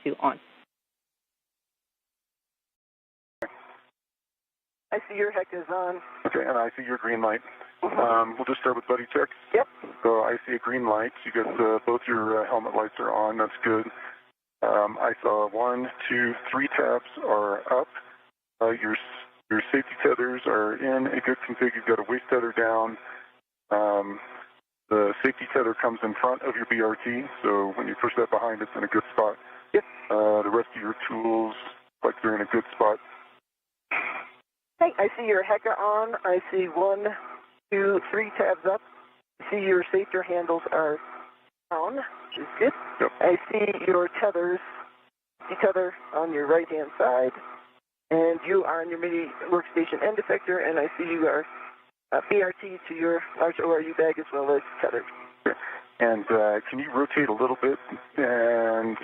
to on. I see your HEC is on. Okay, and I see your green light. We'll just start with buddy checks. Yep. So I see a green light. You got both your helmet lights are on. That's good. I saw 1, 2, 3 tabs are up. Your safety tethers are in a good config. You've got a waist tether down. The safety tether comes in front of your BRT, so when you push that behind, it's in a good spot. Yep. The rest of your tools, like they're in a good spot. Hey, I see your HECA on. I see 1, 2, 3 tabs up. I see your safety handles are down, which is good. Yep. I see your tethers, tether on your right-hand side, and you are on your MIDI workstation end effector, and I see you are BRT to your large ORU bag as well as tethered. And can you rotate a little bit? And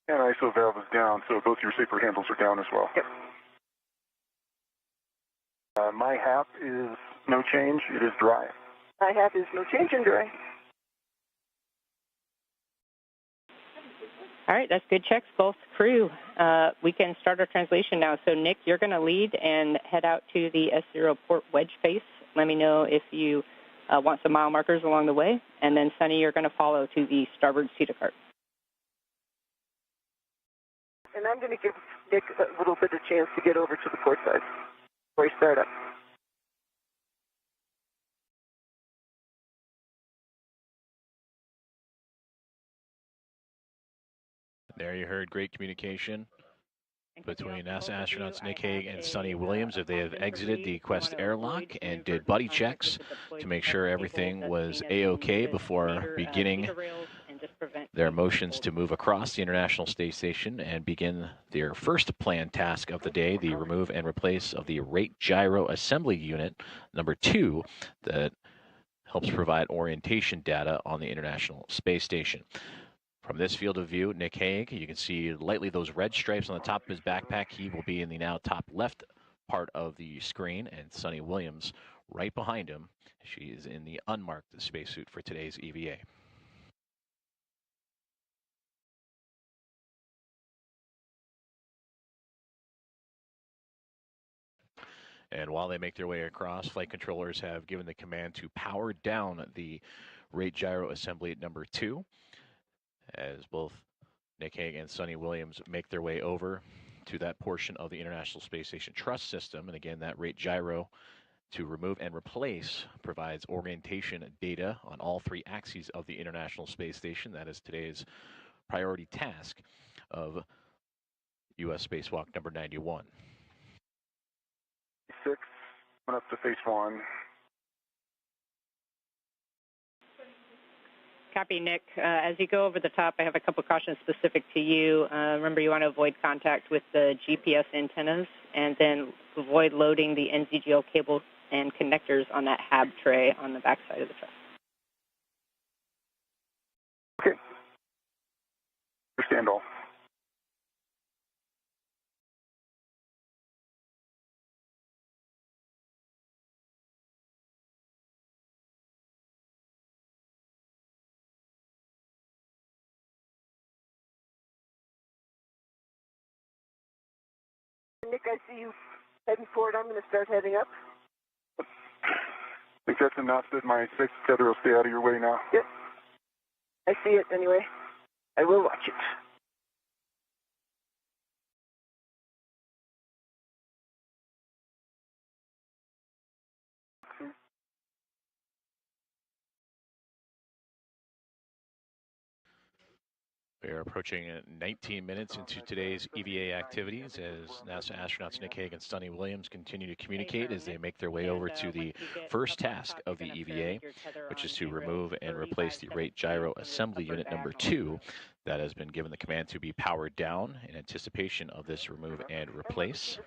ISO valve is down, so both your safer handles are down as well. Yep. My HAP is no change. It is dry. My HAP is no change and dry. All right, that's good checks, both crew. We can start our translation now. So, Nick, you're going to lead and head out to the S0 port wedge face. Let me know if you want some mile markers along the way. And then, Sonny, you're going to follow to the starboard CETA cart. And I'm going to give Nick a little bit of chance to get over to the port side before we start up. There you heard great communication between NASA astronauts Nick Hague and Sonny Williams as they have exited the Quest airlock and did buddy checks to make sure everything was A-OK before beginning their motions to move across the International Space Station and begin their first planned task of the day, the remove and replace of the Rate Gyro Assembly Unit number 2 that helps provide orientation data on the International Space Station. From this field of view, Nick Hague, you can see lightly those red stripes on the top of his backpack. He will be in the now top left part of the screen, and Sonny Williams right behind him. She is in the unmarked spacesuit for today's EVA. And while they make their way across, flight controllers have given the command to power down the Rate Gyro Assembly number 2. As both Nick Hague and Sonny Williams make their way over to that portion of the International Space Station truss system. And again, that rate gyro to remove and replace provides orientation data on all 3 axes of the International Space Station. That is today's priority task of U.S. Spacewalk number 91. 6, went up to phase 1. Copy, Nick. As you go over the top, I have a couple cautions specific to you. Remember, you want to avoid contact with the GPS antennas, and then avoid loading the NZGL cable and connectors on that HAB tray on the back side of the truck. Okay. Understand all. Nick, I see you heading forward. I'm going to start heading up. I think that's enough that my safety tether will stay out of your way now. Yep. I see it anyway. I will watch it. We are approaching 19 minutes into today's EVA activities as NASA astronauts Nick Hague and Sonny Williams continue to communicate as they make their way over to the first task of the EVA, which is to remove and replace the Rate Gyro Assembly Unit number 2 that has been given the command to be powered down in anticipation of this remove and replace.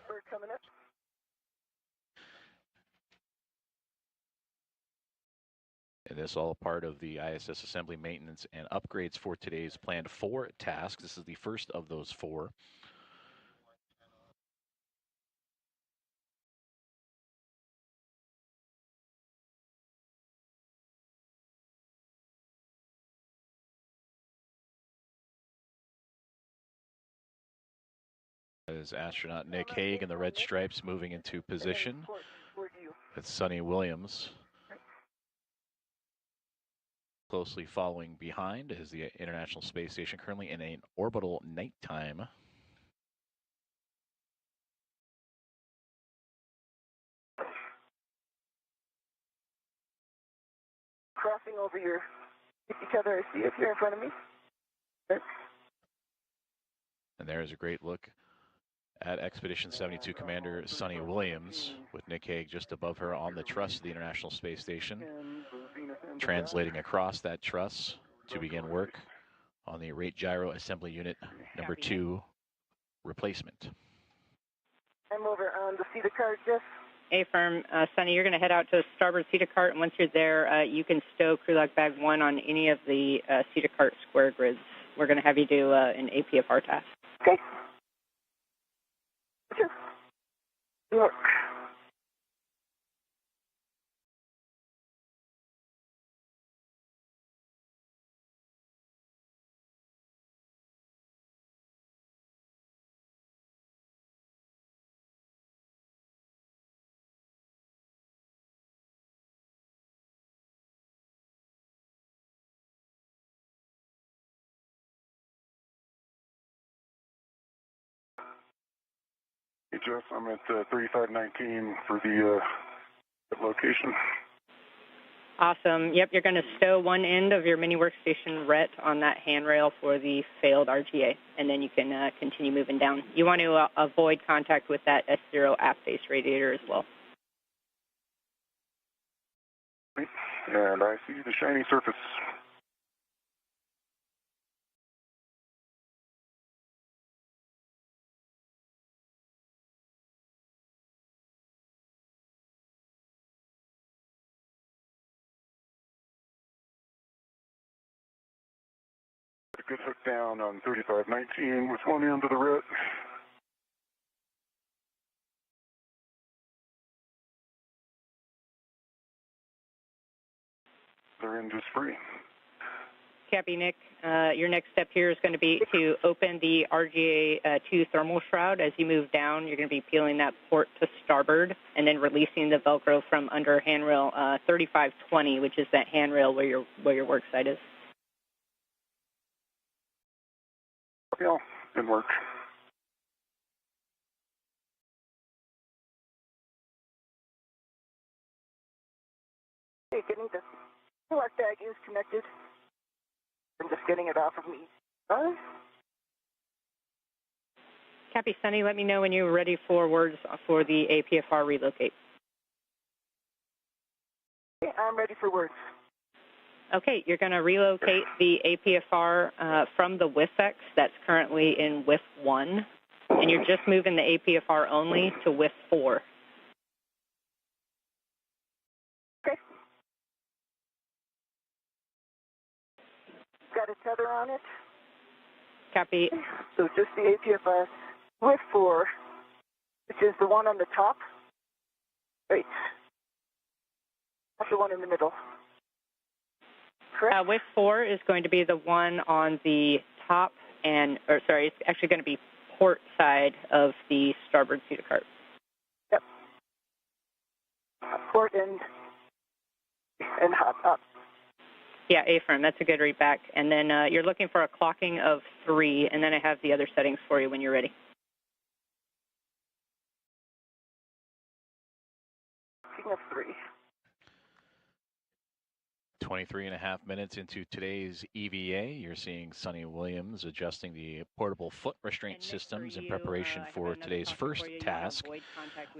And this all part of the ISS assembly maintenance and upgrades for today's planned 4 tasks. This is the first of those 4. As astronaut Nick Hague in the red stripes moving into position with Sonny Williams closely following behind as the International Space Station currently in an orbital nighttime. Crossing over each other, I see it here in front of me. Okay. And there's a great look at Expedition 72 Commander Sonny Williams with Nick Hague just above her on the truss of the International Space Station, translating across that truss to begin work on the Rate Gyro Assembly Unit number 2 replacement. I'm over on the seated card, Jeff. Affirm. Sonny, you're going to head out to the starboard seated cart, and once you're there, you can stow crew lock bag 1 on any of the seated cart square grids. We're going to have you do an APFR task. Okay. Look. Hey, Jeff, I'm at 3519 for the location. Awesome. Yep, you're going to stow one end of your mini workstation RET on that handrail for the failed RGA, and then you can continue moving down. You want to avoid contact with that S0 aft face radiator as well. And I see the shiny surface. A good hook down on 3519 with one end of the RET. Their end is free. Copy, Nick. Your next step here is going to be to open the RGA-2 thermal shroud. As you move down, you're going to be peeling that port to starboard and then releasing the Velcro from under handrail 3520, which is that handrail where your work site is. Yeah, good work. Okay, getting the lock bag is connected. I'm just getting it off of me. Copy, Sonny. Let me know when you're ready for words for the APFR relocate. Okay, I'm ready for words. Okay, you're going to relocate the APFR from the WIFX that's currently in WIF 1, and you're just moving the APFR only to WIF 4. Okay. Got a tether on it. Copy. So just the APFR WIF 4, which is the one on the top. Wait. That's the one in the middle. WIF 4 is going to be the one on the top it's actually going to be port side of the starboard seated cart. Yep. Port and hop up. Yeah, A-firm. That's a good read back. And then you're looking for a clocking of 3, and then I have the other settings for you when you're ready. Clocking of 3. 23.5 minutes into today's EVA, you're seeing Sonny Williams adjusting the portable foot restraint systems in preparation for today's first task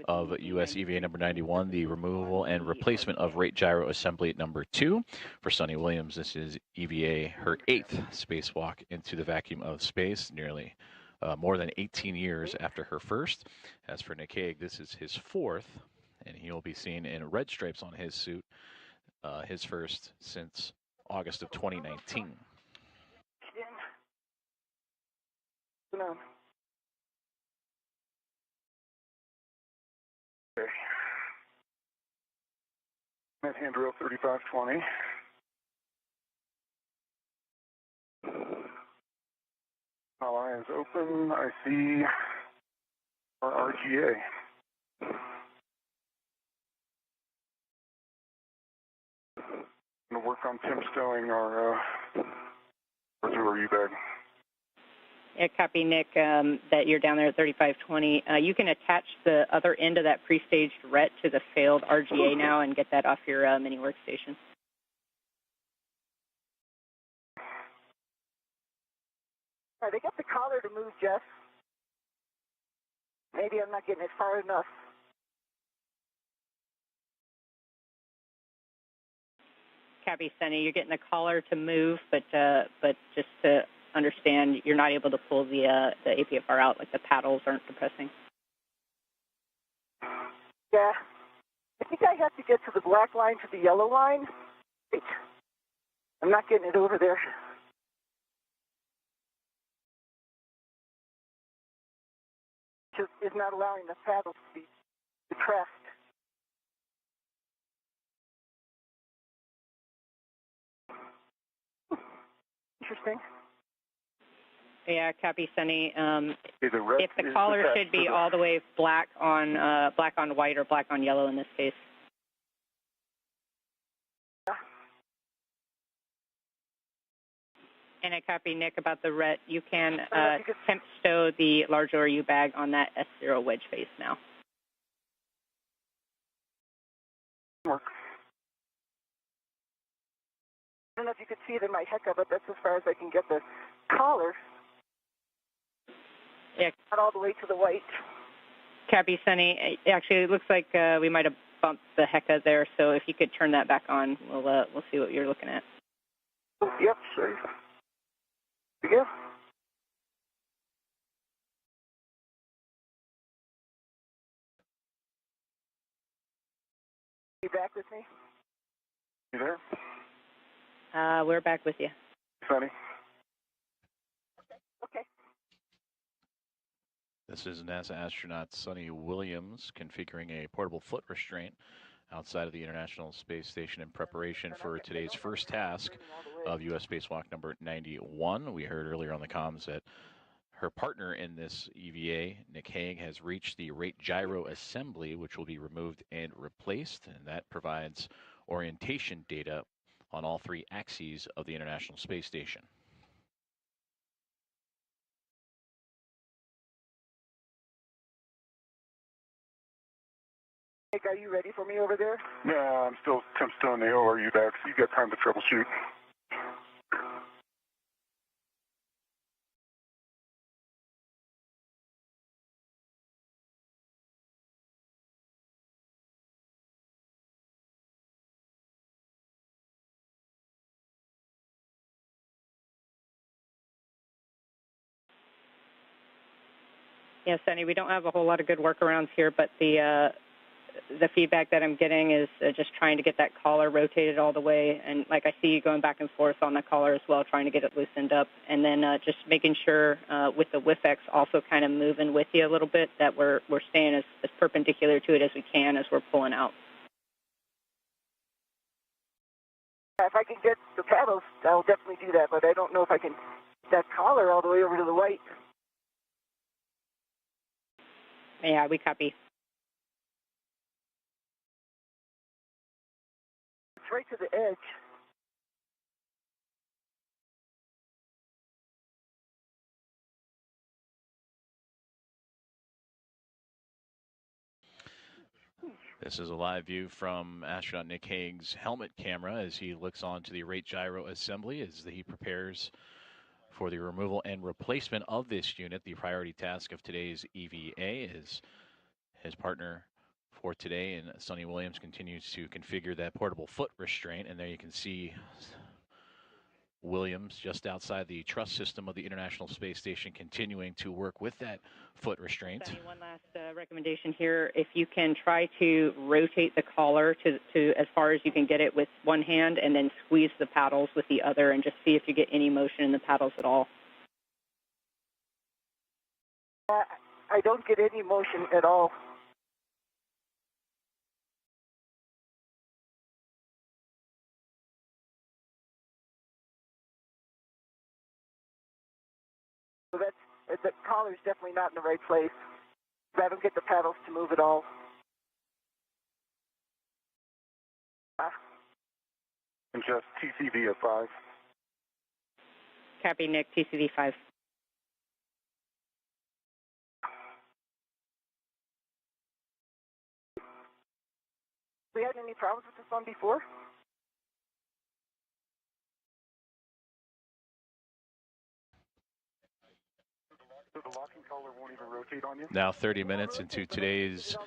of US EVA number 91, the removal and replacement of rate gyro assembly number 2. For Sonny Williams, this is EVA, her 8th spacewalk into the vacuum of space, nearly more than 18 years after her first. As for Nick Hague, this is his 4th, and he'll be seen in red stripes on his suit. His first since August of 2019. No. Okay. At handrail 3520. All eyes open. I see Our RGA. Going to work on temp stowing our auxiliary bag. Yeah, copy, Nick, that you're down there at 3520. You can attach the other end of that pre-staged RET to the failed RGA now and get that off your mini workstation. All right, I got the collar to move, Jeff. Maybe I'm not getting it far enough. Copy, Sunny. You're getting the collar to move, but just to understand, you're not able to pull the APFR out, like the paddles aren't depressing. Yeah. I think I have to get to the black line to the yellow line. Wait. I'm not getting it over there. Just is not allowing the paddles to be depressed. Interesting. Yeah, copy, Sunny. If the is collar attached should be to the- all the way black on white or black on yellow in this case. And I copy, Nick, about the RET. You can temp stow the large ORU bag on that S0 wedge face now. Work. I don't know if you could see it in my HECA, but that's as far as I can get the collar. Yeah. Not all the way to the white. Copy, Sunny. Actually, it looks like we might have bumped the HECA there, so if you could turn that back on, we'll see what you're looking at. Yep, sure. Here we go. You back with me? You there? We're back with you. Sunny? Okay. This is NASA astronaut Sonny Williams configuring a portable foot restraint outside of the International Space Station in preparation for today's first task of U.S. Spacewalk number 91. We heard earlier on the comms that her partner in this EVA, Nick Hague, has reached the rate gyro assembly, which will be removed and replaced, and that provides orientation data on all three axes of the International Space Station. Nick, are you ready for me over there? Yeah, I'm still temp stowing the ORU bag, so you got time to troubleshoot. Yeah, Sunny, we don't have a whole lot of good workarounds here, but the feedback that I'm getting is just trying to get that collar rotated all the way, and like I see you going back and forth on the collar as well, trying to get it loosened up, and then just making sure with the WIFX also kind of moving with you a little bit, that we're staying as perpendicular to it as we can as we're pulling out. If I can get the paddles, I'll definitely do that, but I don't know if I can get that collar all the way over to the white. Yeah, we copy. It's right to the edge. This is a live view from astronaut Nick Hague's helmet camera as he looks onto the rate gyro assembly as he prepares for the removal and replacement of this unit. The priority task of today's EVA is his partner for today, and Sonny Williams continues to configure that portable foot restraint. And there you can see Williams just outside the truss system of the International Space Station continuing to work with that foot restraint. Sonny, one last recommendation here. If you can try to rotate the collar to as far as you can get it with one hand and then squeeze the paddles with the other and just see if you get any motion in the paddles at all. I don't get any motion at all. So the collar's definitely not in the right place. Grab and get the paddles to move it all. And just TCV of 5. Copy, Nick, TCV 5. We had any problems with this one before? So the locking collar won't even rotate on you? Now 30 minutes into today's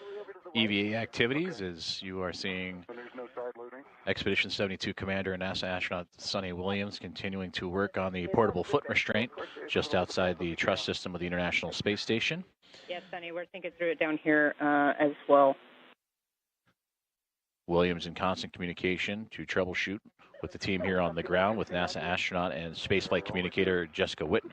EVA activities, as you are seeing So there's no side loading? Expedition 72 Commander and NASA astronaut Sonny Williams continuing to work on the portable foot restraint just outside the truss system of the International Space Station. Yes, Sonny, we're thinking through it down here as well. Williams in constant communication to troubleshoot with the team here on the ground with NASA astronaut and spaceflight communicator Jessica Whitner.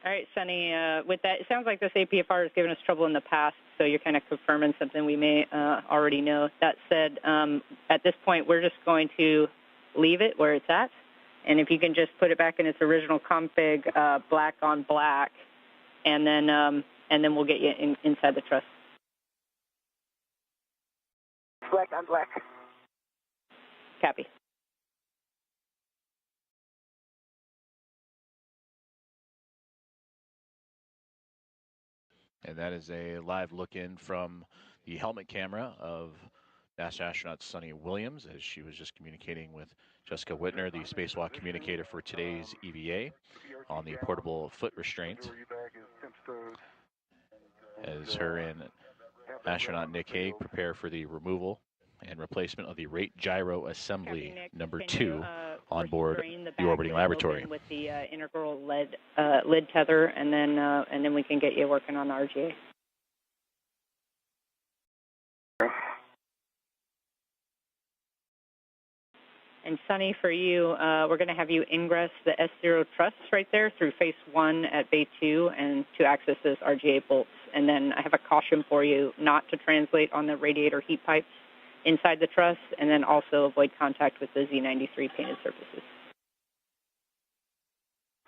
All right, Sonny, with that, it sounds like this APFR has given us trouble in the past, so you're kind of confirming something we may already know. That said, at this point, we're just going to leave it where it's at, and if you can just put it back in its original config, black on black, and then we'll get you inside the truss. Black on black. Copy. And that is a live look in from the helmet camera of NASA astronaut Sonny Williams as she was just communicating with Jessica Whitner, the spacewalk communicator for today's EVA, on the portable foot restraint, as her and astronaut Nick Hague prepare for the removal and replacement of the rate gyro assembly number 2 on board the orbiting laboratory. With the integral lid tether, and then we can get you working on the RGA. And Sonny, for you, we're going to have you ingress the S0 truss right there through phase 1 at Bay 2 and to access those RGA bolts. And then I have a caution for you not to translate on the radiator heat pipes inside the truss, and then also avoid contact with the Z93 painted surfaces.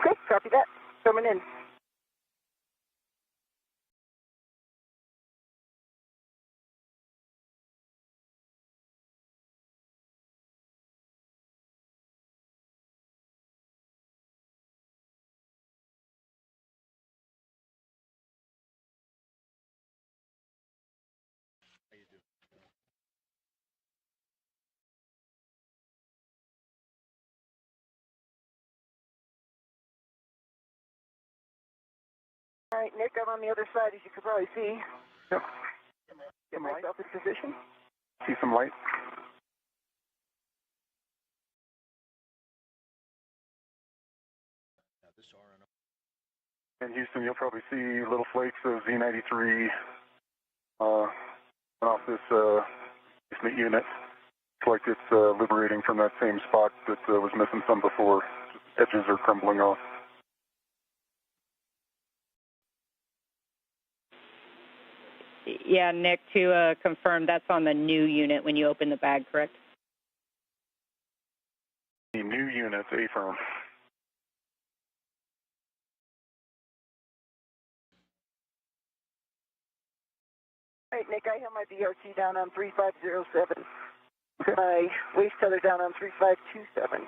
Okay, copy that. Coming in. All right, Nick, I'm on the other side, as you can probably see. Yep. Get myself in position. See some light? In Houston, you'll probably see little flakes of Z93 off this basement unit. It's like it's liberating from that same spot that was missing some before. Edges are crumbling off. Yeah, Nick, to confirm, that's on the new unit when you open the bag, correct? The new unit, A-firm. All right, Nick, I have my BRT down on 3507. My waist tether down on 3527.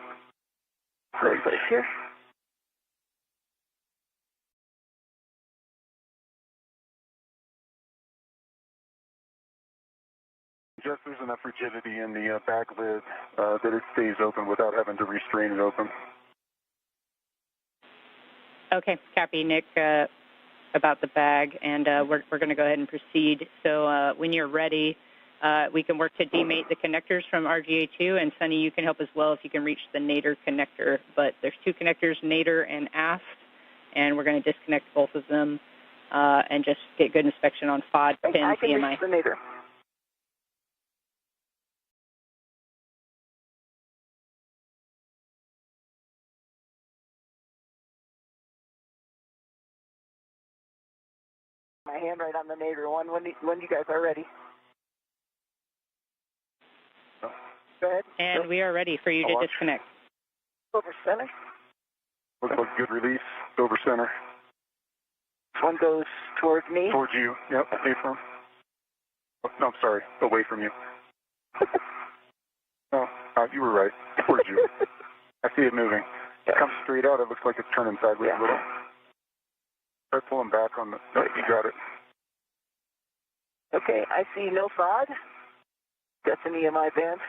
Great. Place here. Just there's enough rigidity in the bag lid that it stays open without having to restrain it open. Okay, copy, Nick, about the bag, and we're going to go ahead and proceed. So when you're ready, we can work to demate the connectors from RGA2, and Sonny, you can help as well if you can reach the nadir connector. But there's 2 connectors, nadir and aft, and we're going to disconnect both of them and just get good inspection on FOD, pins, I can EMI. reach the nadir. My hand right on the nadir one when you guys are ready. ahead. And we are ready for you to disconnect. Over center. Looks like good release. Over center. This one goes towards me. Towards you. Yep. Away from. Oh, no, I'm sorry. Away from you. No, you were right. Towards you. I see it moving. It comes straight out. It looks like it's turning sideways a little. Start pulling back on the. No, you got it. Okay, I see no FOD. That's an EMI band.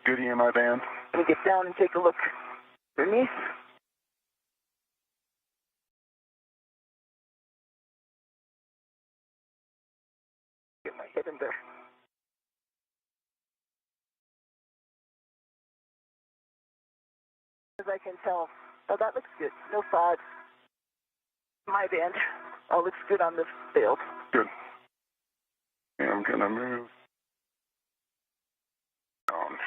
Good EMI band. Let me get down and take a look underneath. Get my head in there. As I can tell, oh, that looks good. No FOD. My band. All looks good on the field. Good. And I'm gonna move down.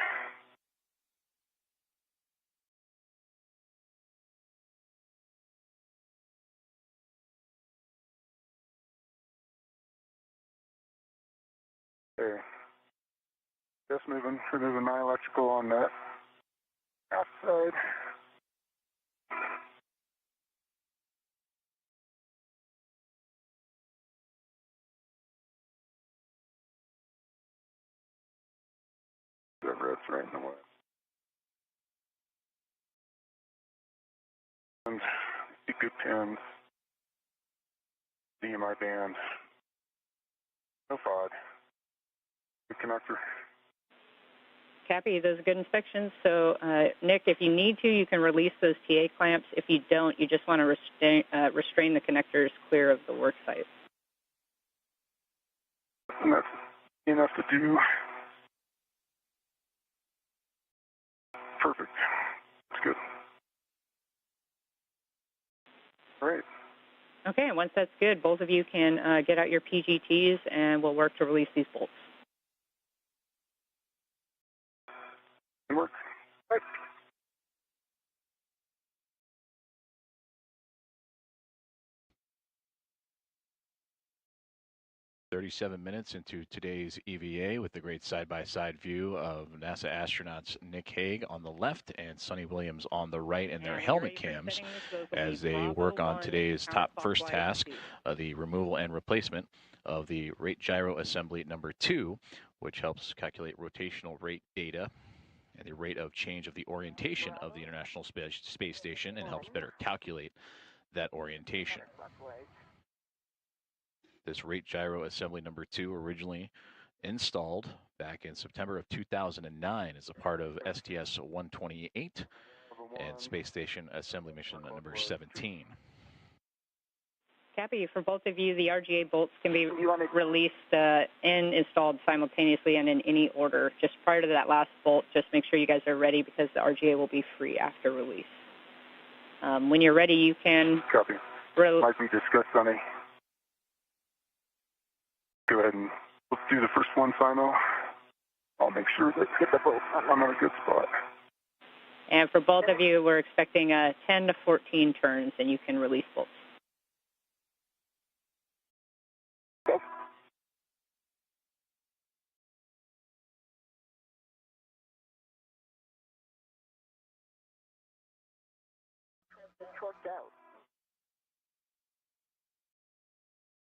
Okay. Just removing my electrical on that outside. Whatever, that's right in the way. And good pins. DMI band. No FOD. Good connector. Cappy, those are good inspections. So, Nick, if you need to, you can release those TA clamps. If you don't, you just want to restrain the connectors clear of the work site. And that's enough to do. Perfect. That's good. All right. Okay, and once that's good, both of you can get out your PGTs and we'll work to release these bolts. Work. Right. 37 minutes into today's EVA with the great side-by-side view of NASA astronauts Nick Hague on the left and Sonny Williams on the right in their helmet cams as they work on today's first task, the removal and replacement of the rate gyro assembly number 2, which helps calculate rotational rate data and the rate of change of the orientation of the International Space Station and helps better calculate that orientation. This rate gyro assembly number 2 originally installed back in September of 2009 as a part of STS-128 and Space Station Assembly Mission number 17. Cappy, for both of you, the RGA bolts can be released and installed simultaneously and in any order. Just prior to that last bolt, just make sure you guys are ready because the RGA will be free after release. When you're ready, you can... Copy. Like we discussed, Sonny. Go ahead and let's do the first one, Simo. I'll make sure that I'm in a good spot. And for both of you, we're expecting 10 to 14 turns, and you can release bolts. Okay. Torqued out.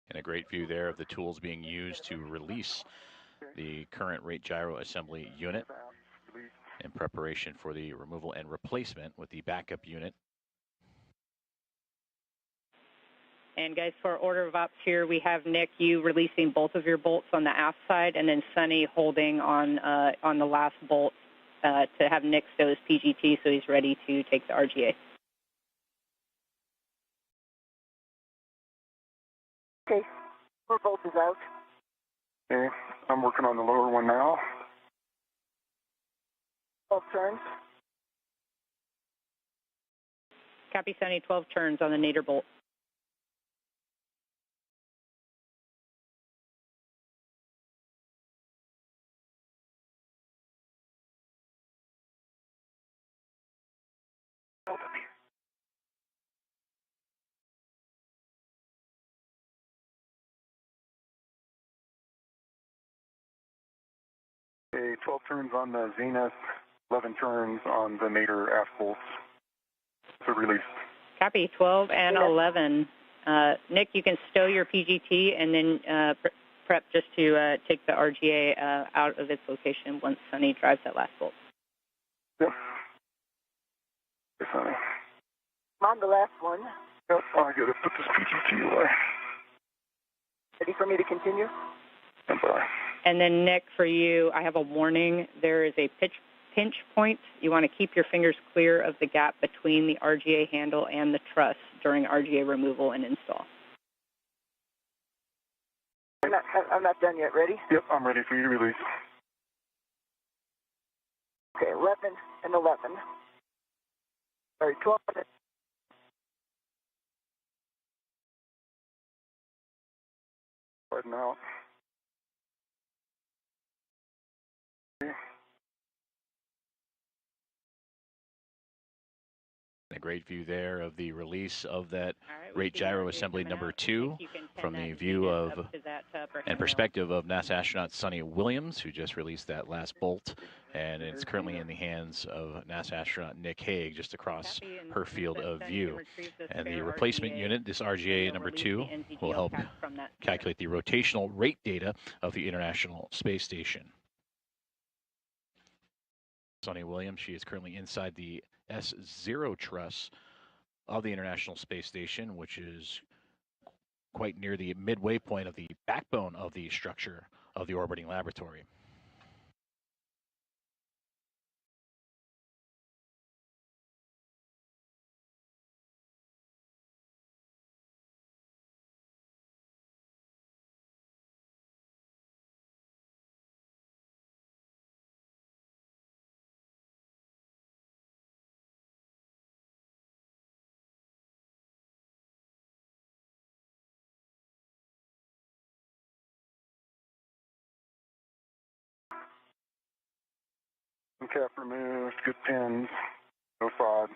And a great view there of the tools being used to release the current rate gyro assembly unit in preparation for the removal and replacement with the backup unit. And guys, for order of ops here, we have Nick, you releasing both of your bolts on the aft side, and then Sonny holding on the last bolt to have Nick stow his PGT so he's ready to take the RGA. Okay, 4 bolts is out. Okay, I'm working on the lower one now. 12 turns. Copy, Sonny, 12 turns on the nadir bolt. Okay, 12 turns on the zenith, 11 turns on the nadir aft bolts. So release. Copy, 12 and 11. Nick, you can stow your PGT and then prep just to take the RGA out of its location once Sunny drives that last bolt. Yep. Hey, Sunny. I'm on the last one. Yep, I gotta put this PGT away. Ready for me to continue? And bye. And then Nick, for you, I have a warning. There is a pinch point. You want to keep your fingers clear of the gap between the RGA handle and the truss during RGA removal and install. I'm not done yet. Ready? Yep, I'm ready for you to release. Okay, 11 and 11. Sorry, 12 and Sliding out. A great view there of the release of that rate gyro assembly number 2 from the view of and perspective of NASA astronaut Sunny Williams, who just released that last bolt, and it's currently in the hands of NASA astronaut Nick Hague just across her field of view. And the replacement unit, this RGA number 2, will help calculate the rotational rate data of the International Space Station. Sunny Williams, she is currently inside the S0 truss of the International Space Station, which is quite near the midway point of the backbone of the structure of the orbiting laboratory. Cap removed, good pins, no FOD.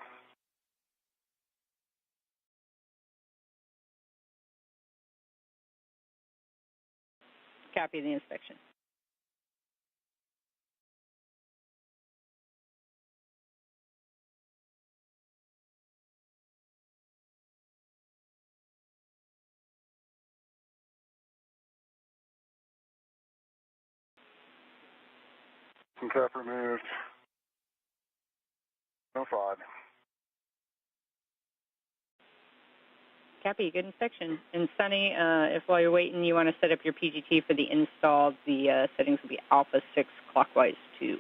Copy the inspection. Cap removed, no FOD. Copy, good inspection. And Sunny, if while you're waiting you want to set up your PGT for the install, the settings will be Alpha 6 clockwise 2.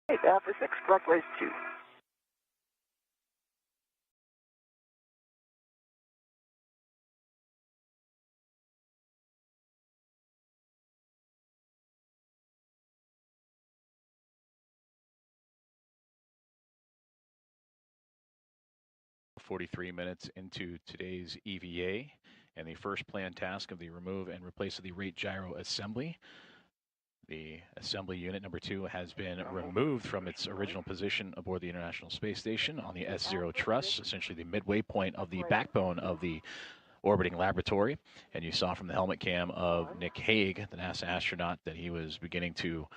Right, Alpha 6 clockwise 2. .43 minutes into today's EVA, and the first planned task of the remove and replace of the rate gyro assembly. The assembly unit number 2 has been removed from its original position aboard the International Space Station on the S0 truss, essentially the midway point of the backbone of the orbiting laboratory. And you saw from the helmet cam of Nick Hague, the NASA astronaut, that he was beginning to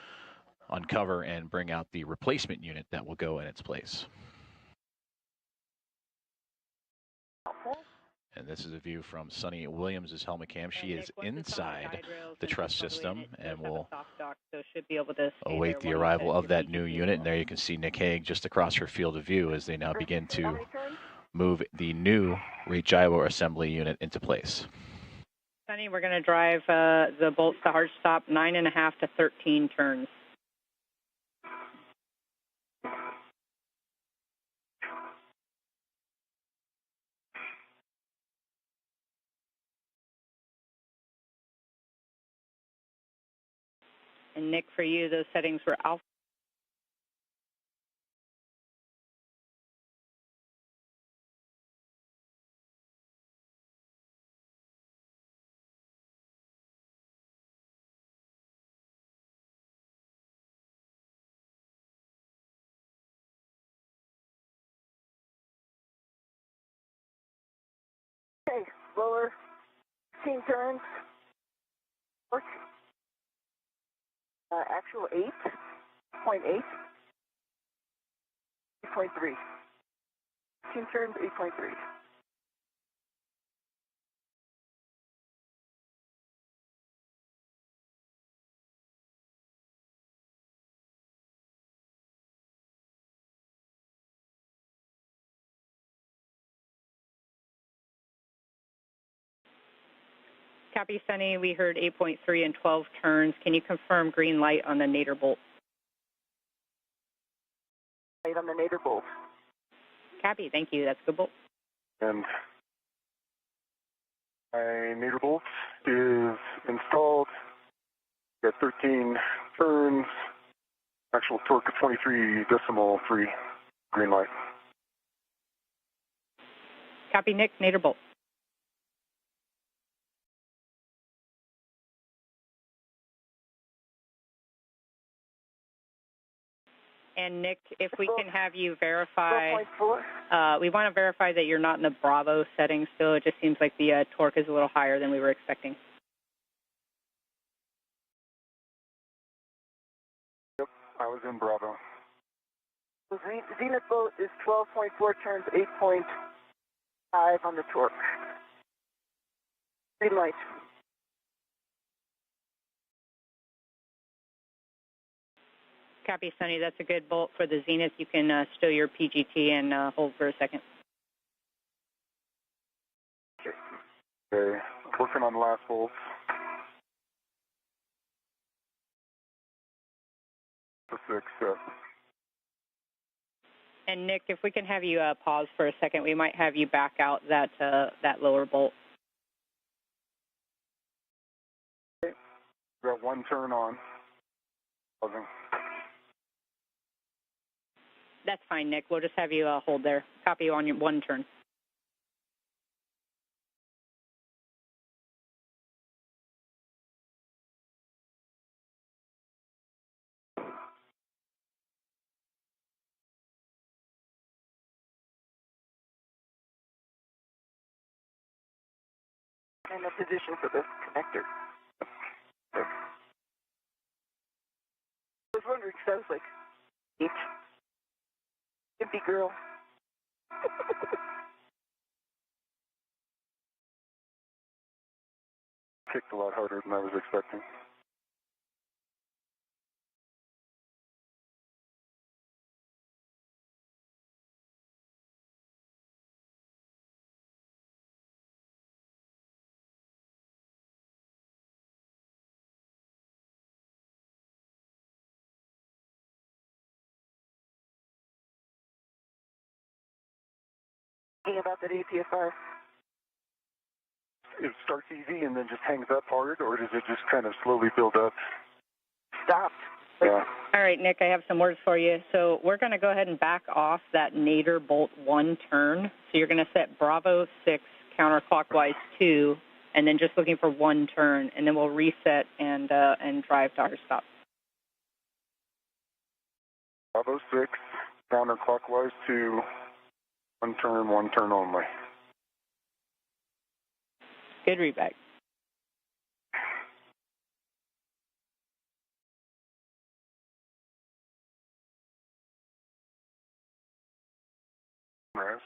uncover and bring out the replacement unit that will go in its place. And this is a view from Sunny Williams' helmet cam. She is inside the truss system and will await the arrival of that new unit. And there you can see Nick Hague just across her field of view as they now begin to move the new rate gyro assembly unit into place. Sunny, we're going to drive the bolts to hard stop 9.5 to 13 turns. And Nick, for you, those settings were Alpha. Okay, lower 16 turns. Actual 8.8, 8.3. 15 turns, 8.3. Copy, Sunny. We heard 8.3 and 12 turns. Can you confirm green light on the nadir bolt? Light on the nadir bolt. Copy. Thank you. That's a good bolt. And my nadir bolt is installed. Got 13 turns. Actual torque of 23.3. Green light. Copy, Nick. Nadir bolt. And Nick, if we can have you verify, 4.4. we want to verify that you're not in the Bravo setting still. It just seems like the torque is a little higher than we were expecting. Yep, I was in Bravo. The zenith boat is 12.4 turns, 8.5 on the torque. Green light. Copy, Sunny. That's a good bolt for the zenith. You can stow your PGT and hold for a second. Okay, working on the last bolt. The 6 set. And Nick, if we can have you pause for a second, we might have you back out that lower bolt. Okay. Got one turn on. Pausing. That's fine, Nick. We'll just have you hold there. Copy you on your one turn. And the position for the connector. I was wondering, because I was like, 8. Empty girl. Kicked a lot harder than I was expecting. Thinking about that APFR. It starts easy and then just hangs up hard, or does it just kind of slowly build up? Stopped. Yeah. All right, Nick, I have some words for you. So we're going to go ahead and back off that nadir bolt 1 turn. So you're going to set Bravo 6 counterclockwise 2, and then just looking for 1 turn, and then we'll reset and drive to our stop. Bravo 6, counterclockwise to 1 turn only. Good readback. Res.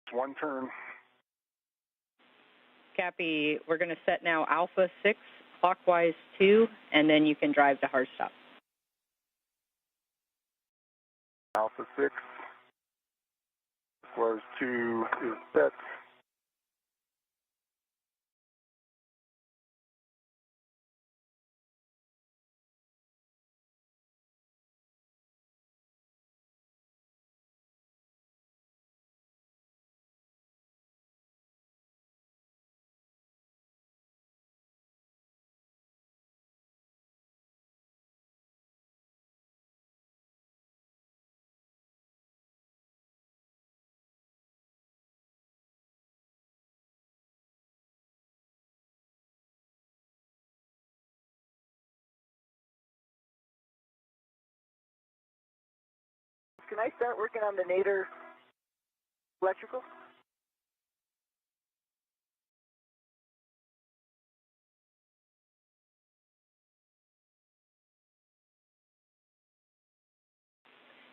It's 1 turn. Copy. We're going to set now Alpha 6, clockwise 2, and then you can drive to hard stop. Alpha 6, clockwise 2 is set. Can I start working on the nadir electrical?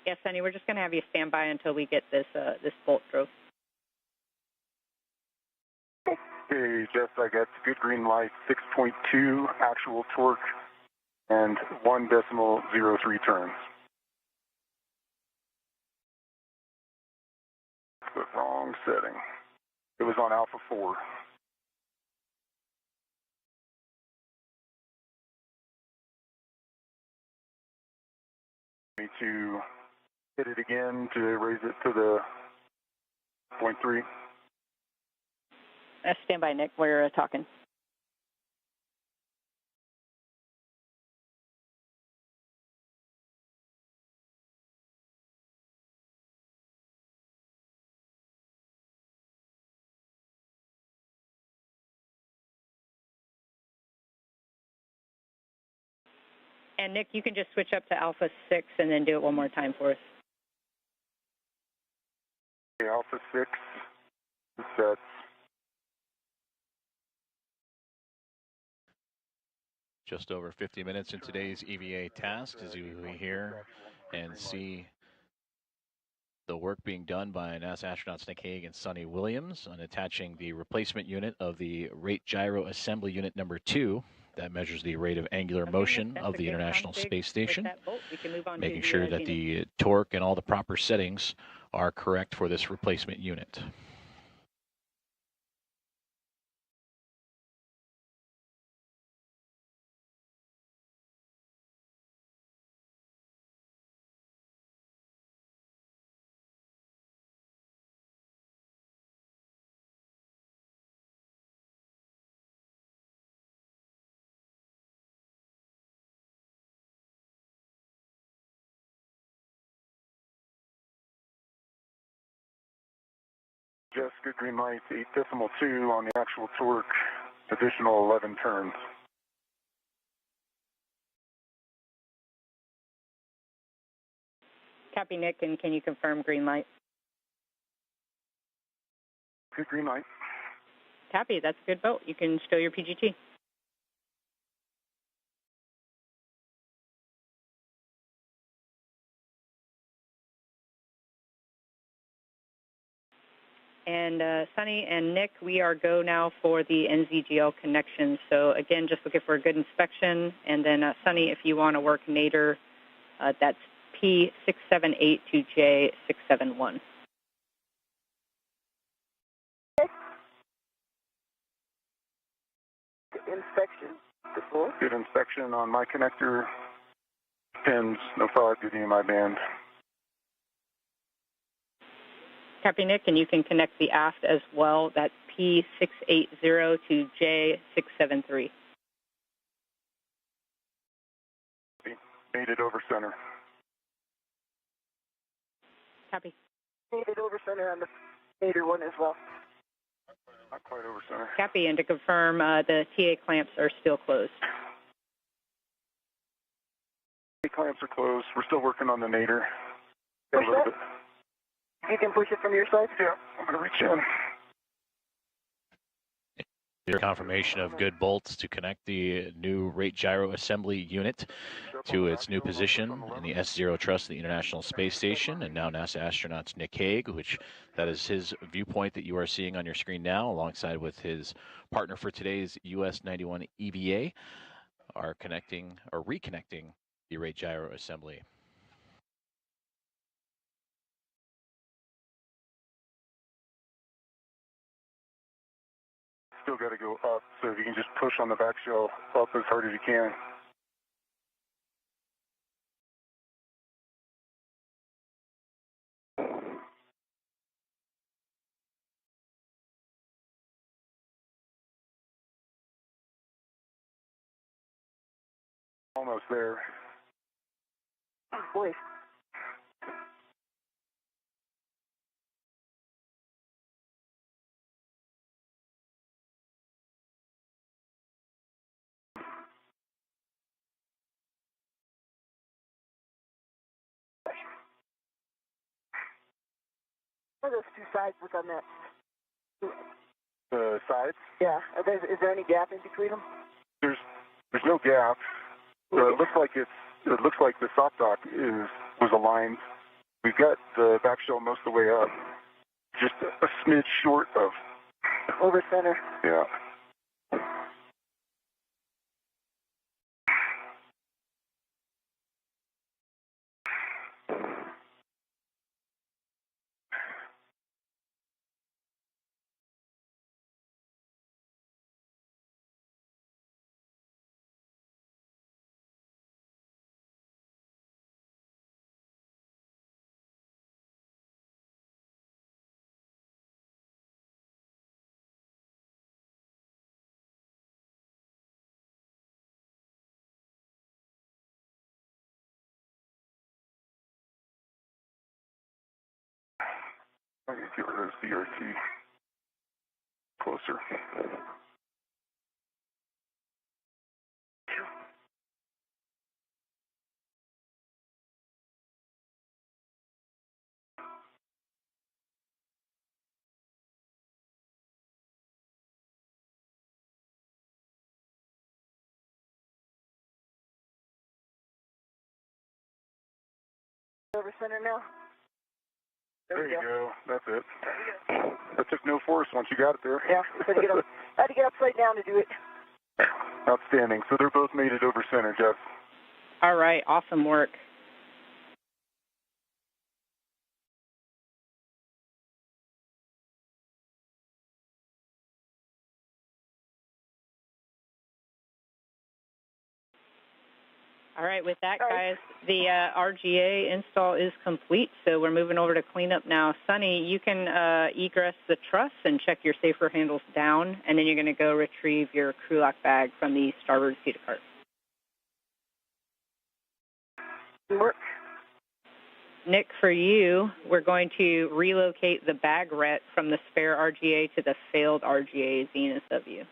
Yes, Sonny, we're just going to have you stand by until we get this this bolt drove. Okay, Jess, I got good green light, 6.2 actual torque and 1.03 turns. The wrong setting. It was on Alpha 4. Need to hit it again to raise it to the 0.3. Stand by, Nick. We're talking. And Nick, you can just switch up to Alpha 6 and then do it one more time for us. Okay, Alpha 6 is set. Just over 50 minutes in today's EVA task, as you hear and see the work being done by NASA astronauts Nick Hague and Sonny Williams on attaching the replacement unit of the Rate Gyro Assembly Unit number 2 that measures the rate of angular motion of the International Space Station, making sure that the torque and all the proper settings are correct for this replacement unit. Just good green light, 8.2 on the actual torque, additional 11 turns. Copy, Nick, and can you confirm green light? Good green light. Copy, that's a good vote. You can stow your PGT. And Sonny and Nick, we are go now for the NZGL connection. So again, just looking for a good inspection. And then Sonny, if you want to work nadir, that's P678 to J671. Inspection before. Good inspection on my connector. Pins, no fog, good EMI band. Copy, Nick, and you can connect the aft as well. That's P680 to J673. Made it over center. Copy. Made it over center on the nadir one as well. Not quite over center. Copy, and to confirm, the TA clamps are still closed. The clamps are closed. We're still working on the nadir. Push that. You can push it from your side? Yeah, I'm going to reach in. Confirmation of good bolts to connect the new Rate Gyro Assembly Unit to its new position in the S0 truss of the International Space Station. And now NASA astronauts Nick Hague, which that is his viewpoint that you are seeing on your screen now, alongside with his partner for today's US 91 EVA, are connecting or reconnecting the Rate Gyro Assembly. Still got to go up, so if you can just push on the back shell up as hard as you can. Almost there. Boy. What are those two sides look on that? The sides? Yeah. Is there any gap in between them? There's no gap. It looks like the soft dock was aligned we've got the back shell most of the way up. Just a smidge short of. Over center. Yeah. I'm going to get rid of this BRT closer. Over center now. There you go. That's it. That took no force once you got it there. Yeah, I had to get upside down to do it. Outstanding. So they're both made it over center, Jeff. All right, awesome work. All right, with that, guys, the RGA install is complete, so we're moving over to cleanup now. Sonny, you can egress the truss and check your safer handles down, and then you're going to go retrieve your crew lock bag from the starboard seat cart. Work. Nick, for you, we're going to relocate the bag ret from the spare RGA to the failed RGA zenith of you.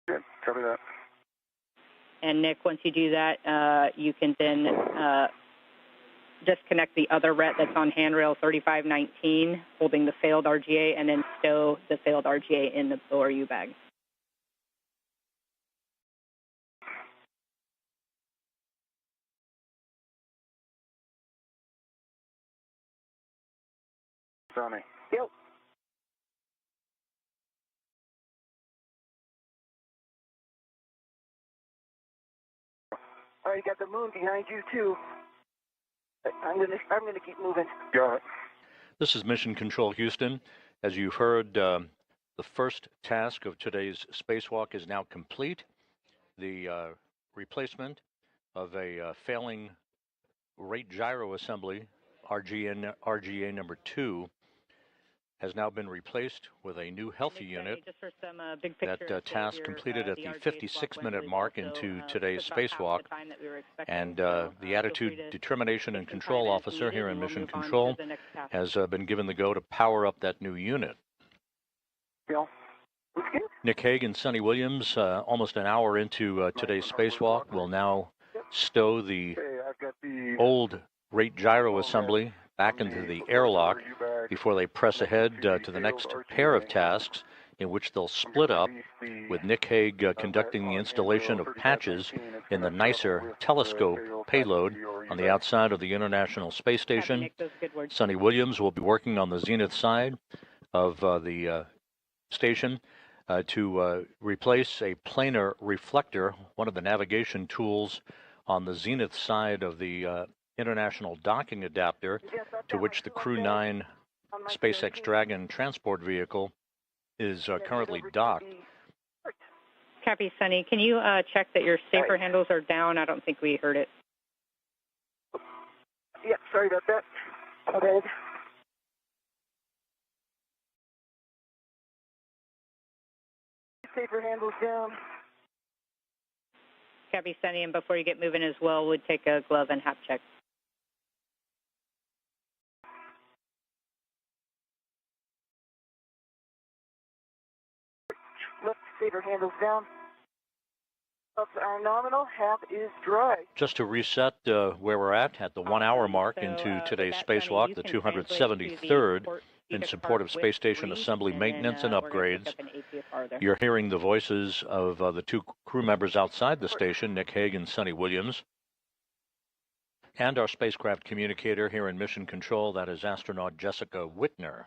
Good. Cover that. And Nick, once you do that, you can then disconnect the other ret that's on handrail 3519, holding the failed RGA, and then stow the failed RGA in the ORU bag. Sonny. Yep. All right, you got the moon behind you too. I'm gonna keep moving. Got it. This is Mission Control Houston. As you've heard, the first task of today's spacewalk is now complete. The replacement of a failing rate gyro assembly, RGA number 2, has now been replaced with a new healthy unit. That task completed at the 56-minute mark into today's spacewalk. And the Attitude, Determination, and Control Officer here in Mission Control has been given the go to power up that new unit. Nick Hague and Sonny Williams, almost an hour into today's spacewalk, will now stow the old rate gyro assembly back into the airlock before they press ahead to the next pair of tasks, in which they'll split up, with Nick Hague conducting the installation of patches in the nicer telescope payload on the outside of the International Space Station. Sonny Williams will be working on the zenith side of the station to replace a planar reflector, one of the navigation tools on the zenith side of the International Docking Adapter, to which the Crew 9 SpaceX Dragon transport vehicle is currently docked. Copy, Sonny. Can you check that your safer handles are down? I don't think we heard it. Yeah, sorry about that. Okay. Safer handles down. Copy, Sonny. And before you get moving as well, we'd take a glove and hap check. Left safer handles down. Ups are nominal. Hap is dry. Just to reset where we're at the 1 hour mark into today's spacewalk, the 273rd, in support of space station assembly maintenance and upgrades. You're hearing the voices of the two crew members outside the station, Nick Hague and Sonny Williams. And our spacecraft communicator here in Mission Control, that is astronaut Jessica Whitner.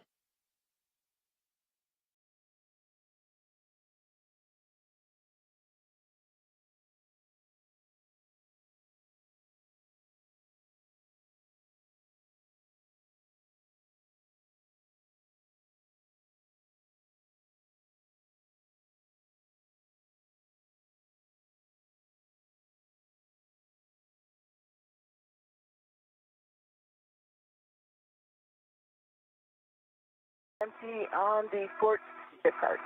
Empty on the port gift card.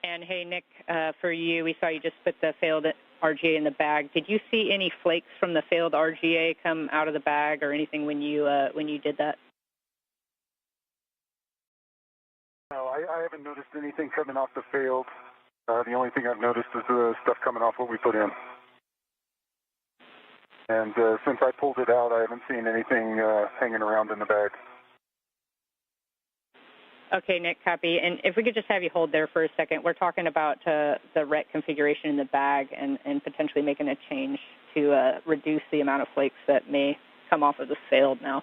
And hey, Nick, for you, we saw you just put the failed RGA in the bag. Did you see any flakes from the failed RGA come out of the bag or anything when you did that? No, I haven't noticed anything coming off the failed. The only thing I've noticed is the stuff coming off what we put in. And since I pulled it out, I haven't seen anything hanging around in the bag. Okay, Nick, copy. And if we could just have you hold there for a second. We're talking about the RET configuration in the bag and potentially making a change to reduce the amount of flakes that may come off of the failed now.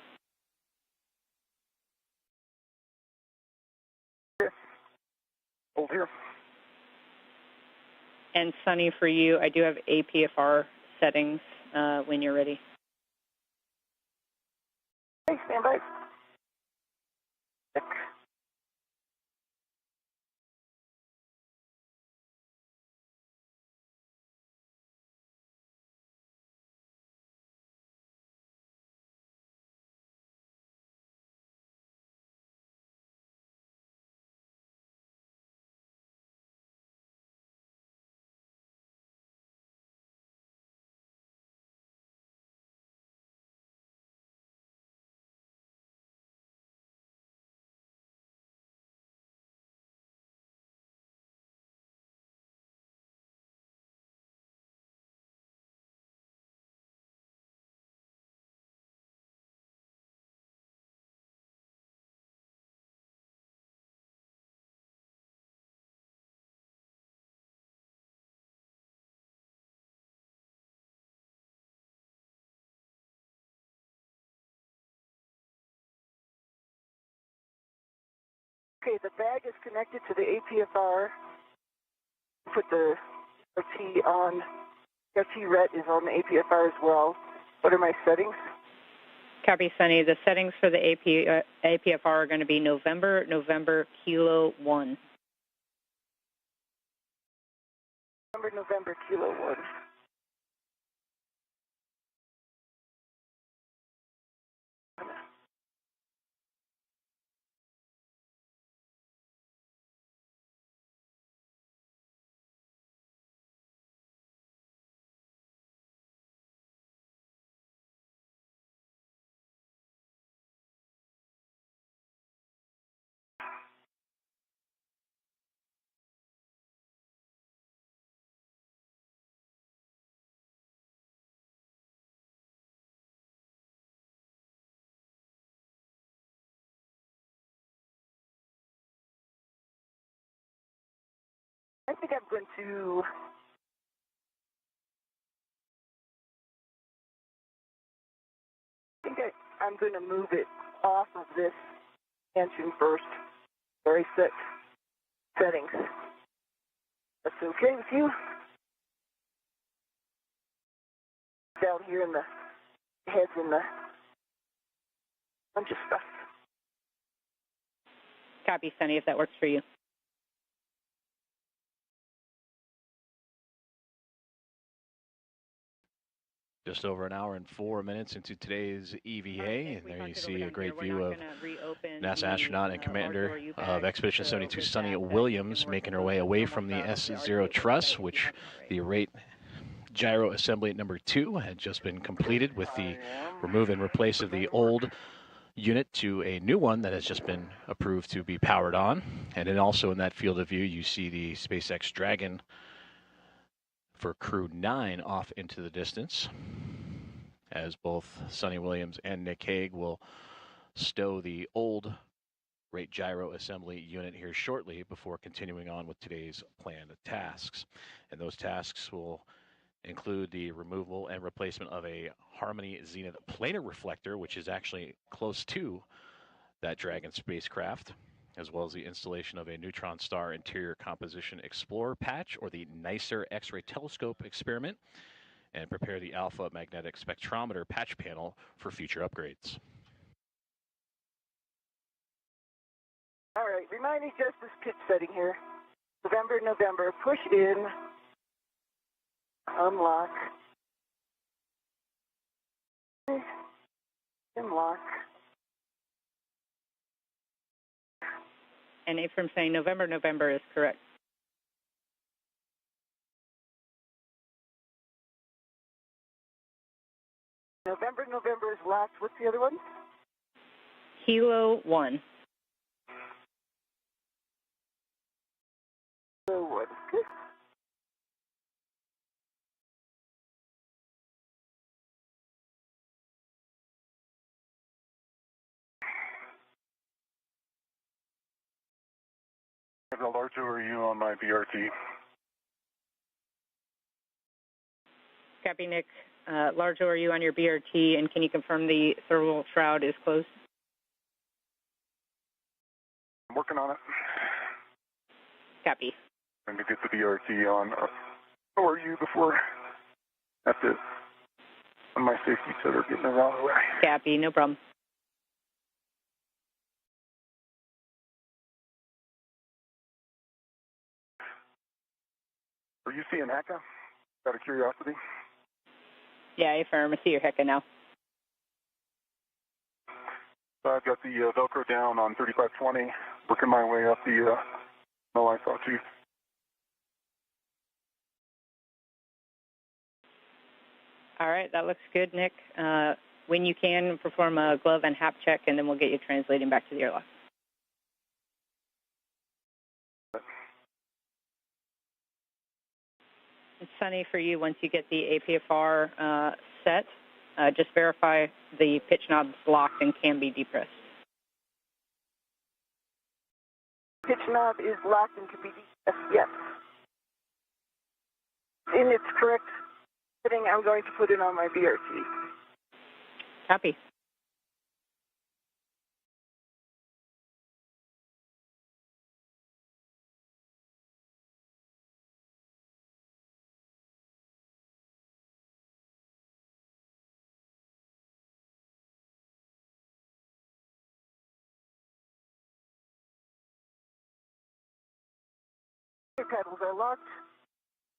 Hold here. And Sunny, for you, I do have APFR settings when you're ready. Okay, stand by. Okay, the bag is connected to the APFR. Put the RT on. RT RET is on the APFR as well. What are my settings? Copy, Sunny. The settings for the APFR are going to be November, Kilo 1. November, Kilo 1. I think I'm going to I'm going to move it off of this engine first, where I set settings. That's okay with you? Down here in the heads and the bunch of stuff. Copy, Sunny, if that works for you. Just over an hour and 4 minutes into today's EVA, and there you see a great view of NASA astronaut and commander of Expedition 72, Sunny Williams, making her way away from the S0 truss, which the rate gyro assembly at number 2 had just been completed with the remove and replace of the old unit to a new one that has just been approved to be powered on. And then also in that field of view, you see the SpaceX Dragon for Crew 9 off into the distance, as both Sunny Williams and Nick Hague will stow the old rate gyro assembly unit here shortly before continuing on with today's planned tasks. And those tasks will include the removal and replacement of a Harmony Zenith planar reflector, which is actually close to that Dragon spacecraft, as well as the installation of a neutron star interior composition explorer patch, or the NICER X-ray telescope experiment, and prepare the alpha magnetic spectrometer patch panel for future upgrades. All right, reminding just this pitch setting here. November, push in, unlock, unlock. And Ephraim saying November is correct. November is locked. What's the other one? Kilo 1. Kilo 1. Good. How large are you on my BRT? Copy, Nick. Large ORU on your BRT, and can you confirm the thermal shroud is closed? I'm working on it. Copy. Trying to get the BRT on ORU before I have to, on my safety tether, getting around the way. Copy, no problem. Are you seeing HECA? Out of curiosity? Yeah, Ephraim, I see your HECA now. I've got the Velcro down on 3520, working my way up the I saw too. All right, that looks good, Nick. When you can, perform a glove and hap check, and then we'll get you translating back to the airlock. It's Sunny for you. Once you get the APFR set, just verify the pitch knob's locked and can be depressed. Pitch knob is locked and can be depressed. Yes. In its correct setting, I'm going to put it on my BRT. Copy. Pedals are locked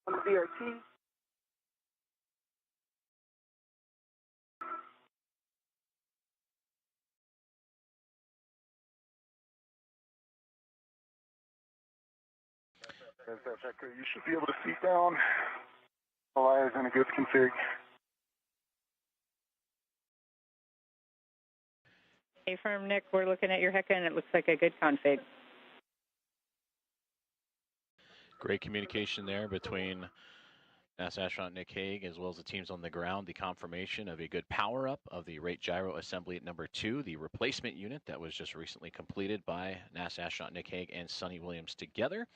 on the BRT. You should be able to see down. All is in a good config. Hey, firm, Nick, we're looking at your HECA, and it looks like a good config. Great communication there between NASA astronaut Nick Hague as well as the teams on the ground. The confirmation of a good power-up of the rate gyro assembly at number 2, the replacement unit that was just recently completed by NASA astronaut Nick Hague and Sunny Williams together,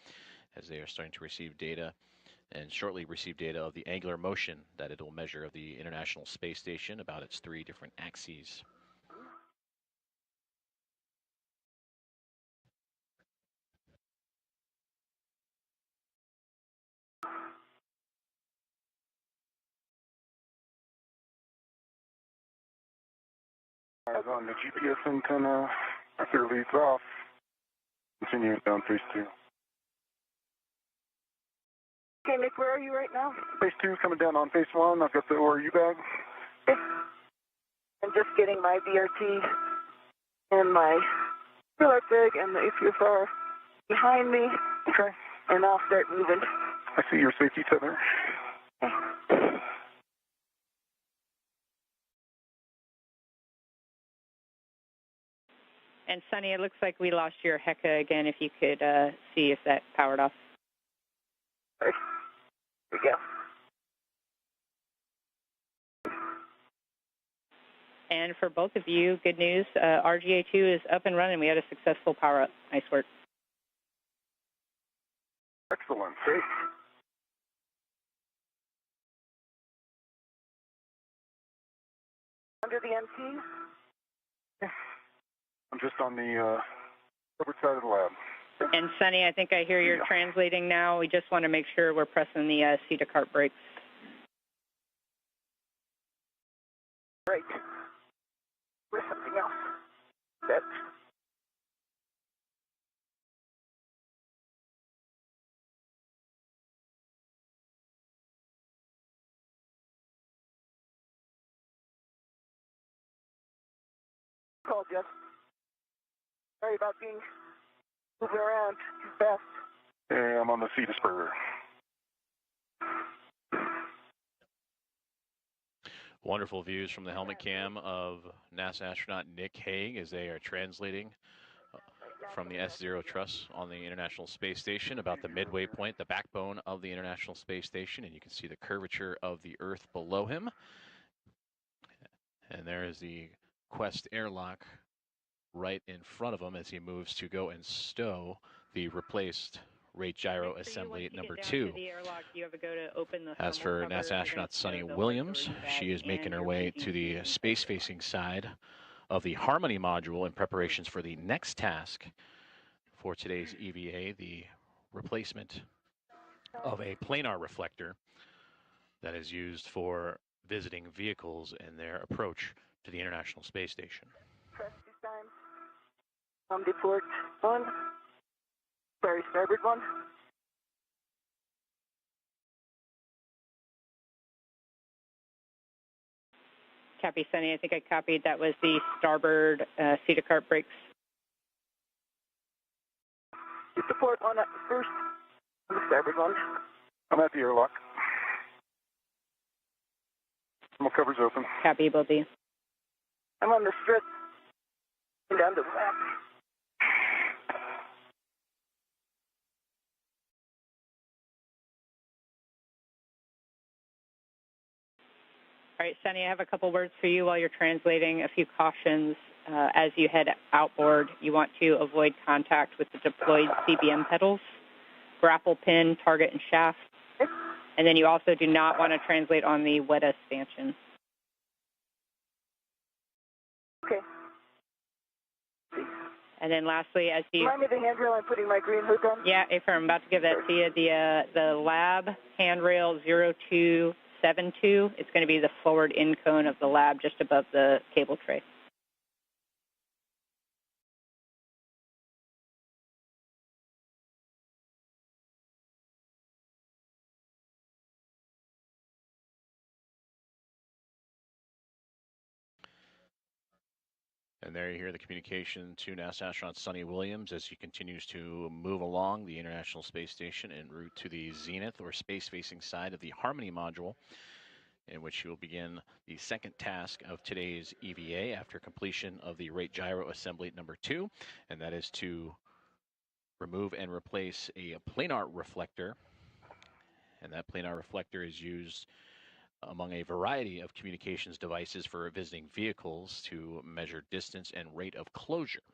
as they are starting to receive data and shortly receive data of the angular motion that it will measure of the International Space Station about its 3 different axes. On the GPS antenna, after it leads off, continue down phase 2. Okay, Nick, where are you right now? Phase 2 coming down on phase 1. I've got the ORU bag. Okay. I'm just getting my BRT and my wheeler bag and the APFR behind me. Okay. And I'll start moving. I see your safety tether. Okay. And Sunny, it looks like we lost your HECA again. If you could see if that powered off. Here we go. And for both of you, good news. RGA2 is up and running. We had a successful power up. Nice work. Excellent. Great. Under the MT? I'm just on the upper side of the lab. And Sunny, I think I hear you're translating now. We just want to make sure we're pressing the seat to cart brakes. Right. With something else. That's called, Jeff. Sorry about being moving around too fast. Hey, I'm on the seat spur. Wonderful views from the helmet cam of NASA astronaut Nick Hague as they are translating from the S0 truss on the International Space Station about the midway point, the backbone of the International Space Station, and you can see the curvature of the Earth below him. And there is the Quest airlock right in front of him as he moves to go and stow the replaced rate gyro assembly number 2. As for NASA astronaut Sunny Williams, she is making her way to the space-facing side of the Harmony module in preparations for the next task for today's EVA, the replacement of a planar reflector that is used for visiting vehicles in their approach to the International Space Station. Press 2 times. Deport 1. Sorry, starboard 1. Copy, Sunny. I think I copied. That was the starboard seat to cart brakes. Deport 1 at first. On the starboard 1. I'm at the airlock. Thermal cover's open. Copy, both of you. I'm on the strip. Down to the left. All right, Sunny, I have a couple words for you while you're translating. A few cautions. As you head outboard, you want to avoid contact with the deployed CBM pedals, grapple pin, target, and shaft. And then you also do not want to translate on the WETA stanchion. Okay. And then lastly, as you... Remind me the handrail, I'm putting my green hook on. Yeah, if I'm about to give that to you, the lab handrail 0272, it's going to be the forward in cone of the lab just above the cable tray. And there you hear the communication to NASA astronaut Sunny Williams as he continues to move along the International Space Station en route to the zenith or space-facing side of the Harmony module, in which he will begin the second task of today's EVA after completion of the rate gyro assembly number 2, and that is to remove and replace a planar reflector. And that planar reflector is used among a variety of communications devices for visiting vehicles to measure distance and rate of closure.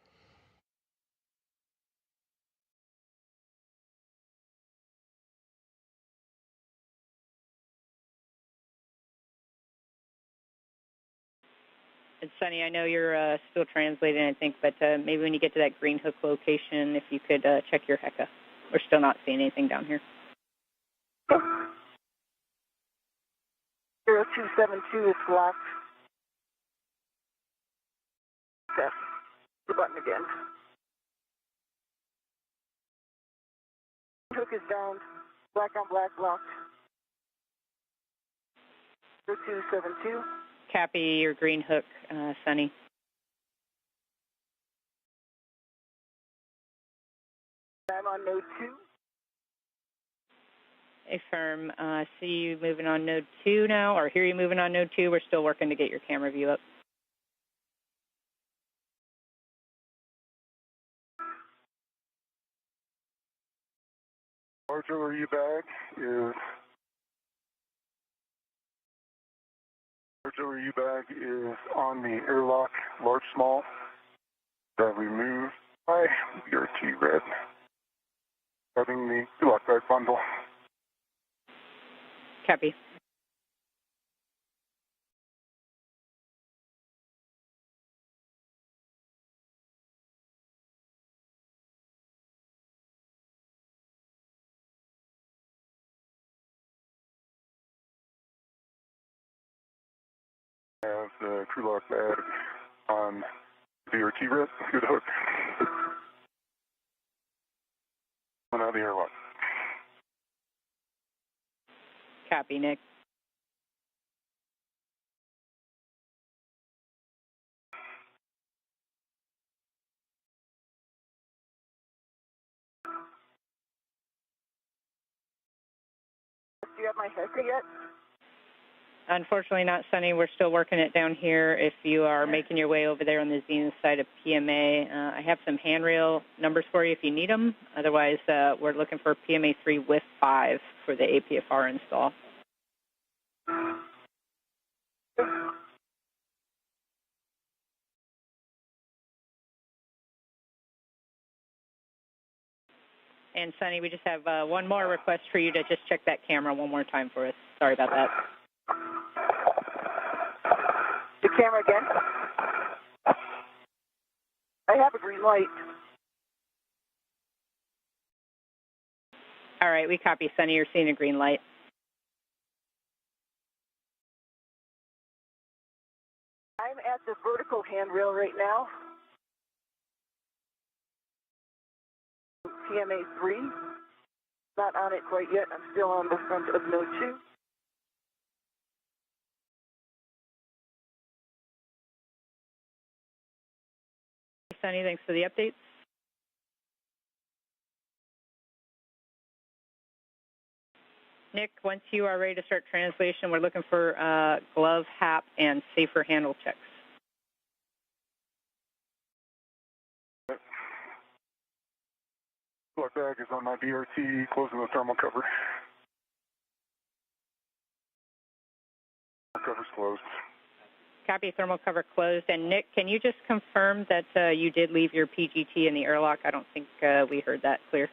And Sunny, I know you're still translating, I think, but maybe when you get to that green hook location, if you could check your HECA. We're still not seeing anything down here. 0272 is locked. Press the button again. Hook is down. Black on black lock. 0272. Copy your green hook, Sunny. I'm on node 2. Affirm. See you moving on node 2 now, or hear you moving on node 2. We're still working to get your camera view up. Artillery bag is on the airlock, large, small, that we move by BRT red, having the airlock bag bundle. Copy. Have the crew lock bag on BRT red, good hook. One out of the airlock. Copy, Nick. Do you have my haircut yet? Unfortunately not, Sunny. We're still working it down here. If you are making your way over there on the Zenith side of PMA, I have some handrail numbers for you if you need them. Otherwise, we're looking for PMA 3 with 5 for the APFR install. And Sunny, we just have one more request for you to just check that camera one more time for us. Sorry about that. The camera again? I have a green light. All right, we copy, Sunny. You're seeing a green light. I'm at the vertical handrail right now. PMA 3. Not on it quite yet. I'm still on the front of node 2. Sunny, thanks for the updates. Nick, once you are ready to start translation, we're looking for glove, hap, and safer handle checks. Lock bag is on my BRT, closing the thermal cover. Cover's closed. Copy, thermal cover closed. And Nick, can you just confirm that you did leave your PGT in the airlock? I don't think we heard that clear.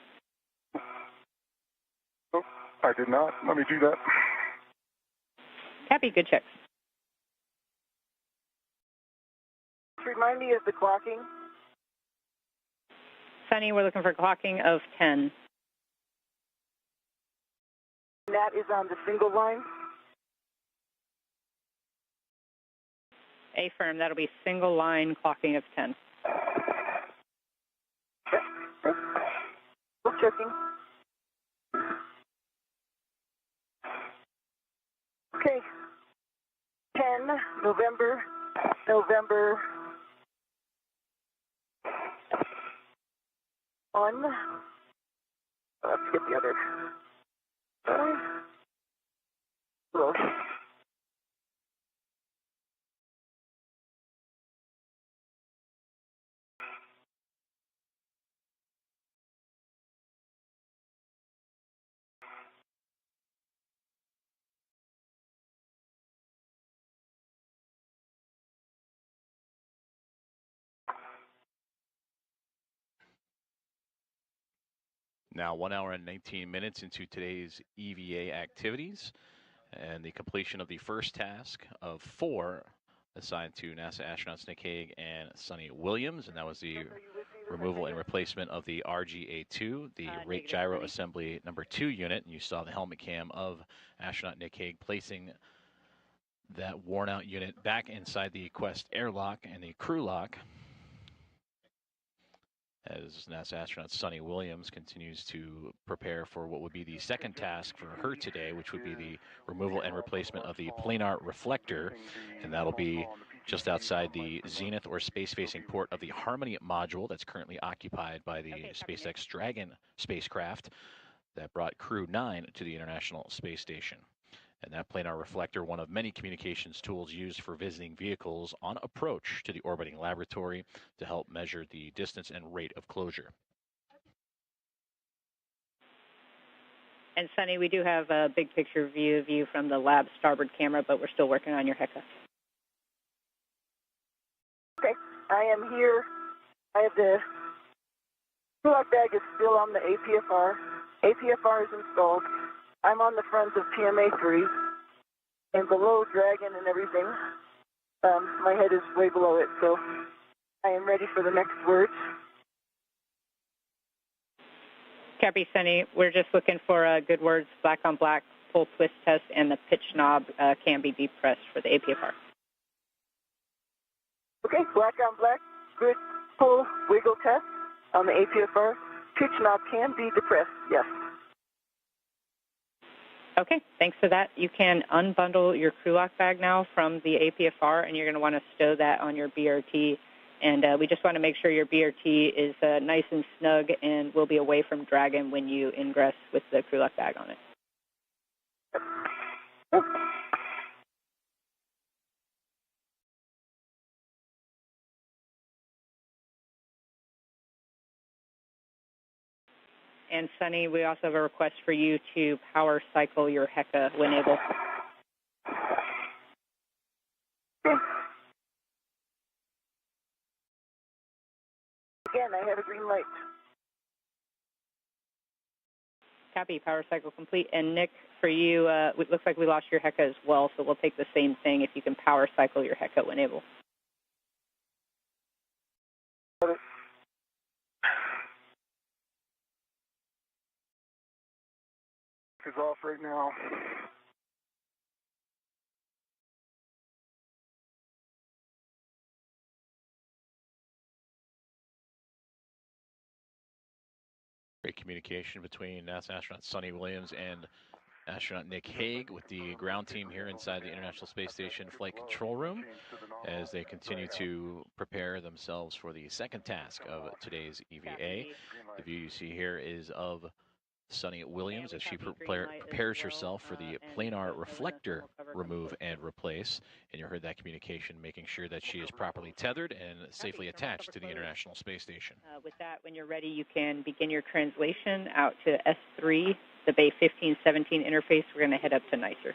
Oh, I did not. Let me do that. Copy, good checks. Remind me of the clocking. Sunny, we're looking for clocking of 10. And that is on the single line. Affirm, that'll be single line clocking of 10. Still checking. Okay. 10, November. On. Let's get the other. Close. Now 1 hour and 19 minutes into today's EVA activities and the completion of the first task of 4 assigned to NASA astronauts Nick Hague and Sunny Williams, and that was the removal and replacement of the RGA-2, the rate gyro assembly number 2 unit. And you saw the helmet cam of astronaut Nick Hague placing that worn out unit back inside the Quest airlock and the crew lock. as NASA astronaut Sunny Williams continues to prepare for what would be the second task for her today, which would be the removal and replacement of the planar reflector, and that'll be just outside the zenith or space-facing port of the Harmony module that's currently occupied by the SpaceX Dragon spacecraft that brought Crew 9 to the International Space Station. And that planar reflector, one of many communications tools used for visiting vehicles on approach to the orbiting laboratory to help measure the distance and rate of closure. And Sunny, we do have a big picture view of you from the lab starboard camera, but we're still working on your HECA. Okay, I am here. I have the fuel-lock bag is still on the APFR. APFR is installed. I'm on the front of PMA-3, and below Dragon and everything. My head is way below it, so I am ready for the next words. Copy, Sunny. We're just looking for good words, black on black, pull twist test, and the pitch knob can be depressed for the APFR. Okay, black on black, good pull wiggle test on the APFR. Pitch knob can be depressed, yes. Okay, thanks for that. You can unbundle your crew lock bag now from the APFR, and you're going to want to stow that on your BRT. And we just want to make sure your BRT is nice and snug and will be away from Dragon when you ingress with the crew lock bag on it. And Sunny, we also have a request for you to power cycle your HECA when able. Again, I have a green light. Copy, power cycle complete. And Nick, for you, it looks like we lost your HECA as well, so we'll take the same thing if you can power cycle your HECA when able. Is off right now. Great communication between NASA astronaut Sunny Williams and astronaut Nick Hague with the ground team here inside the International Space Station Flight Control Room as they continue to prepare themselves for the second task of today's EVA. The view you see here is of Sunny Williams as she prepares herself for the planar reflector remove and replace. And you heard that communication, making sure that she is properly tethered and safely attached to the International Space Station. With that, when you're ready, you can begin your translation out to S3, the Bay 1517 interface. We're going to head up to NICER.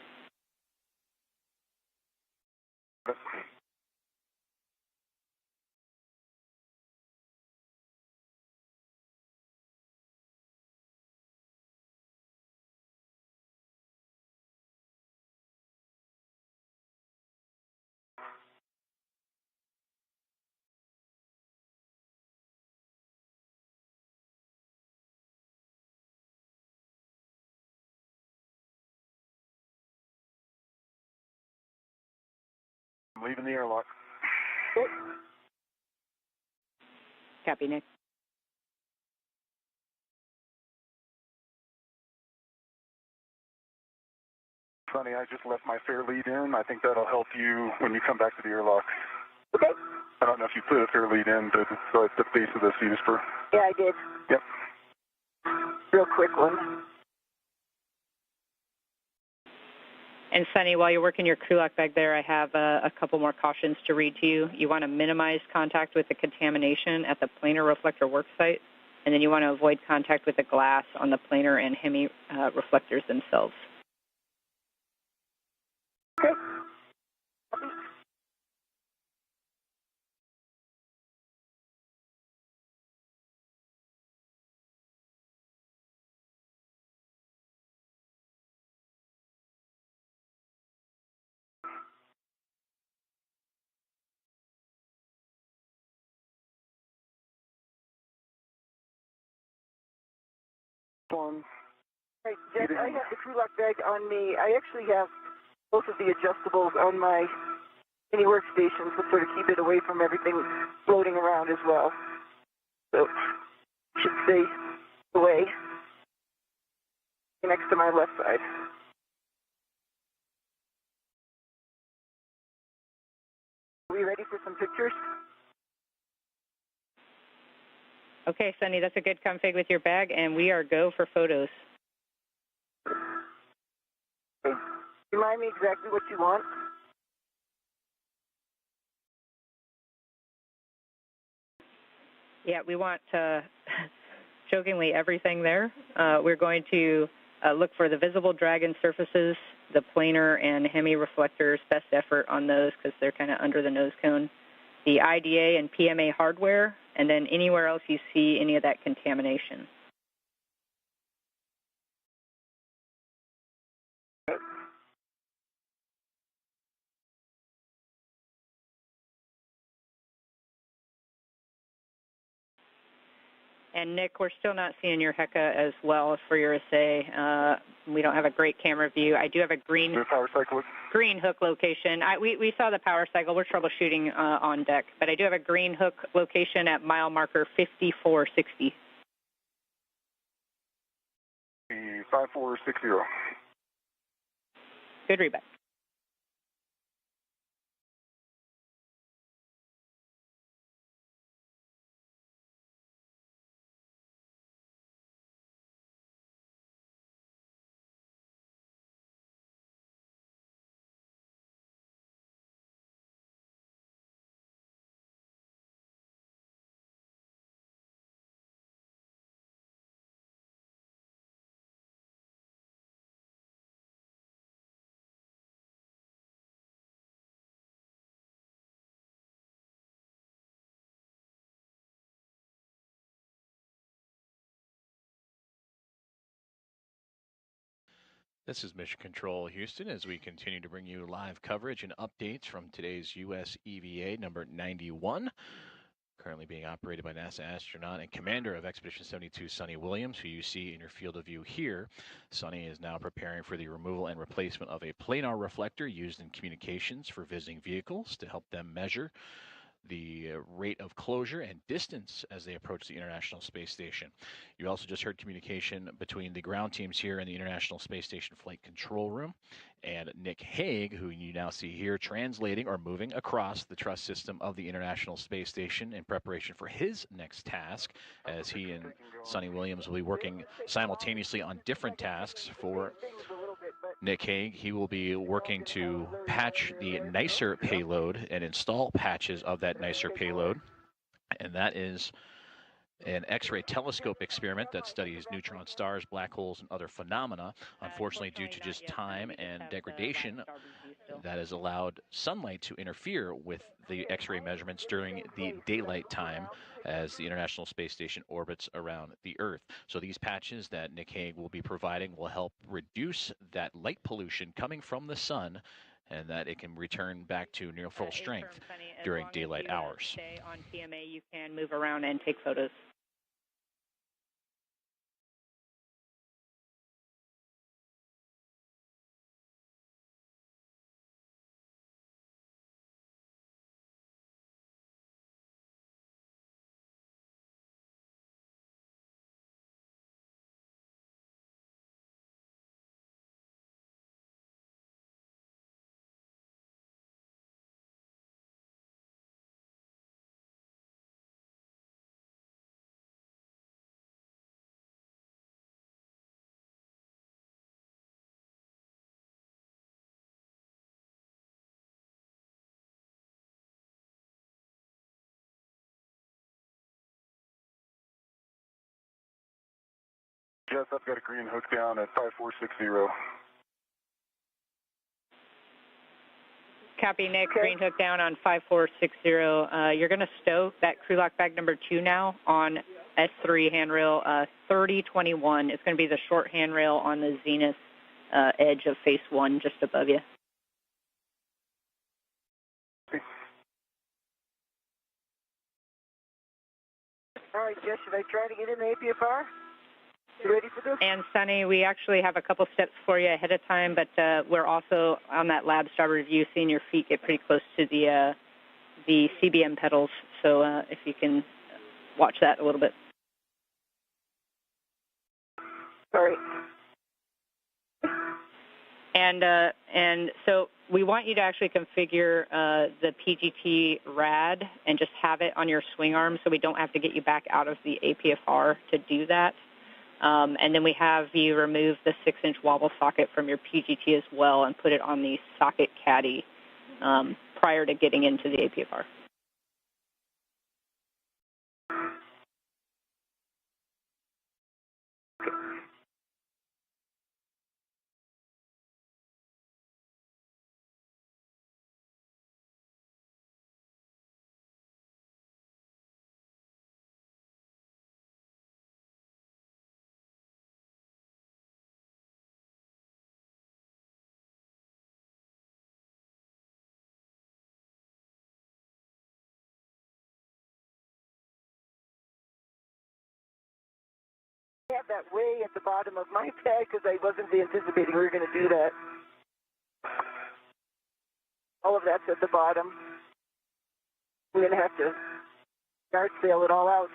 I'm leaving the airlock. Copy, Nick. Sunny, I just left my fair lead in. I think that'll help you when you come back to the airlock. Okay. I don't know if you put a fair lead in, but it's at the base of the fuse for. Yeah, I did. Yep. Real quick one. And Sunny, while you're working your crew lock bag there, I have a couple more cautions to read to you. You want to minimize contact with the contamination at the planar reflector work site, and then you want to avoid contact with the glass on the planar and hemi reflectors themselves. Okay. One. Right, Jen, I have the crew lock bag on me. I actually have both of the adjustables on my mini workstation to sort of keep it away from everything floating around as well. So Should stay away. Next to my left side. Are we ready for some pictures? Okay, Sunny, that's a good config with your bag, and we are go for photos. Okay. Remind me exactly what you want. Yeah, we want, jokingly, everything there. We're going to look for the visible dragon surfaces, the planar and hemi-reflectors, best effort on those because they're kind of under the nose cone, the IDA and PMA hardware, and then anywhere else you see any of that contamination. And Nick, we're still not seeing your HECA as well for your assay. We don't have a great camera view. I do have a green hook location. We saw the power cycle. We're troubleshooting on deck, but I do have a green hook location at mile marker 5460. 5460. Good readback. This is Mission Control Houston as we continue to bring you live coverage and updates from today's U.S. EVA number 91, currently being operated by NASA astronaut and commander of Expedition 72, Sunny Williams, who you see in your field of view here. Sunny is now preparing for the removal and replacement of a planar reflector used in communications for visiting vehicles to help them measure the rate of closure and distance as they approach the International Space Station. You also just heard communication between the ground teams here in the International Space Station Flight Control Room and Nick Hague, who you now see here translating or moving across the truss system of the International Space Station in preparation for his next task, as he and Sunny Williams will be working simultaneously on different tasks. For Nick Hague, he will be working to patch the nicer payload and install patches of that nicer payload. And that is an X-ray telescope experiment that studies neutron stars, black holes, and other phenomena. Unfortunately, due to just time and degradation, that has allowed sunlight to interfere with the X-ray measurements during the daylight time as the International Space Station orbits around the Earth. So these patches that Nick Hague will be providing will help reduce that light pollution coming from the sun, and that it can return back to near full strength during daylight hours. Stay on PMA, you can move around and take photos. Yes, I've got a green hook down at 5460. Copy, Nick. Green hook down on 5460. You're going to stow that crew lock bag number 2 now on S3 handrail 3021. It's going to be the short handrail on the zenith edge of face 1 just above you. All right, Jess, should I try to get in the APFR? You ready for this? And Sunny, we actually have a couple steps for you ahead of time, but we're also on that lab starboard view, seeing your feet get pretty close to the CBM pedals. So if you can watch that a little bit. All right. And so we want you to actually configure the PGT RAD and just have it on your swing arm so we don't have to get you back out of the APFR to do that. And then we have you remove the 6-inch wobble socket from your PGT as well and put it on the socket caddy prior to getting into the APFR. I have that way at the bottom of my tag because I wasn't anticipating we were going to do that. All of that's at the bottom. I'm going to have to yard sale it all out.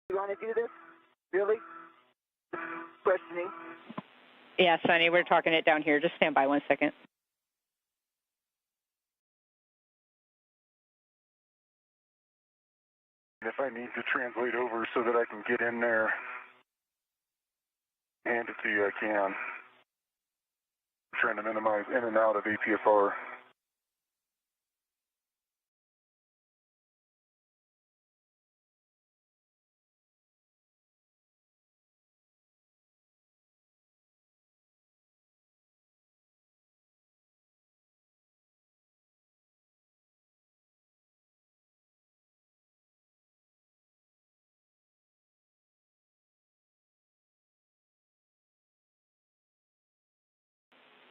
You want to do this? Really? Questioning. Yeah, Sonny, we're talking it down here. Just stand by 1 second. If I need to translate over so that I can get in there, hand it to you, I can. I'm trying to minimize in and out of APFR.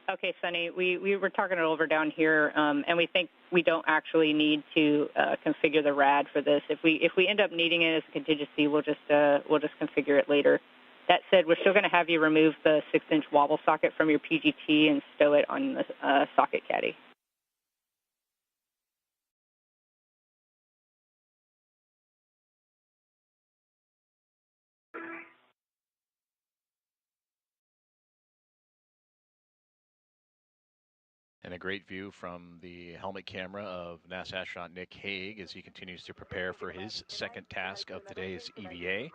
Okay, Sonny, we were talking it over down here, and we think we don't actually need to configure the RAD for this. If we end up needing it as a contingency, we'll just configure it later. That said, we're still going to have you remove the 6-inch wobble socket from your PGT and stow it on the socket caddy. And a great view from the helmet camera of NASA astronaut Nick Hague as he continues to prepare for his second task of today's EVA.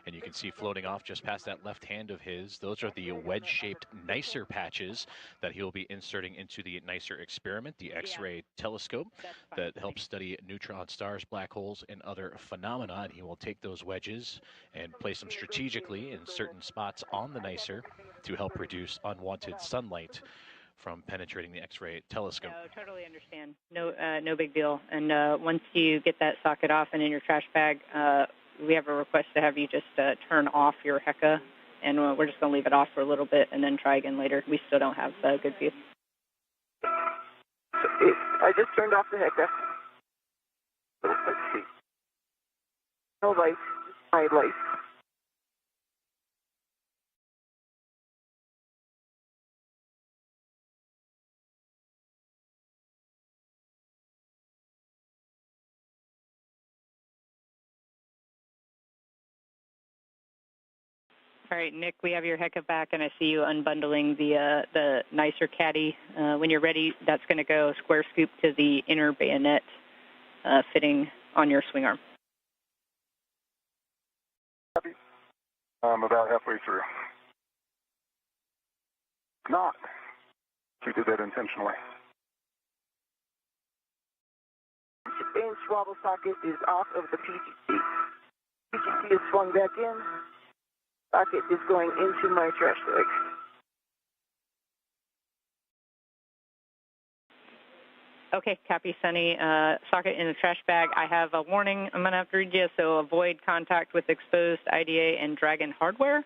And you can see floating off just past that left hand of his, those are the wedge-shaped NICER patches that he'll be inserting into the NICER experiment, the X-ray telescope that helps study neutron stars, black holes, and other phenomena. And he will take those wedges and place them strategically in certain spots on the NICER to help reduce unwanted sunlight from penetrating the X-ray telescope. No, totally understand. No big deal. And once you get that socket off and in your trash bag, we have a request to have you just turn off your HECA, and we're just going to leave it off for a little bit and then try again later. We still don't have good view. I just turned off the HECA. Let's see. No light. My light. All right, Nick, we have your HECA back, and I see you unbundling the NICER caddy. When you're ready, that's going to go square scoop to the inner bayonet fitting on your swing arm. I'm about halfway through. Not. We did that intentionally. 6-inch wobble socket is off of the PGT. PGT is swung back in. Socket is going into my trash bag. Okay, copy, Sonny. Socket in the trash bag. I have a warning I'm going to have to read you, so avoid contact with exposed IDA and Dragon hardware.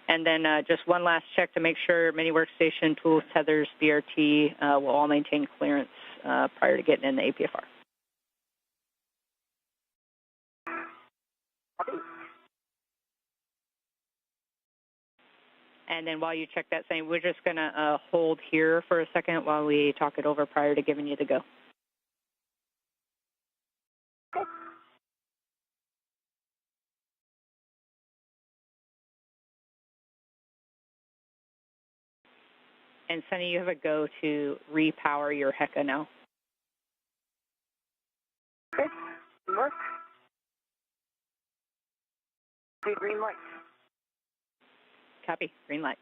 And then just one last check to make sure mini workstation, tools, tethers, BRT will all maintain clearance prior to getting in the APFR. And then while you check that, saying we're just going to hold here for a second while we talk it over prior to giving you the go. Okay. And Sunny, you have a go to repower your HECA now. Okay, mark. Okay, green light. Copy, green light.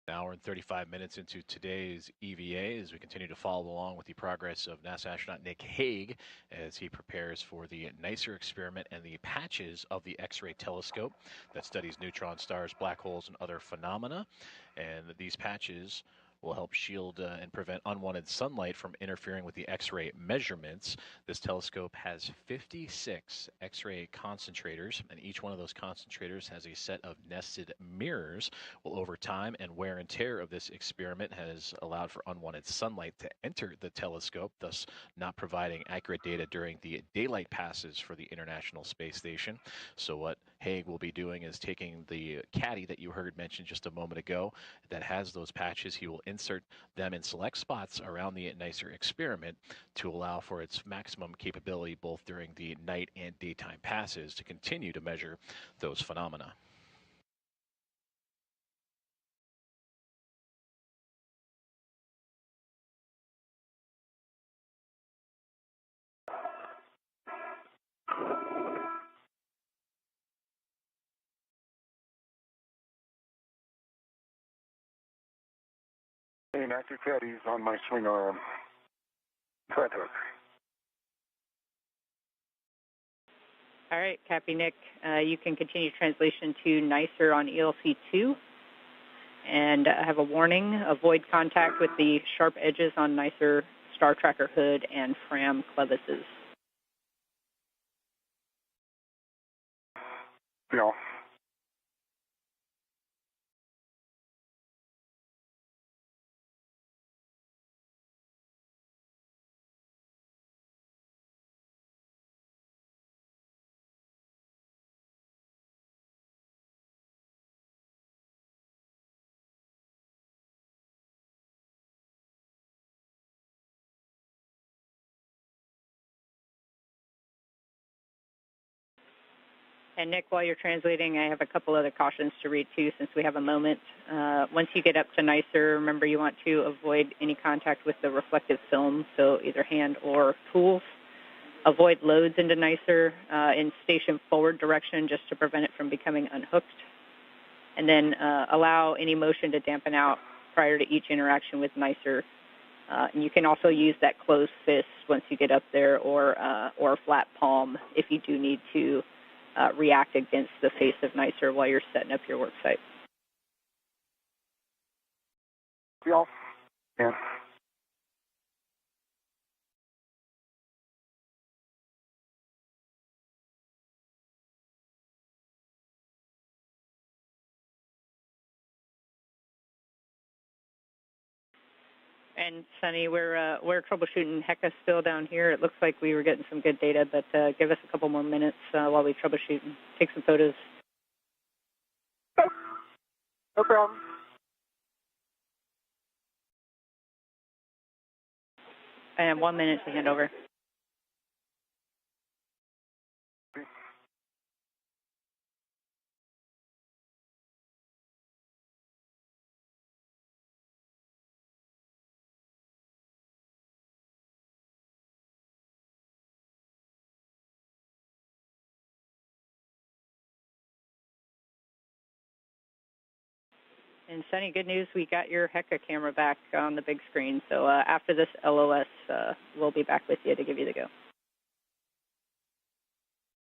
An hour and 35 minutes into today's EVA as we continue to follow along with the progress of NASA astronaut Nick Hague as he prepares for the NICER experiment and the patches of the X-ray telescope that studies neutron stars, black holes, and other phenomena. And these patches will help shield and prevent unwanted sunlight from interfering with the X-ray measurements. This telescope has 56 X-ray concentrators, and each one of those concentrators has a set of nested mirrors. Well, over time and wear and tear of this experiment has allowed for unwanted sunlight to enter the telescope, thus not providing accurate data during the daylight passes for the International Space Station. So what Hague will be doing is taking the caddy that you heard mentioned just a moment ago that has those patches. He will insert them in select spots around the NICER experiment to allow for its maximum capability both during the night and daytime passes to continue to measure those phenomena. An active caddies on my swing arm. Flat hook. All right, copy, Nick. You can continue translation to NICER on ELC2. And I have a warning, avoid contact with the sharp edges on NICER star tracker hood and Fram clevises. Yeah. And Nick, while you're translating, I have a couple other cautions to read too, since we have a moment. Once you get up to NICER, remember you want to avoid any contact with the reflective film, so either hand or tools. Avoid loads into NICER in station forward direction just to prevent it from becoming unhooked. And then allow any motion to dampen out prior to each interaction with NICER. And you can also use that closed fist once you get up there, or a flat palm if you do need to react against the face of NICER while you're setting up your work site. Yeah. Yeah. And Sunny, we're troubleshooting HECA still down here. It looks like we were getting some good data, but give us a couple more minutes while we troubleshoot and take some photos. Okay. No problem. And 1 minute to hand over. And Sunny, good news, we got your HECA camera back on the big screen. So after this LOS, we'll be back with you to give you the go.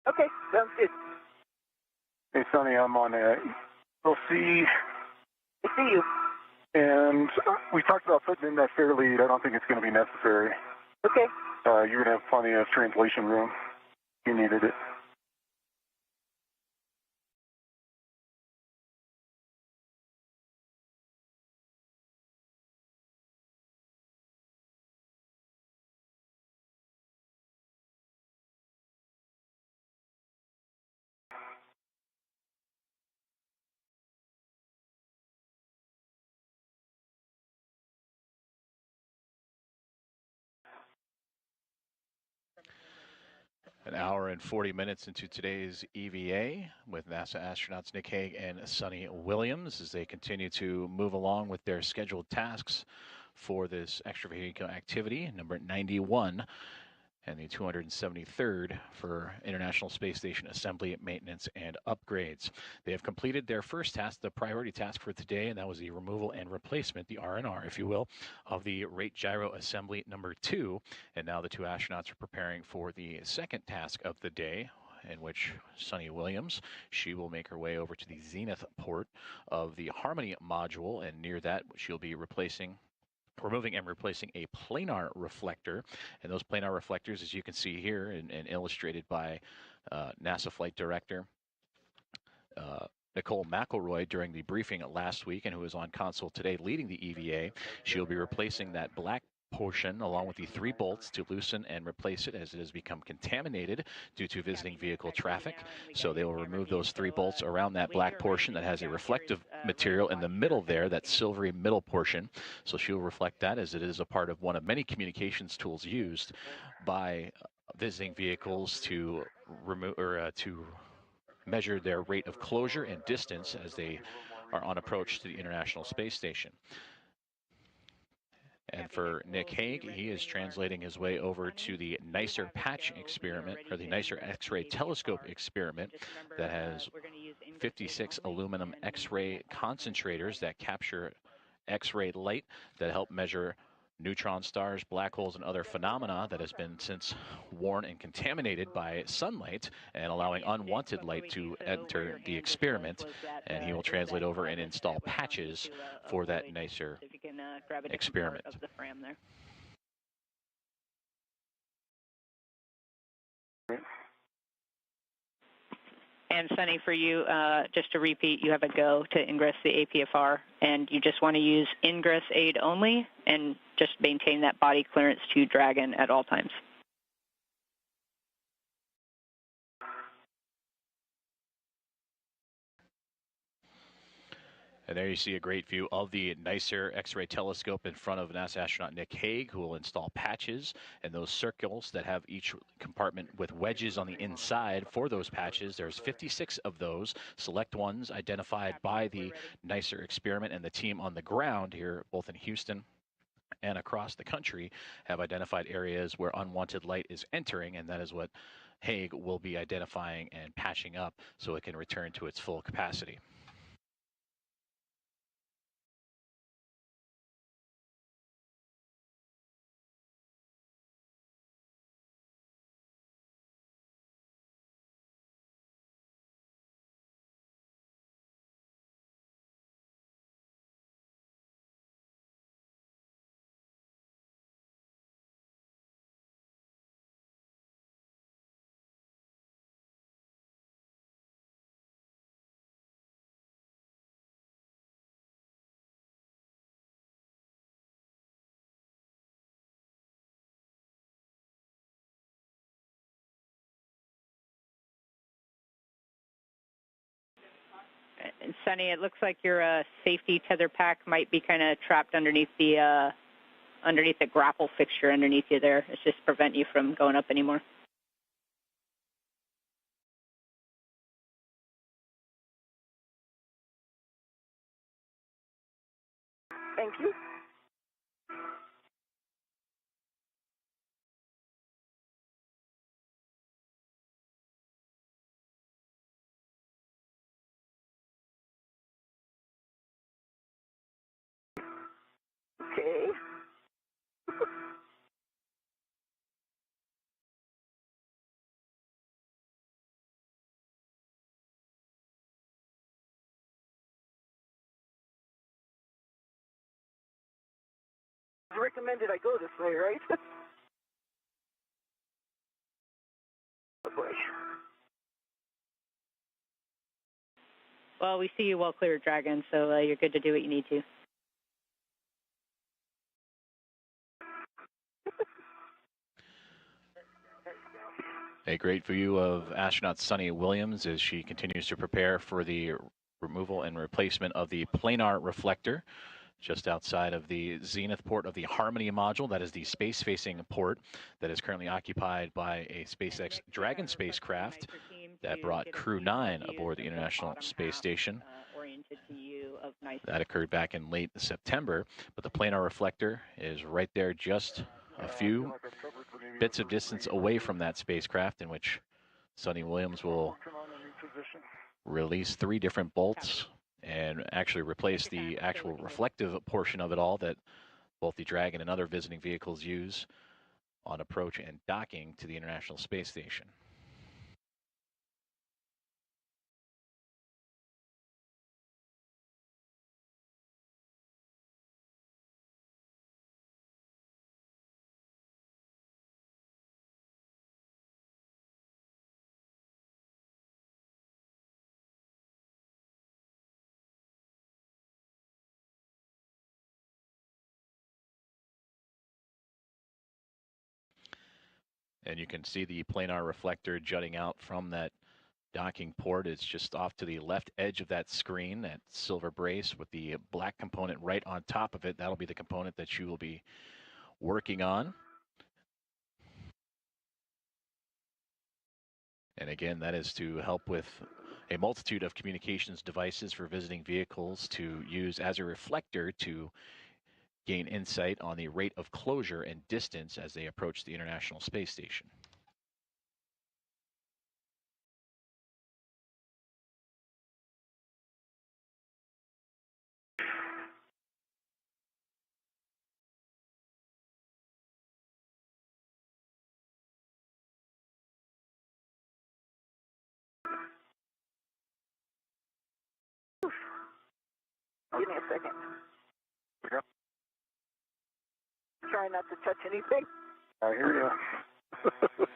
Okay, sounds good. Hey, Sonny, I'm on we'll see. I see you. And we talked about putting in that fair lead. I don't think it's going to be necessary. Okay. You're going to have plenty of translation room. You needed it. An hour and 40 minutes into today's EVA with NASA astronauts Nick Hague and Sunny Williams as they continue to move along with their scheduled tasks for this extravehicular activity, number 91 and the 273rd for International Space Station Assembly, Maintenance, and Upgrades. They have completed their first task, the priority task for today, and that was the removal and replacement, the R&R, if you will, of the Rate Gyro Assembly number 2. And now the two astronauts are preparing for the second task of the day, in which Sunny Williams, she will make her way over to the zenith port of the Harmony module, and near that she'll be removing and replacing a planar reflector. And those planar reflectors, as you can see here and illustrated by NASA Flight Director Nicole McElroy during the briefing last week, and who is on console today leading the EVA, she'll be replacing that black portion along with the 3 bolts to loosen and replace it as it has become contaminated due to visiting vehicle traffic. So they will remove those 3 bolts around that black portion that has a reflective material in the middle there, that silvery middle portion. So she'll reflect that as it is a part of one of many communications tools used by visiting vehicles to remove or to measure their rate of closure and distance as they are on approach to the International Space Station. And for Nick Hague, he is translating his way over to the NICER patch experiment, or the NICER X-ray telescope experiment that has 56 aluminum X-ray concentrators that capture X-ray light that help measure neutron stars, black holes, and other phenomena that has been since worn and contaminated by sunlight and allowing unwanted light to enter the experiment. And he will translate over and install patches for that NICER experiment. And Sunny, for you, just to repeat, you have a go to ingress the APFR, and you just want to use ingress aid only and just maintain that body clearance to Dragon at all times. And there you see a great view of the NICER X-ray telescope in front of NASA astronaut Nick Hague, who will install patches, and those circles that have each compartment with wedges on the inside for those patches. There's 56 of those, select ones identified by the NICER experiment, and the team on the ground here, both in Houston and across the country, have identified areas where unwanted light is entering, and that is what Hague will be identifying and patching up so it can return to its full capacity. And Sunny, it looks like your safety tether pack might be kind of trapped underneath the grapple fixture underneath you there. It's just prevent you from going up anymore. Thank you. Okay. You recommended I go this way, right? Oh boy. Well, we see you well clear, Dragon, so you're good to do what you need to. A great view of astronaut Sunny Williams as she continues to prepare for the removal and replacement of the planar reflector just outside of the zenith port of the Harmony module. That is the space-facing port that is currently occupied by a SpaceX Dragon spacecraft that brought Crew 9 aboard the International Space Station. That occurred back in late September, but the planar reflector is right there, just a few bits of distance away from that spacecraft, in which Suni Williams will release 3 different bolts and actually replace the actual reflective portion of it all that both the Dragon and other visiting vehicles use on approach and docking to the International Space Station. And you can see the planar reflector jutting out from that docking port. It's just off to the left edge of that screen, that silver brace with the black component right on top of it. That'll be the component that you will be working on. And again, that is to help with a multitude of communications devices for visiting vehicles to use as a reflector to gain insight on the rate of closure and distance as they approach the International Space Station. Give me a second. Try not to touch anything. I hear you.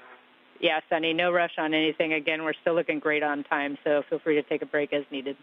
Yeah, Sunny, no rush on anything. Again, we're still looking great on time, so feel free to take a break as needed.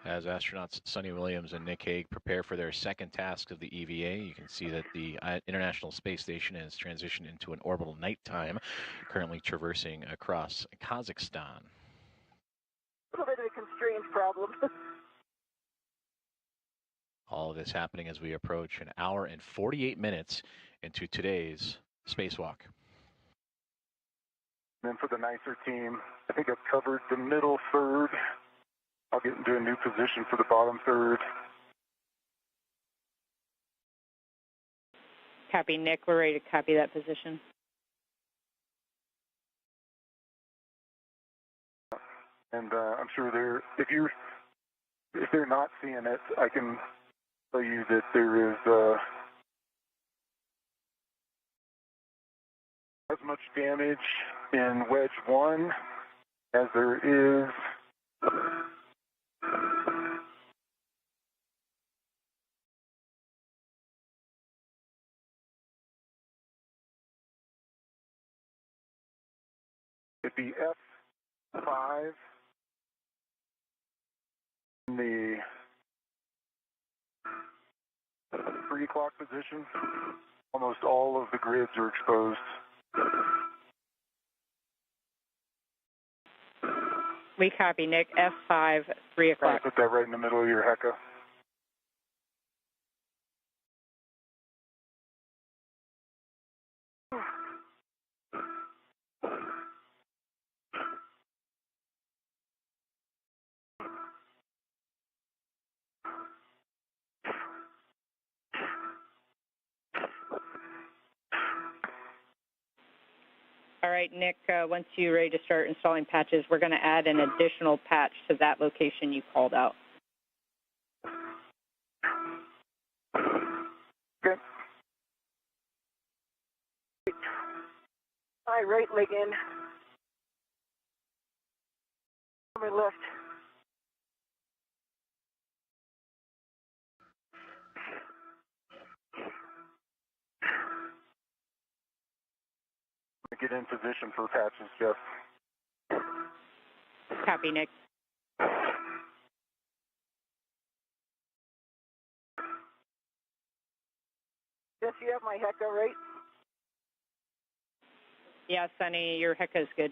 As astronauts Suni Williams and Nick Hague prepare for their second task of the EVA, you can see that the International Space Station has transitioned into an orbital nighttime, currently traversing across Kazakhstan. A little bit of a constrained problem. All of this happening as we approach an hour and 48 minutes into today's spacewalk. Then for the nicer team, I think I've covered the middle third. I'll get into a new position for the bottom third. Copy, Nick. We're ready to copy that position. And I'm sure if they're not seeing it, I can tell you that there is as much damage in wedge 1 as there is it'd be F5 in the 3 o'clock position. Almost all of the grids are exposed. We copy, Nick. F5, 3 o'clock. Put that right in the middle of your HECA. All right, Nick, once you're ready to start installing patches, we're going to add an additional patch to that location you called out. Okay. My right leg in. My left get in position for patches, Jeff. Copy, Nick. Yes, you have my HECA, right? Yeah, Sunny, your HECA is good.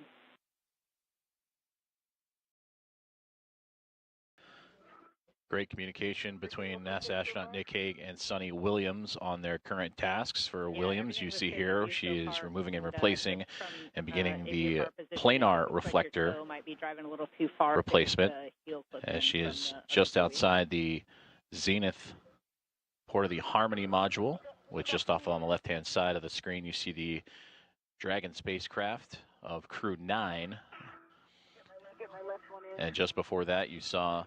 Great communication between NASA astronaut Nick Hague and Sunny Williams on their current tasks. For Williams, you see here, she is removing and replacing and beginning the planar reflector replacement, as she is just outside the zenith port of the Harmony module, which just off on the left-hand side of the screen, you see the Dragon spacecraft of Crew 9. And just before that, you saw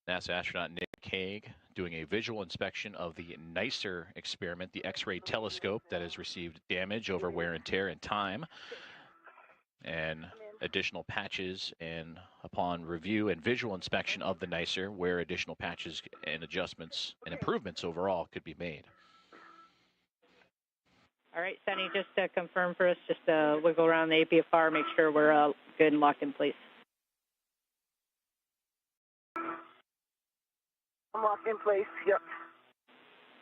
NASA astronaut Nick Hague doing a visual inspection of the NICER experiment, the X-ray telescope that has received damage over wear and tear and time, and additional patches, and upon review and visual inspection of the NICER, where additional patches and adjustments and improvements overall could be made. All right, Sunny, just to confirm for us, just wiggle around the APFR, make sure we're good and locked in place. I'm locked in place, yep.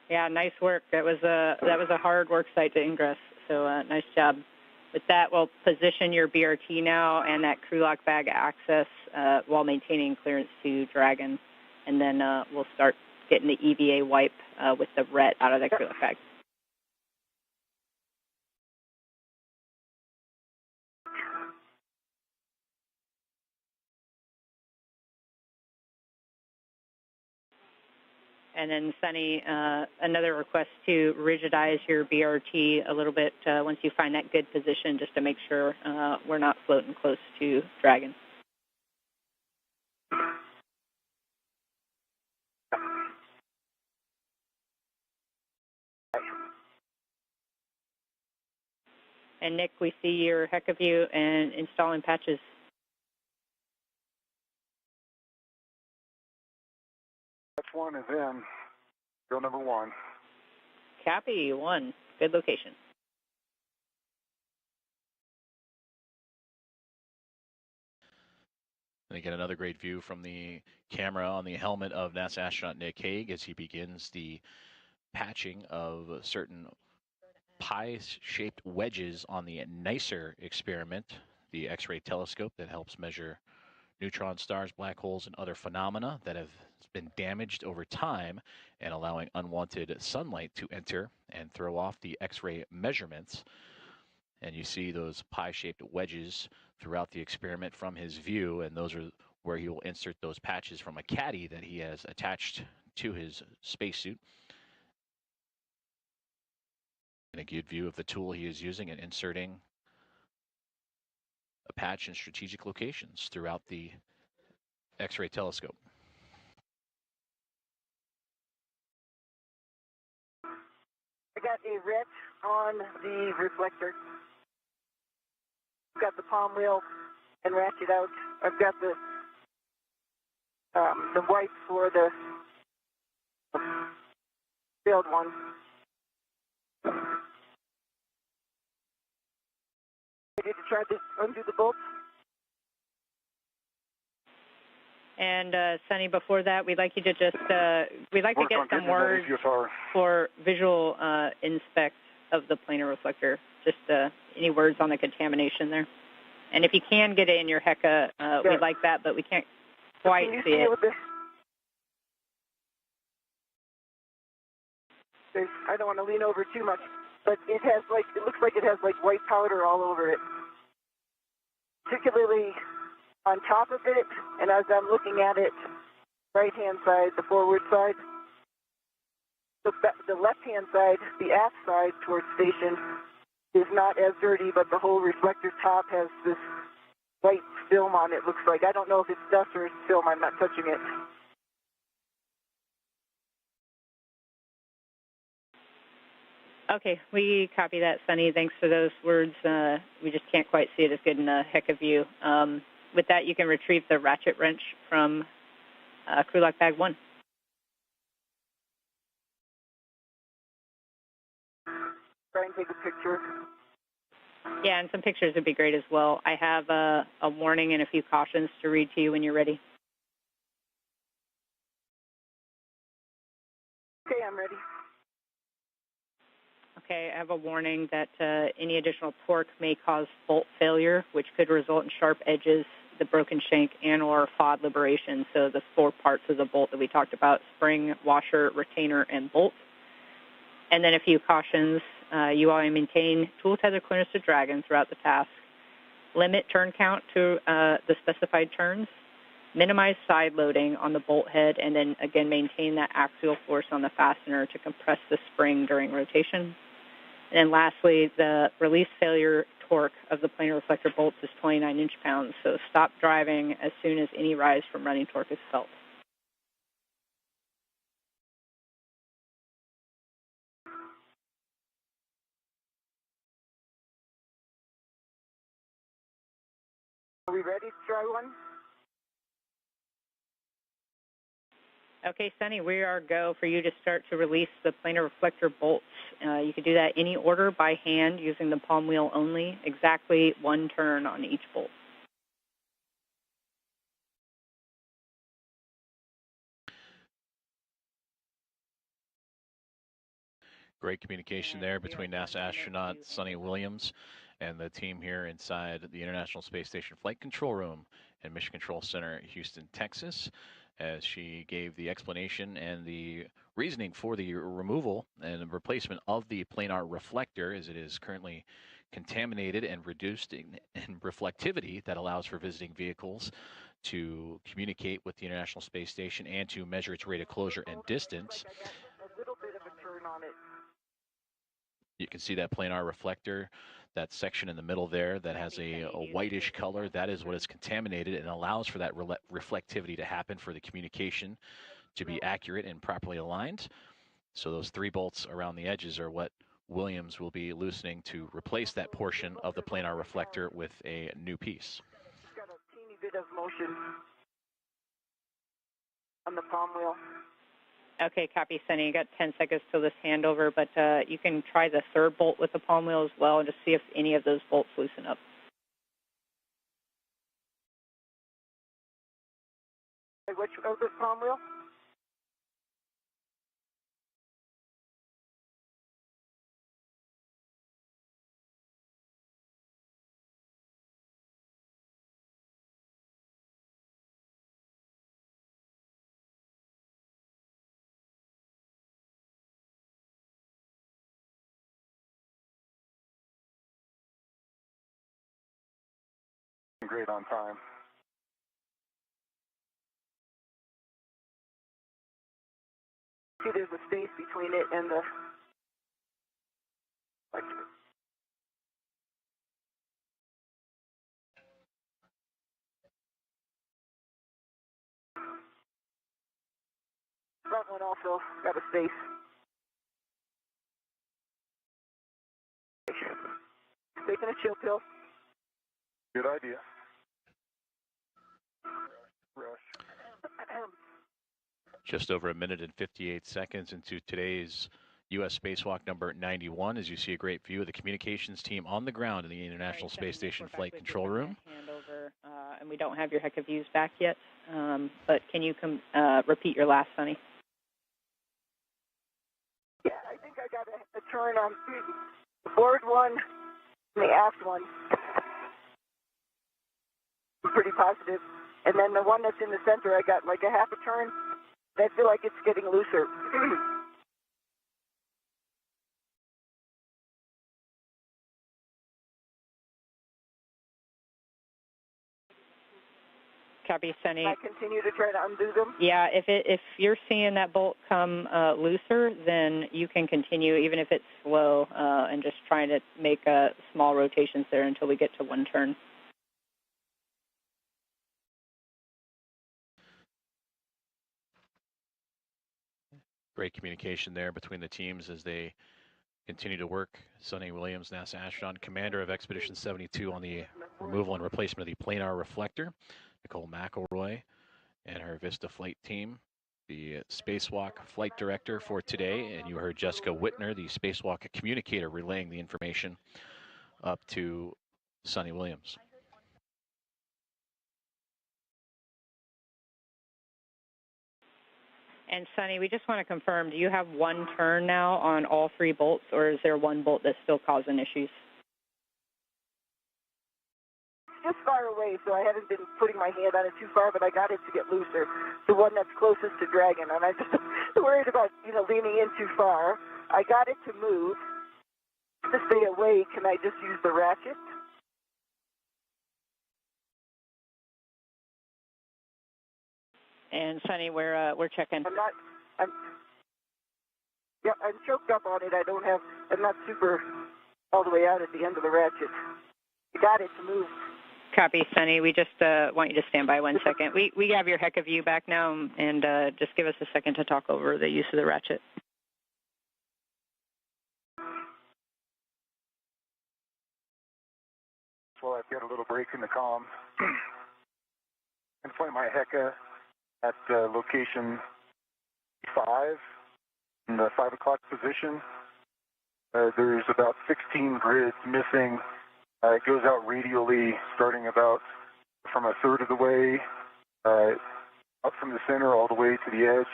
Yeah, nice work. That was a hard work site to ingress, so nice job. With that, we'll position your BRT now and that crew lock bag access while maintaining clearance to Dragon, and then we'll start getting the EVA wipe with the RET out of the crew lock bag. And then, Sunny, another request to rigidize your BRT a little bit once you find that good position, just to make sure we're not floating close to Dragon. And Nick, we see your HECA view and installing patches. Patch 1 is in. Go number 1. Copy, 1. Good location. And again, another great view from the camera on the helmet of NASA astronaut Nick Hague as he begins the patching of certain pie-shaped wedges on the NICER experiment, the X-ray telescope that helps measure neutron stars, black holes, and other phenomena that have been damaged over time and allowing unwanted sunlight to enter and throw off the X-ray measurements. And you see those pie-shaped wedges throughout the experiment from his view, and those are where he will insert those patches from a caddy that he has attached to his spacesuit. And a good view of the tool he is using and inserting a patch in strategic locations throughout the X-ray telescope. I got a RET on the reflector. I've got the palm wheel and ratchet out. I've got the wipe for the failed one. Ready to try to undo the bolts? And Sunny, before that, we'd like you to just we'd like to get some words for visual inspect of the planar reflector. Just any words on the contamination there. And if you can get it in your HECA, we'd like that, but we can't quite see it. I don't want to lean over too much, but it has it looks like it has white powder all over it, particularly on top of it, and as I'm looking at it, right-hand side, the forward side, the left-hand side, the aft side towards station, is not as dirty, but the whole reflector top has this white film on it, looks like. I don't know if it's dust or it's film, I'm not touching it. Okay, we copy that, Sunny. Thanks for those words. We just can't quite see it as good in a HECA view. With that, you can retrieve the ratchet wrench from crew lock bag 1. Try and take a picture. Yeah, and some pictures would be great as well. I have a warning and a few cautions to read to you when you're ready. Okay, I'm ready. Okay, I have a warning that any additional torque may cause bolt failure, which could result in sharp edges, the broken shank, and or FOD liberation. So the 4 parts of the bolt that we talked about: spring, washer, retainer, and bolt. And then a few cautions. You want to maintain tool tether clearance to dragon throughout the task. Limit turn count to the specified turns. Minimize side loading on the bolt head, and then again maintain that axial force on the fastener to compress the spring during rotation. And then lastly, the release failure torque of the planar reflector bolts is 29 inch-pounds, so stop driving as soon as any rise from running torque is felt. Are we ready to try one? Okay, Sunny, we are go for you to start to release the planar reflector bolts. You can do that any order by hand using the palm wheel only, exactly 1 turn on each bolt. Great communication there between NASA astronaut Sunny Williams and the team here inside the International Space Station Flight Control Room and Mission Control Center, Houston, Texas, as she gave the explanation and the reasoning for the removal and replacement of the planar reflector, as it is currently contaminated and reduced in reflectivity that allows for visiting vehicles to communicate with the International Space Station and to measure its rate of closure and distance. A little bit of a turn on it. You can see that planar reflector, that section in the middle there that has a whitish color. That is what is contaminated and allows for that reflectivity to happen for the communication to be accurate and properly aligned. So those 3 bolts around the edges are what Williams will be loosening to replace that portion of the planar reflector with a new piece. It's got a teeny bit of motion on the palm wheel. Okay, copy, Sunny. You got 10 seconds till this handover, but you can try the 3rd bolt with the palm wheel as well and just see if any of those bolts loosen up. Which of the palm wheel? Great on time. See, there's a space between it and the... Front one also got a space. Taking a chill pill. Good idea. Rush. Just over 1 minute and 58 seconds into today's U.S. spacewalk number 91, as you see a great view of the communications team on the ground in the International Space Station Flight Control Room. Handover, and we don't have your HECA views back yet, but can you repeat your last, Sunny? Yeah, I think I got a turn on the forward one and the aft one. I'm pretty positive. And then the one that's in the center, I got like a half a turn. I feel like it's getting looser. Copy, Sunny. Can I continue to try to undo them? Yeah, if you're seeing that bolt come looser, then you can continue, even if it's slow, and just trying to make small rotations there until we get to 1 turn. Great communication there between the teams as they continue to work. Sunny Williams, NASA astronaut, commander of Expedition 72 on the removal and replacement of the planar reflector. Nicole McElroy and her Vista flight team, the spacewalk flight director for today. And you heard Jessica Whitner, the spacewalk communicator, relaying the information up to Sunny Williams. And Sunny, we just want to confirm, do you have one turn now on all 3 bolts, or is there one bolt that's still causing issues? Just far away, so I haven't been putting my hand on it too far, but I got it to get looser. The one that's closest to dragging, and I'm just worried about, leaning in too far. I got it to move. To stay away, can I just use the ratchet? And Sunny, we're checking. I'm choked up on it. I'm not super all the way out at the end of the ratchet. I got it to move. Copy, Sunny. We just want you to stand by 1 second. We have your heck of view back now, and just give us a second to talk over the use of the ratchet. Well, I've got a little break in the comm. I'm flying my HECA at location 5 in the 5 o'clock position. There's about 16 grids missing. It goes out radially, starting about from a third of the way, up from the center all the way to the edge.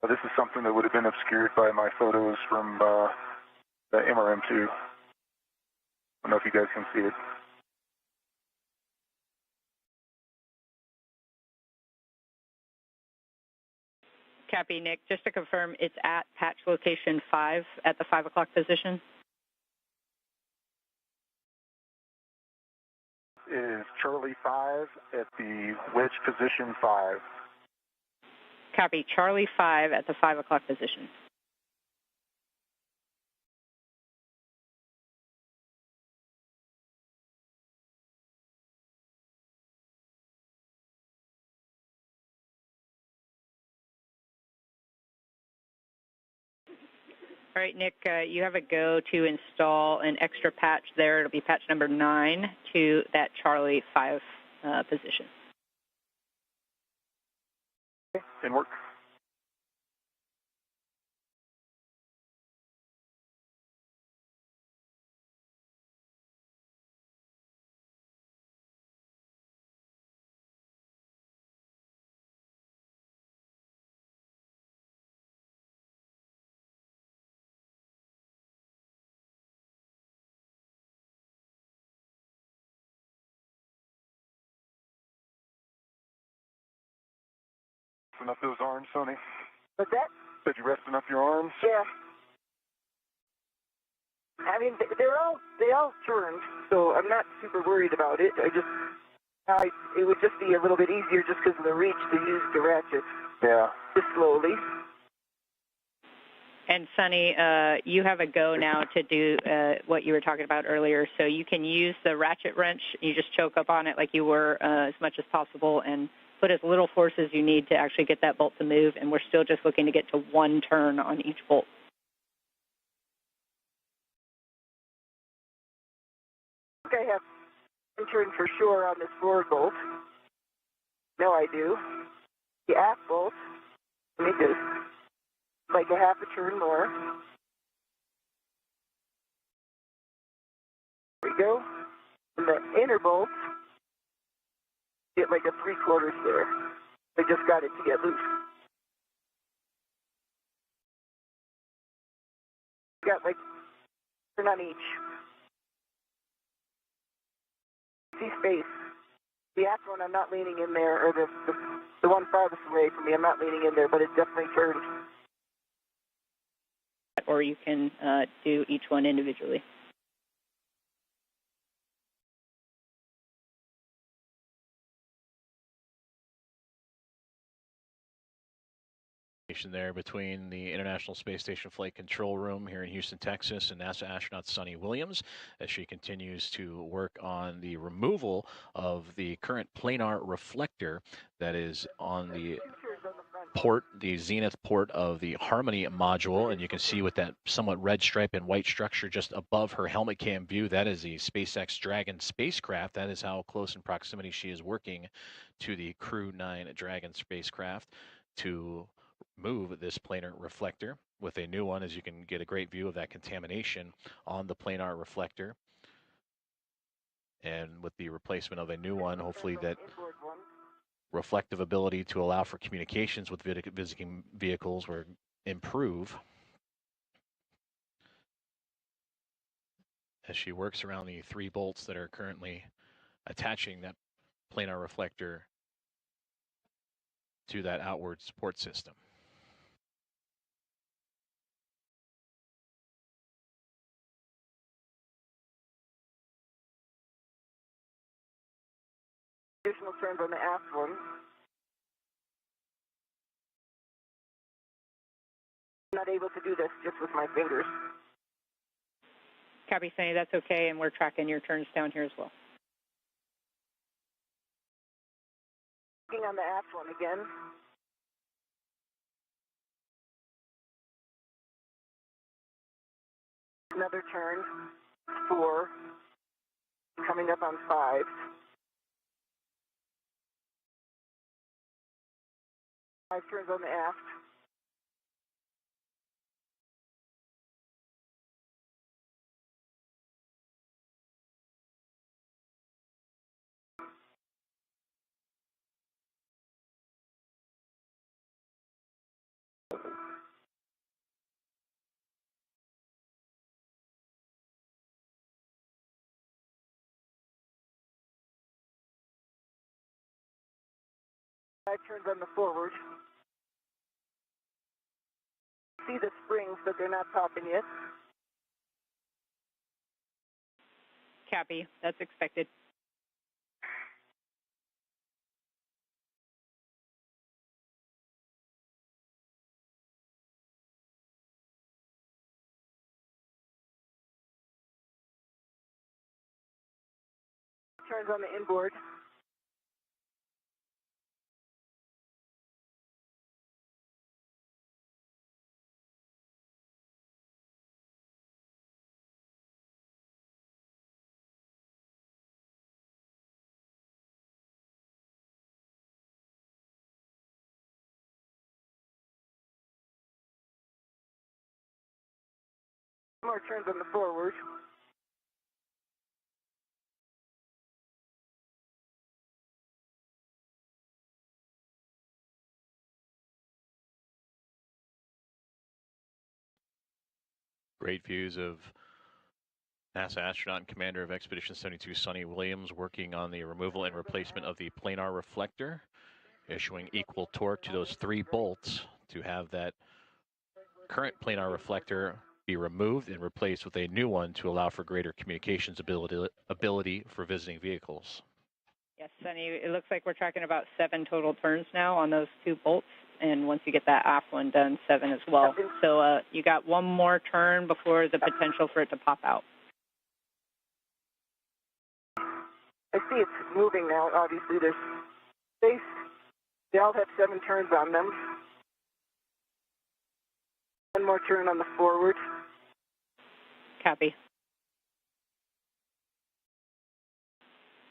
This is something that would have been obscured by my photos from the MRM2. I don't know if you guys can see it. Copy, Nick. Just to confirm, it's at patch location 5 at the 5 o'clock position? It is Charlie 5 at the wedge position 5. Copy. Charlie 5 at the 5 o'clock position. All right, Nick, you have a go to install an extra patch there. It'll be patch number 9 to that Charlie 5 position. Okay, in work. Resting up those arms, Sonny? What's that? Said you resting up your arms? Yeah. I mean, they all turned, so I'm not super worried about it. It would just be a little bit easier just because of the reach to use the ratchet. Yeah. Just slowly. And Sunny, you have a go now to do what you were talking about earlier. So you can use the ratchet wrench. You just choke up on it like you were as much as possible and put as little force as you need to actually get that bolt to move. And we're still just looking to get to 1 turn on each bolt. I think I have 1 turn for sure on this forward bolt. No, I do. The aft bolt, let me just like a half a turn more. There we go. And the inner bolt, get like a 3/4 there. I just got it to get loose. Got like turn on each. See space. The aft one, I'm not leaning in there, or the one farthest away from me, I'm not leaning in there, but it definitely turned. Or you can do each one individually. There between the International Space Station Flight Control Room here in Houston, Texas, and NASA astronaut Sunny Williams as she continues to work on the removal of the current planar reflector that is on the port, the zenith port of the Harmony module. And you can see with that somewhat red stripe and white structure just above her helmet cam view, that is the SpaceX Dragon spacecraft. That is how close in proximity she is working to the Crew 9 Dragon spacecraft to move this planar reflector with a new one, as you can get a great view of that contamination on the planar reflector. And with the replacement of a new one, hopefully that reflective ability to allow for communications with visiting vehicles will improve as she works around the 3 bolts that are currently attaching that planar reflector to that outward support system. Additional turns on the aft one. I'm not able to do this just with my fingers. Copy, Sunny, that's okay, and we're tracking your turns down here as well. Looking on the aft one again. Another turn, 4, coming up on 5. 5 turns on the aft. Five turns on the forward. See the springs, but they're not popping yet. Copy, that's expected. Turns on the inboard. More turns on the forward. Great views of NASA astronaut and commander of Expedition 72, Sunny Williams, working on the removal and replacement of the planar reflector, issuing equal torque to those 3 bolts to have that current planar reflector be removed and replaced with a new one to allow for greater communications ability for visiting vehicles. Yes, Sunny, it looks like we're tracking about 7 total turns now on those 2 bolts, and once you get that aft one done, 7 as well. So you got 1 more turn before the potential for it to pop out. I see it's moving now. Obviously, there's space. They all have 7 turns on them. 1 more turn on the forward. Copy.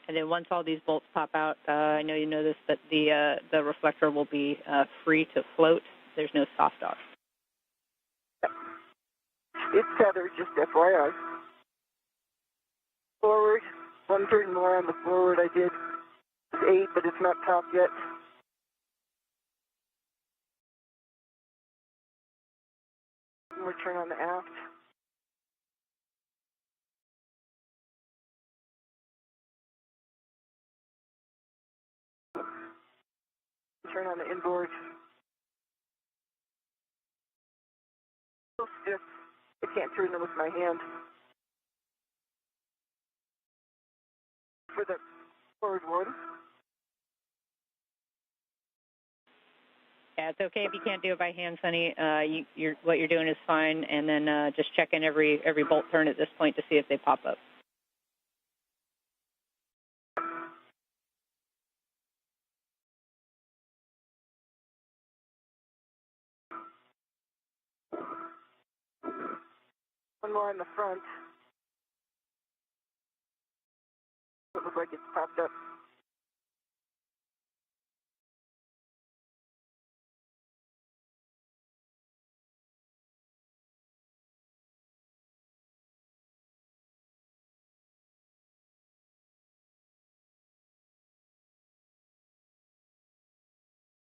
And then once all these bolts pop out, I know you know this, but the reflector will be free to float. There's no soft off. It's tethered, just FYI. Forward, 1 turn more on the forward. I did 8, but it's not topped yet. One more turn on the aft. Turn on the inboard. So stiff, I can't turn them with my hand. For the forward one. Yeah, it's okay if you can't do it by hand, Sunny. What you're doing is fine, and then just check in every bolt turn at this point to see if they pop up. One more in the front. It looks like it's popped up.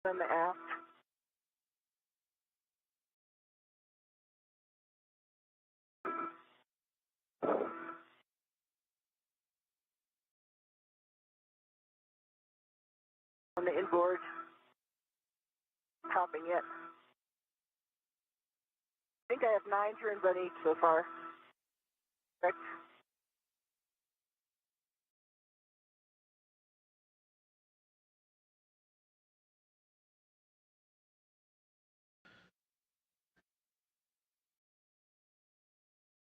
On the aft. On the inboard. Topping it. I think I have 9 turns on each so far. Correct?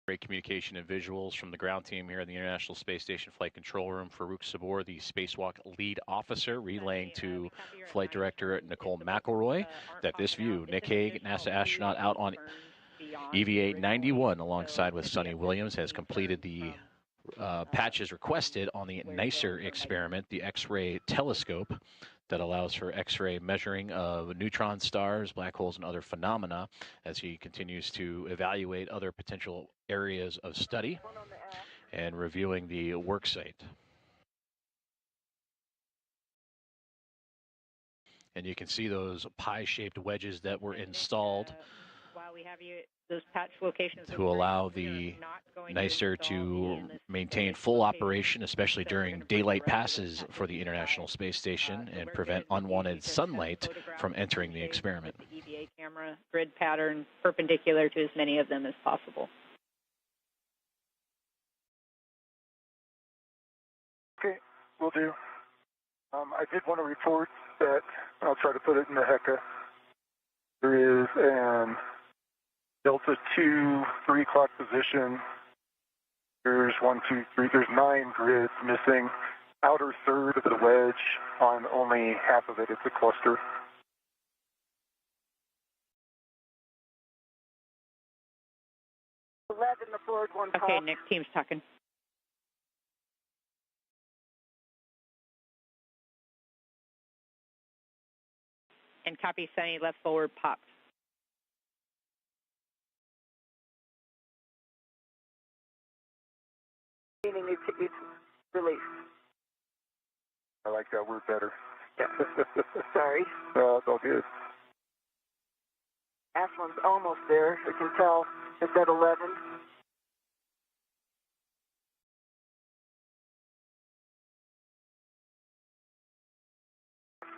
Great communication and visuals from the ground team here at the International Space Station Flight Control Room. Farouk Sabor, the spacewalk lead officer, relaying to Flight Director Nicole McElroy that this view, Nick Hague, NASA astronaut out on EVA 91 alongside with Sonny Williams, has completed the patches requested on the NICER experiment, the X-ray telescope that allows for X-ray measuring of neutron stars, black holes, and other phenomena as he continues to evaluate other potential areas of study and reviewing the work site. And you can see those pie-shaped wedges that were installed while we have you, those patch locations to allow the NICER to maintain full operation, especially during daylight passes for the International Space Station, and prevent unwanted sunlight from entering the experiment. The EVA camera grid pattern perpendicular to as many of them as possible. Okay, will do. I did want to report that, I'll try to put it in the HECA, there is an Delta 2, 3 o'clock position. There's 1, 2, 3, there's 9 grids missing. Outer third of the wedge on only half of it. It's a cluster. In the forward, 1 Okay, pop. Nick, team's talking. And copy, Sunny, left forward popped. Meaning it's released. I like that word better. Yeah. Sorry. It's all good. Ashland's almost there. I can tell it's at 11.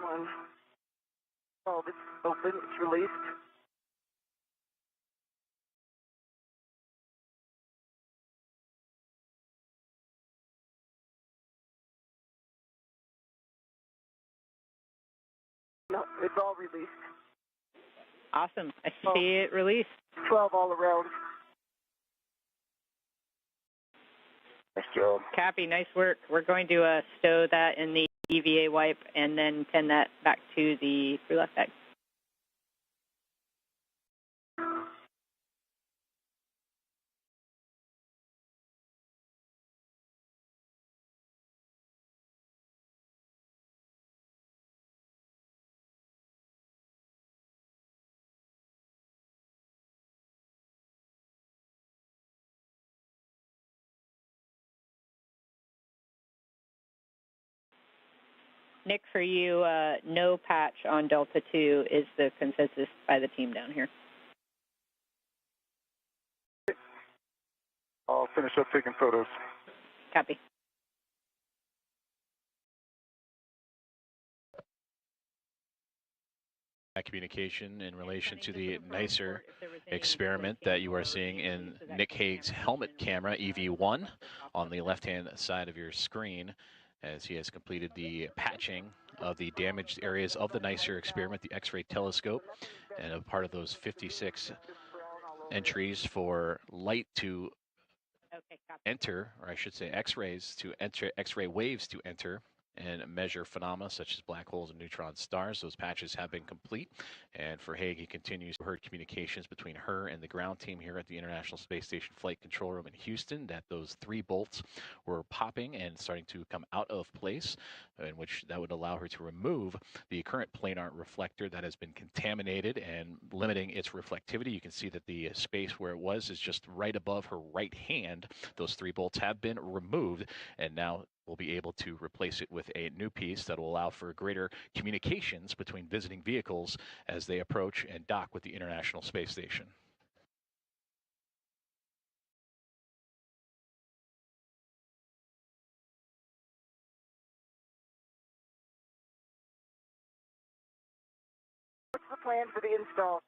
One. Oh, it's open. It's released. No, it's all released. Awesome. I see it released. 12 all around. Nice job. Copy, nice work. We're going to stow that in the EVA wipe and then send that back to the crew left bag. Nick, for you, no patch on Delta 2 is the consensus by the team down here. I'll finish up taking photos. Copy. Communication in relation to the NICER experiment that you are seeing in Nick Hague's helmet camera, EV1, on the left-hand side of your screen, as he has completed the patching of the damaged areas of the NICER experiment, the X-ray telescope, and a part of those 56 entries for light to enter, or I should say X-rays to enter, X-ray waves to enter and measure phenomena such as black holes and neutron stars. Those patches have been complete. And for Hague, he continues to heard communications between her and the ground team here at the International Space Station Flight Control Room in Houston that those 3 bolts were popping and starting to come out of place, in which that would allow her to remove the current planar reflector that has been contaminated and limiting its reflectivity. You can see that the space where it was is just right above her right hand. Those 3 bolts have been removed, and now we'll be able to replace it with a new piece that will allow for greater communications between visiting vehicles as they approach and dock with the International Space Station. What's the plan for the install?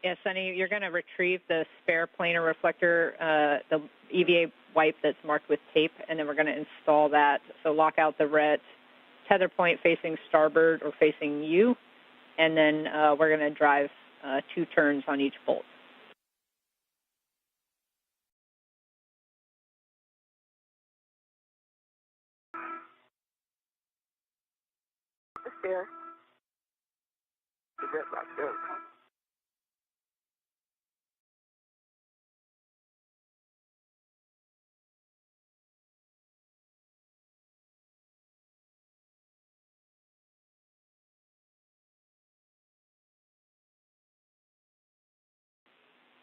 Yeah, Sonny, you're going to retrieve the spare planar reflector, the EVA wipe that's marked with tape, and then we're going to install that. So lock out the ret tether point facing starboard or facing you, and then we're going to drive 2 turns on each bolt. The spare. The red box goes.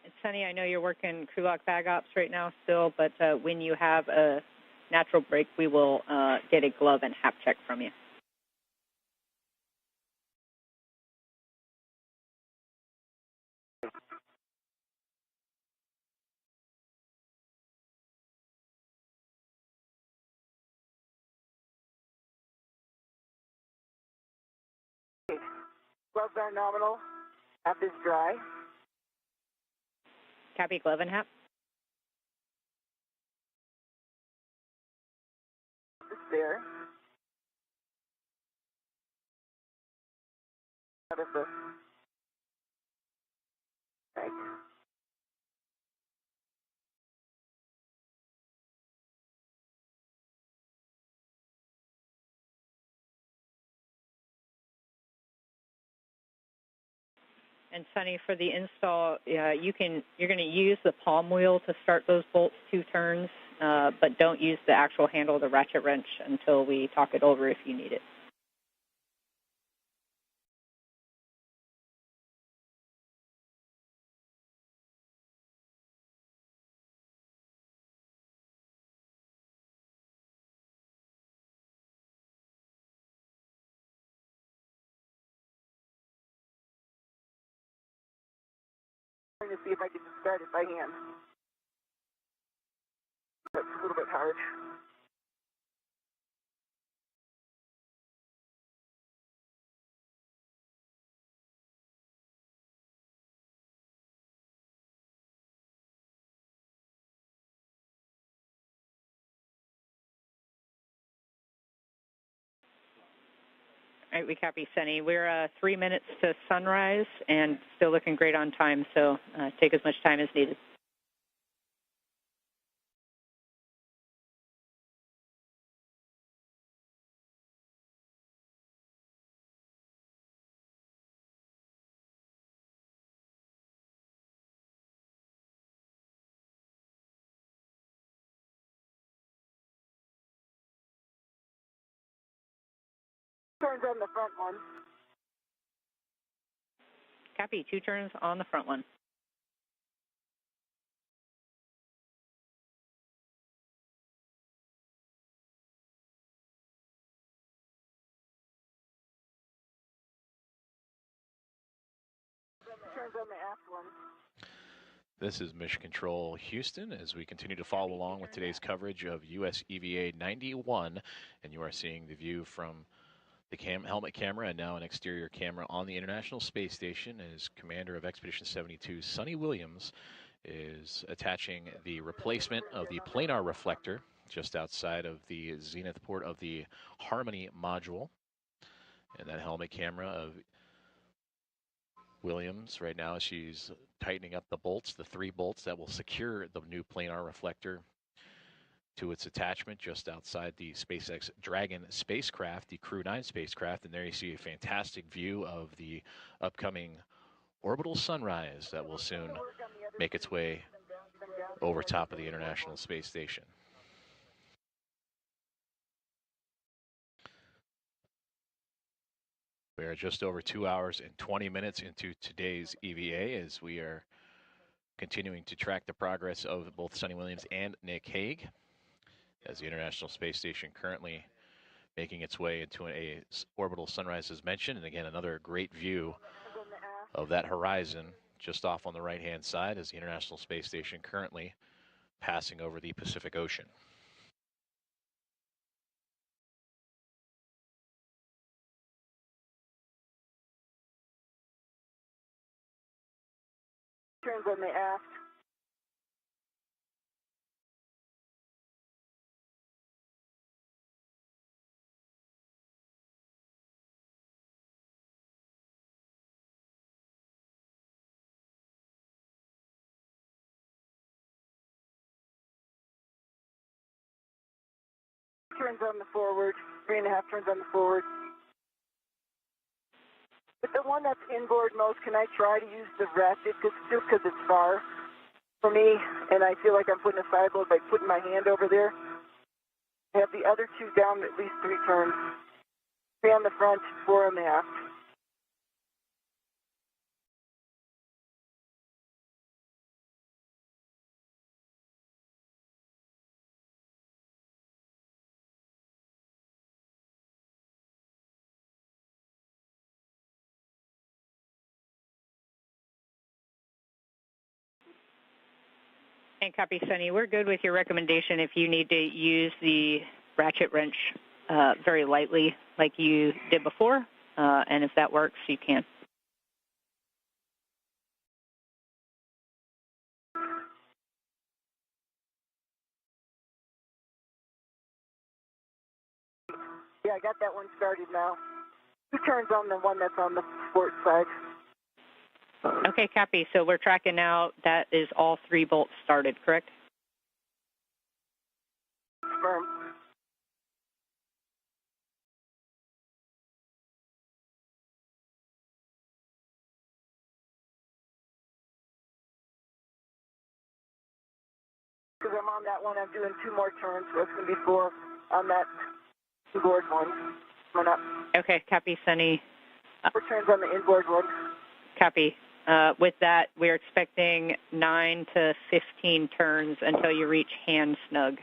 And Sonny, I know you're working crew lock bag ops right now still, but when you have a natural break, we will get a glove and hap check from you. Gloves are nominal. Hap is dry. Copy, glove and hap. The spare. Out of the right. And Sonny, for the install, you're going to use the palm wheel to start those bolts 2 turns, but don't use the actual handle of the ratchet wrench until we talk it over if you need it. I'm going to see if I can just start it by hand. That's a little bit hard. All right, we copy, Sonny. We're 3 minutes to sunrise and still looking great on time, so take as much time as needed. Turns on the front one. Copy, 2 turns on the front one. Turns on the aft one. This is Mission Control Houston as we continue to follow along with today's coverage of US EVA 91, and you are seeing the view from the helmet camera and now an exterior camera on the International Space Station as Commander of Expedition 72, Sonny Williams, is attaching the replacement of the planar reflector just outside of the zenith port of the Harmony module. And that helmet camera of Williams right now, she's tightening up the bolts, the 3 bolts that will secure the new planar reflector to its attachment just outside the SpaceX Dragon spacecraft, the Crew 9 spacecraft. And there you see a fantastic view of the upcoming orbital sunrise that will soon make its way over top of the International Space Station. We are just over 2 hours and 20 minutes into today's EVA as we are continuing to track the progress of both Suni Williams and Nick Hague as the International Space Station currently making its way into a orbital sunrise as mentioned. And again, another great view of that horizon just off on the right-hand side as the International Space Station currently passing over the Pacific Ocean. Turns on the aft. Turns on the forward, 3.5 turns on the forward. With the one that's inboard most, can I try to use the ratchet just because it's far for me and I feel like I'm putting a side load by putting my hand over there? I have the other two down at least 3 turns. 3 on the front, 4 on the aft. And copy, Sunny. We're good with your recommendation if you need to use the ratchet wrench very lightly like you did before. And if that works, you can. Yeah, I got that one started now. 2 turns on the one that's on the port side. Okay, copy. So we're tracking now. That is all 3 bolts started, correct? Firm. Because I'm on that one, I'm doing 2 more turns, so it's going to be 4 on that inboard one. Coming up. Okay, copy, Sunny. 4 turns on the inboard one. Copy. With that, we're expecting 9 to 15 turns until you reach hand snug.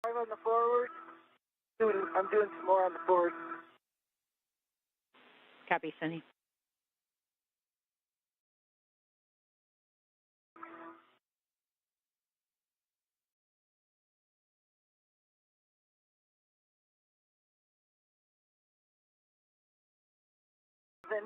On the forward. I'm doing some more on the forward. Copy, Sunny. Then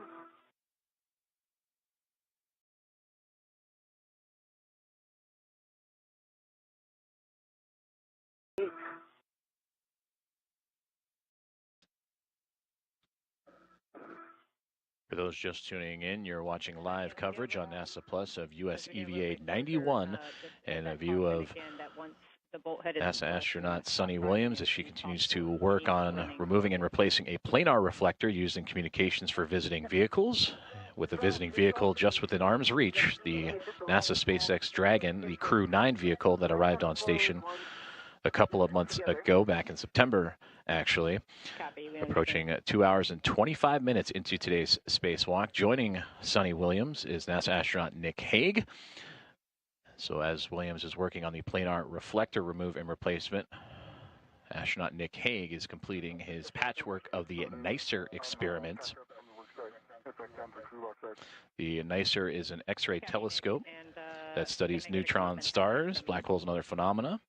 For those just tuning in, you're watching live coverage on NASA Plus of US EVA 91 and a view of NASA astronaut Suni Williams as she continues to work on removing and replacing a planar reflector used in communications for visiting vehicles. With a visiting vehicle just within arm's reach, the NASA SpaceX Dragon, the Crew 9 vehicle that arrived on station a couple of months ago, back in September, actually. Approaching 2 hours and 25 minutes into today's spacewalk. Joining Suni Williams is NASA astronaut Nick Hague. So as Williams is working on the planar reflector remove and replacement, astronaut Nick Hague is completing his patchwork of the NICER experiment. The NICER is an X-ray telescope that studies neutron stars, black holes, and other phenomena.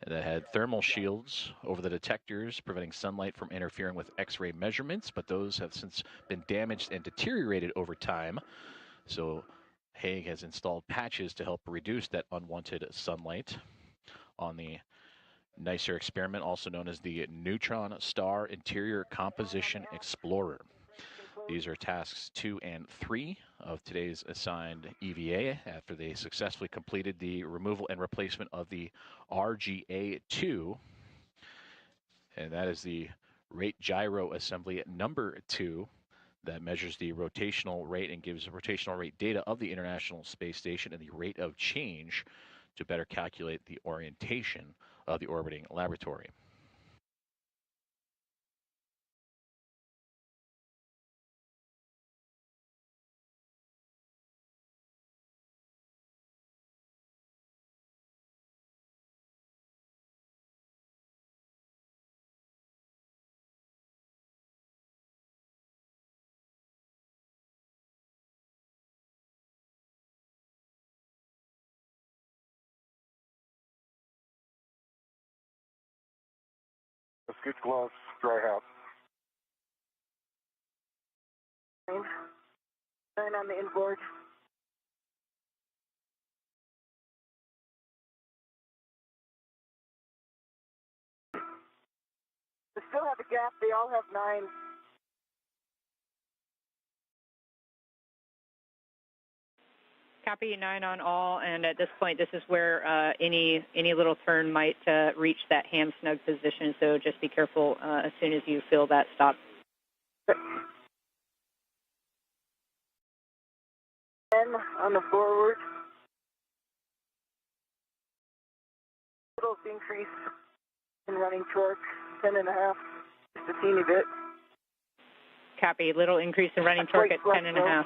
That had thermal shields over the detectors, preventing sunlight from interfering with X-ray measurements, but those have since been damaged and deteriorated over time. So Hague has installed patches to help reduce that unwanted sunlight on the NICER experiment, also known as the Neutron Star Interior Composition Explorer. These are tasks 2 and 3 of today's assigned EVA after they successfully completed the removal and replacement of the RGA-2. And that is the rate gyro assembly number 2 that measures the rotational rate and gives rotational rate data of the International Space Station and the rate of change to better calculate the orientation of the orbiting laboratory. Let's get gloves, dry house. 9 on the inboard. We still have a gap. They all have 9. Copy 9 on all, and at this point, this is where any little turn might reach that ham snug position, so just be careful as soon as you feel that stop. 10 on the forward. Little increase in running torque, 10.5, just a teeny bit. Copy, little increase in running torque at 10.5.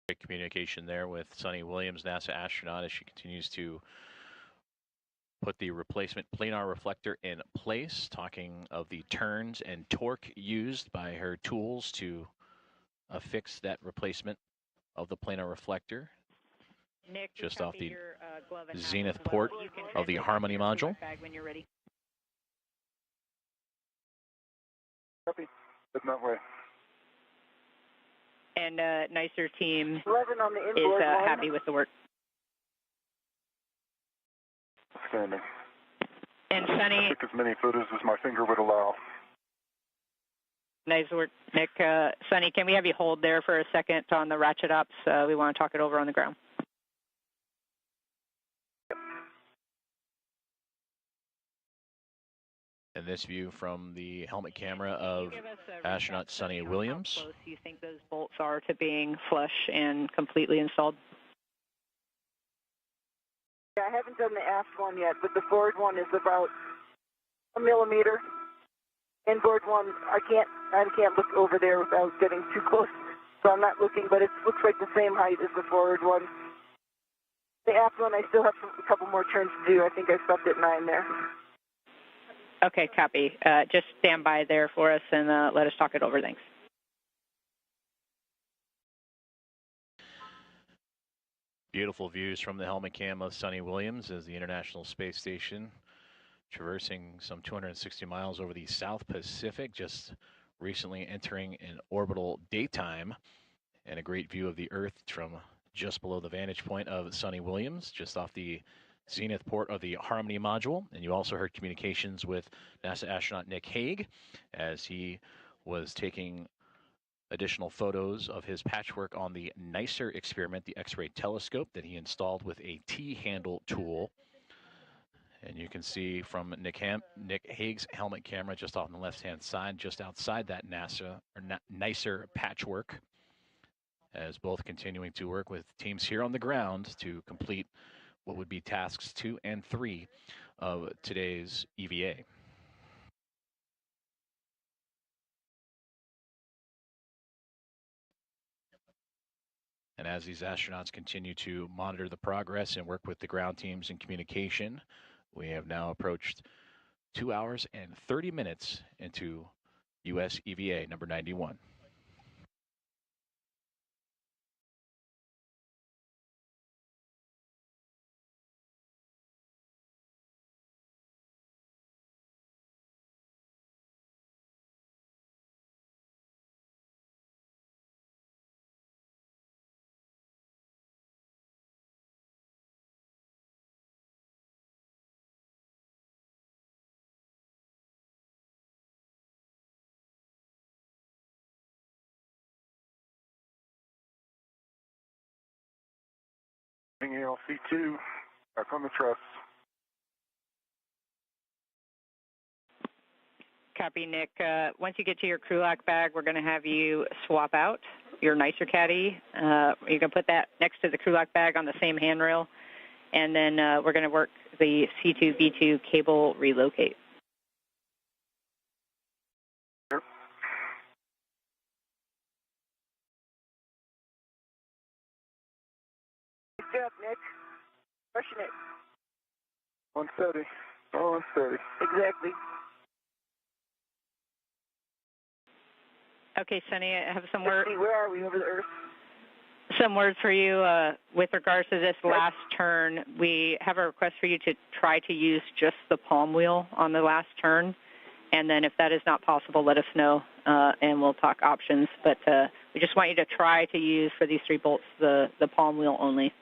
Great communication there with Sunny Williams, NASA astronaut, as she continues to put the replacement planar reflector in place, talking of the turns and torque used by her tools to affix that replacement of the planar reflector. Nick, just off the glove and zenith hat port you can of the Harmony module. bag when you're ready. Copy. Heading that way. And nicer team 11 on the is inboard. happy with the work. Standing. And Sunny, Took as many photos as my finger would allow. nice work, Nick. Sunny, can we have you hold there for a second on the ratchet ups? We want to talk it over on the ground. And this view from the helmet camera of astronaut Sunny Williams. How close do you think those bolts are to being flush and completely installed? Yeah, I haven't done the aft one yet, but the forward one is about 1 millimeter. Inboard one, I can't look over there without getting too close, so I'm not looking, but it looks like the same height as the forward one. The aft one, I still have a couple more turns to do. I think I stopped at 9 there. Okay, copy. Just stand by there for us and let us talk it over. Thanks. Beautiful views from the helmet cam of Sunny Williams as the International Space Station traversing some 260 miles over the South Pacific, just recently entering an orbital daytime, and a great view of the Earth from just below the vantage point of Sunny Williams, just off the zenith port of the Harmony module. And you also heard communications with NASA astronaut Nick Hague as he was taking additional photos of his patchwork on the NICER experiment, the X-ray telescope that he installed with a T-handle tool. And you can see from Nick Hague's helmet camera just off on the left-hand side, just outside that NICER patchwork, as both continuing to work with teams here on the ground to complete what would be tasks 2 and 3 of today's EVA. And as these astronauts continue to monitor the progress and work with the ground teams in communication, we have now approached 2 hours and 30 minutes into US EVA number 91. C2, back on the truss. Copy, Nick. Once you get to your crew lock bag, we're going to have you swap out your nicer caddy. You can put that next to the crew lock bag on the same handrail, and then we're going to work the C2V2 cable relocate. Sure. Good job, Nick. Pushing it. On steady. On steady. Exactly. Okay, Sonny, I have some words. Where are we over the Earth? Some words for you with regards to this last turn. We have a request for you to try to use just the palm wheel on the last turn, and then if that is not possible, let us know, and we'll talk options. But we just want you to try to use for these 3 bolts the palm wheel only.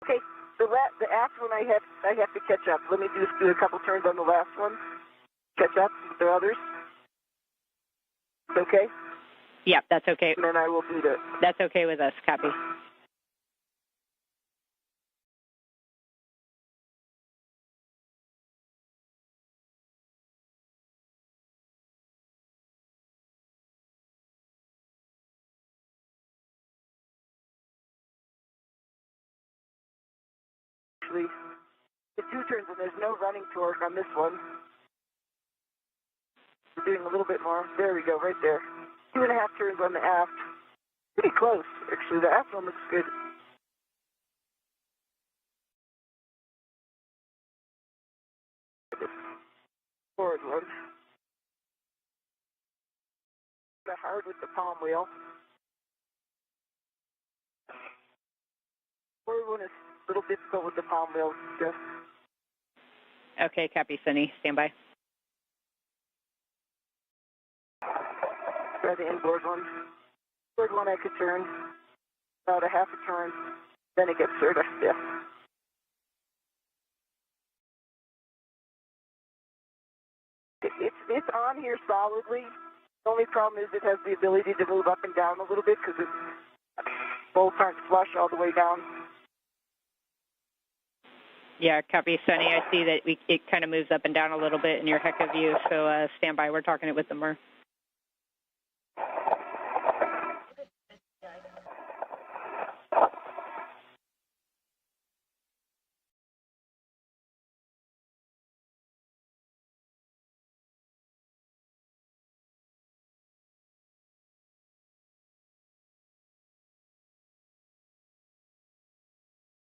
Okay, the last one I have to catch up. Let me just do a couple turns on the last one. Catch up with the others. Okay? Yeah, that's okay. And then I will do that. That's okay with us. Copy. Actually, the 2 turns and there's no running torque on this one. We're doing a little bit more. There we go, right there. 2.5 turns on the aft. Pretty close, actually. The aft one looks good. Forward one. Kind of hard with the palm wheel. Forward one is a little difficult with the palm wheel. Just. Okay, copy, Sonny. Stand by. Try the inboard one. Inboard one I could turn about a half a turn, then it gets sort of stiff. It's on here solidly. The only problem is it has the ability to move up and down a little bit because its bolts aren't flush all the way down. Yeah, copy, Sonny. I see that it kind of moves up and down a little bit in your HECA view, so stand by. We're talking it with the MER.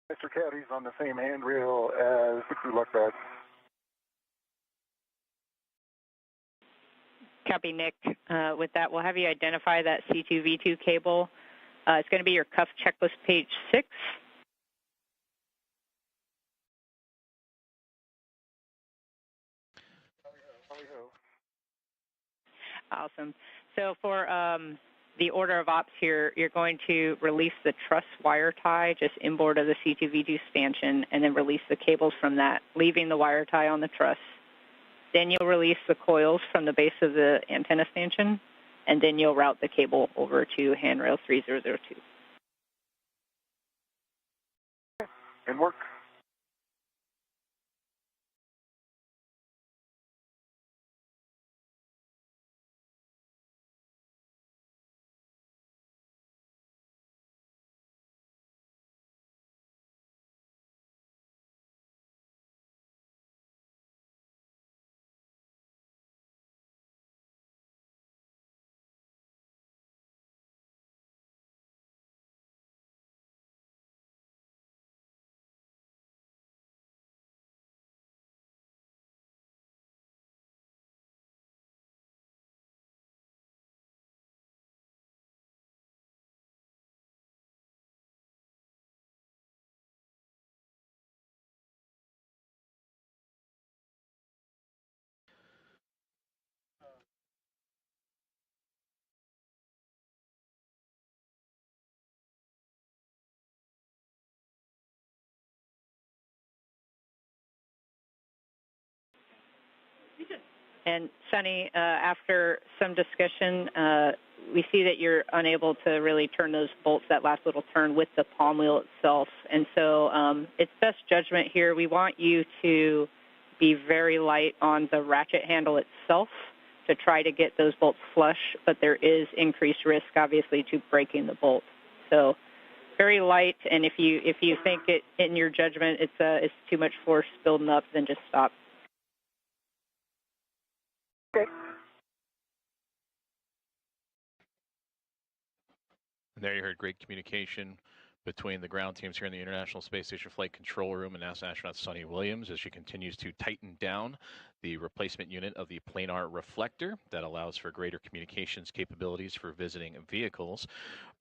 Mr. Caddy's on the same handrail as the crew lock bag. Copy, Nick. With that, we'll have you identify that C2V2 cable. It's going to be your cuff checklist page 6. Awesome. So for the order of ops here, you're going to release the truss wire tie just inboard of the C2V2 stanchion and then release the cables from that, leaving the wire tie on the truss. Then you'll release the coils from the base of the antenna stanchion, and then you'll route the cable over to handrail 3002. And work. And Sonny, after some discussion, we see that you're unable to really turn those bolts, that last little turn with the palm wheel itself. And so it's best judgment here. We want you to be very light on the ratchet handle itself to try to get those bolts flush, but there is increased risk, obviously, to breaking the bolt. So very light, and if you think it in your judgment it's too much force building up, then just stop. Okay. And there you heard great communication between the ground teams here in the International Space Station Flight Control Room and NASA astronaut Sunny Williams as she continues to tighten down the replacement unit of the planar reflector that allows for greater communications capabilities for visiting vehicles.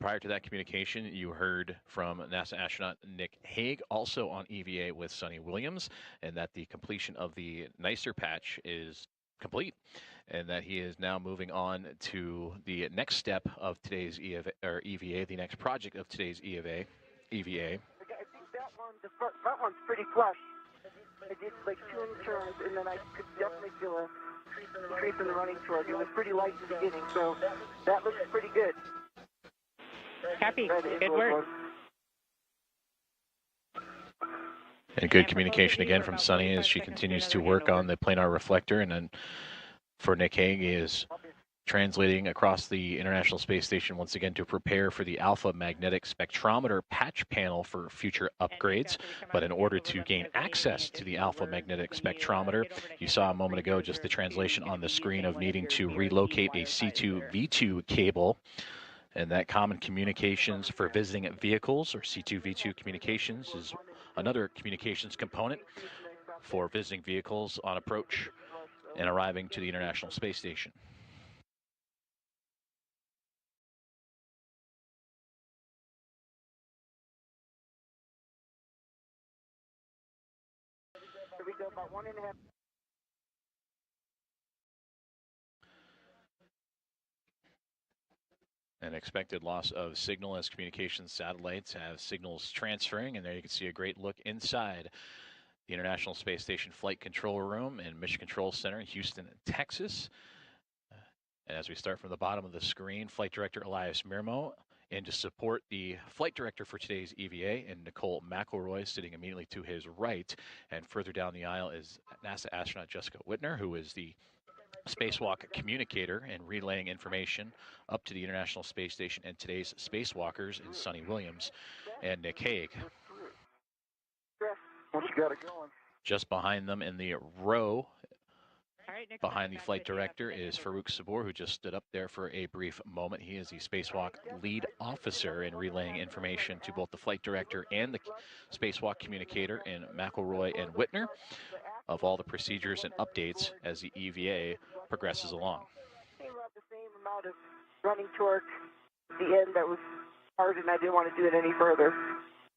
Prior to that communication, you heard from NASA astronaut Nick Hague, also on EVA with Sunny Williams, and that the completion of the NICER patch is complete, and that he is now moving on to the next step of today's EVA, the next project of today's EVA. I think that one, the front one's pretty flush. I did like 2 turns, and then I could definitely feel a increase in the running torque. It was pretty light in the beginning, so that looks pretty good. Happy, good work. And good communication again from Sunny as she continues to work on the planar reflector. And then for Nick Hague is translating across the International Space Station once again to prepare for the alpha magnetic spectrometer patch panel for future upgrades. But in order to gain access to the alpha magnetic spectrometer, you saw a moment ago just the translation on the screen of needing to relocate a C2V2 cable. And that common communications for visiting vehicles, or C2V2 communications, is another communications component for visiting vehicles on approach and arriving to the International Space Station. Here we go, about 1.5. An expected loss of signal as communications satellites have signals transferring, and there you can see a great look inside the International Space Station Flight Control Room and Mission Control Center in Houston, Texas. And as we start from the bottom of the screen, Flight Director Elias Mirmo, and to support the Flight Director for today's EVA, and Nicole McElroy sitting immediately to his right. And further down the aisle is NASA astronaut Jessica Whitner, who is the spacewalk communicator and relaying information up to the International Space Station and today's spacewalkers in Sunny Williams and Nick Hague. Just behind them in the row, behind the flight director, is Farouk Sabor, who just stood up there for a brief moment. He is the spacewalk lead officer in relaying information to both the flight director and the spacewalk communicator in McElroy and Whitner of all the procedures and updates as the EVA progresses along. Came out the same amount of running torque at the end that was hard, and I didn't want to do it any further.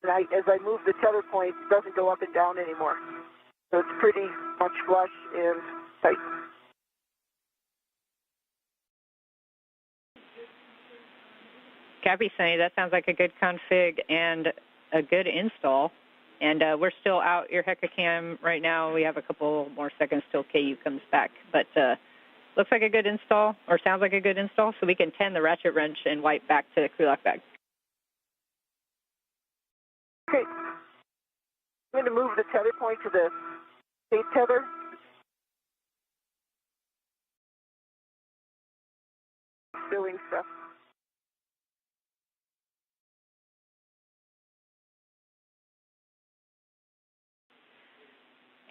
And as I move the tether point, it doesn't go up and down anymore. So it's pretty much flush and tight. Copy, Sunny. That sounds like a good config and a good install. And we're still out your Hecacam right now. We have a couple more seconds till KU comes back. But looks like a good install, or sounds like a good install, so we can tend the ratchet wrench and wipe back to the crew lock bag. Okay. I'm going to move the tether point to the tape tether. Doing stuff.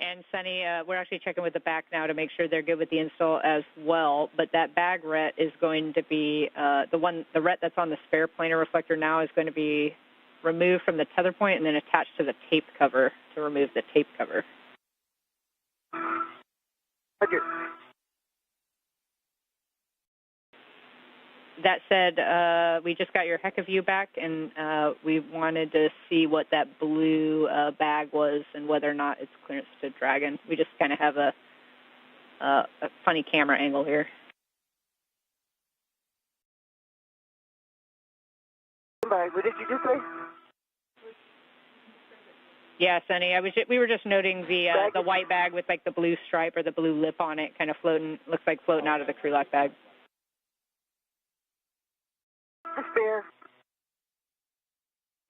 And Sunny, we're actually checking with the back now to make sure they're good with the install as well. But that bag ret is going to be the ret that's on the spare planar reflector now is going to be removed from the tether point and then attached to the tape cover to remove the tape cover. Okay. That said, we just got your HECA view back, and we wanted to see what that blue bag was and whether or not it's clearance to Dragon. We just kind of have a funny camera angle here. What did you just say? Yeah, Sunny. We were just noting the white bag with like the blue stripe or the blue lip on it, kind of floating. Looks like floating out of the crew lock bag.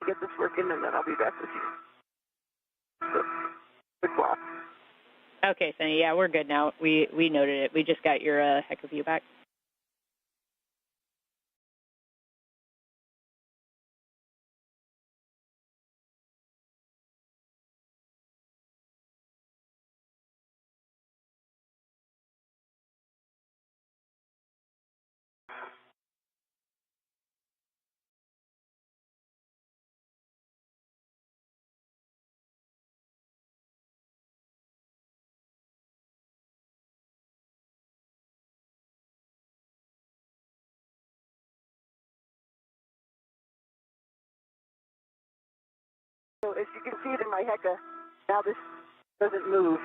get this working, and then I'll be back with you. So, good luck. Okay, Sunny. Yeah, we're good now. We noted it. We just got your heck of view back. So as you can see it in my HECA, now this doesn't move.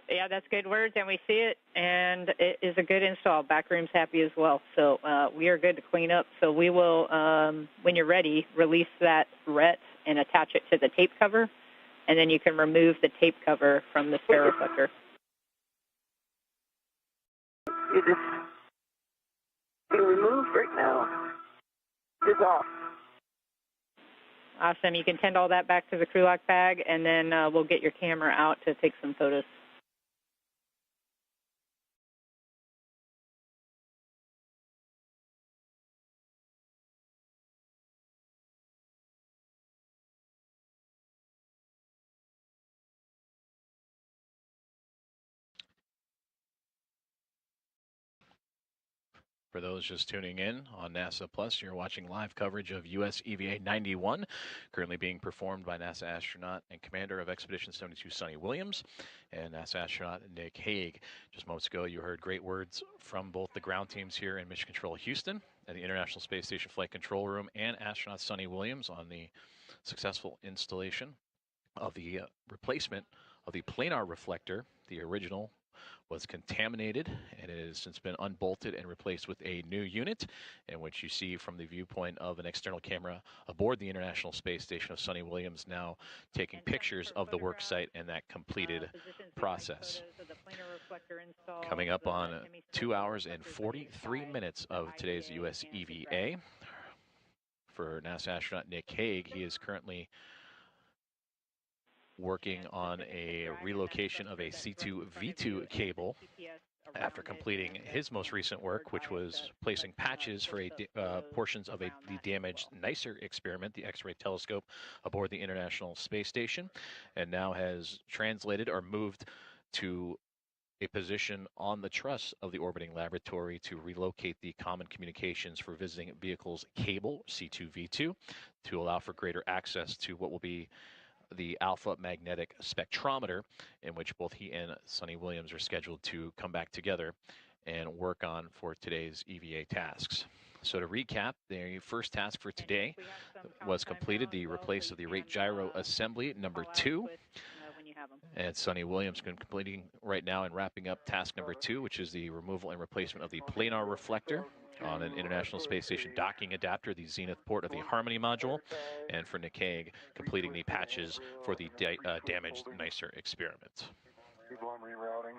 Yeah, that's good words, and we see it, and it is a good install. Backroom's happy as well. So we are good to clean up. So we will, when you're ready, release that ret and attach it to the tape cover, and then you can remove the tape cover from the spare reflector. It is being removed right now. It's off. Awesome. You can tend all that back to the crew lock bag, and then we'll get your camera out to take some photos. For those just tuning in on NASA Plus, you're watching live coverage of US EVA 91, currently being performed by NASA astronaut and commander of Expedition 72, Sonny Williams, and NASA astronaut Nick Hague. Just moments ago, you heard great words from both the ground teams here in Mission Control Houston at the International Space Station Flight Control Room and astronaut Sonny Williams on the successful installation of the replacement of the planar reflector. The original was contaminated, and it has since been unbolted and replaced with a new unit, in which you see from the viewpoint of an external camera aboard the International Space Station of Sonny Williams now taking pictures of the work site and that completed process. Coming up on 2 hours and 43 minutes of today's US EVA. For NASA astronaut Nick Hague, he is currently working on a relocation of a C2V2 cable after completing his most recent work, which was placing patches for portions of the damaged NICER experiment, the X-ray telescope aboard the International Space Station, and now has translated or moved to a position on the truss of the orbiting laboratory to relocate the common communications for visiting vehicles cable, C2V2, to allow for greater access to what will be the alpha magnetic spectrometer, in which both he and Sonny Williams are scheduled to come back together and work on for today's EVA tasks. So to recap, the first task for today was completed, the replace of the rate gyro assembly number 2. And Sonny Williams completing right now and wrapping up task number 2, which is the removal and replacement of the planar reflector on an International Space Station docking adapter, the zenith port of the Harmony module, and for Nick Hague, completing the patches for the damaged NICER experiment. People I'm rerouting,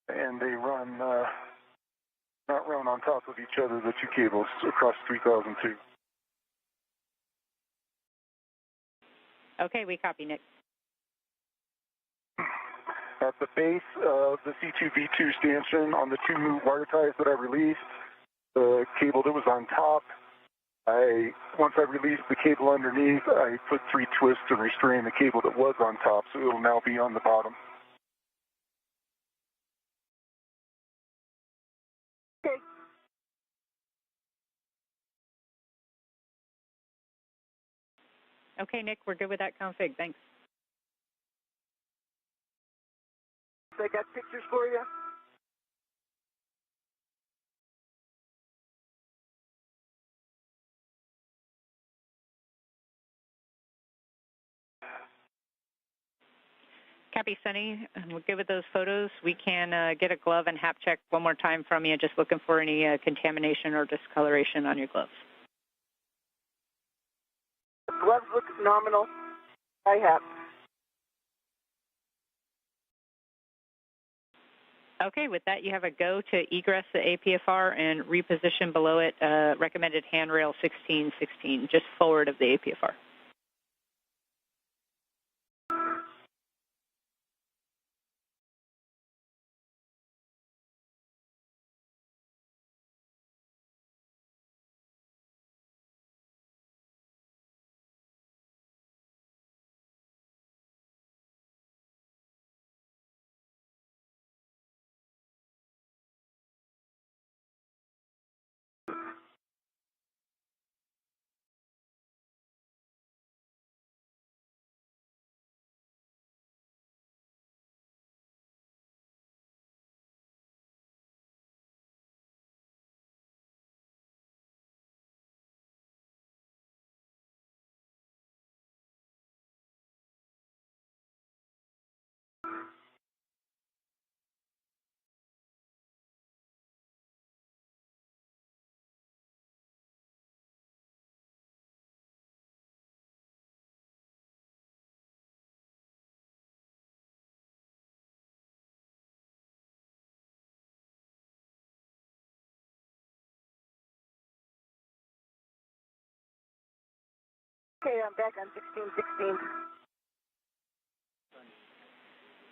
and they run, not run on top of each other, the two cables across 3002. Okay, we copy, Nick. At the base of the C2V2 stanchion on the 2 wire ties that I released, the cable that was on top, once I released the cable underneath, I put 3 twists to restrain the cable that was on top, so it will now be on the bottom. Okay. Okay, Nick, we're good with that config. Thanks. I got pictures for you. Copy, Sonny. We're good with those photos. We can get a glove and hap check one more time from you, just looking for any contamination or discoloration on your gloves. The gloves look nominal. I have. Okay, with that, you have a go to egress the APFR and reposition below it recommended handrail 1616, just forward of the APFR. Okay, I'm back on 1616.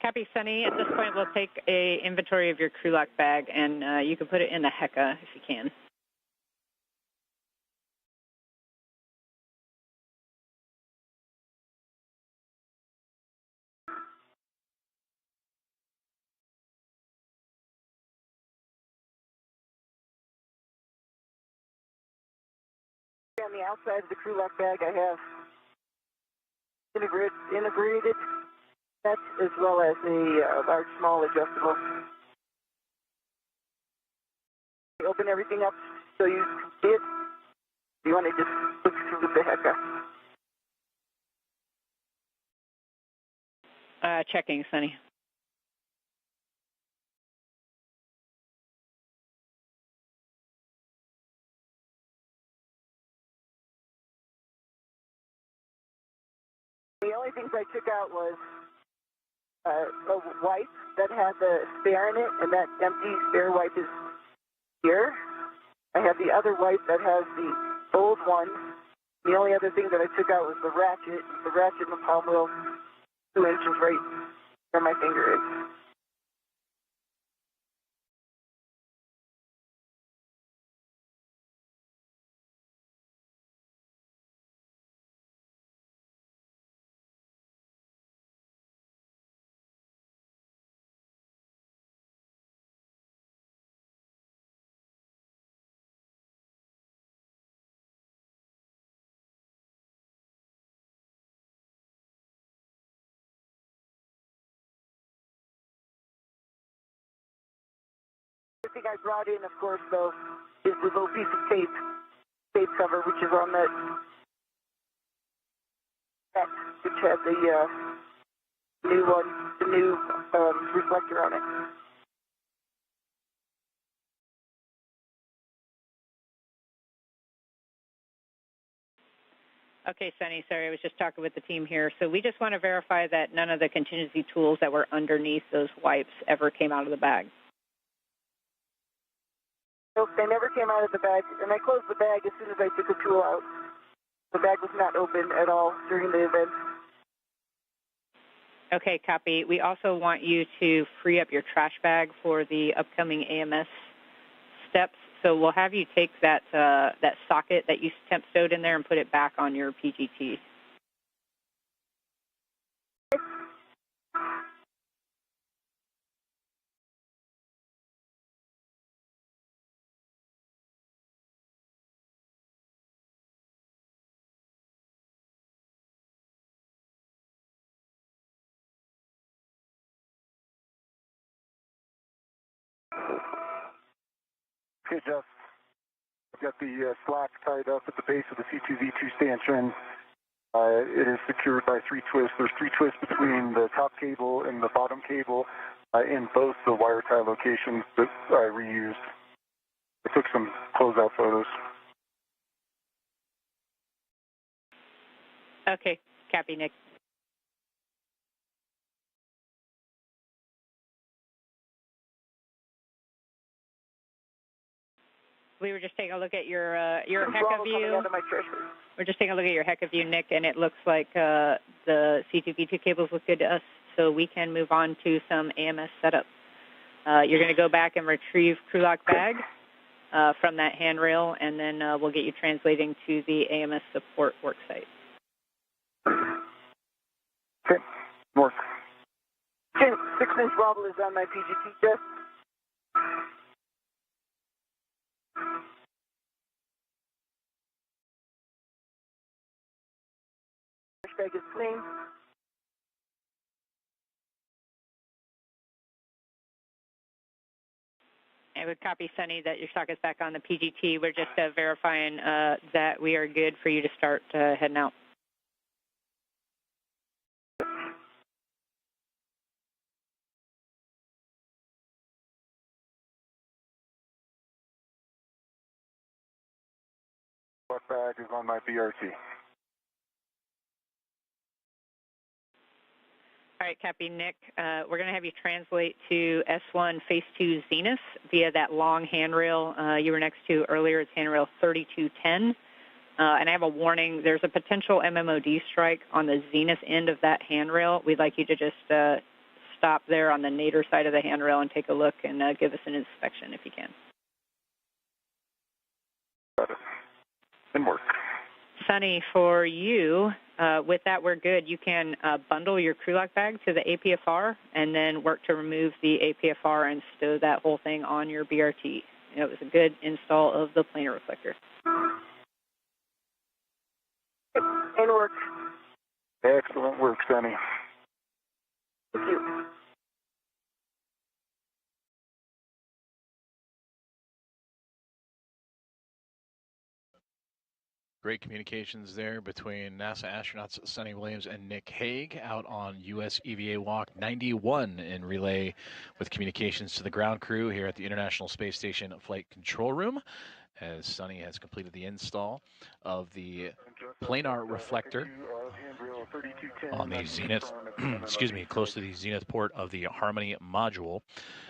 Copy, Sunny. At this point, we'll take a inventory of your crew lock bag, and you can put it in the HECA if you can. On the outside of the crew lock bag, I have integrated sets as well as a large, small adjustable. Open everything up so you can see it. You want to just look through the HECA. Checking, Sunny. The only things I took out was a wipe that had the spare in it, and that empty spare wipe is here. I have the other wipe that has the old one. The only other thing that I took out was the ratchet. The ratchet and the palm wheel, 2 inches right where my finger is. The thing I brought in, of course, though, is the little piece of tape cover, which is on that set, which had the new one, the new reflector on it. Okay, Sunny, sorry, I was just talking with the team here. So we just want to verify that none of the contingency tools that were underneath those wipes ever came out of the bag. Nope, they never came out of the bag, and I closed the bag as soon as I took a tool out. The bag was not open at all during the event. Okay, copy. We also want you to free up your trash bag for the upcoming AMS steps. So we'll have you take that that socket that you temp stowed in there and put it back on your PGT. Okay, Jeff. I've got the slack tied up at the base of the C2V2 stanchion. It is secured by 3 twists. There's 3 twists between the top cable and the bottom cable in both the wire tie locations that I reused. I took some closeout photos. Okay, copy, Nick. we were just taking a look at your HECA Bravo coming view. out of my treasury. We're just taking a look at your HECA view, Nick, and it looks like the C2V2 cables look good to us, so we can move on to some AMS setup. You're going to go back and retrieve crew lock bag from that handrail, and then we'll get you translating to the AMS support worksite. Okay, work. 6-inch Bravo is on my PGT test. Bag is clean. And we copy, Sunny, that your socket's back on the PGT. We're just verifying that we are good for you to start heading out. Lock bag is on my BRT. All right, copy, Nick. We're going to have you translate to S1 Phase 2 Zenith via that long handrail you were next to earlier. It's handrail 3210. And I have a warning. There's a potential MMOD strike on the Zenith end of that handrail. We'd like you to just stop there on the nadir side of the handrail and take a look and give us an inspection if you can. Got it. And work. Sunny, for you, with that we're good. You can bundle your crew lock bag to the APFR and then work to remove the APFR and stow that whole thing on your BRT. It was a good install of the planar reflector. And work. Excellent work, Sunny. Thank you. Great communications there between NASA astronauts Sunny Williams and Nick Hague out on US EVA Walk 91 in relay with communications to the ground crew here at the International Space Station Flight Control Room, as Sunny has completed the install of the planar reflector on the Zenith, excuse me, close to the Zenith port of the Harmony module.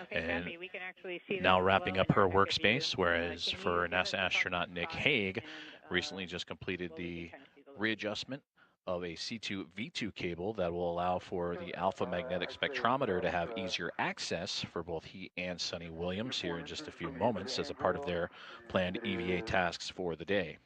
Okay, And we can actually see now wrapping up her workspace, whereas for NASA astronaut Nick Hague, recently just completed the readjustment of a C2V2 cable that will allow for the alpha magnetic spectrometer to have easier access for both he and Sunny Williams here in just a few moments as a part of their planned EVA tasks for the day.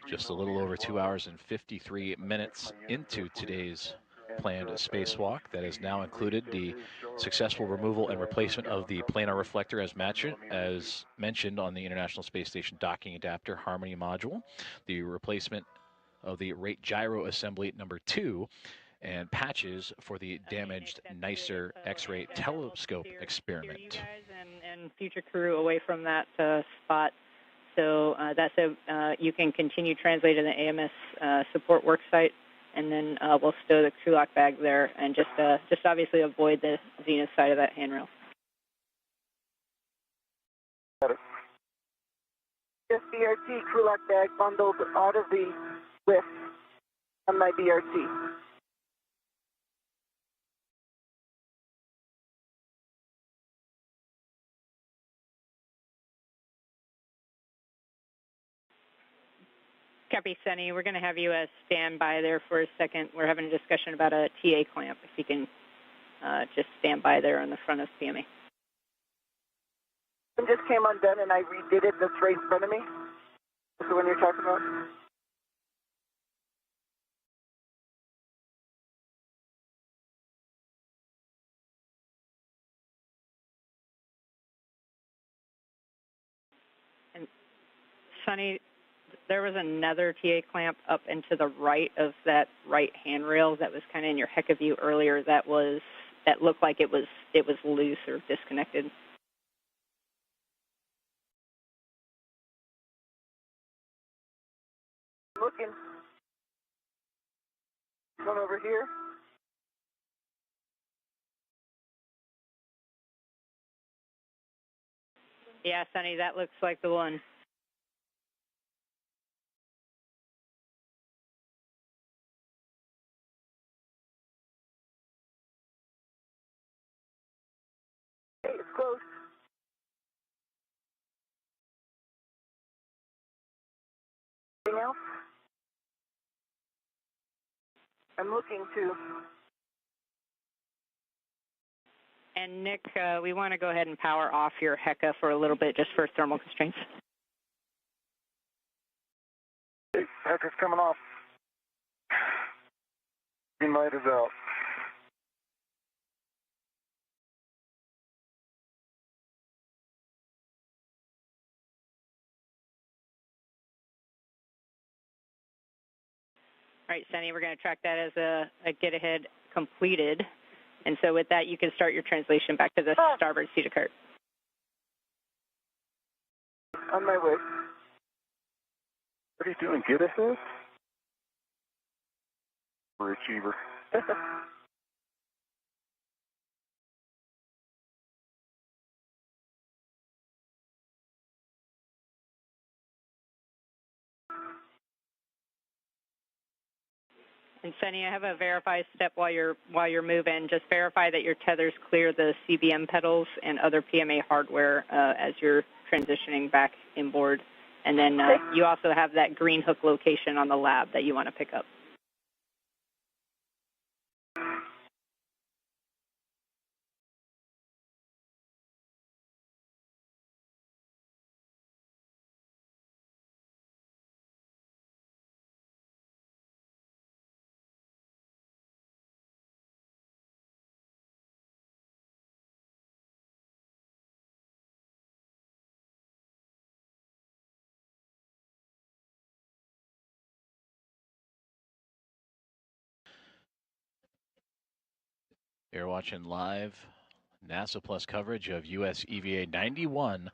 Just a little over 2 hours and 53 minutes into today's planned spacewalk that has now included the successful removal and replacement of the planar reflector as mentioned on the International Space Station docking adapter Harmony module, the replacement of the rate gyro assembly number 2, and patches for the damaged NICER X-ray telescope experiment. You guys and future crew away from that spot. So you can continue translating the AMS support worksite, and then we'll stow the crew lock bag there and just obviously avoid the Zenith side of that handrail. Got it. This BRT crew lock bag bundled out of the lift on my BRT. Copy, Sunny. We're going to have you stand by there for a second. We're having a discussion about a TA clamp. If you can just stand by there on the front of PMA. It just came undone and I redid it. That's right in front of me. That's the one you're talking about? And Sunny, there was another TA clamp up and to the right of that right handrail that was kind of in your HECA view earlier. That looked like it was loose or disconnected. Looking. One over here. Yeah, Sunny, that looks like the one. Hey, it's close. I'm looking to. And Nick, we want to go ahead and power off your HECA for a little bit just for thermal constraints. Hey, HECA's coming off. Green light is out. All right, Sunny, we're going to track that as a get-ahead completed. And so with that, you can start your translation back to the starboard seat of cart. On my way. What are you doing, get ahead? Overachiever. And Sunny, I have a verify step while you're moving. Just verify that your tethers clear the CBM pedals and other PMA hardware as you're transitioning back inboard. And then you also have that green hook location on the lab that you want to pick up. You're watching live NASA Plus coverage of US EVA 91,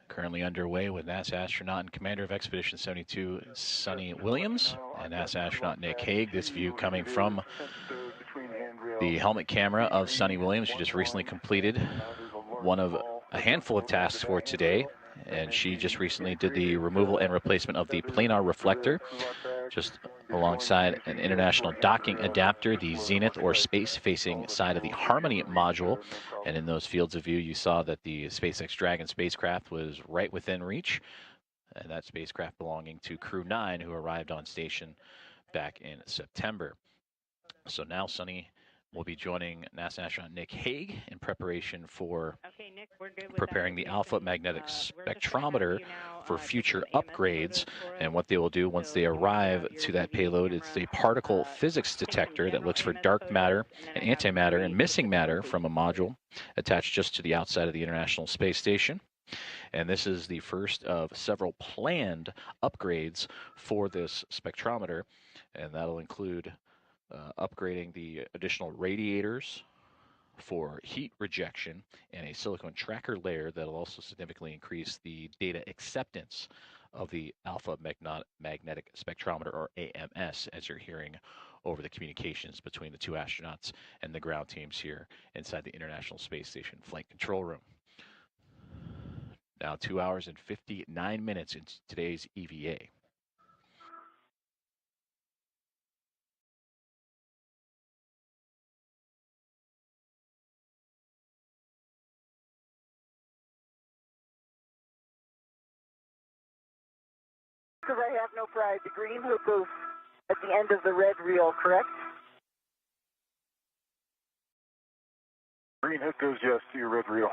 currently underway with NASA astronaut and commander of Expedition 72, Sunny Williams, and NASA astronaut Nick Hague. This view coming from the helmet camera of Sunny Williams. She just recently completed one of a handful of tasks for today, and she just recently did the removal and replacement of the planar reflector, just alongside an international docking adapter, the zenith or space-facing side of the Harmony module. And in those fields of view, you saw that the SpaceX Dragon spacecraft was right within reach, and that spacecraft belonging to Crew 9, who arrived on station back in September. So now Sunny will be joining NASA astronaut Nick Hague in preparation for preparing the alpha magnetic spectrometer for future upgrades. And what they will do once they arrive to that payload, it's a particle physics detector that looks for dark matter and antimatter and missing matter from a module attached just to the outside of the International Space Station. And this is the first of several planned upgrades for this spectrometer, and that'll include upgrading the additional radiators for heat rejection and a silicone tracker layer that'll also significantly increase the data acceptance of the alpha magnetic spectrometer, or AMS, as you're hearing over the communications between the two astronauts and the ground teams here inside the International Space Station Flight Control Room. Now 2 hours and 59 minutes into today's EVA. Because I have no pride, the green hook goes at the end of the red reel, correct? Green hook goes, yes, to your red reel.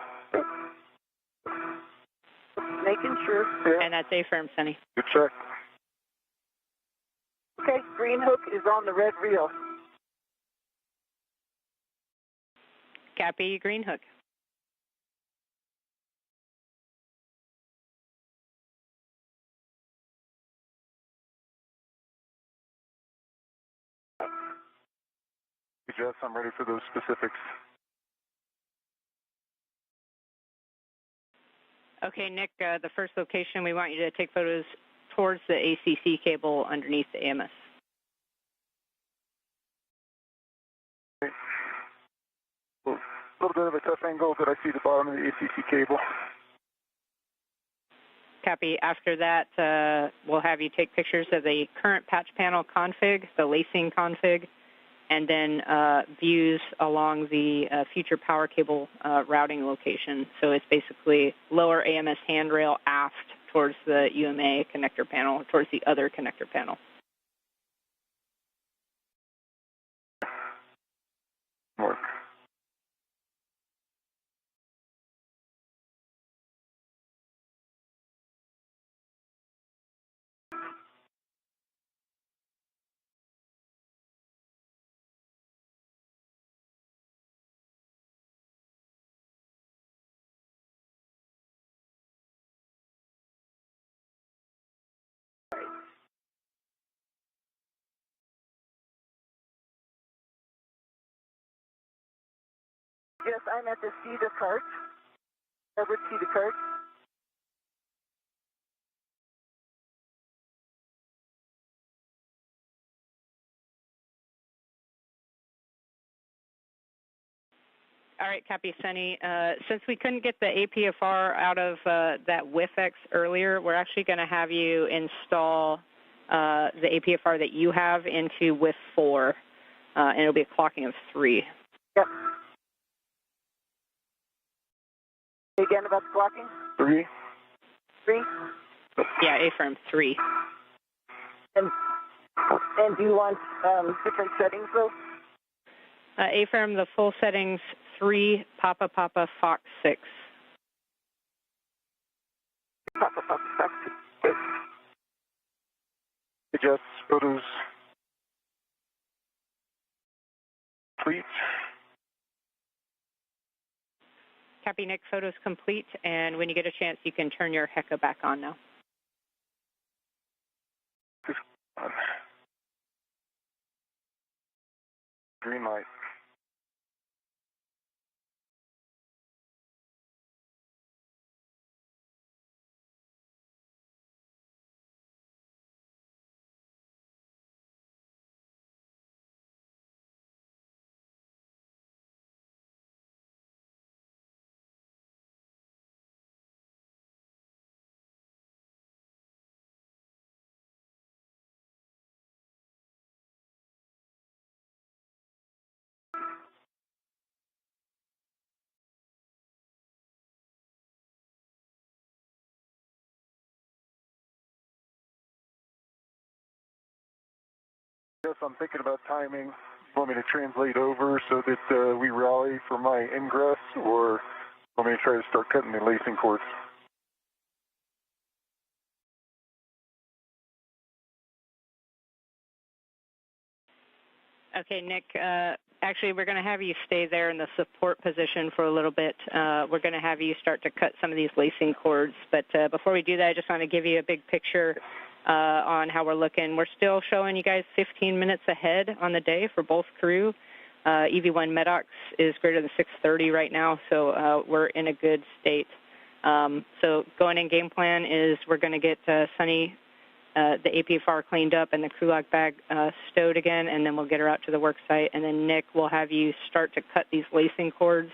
Making sure. Yeah. And that's affirmed, Sunny. Good check. Okay, green hook is on the red reel. Copy, green hook. Jess, I'm ready for those specifics. Okay, Nick, the first location, we want you to take photos towards the ACC cable underneath the AMS. A little bit of a tough angle, but I see the bottom of the ACC cable. Copy. After that, we'll have you take pictures of the current patch panel config, the lacing config, and then views along the future power cable routing location. So it's basically lower AMS handrail aft towards the UMA connector panel, towards the other connector panel. I'm at the SETA cart. Over SETA cart. All right, copy, Sunny. Since we couldn't get the APFR out of that WIFX earlier, we're actually going to have you install the APFR that you have into WIF 4, and it'll be a clocking of 3. Yep. Again about the clocking? 3. 3? Yeah, A-firm 3. And do you want different settings, though? A-firm, the full settings 3, Papa Papa Fox 6. Papa Papa Fox 6. Adjust photos. Complete. Copy, Nick. Photos complete, and when you get a chance, you can turn your HECA back on now. Green light. Yes, I'm thinking about timing. You want me to translate over so that we rally for my ingress, or want me to try to start cutting the lacing cords? Okay, Nick, actually, we're going to have you stay there in the support position for a little bit. We're going to have you start to cut some of these lacing cords. But before we do that, I just want to give you a big picture on how we're looking. We're still showing you guys 15 minutes ahead on the day for both crew. EV1 MEDOX is greater than 630 right now, so we're in a good state. So going in game plan is we're going to get Sunny the APFR cleaned up and the crew lock bag stowed again, and then we'll get her out to the work site. And then, Nick, we'll have you start to cut these lacing cords.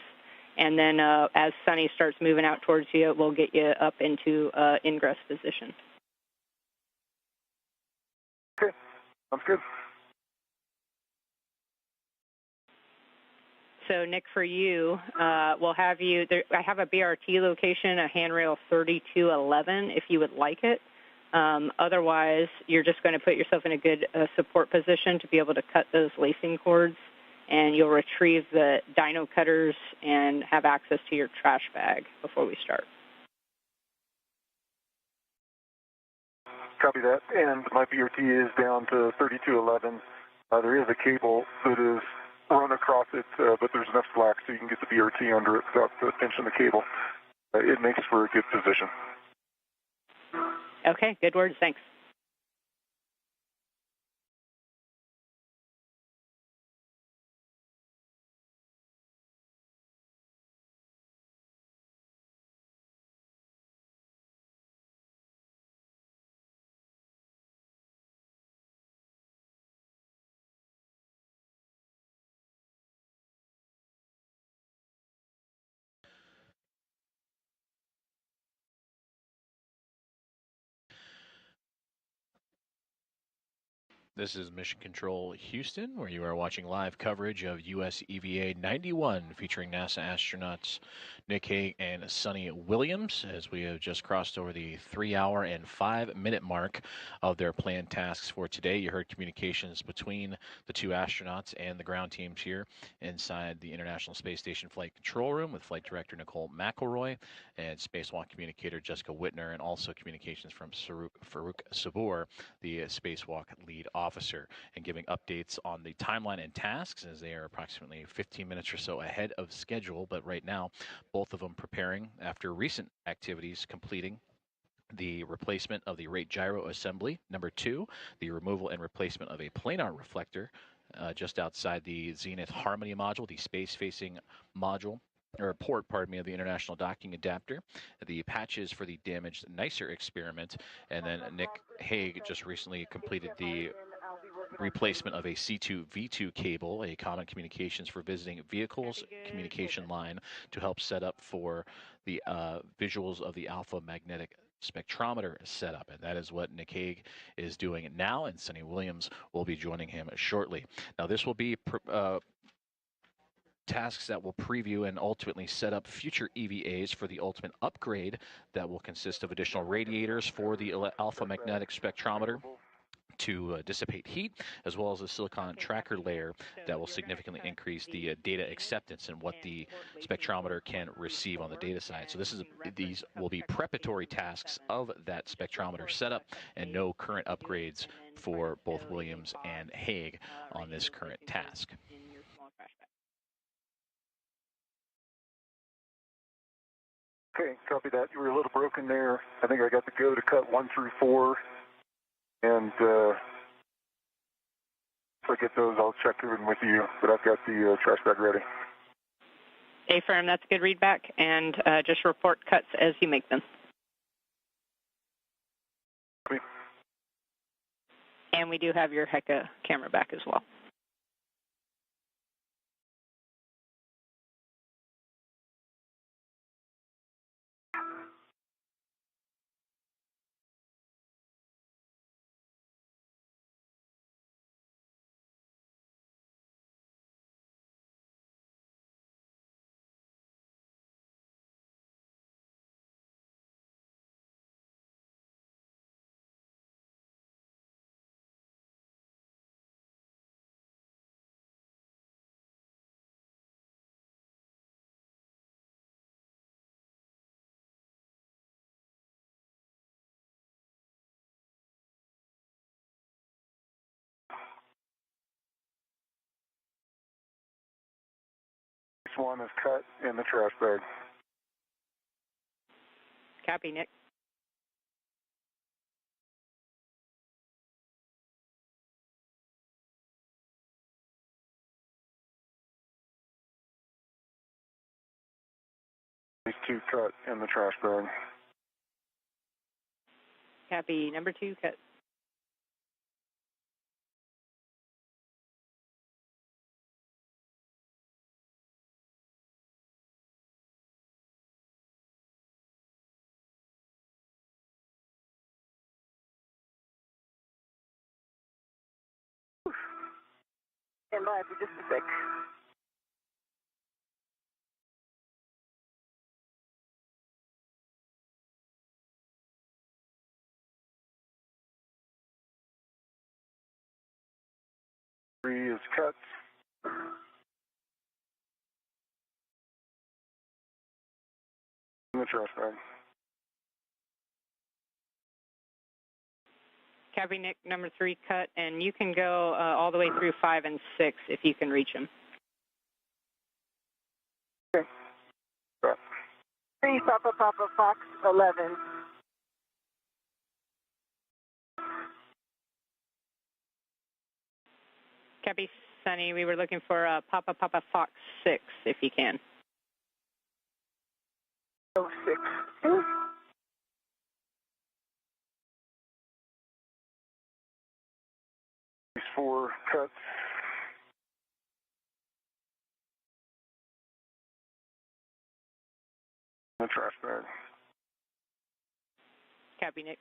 And then as Sunny starts moving out towards you, we'll get you up into ingress position. Okay, sounds good. So, Nick, for you, we'll have you, I have a BRT location, a handrail 3211, if you would like it. Otherwise, you're just going to put yourself in a good support position to be able to cut those lacing cords, and you'll retrieve the dyno cutters and have access to your trash bag before we start. Copy that. And my BRT is down to 3211. There is a cable that is run across it, but there's enough slack so you can get the BRT under it without pinching the cable. It makes for a good position. Okay, good words. Thanks. This is Mission Control Houston, where you are watching live coverage of US EVA 91, featuring NASA astronauts Nick Hague and Sunny Williams, as we have just crossed over the 3-hour and 5-minute mark of their planned tasks for today. You heard communications between the two astronauts and the ground teams here inside the International Space Station Flight Control Room with Flight Director Nicole McElroy and Spacewalk Communicator Jessica Whitner, and also communications from Farouk Sabur, the Spacewalk lead officer, and giving updates on the timeline and tasks as they are approximately 15 minutes or so ahead of schedule. But right now, both of them preparing after recent activities, completing the replacement of the rate gyro assembly. Number 2, the removal and replacement of a planar reflector just outside the Zenith Harmony module, the space-facing module or port, pardon me, of the International Docking Adapter, the patches for the damaged NICER experiment, and then Nick Hague just recently completed the replacement of a C2V2 cable, a common communications for visiting vehicles communication line to help set up for the visuals of the alpha magnetic spectrometer setup, and that is what Nick Hague is doing now, and Sonny Williams will be joining him shortly. Now, this will be tasks that will preview and ultimately set up future EVAs for the ultimate upgrade that will consist of additional radiators for the alpha magnetic spectrometer to dissipate heat, as well as a silicon tracker layer that will significantly increase the data acceptance and what the spectrometer can receive on the data side. So these will be preparatory tasks of that spectrometer setup, and no current upgrades for both Williams and Hague on this current task. Okay, copy that. You were a little broken there. I think I got the go to cut 1 through 4. And if I get those, I'll check in with you. But I've got the trash bag ready. Affirm, that's a good readback. And just report cuts as you make them. Copy. And we do have your HECA camera back as well. This one is cut in the trash bag. Copy, Nick. These 2 cut in the trash bag. Copy, number 2 cut. Stand by for just a sec. Three is cut. In the trash bag. Copy, Nick, number 3 cut, and you can go all the way through 5 and 6 if you can reach them. Okay. 3 Papa Papa Fox 11. Copy, Sonny, we were looking for Papa Papa Fox 6 if you can. 06. 4 cuts. In the trash bag. Copy, Nick.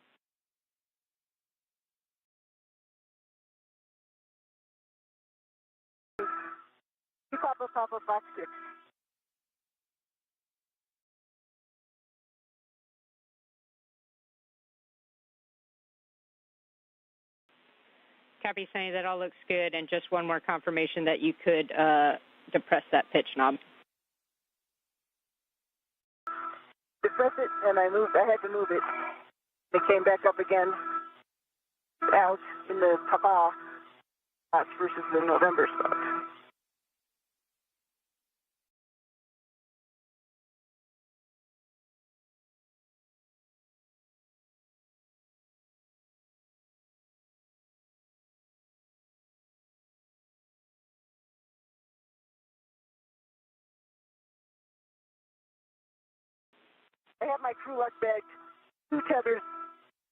Papa Papa Fox 6. Copy, Sonny, that all looks good, and just one more confirmation that you could depress that pitch knob. Depress it, and I had to move it. It came back up again. Out in the Papa spot versus the November spot. I have my crew lock bag, 2 tethers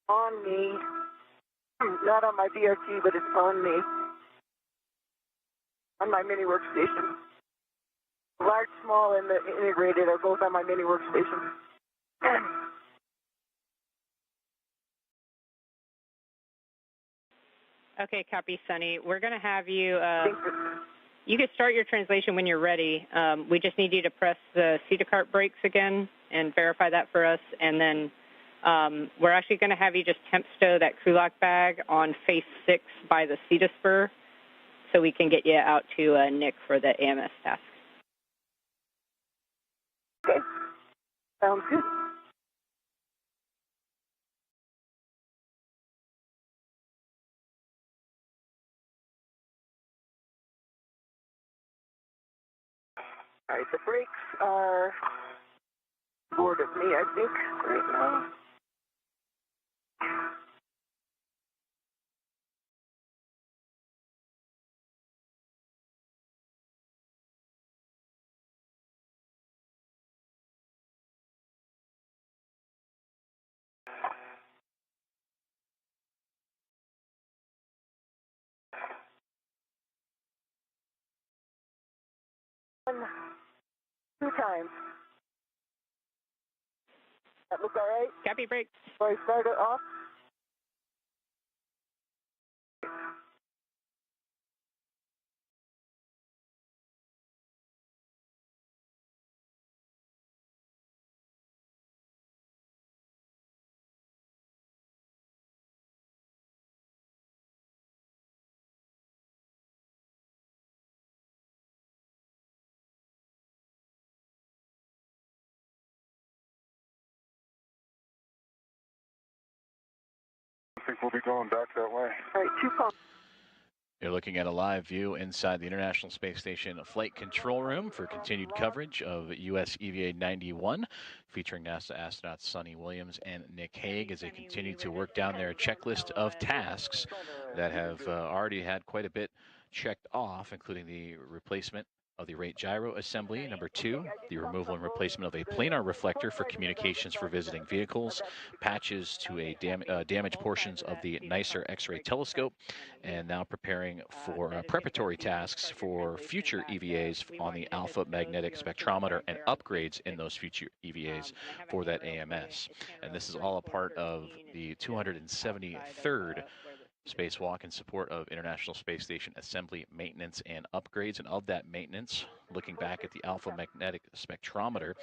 on me, not on my VRT, but it's on me, on my mini workstation. Large, small, and the integrated are both on my mini workstation. Okay, copy, Sunny. We're going to have you, you can start your translation when you're ready. We just need you to press the CETA cart brakes again and verify that for us. And then we're actually going to have you just temp stow that crew lock bag on face 6 by the CETA spur so we can get you out to Nick for the AMS task. Okay, sounds good. All right, the brakes are board of me, I think, right now. One, 2 times. That look all right? Copy, brakes. So I start it off. I think we'll be going back that way. All right, 2 pumps. You're looking at a live view inside the International Space Station Flight Control Room for continued coverage of US EVA 91, featuring NASA astronauts Suni Williams and Nick Hague as they continue to work down their checklist of tasks that have already had quite a bit checked off, including the replacement of the rate gyro assembly. Number 2, the removal and replacement of a planar reflector for communications for visiting vehicles, patches to a damaged portions of the NICER X-ray telescope, and now preparing for preparatory tasks for future EVAs on the alpha magnetic spectrometer and upgrades in those future EVAs for that AMS. And this is all a part of the 273rd spacewalk in support of International Space Station assembly, maintenance, and upgrades. And of that maintenance, looking back at the alpha magnetic spectrometer,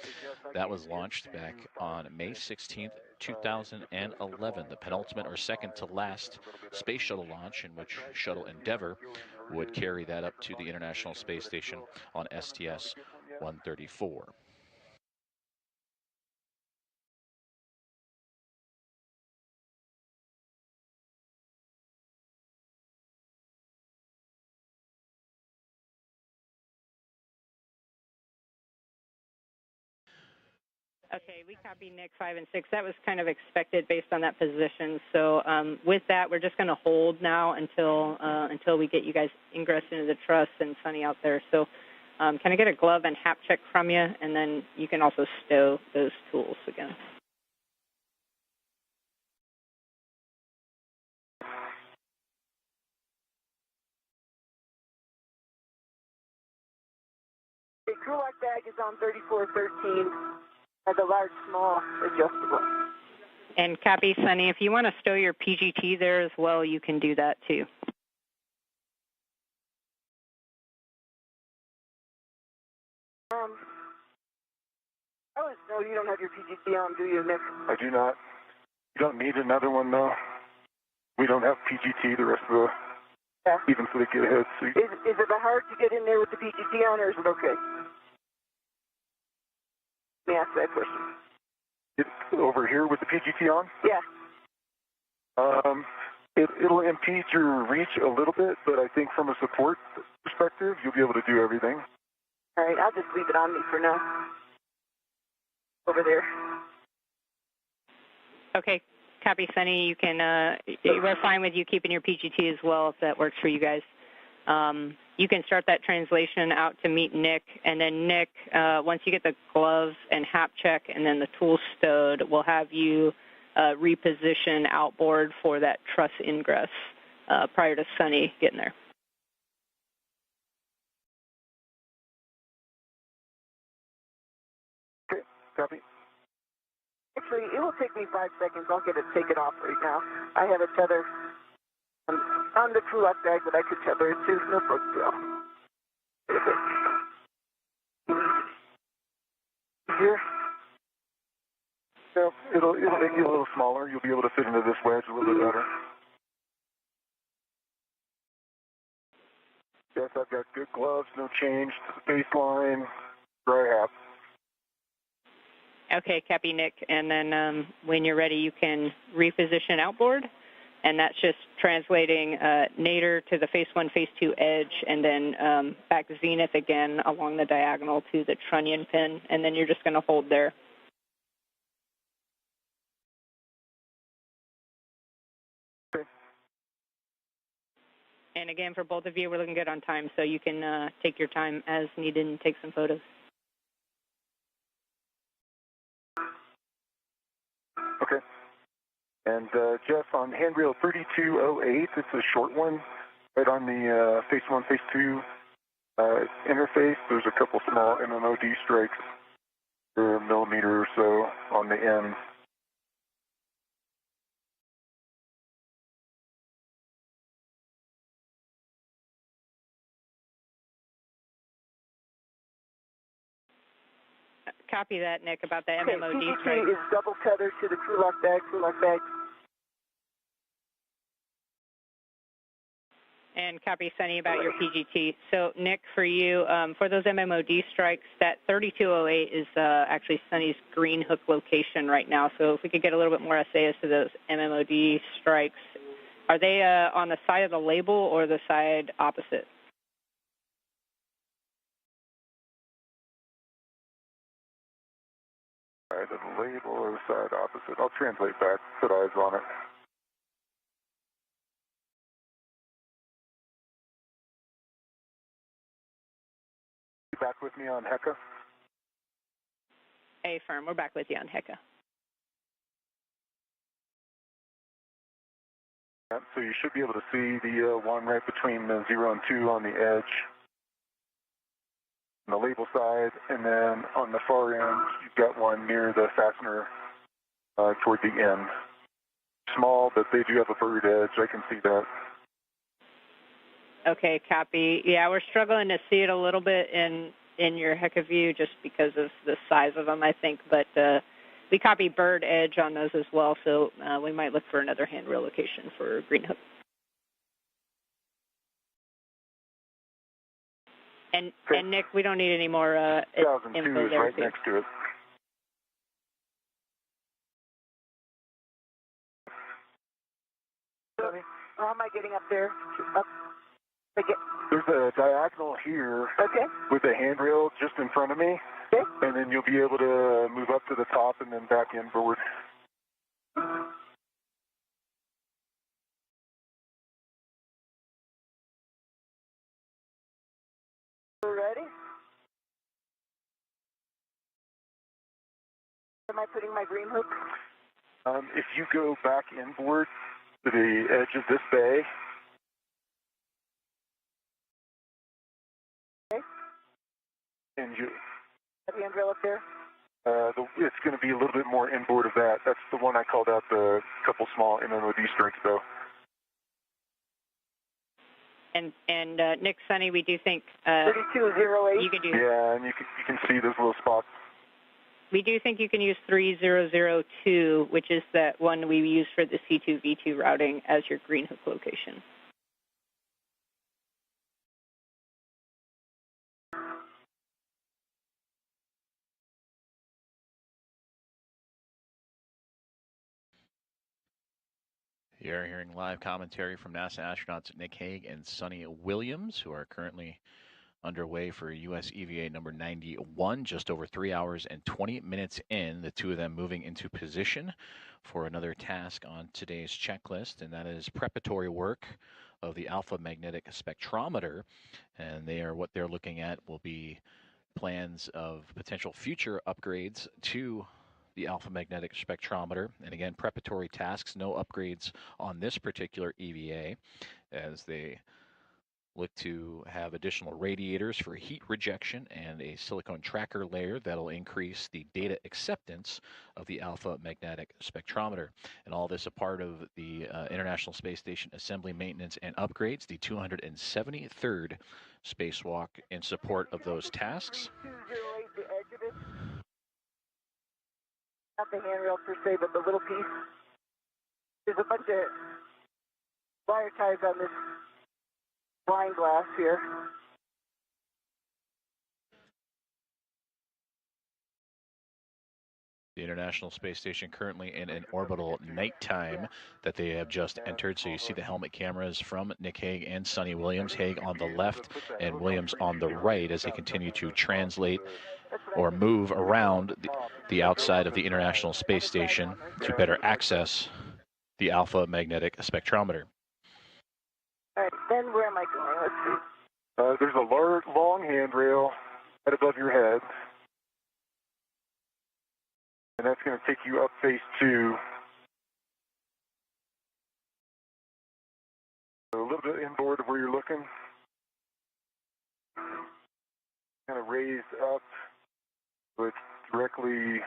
that was launched back on May 16th, 2011, the penultimate or second to last space shuttle launch, in which Shuttle Endeavour would carry that up to the International Space Station on STS-134. Okay, we copy Nick 5 and 6. That was kind of expected based on that position. So with that, we're just going to hold now until we get you guys ingress into the truss and Sunny out there. So can I get a glove and hap check from you, and then you can also stow those tools again. The crew lock bag is on 3413. As a large, small, adjustable. And copy, Sunny. If you want to stow your PGT there as well, you can do that too. Oh, no, you don't have your PGT on, do you, Nick? I do not. You don't need another one, though. We don't have PGT the rest of the, even for the get ahead seat. Is it hard to get in there with the PGT on, or is it okay? Let me ask that question. It's over here with the PGT on? Yeah. It'll impede your reach a little bit, but I think from a support perspective, you'll be able to do everything. All right, I'll just leave it on me for now. Over there. Okay, copy, Sunny. You can. We're fine with you keeping your PGT as well if that works for you guys. You can start that translation out to meet Nick, and then Nick, once you get the gloves and hap check and then the tools stowed, we'll have you reposition outboard for that truss ingress prior to Sunny getting there. Okay, copy. Actually, it will take me 5 seconds. I'll take it off right now. I have a tether on the crew lock bag that I could tether it to. No problem. Here. So it'll make you a little smaller. You'll be able to fit into this wedge a little bit better. Yes, I've got good gloves, no change to the baseline, dry hat. Okay, copy, Nick. And then when you're ready, you can reposition outboard. And that's just translating nadir to the phase 1, phase 2 edge, and then back zenith again along the diagonal to the trunnion pin. And then you're just going to hold there. Okay. And again, for both of you, we're looking good on time, so you can take your time as needed and take some photos. Okay. And Jeff, on handrail 3208, it's a short one, right on the phase 1, phase 2 interface. There's a couple small MMOD strikes for a millimeter or so on the end. Copy that, Nick, about the MMOD strike. PGT is double tethered to the crew lock bag, And copy, Sunny, about your PGT. So, Nick, for you, for those MMOD strikes, that 3208 is actually Sunny's green hook location right now. So if we could get a little bit more essay as to those MMOD strikes. Are they on the side of the label or the side opposite? Side of the label or the side opposite? I'll translate that, put eyes on it. Back with me on HECA? A firm, we're back with you on HECA. So you should be able to see the one right between the 0 and 2 on the edge, on the label side, and then on the far end, you've got one near the fastener toward the end. Small, but they do have a bird edge. I can see that. Okay, copy. Yeah, we're struggling to see it a little bit in your HECA view just because of the size of them, I think. But we copy bird edge on those as well, so we might look for another handrail location for green hook. And Nick, we don't need any more info 2002 is there. right next to it. How am I getting up there? There's a diagonal here with a handrail just in front of me, and then you'll be able to move up to the top and then back inboard. Ready? Am I putting my green hook? If you go back inboard to the edge of this bay, and you the handrail up there? it's going to be a little bit more inboard of that. That's the one I called out the couple small MMOD strikes, though. And Nick, Sunny, we do think 3208. you can do. Yeah, and you can see those little spots. We do think you can use 3002, which is that one we use for the C2V2 routing, as your green hook location. You're hearing live commentary from NASA astronauts Nick Hague and Sunny Williams, who are currently underway for US EVA number 91, just over 3 hours and 20 minutes in, the two of them moving into position for another task on today's checklist, and that is preparatory work of the alpha magnetic spectrometer. And what they're looking at will be plans of potential future upgrades to the alpha magnetic spectrometer. And again, preparatory tasks, no upgrades on this particular EVA, as they look to have additional radiators for heat rejection and a silicone tracker layer that'll increase the data acceptance of the alpha magnetic spectrometer. And all this a part of the International Space Station Assembly, Maintenance, and Upgrades, the 273rd spacewalk in support of those tasks. 208, the edge of it. Not the handrail per se, but the little piece. There's a bunch of wire ties on this blind glass here. The International Space Station currently in an orbital nighttime that they have just entered. So you see the helmet cameras from Nick Hague and Sonny Williams. Hague on the left and Williams on the right as they continue to translate or move around the outside of the International Space Station to better access the alpha magnetic spectrometer. All right, then where am I going? Let's see. There's a long handrail right above your head. And that's going to take you up phase 2. A little bit inboard of where you're looking. Kind of raised up with directly,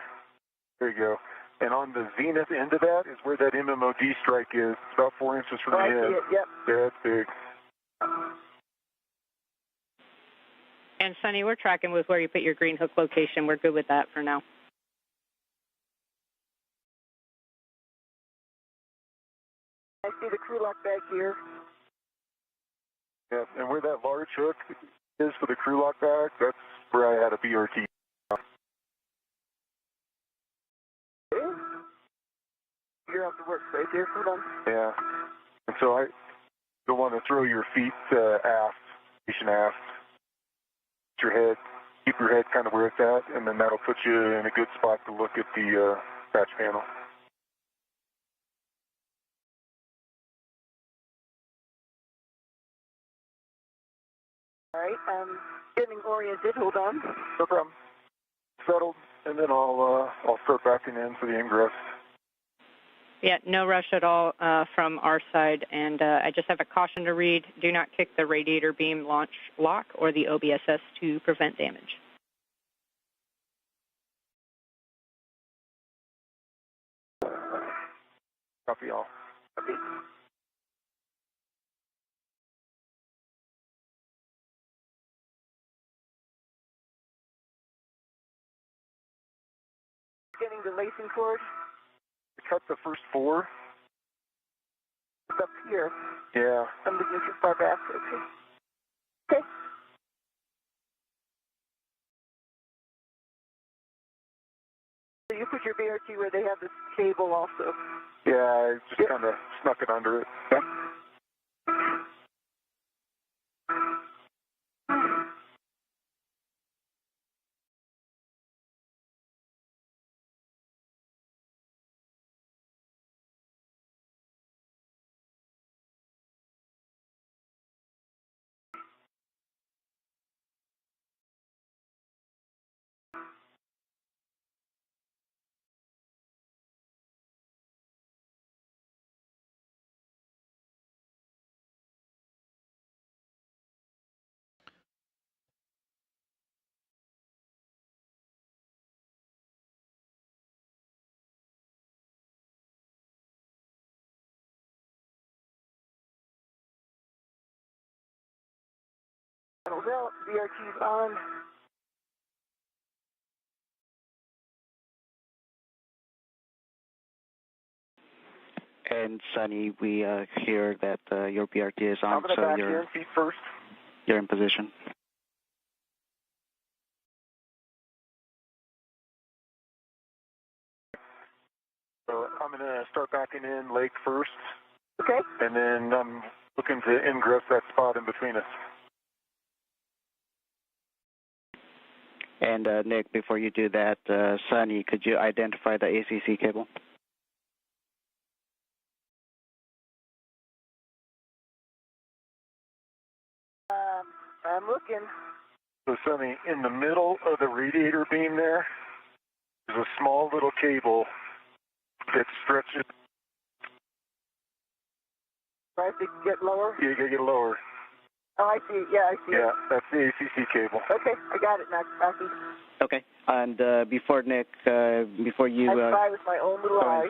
there you go. And on the zenith end of that is where that MMOD strike is. It's about 4 inches from the I head. see it, yep. Yeah, it's big. And Sonny, we're tracking with where you put your green hook location. We're good with that for now. I see the crew lock back here. Yeah, and where that large hook is for the crew lock bag, that's where I had a BRT. You're off the work right there for them. Yeah, and so you'll want to throw your feet aft, station aft, your head, keep your head kind of where it's at, and then that'll put you in a good spot to look at the patch panel. All right, I'm getting oriented. Hold on. No problem. Settled, and then I'll start backing in for the ingress. Yeah, no rush at all from our side. And I just have a caution to read. Do not kick the radiator beam launch lock or the OBSS to prevent damage. Copy all. Copy. Getting the lacing cord. Cut the first 4. It's up here. Yeah. I'm looking too far back. Okay. So you put your BRT where they have this cable also. Yeah, I just kind of snuck it under it. Yeah. Well, BRT's on. And Sonny, we hear that your BRT is on, I'm going to so back in, feet first. you're in position. So I'm going to start backing in leg first. Okay. And then I'm looking to ingress that spot in between us. And Nick, before you do that, Sonny, could you identify the ACC cable? I'm looking. So Sonny, in the middle of the radiator beam there, There's a small little cable that stretches. I have to get lower? You gotta get lower. Oh, I see. Yeah, I see. Yeah, that's the ACC cable. Okay, I got it now, Rocky. Okay. And before Nick, before you I spy with my own little go eye.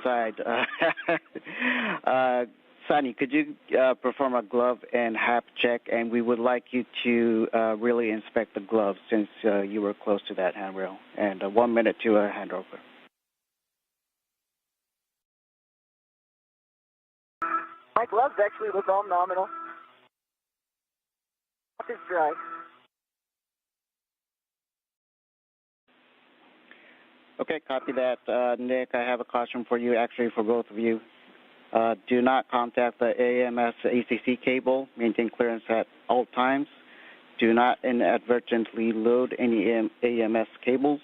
inside, Sonny, could you perform a glove and hap check? And we would like you to really inspect the gloves since you were close to that handrail. And 1 minute to a handover. My gloves actually look all nominal. It's dry. Okay, copy that. Nick, I have a caution for you, actually for both of you. Do not contact the AMS ACC cable. Maintain clearance at all times. Do not inadvertently load any AMS cables.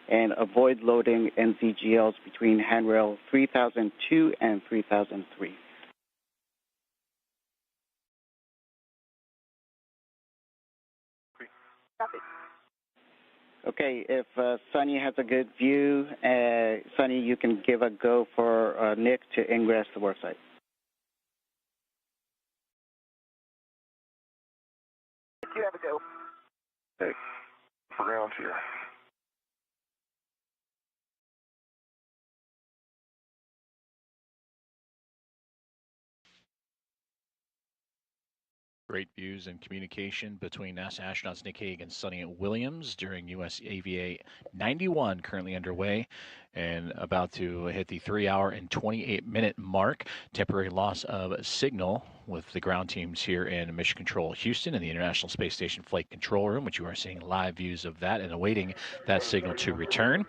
And avoid loading NZGLs between handrail 3002 and 3003. Copy. Okay, if Sonny has a good view, Sonny, you can give a go for Nick to ingress the worksite. You have a go. Okay, around here. Great views and communication between NASA astronauts Nick Hague and Sonny Williams during US AVA 91, currently underway and about to hit the 3-hour and 28-minute mark. Temporary loss of signal with the ground teams here in Mission Control Houston in the International Space Station Flight Control Room, which you are seeing live views of that and awaiting that signal to return.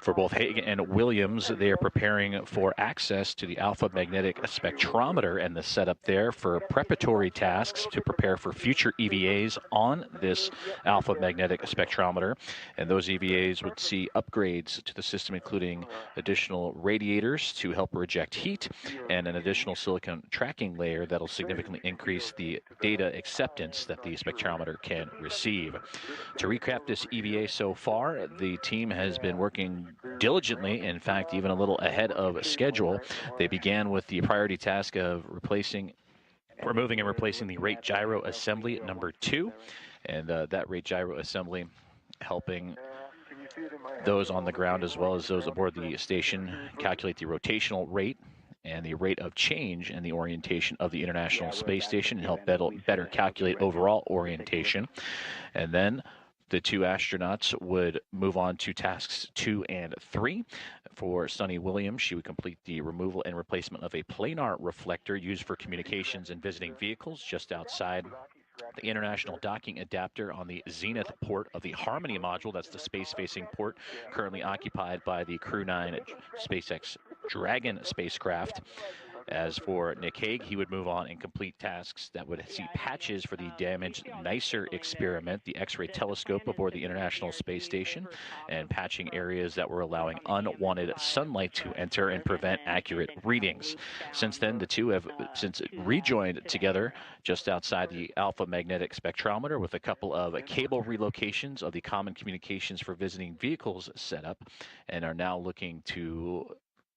For both Hague and Williams, they are preparing for access to the alpha magnetic spectrometer and the setup there for preparatory tasks to prepare for future EVAs on this alpha magnetic spectrometer. And those EVAs would see upgrades to the system, including additional radiators to help reject heat and an additional silicon tracking layer that'll significantly increase the data acceptance that the spectrometer can receive. To recap this EVA so far, the team has been working diligently, in fact, even a little ahead of schedule. They began with the priority task of removing and replacing the rate gyro assembly number 2, and that rate gyro assembly helping those on the ground as well as those aboard the station calculate the rotational rate and the rate of change in the orientation of the International Space Station and help better calculate overall orientation. And then the two astronauts would move on to tasks 2 and 3. For Sonny Williams, she would complete the removal and replacement of a planar reflector used for communications and visiting vehicles just outside the international docking adapter on the zenith port of the Harmony module. That's the space-facing port currently occupied by the Crew 9 SpaceX Dragon spacecraft. As for Nick Hague, he would move on and complete tasks that would see patches for the damaged NICER experiment, the X-ray telescope aboard the International Space Station, and patching areas that were allowing unwanted sunlight to enter and prevent accurate readings. Since then, the two have since rejoined together just outside the alpha magnetic spectrometer with a couple of cable relocations of the common communications for visiting vehicles setup, and are now looking to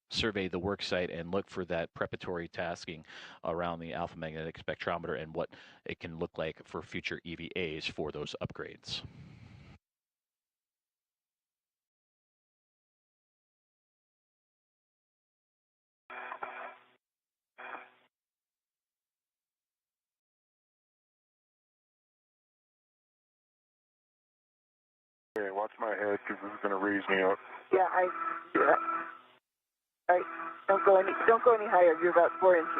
survey the work site and look for that preparatory tasking around the alpha magnetic spectrometer and what it can look like for future EVAs for those upgrades. Okay, watch my head because this is going to raise me up. Yeah, I do that. All right, don't go any higher. You're about 4 inches.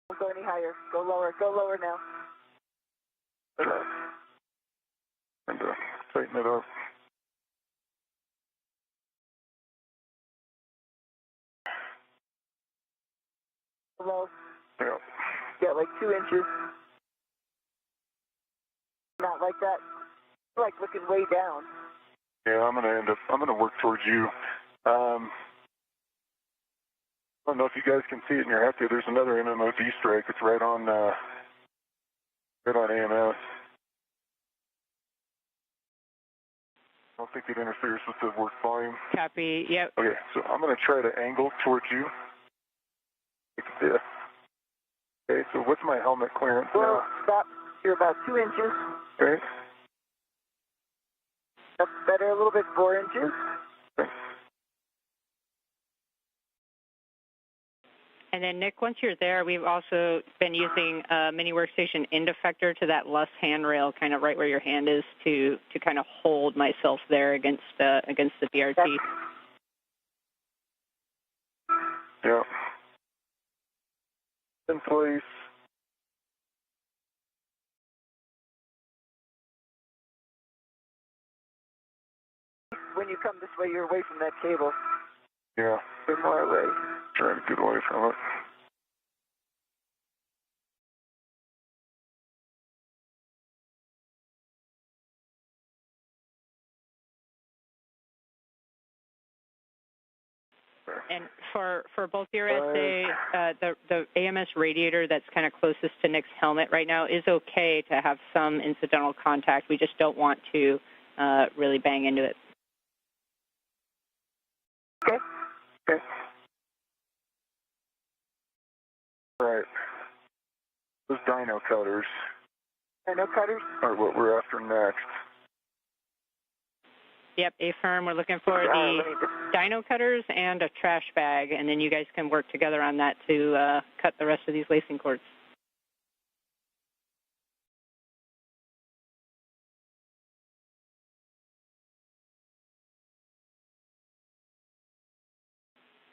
Don't go any higher. Go lower now. And tighten it up. Below. Yeah. Yeah, like 2 inches. Not like that. You're like looking way down. Yeah, I'm gonna work towards you. I don't know if you guys can see it in your hat there. There's another MMOD strike. It's right on AMS. I don't think it interferes with the work volume. Copy, yep. Okay, so I'm going to try to angle towards you. Like this. Okay, so what's my helmet clearance Well, now? stop. You're about 2 inches. Okay. That's better, a little bit, 4 inches. Okay. And then, Nick, once you're there, we've also been using a mini workstation end effector to that left handrail, kind of right where your hand is, to kind of hold myself there against the BRT. Yeah. In place. When you come this way, you're away from that cable. Yeah. You're more away. Trying to get away from it. And for both your SA, the AMS radiator that's kind of closest to Nick's helmet right now is okay to have some incidental contact. We just don't want to really bang into it. Okay. Okay. All right. Those dyno cutters. Dyno cutters? Are what we're after next. Yep, A-firm, we're looking for the dyno cutters and a trash bag, and then you guys can work together on that to cut the rest of these lacing cords.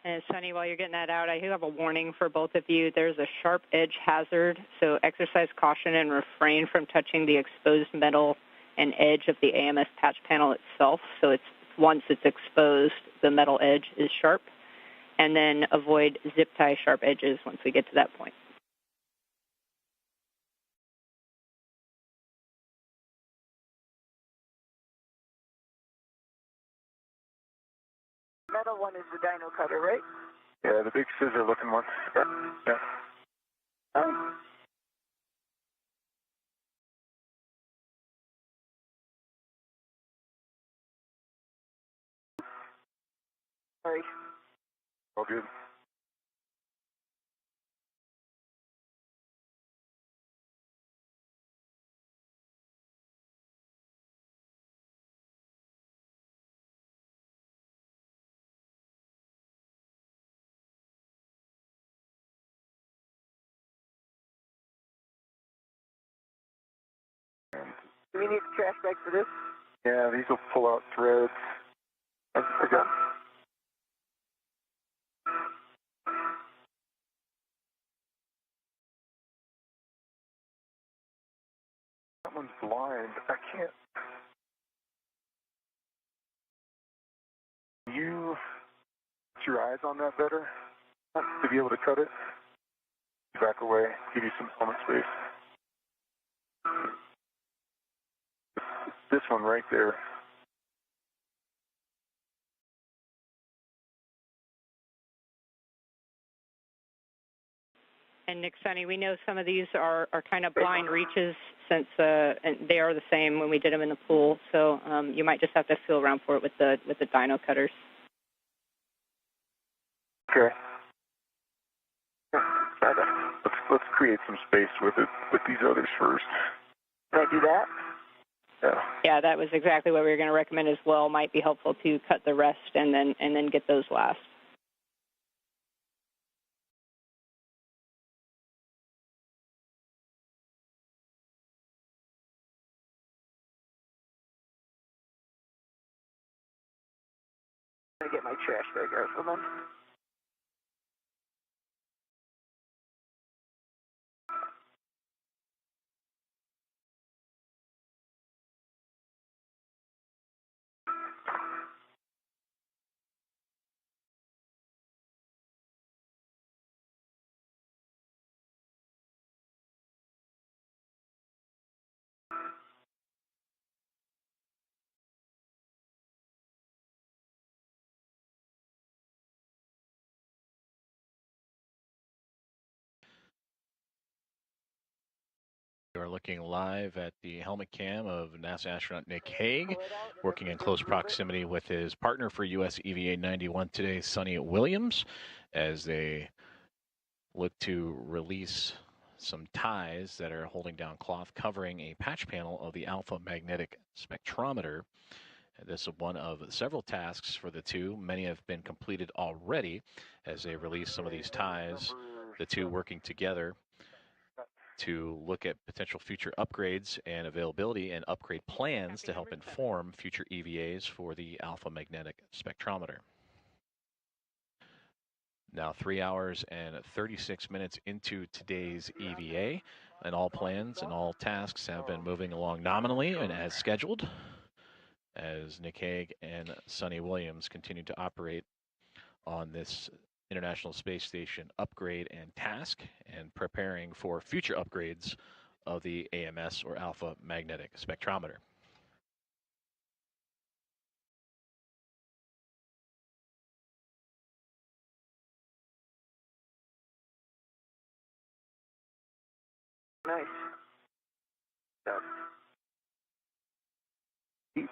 And Sonny, while you're getting that out, I do have a warning for both of you. There's a sharp edge hazard, so exercise caution and refrain from touching the exposed metal and edge of the AMS patch panel itself. So it's once it's exposed, the metal edge is sharp, and then avoid zip tie sharp edges once we get to that point. Metal one is the dyno cutter, right? Yeah, the big scissor looking one. Yeah. Oh. Sorry. All good. Do we need a trash bag for this? Yeah, these will pull out threads. I got. That one's blind. I can't. You put your eyes on that better to be able to cut it. Back away, give you some helmet space. This one right there. And Nick, Sonny, we know some of these are kind of blind reaches since and they are the same when we did them in the pool. So you might just have to feel around for it with the dyno cutters. Okay. Let's create some space with it with these others first. Can I do that? Yeah. Yeah, that was exactly what we were going to recommend as well. Might be helpful to cut the rest and then get those last. I'm going to get my trash bag out for them. looking live at the helmet cam of NASA astronaut Nick Hague, working in close proximity with his partner for US EVA 91 today, Sonny Williams, as they look to release some ties that are holding down cloth covering a patch panel of the alpha magnetic spectrometer. This is one of several tasks for the two. Many have been completed already as they release some of these ties, the two working together to look at potential future upgrades and availability and upgrade plans to help inform future EVAs for the alpha magnetic spectrometer. Now 3 hours and 36 minutes into today's EVA, and all plans and all tasks have been moving along nominally and as scheduled, as Nick Hague and Sonny Williams continue to operate on this International Space Station upgrade and task, and preparing for future upgrades of the AMS, or alpha magnetic spectrometer. Nice. Deep.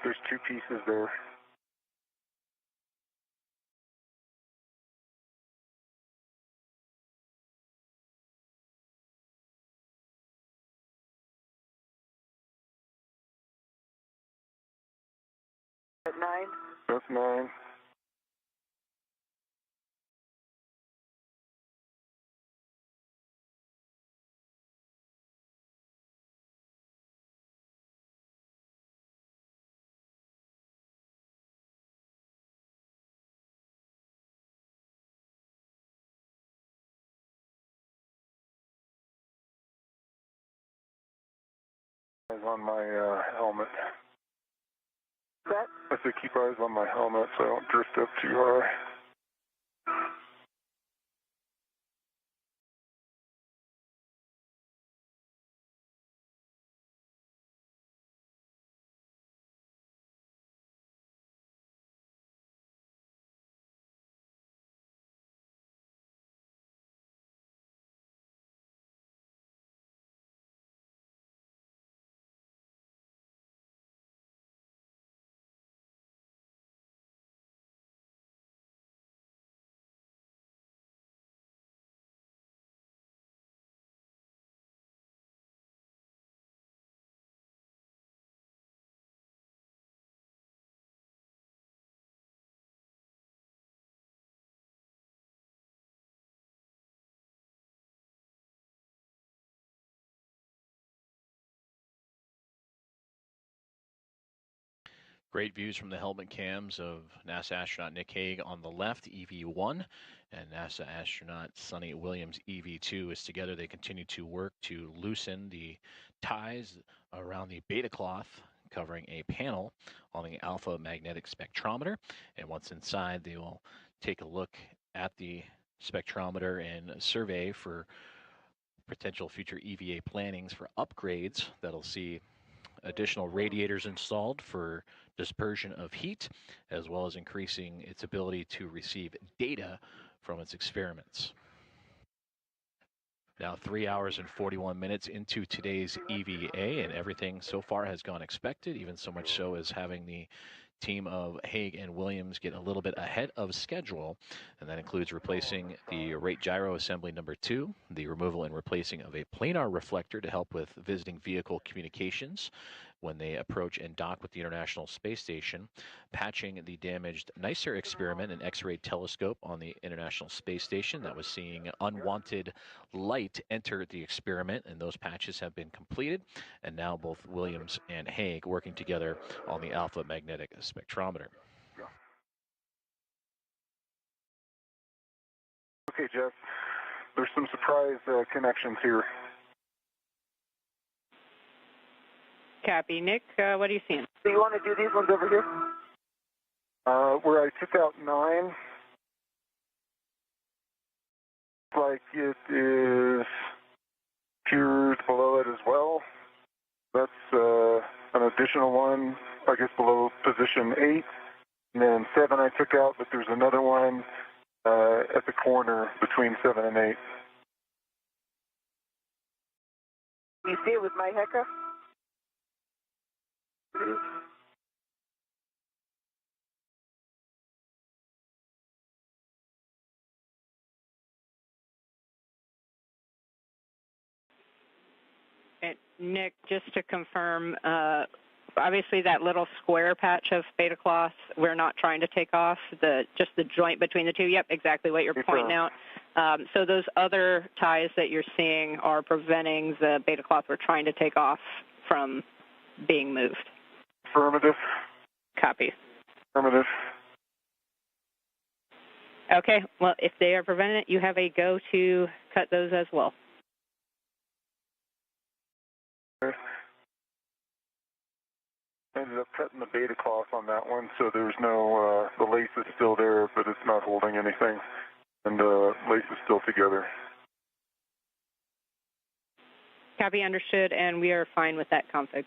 There's two pieces there. At 9? That's 9. On my helmet. That? I said keep eyes on my helmet so I don't drift up too high. Great views from the helmet cams of NASA astronaut Nick Hague on the left, EV1, and NASA astronaut Sonny Williams, EV2. As together they continue to work to loosen the ties around the beta cloth covering a panel on the alpha magnetic spectrometer. And once inside, they will take a look at the spectrometer and survey for potential future EVA plannings for upgrades that'll see additional radiators installed for dispersion of heat, as well as increasing its ability to receive data from its experiments. Now 3 hours and 41 minutes into today's EVA, and everything so far has gone expected, even so much so as having the team of Hague and Williams get a little bit ahead of schedule, and that includes replacing the rate gyro assembly number 2, the removal and replacing of a planar reflector to help with visiting vehicle communications when they approach and dock with the International Space Station, patching the damaged NICER experiment, an X-ray telescope on the International Space Station that was seeing unwanted light enter the experiment, and those patches have been completed, and now both Williams and Hague working together on the alpha magnetic spectrometer. Okay, Jeff, there's some surprise connections here. Copy. Nick, what are you seeing? Do you want to do these ones over here? Where I took out 9, like it is peers below it as well. That's an additional one, I guess, below position 8. And then 7 I took out, but there's another one at the corner between 7 and 8. You see it with my Heka? And Nick, just to confirm, obviously that little square patch of beta cloth, we're not trying to take off, just the joint between the two. Yep, exactly what you're pointing out. So those other ties that you're seeing are preventing the beta cloth we're trying to take off from being moved. Affirmative. Copy. Affirmative. Okay, well, if they are preventing it, you have a go to cut those as well. Ended up cutting the beta cloth on that one, so there's no, the lace is still there, but it's not holding anything, and the lace is still together. Copy, understood, and we are fine with that config.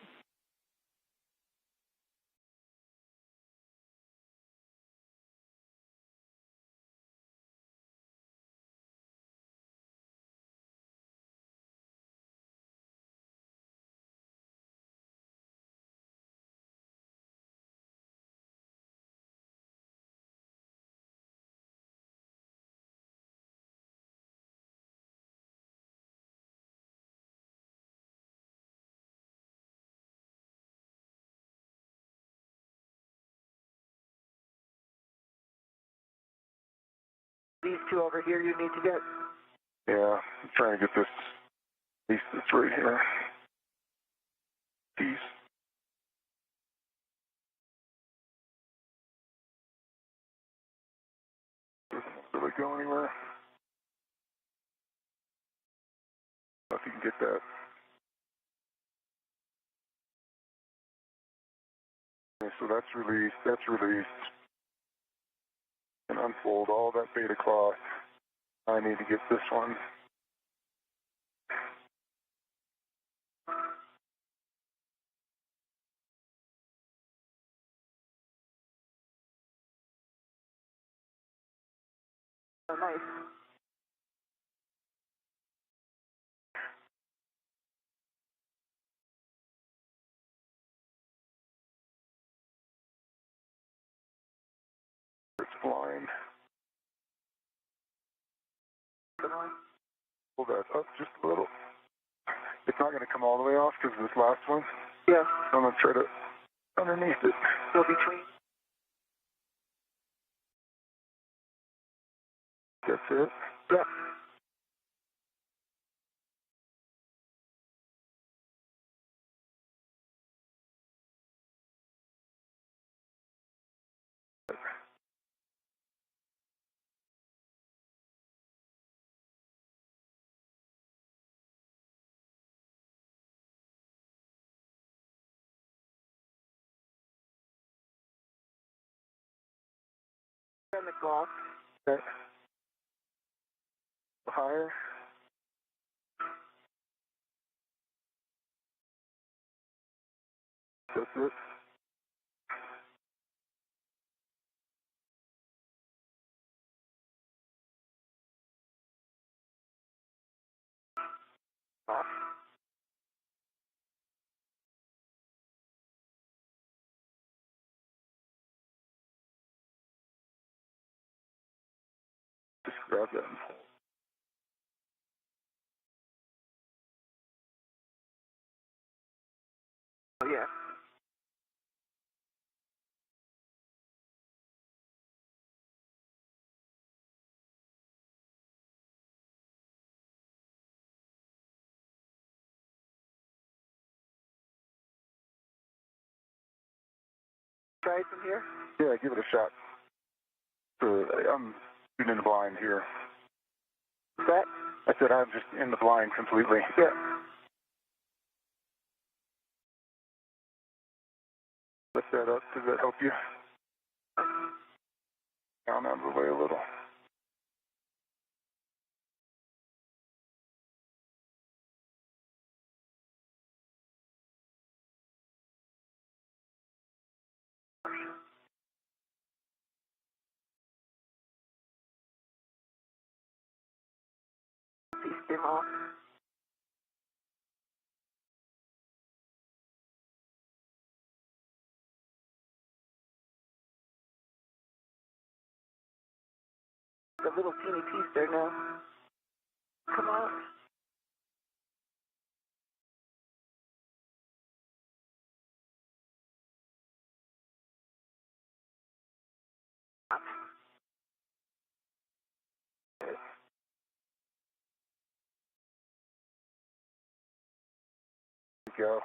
These two over here you need to get. Yeah, I'm trying to get this piece that's right here. Piece. Doesn't really go anywhere. If you can get that. Okay, so that's released. That's released. And unfold all that beta cloth. I need to get this one. Oh, nice. It's blind. Pull that up just a little. It's not going to come all the way off because of this last one. Yeah. I'm going to try to underneath it. So between. That's it. Yeah. On the cloth. Okay. Higher. That's it. Off. Just grab that and pull. Oh, yeah. Try it from here? Yeah, give it a shot. I'm shooting in the blind here. What's that? I said I'm just in the blind completely. Yeah. Lift that up. Does that help you? Down out of the way a little. Stem off. The little teeny piece there now. Come on. Go.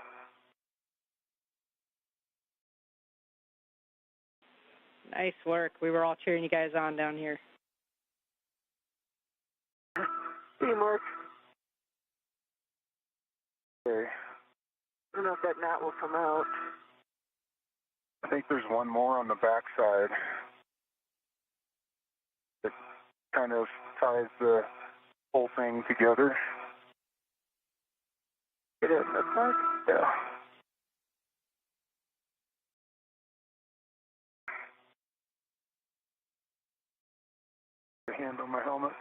Nice work. We were all cheering you guys on down here. Teamwork. Okay. I don't know if that knot will come out. I think there's one more on the back side. It kind of ties the whole thing together. It is, that's right. Yeah. The hand on my helmet.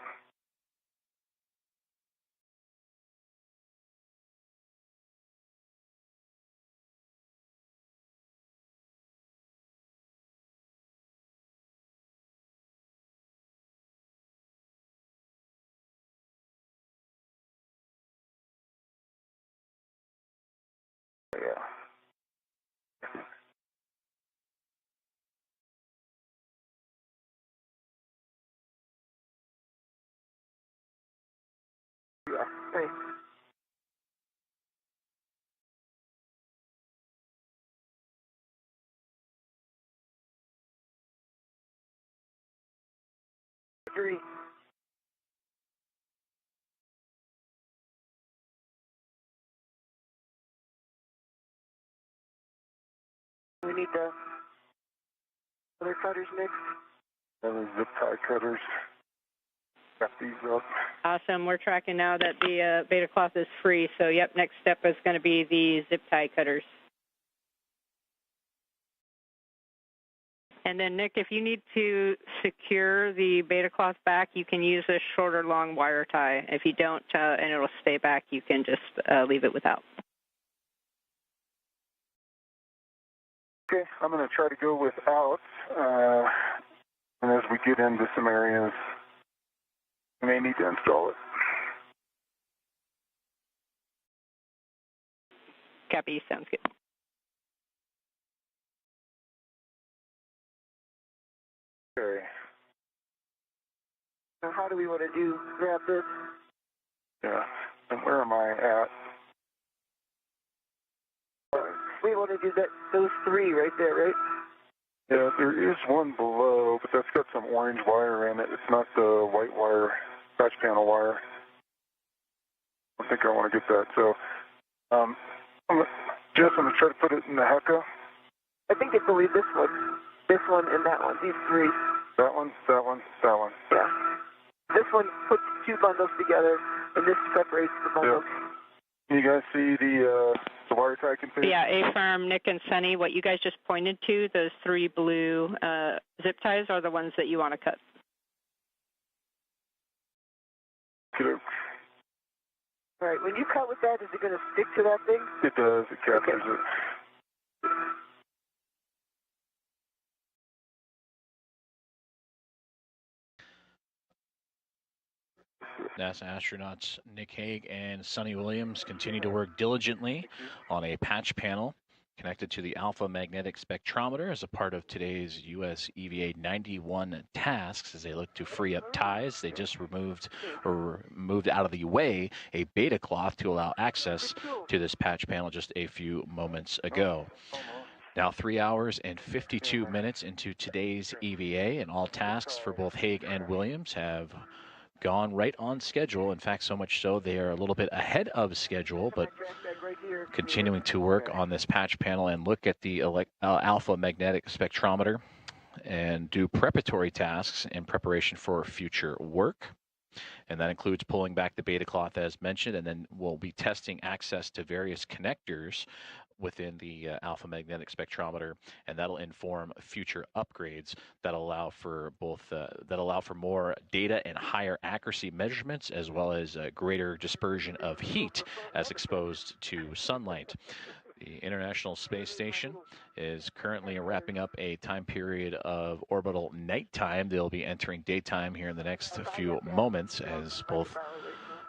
Yeah. Yeah. Hey. Three. We need the other cutters mixed. Those zip tie cutters. Got these up. Awesome. We're tracking now that the beta cloth is free. So, yep, next step is going to be the zip tie cutters. And then, Nick, if you need to secure the beta cloth back, you can use a shorter long wire tie. If you don't, and it'll stay back, you can just leave it without. Okay, I'm going to try to go without. And as we get into some areas, we may need to install it. Copy, sounds good. Okay. Now, how do we want to grab this? Yeah. And where am I at? We want to do those three right there, right? Yeah, there is one below, but that's got some orange wire in it. It's not the white wire, patch panel wire. I think I want to get that. So, Jeff, I'm going to try to put it in the HECA. I think it's only this one, and that one, these three. That one, that one, that one. Yeah. This one puts two bundles together, and this separates the bundles. Yep. Can you guys see the wire tie config? Yeah, A-Firm, Nick, and Sunny, what you guys just pointed to, those three blue zip ties are the ones that you want to cut. Good. All right, when you cut with that, is it going to stick to that thing? It does. It captures it. NASA astronauts Nick Hague and Sonny Williams continue to work diligently on a patch panel connected to the alpha magnetic spectrometer as a part of today's U.S. EVA 91 tasks as they look to free up ties. They just moved out of the way a beta cloth to allow access to this patch panel just a few moments ago. Now 3 hours and 52 minutes into today's EVA, and all tasks for both Hague and Williams have gone right on schedule. In fact, so much so they are a little bit ahead of schedule, but continuing to work on this patch panel and look at the alpha magnetic spectrometer and do preparatory tasks in preparation for future work. And that includes pulling back the beta cloth as mentioned, and then we'll be testing access to various connectors within the alpha magnetic spectrometer, and that'll inform future upgrades that allow for both more data and higher accuracy measurements, as well as greater dispersion of heat as exposed to sunlight. The International Space Station is currently wrapping up a time period of orbital nighttime. They'll be entering daytime here in the next few moments as both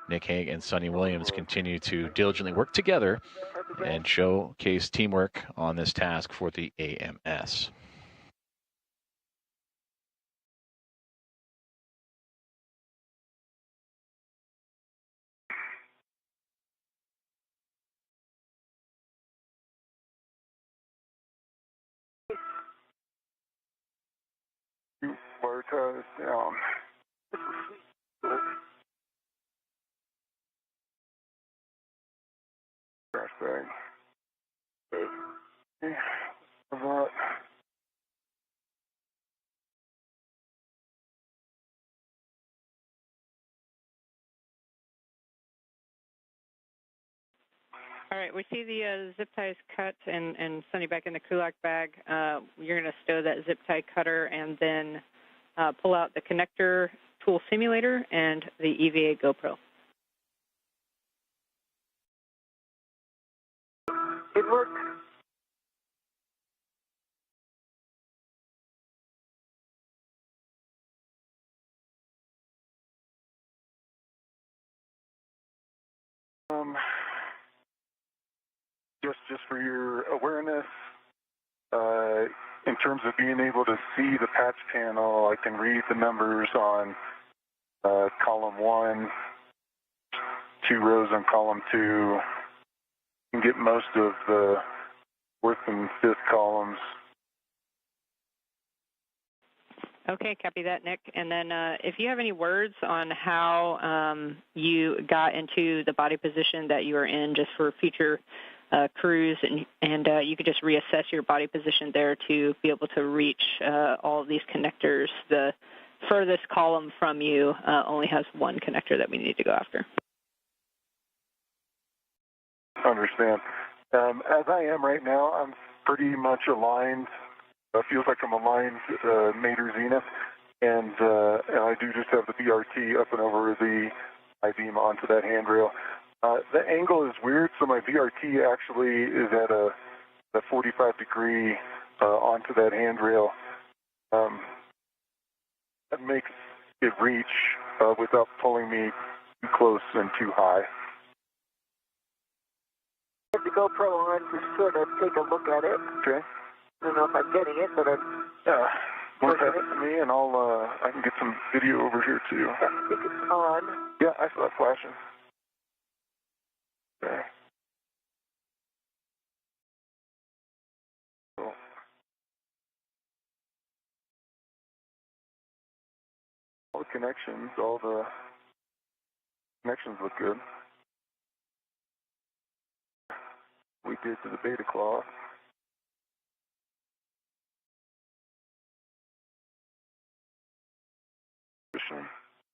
Nick Hague and Sonny Williams continue to diligently work together and showcase teamwork on this task for the AMS. Wire ties down. Trash bag. Okay. That. All right, we see the zip ties cut and Sonny back in the kulak bag. You're going to stow that zip tie cutter and then pull out the connector tool simulator and the EVA GoPro. It worked. Just for your awareness, in terms of being able to see the patch panel, I can read the numbers on column 1, 2 rows on column 2, and get most of the 4th and 5th columns. Okay, copy that, Nick. And then if you have any words on how you got into the body position that you are in just for future crews, and you could just reassess your body position there to be able to reach all of these connectors. The furthest column from you only has one connector that we need to go after. Understand. As I am right now, I'm pretty much aligned. It feels like I'm aligned mater zenith, and I do just have the BRT up and over the I-beam onto that handrail. The angle is weird, so my VRT actually is at a 45-degree onto that handrail. That makes it reach without pulling me too close and too high. I have the GoPro on to sort of take a look at it. Okay. I don't know if I'm getting it, but I'm... Yeah. Pass it to me, and I can get some video over here, too. I think it's on. Yeah, I saw it flashing. Okay. Cool. All the connections look good. We did to the beta cloth.